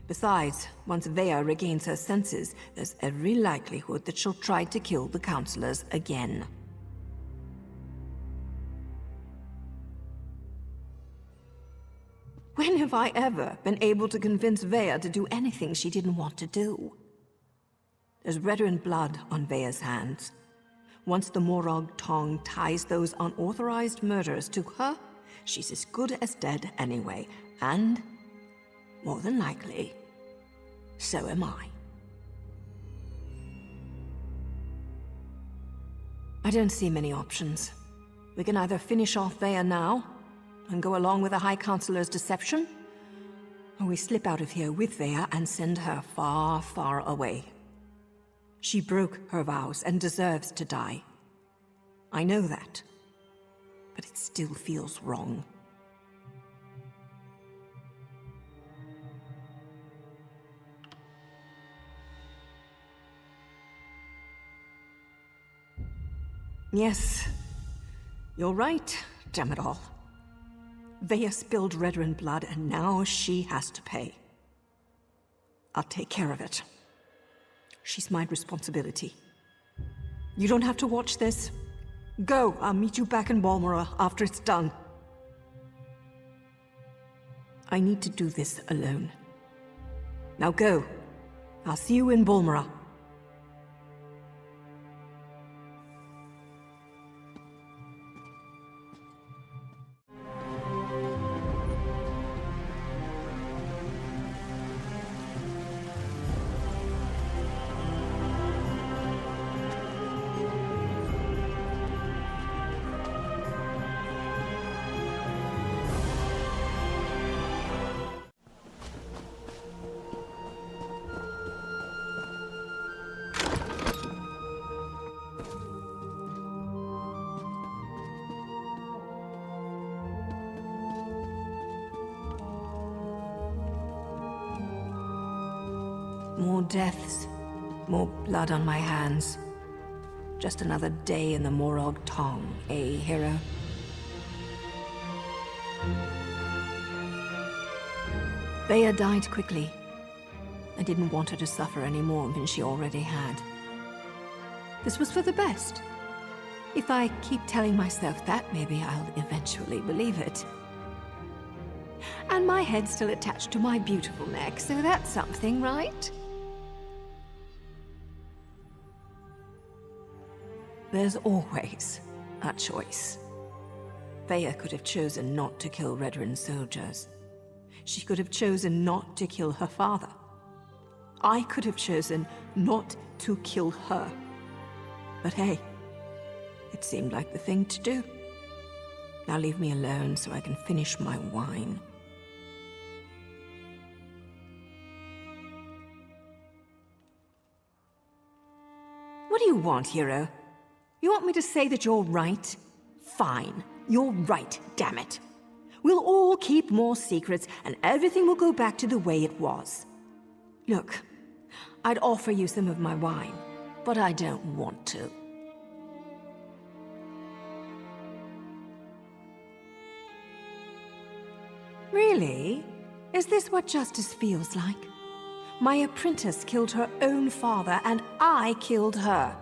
Besides, once Veya regains her senses, there's every likelihood that she'll try to kill the Counselors again. When have I ever been able to convince Veya to do anything she didn't want to do? There's Redorin blood on Veya's hands. Once the Morag Tong ties those unauthorized murders to her, she's as good as dead anyway, and more than likely, so am I. I don't see many options. We can either finish off Veya now, and go along with the High Counselor's deception, or we slip out of here with Veya and send her far, far away. She broke her vows and deserves to die. I know that, but it still feels wrong. Yes, you're right, damn it all. Veya spilled Redorin blood, and now she has to pay. I'll take care of it. She's my responsibility. You don't have to watch this. Go, I'll meet you back in Balmora after it's done. I need to do this alone. Now go. I'll see you in Balmora. More deaths. More blood on my hands. Just another day in the Morrowind Tong, eh, hero? Bea died quickly. I didn't want her to suffer any more than she already had. This was for the best. If I keep telling myself that, maybe I'll eventually believe it. And my head's still attached to my beautiful neck, so that's something, right? There's always a choice. Bea could have chosen not to kill Redrin soldiers. She could have chosen not to kill her father. I could have chosen not to kill her. But hey, it seemed like the thing to do. Now leave me alone so I can finish my wine. What do you want, hero? You want me to say that you're right? Fine. You're right, damn it. We'll all keep more secrets, and everything will go back to the way it was. Look, I'd offer you some of my wine, but I don't want to. Really? Is this what justice feels like? My apprentice killed her own father, and I killed her.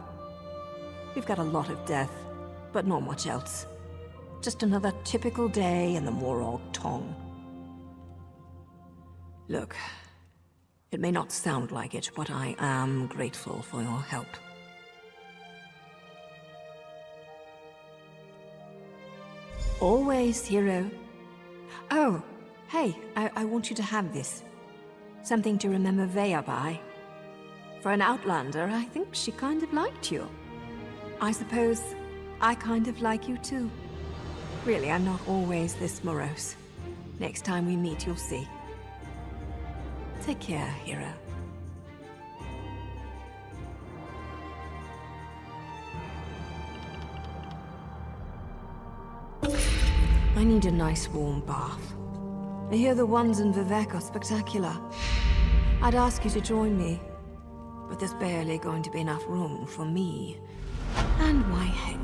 We've got a lot of death, but not much else. Just another typical day in the Morrowind Tong. Look, it may not sound like it, but I am grateful for your help. Always, hero. Oh, hey, I want you to have this. Something to remember Vea by. For an Outlander, I think she kind of liked you. I suppose I kind of like you too. Really, I'm not always this morose. Next time we meet, you'll see. Take care, hero. I need a nice warm bath. I hear the ones in Vivek are spectacular. I'd ask you to join me, but there's barely going to be enough room for me and my hair.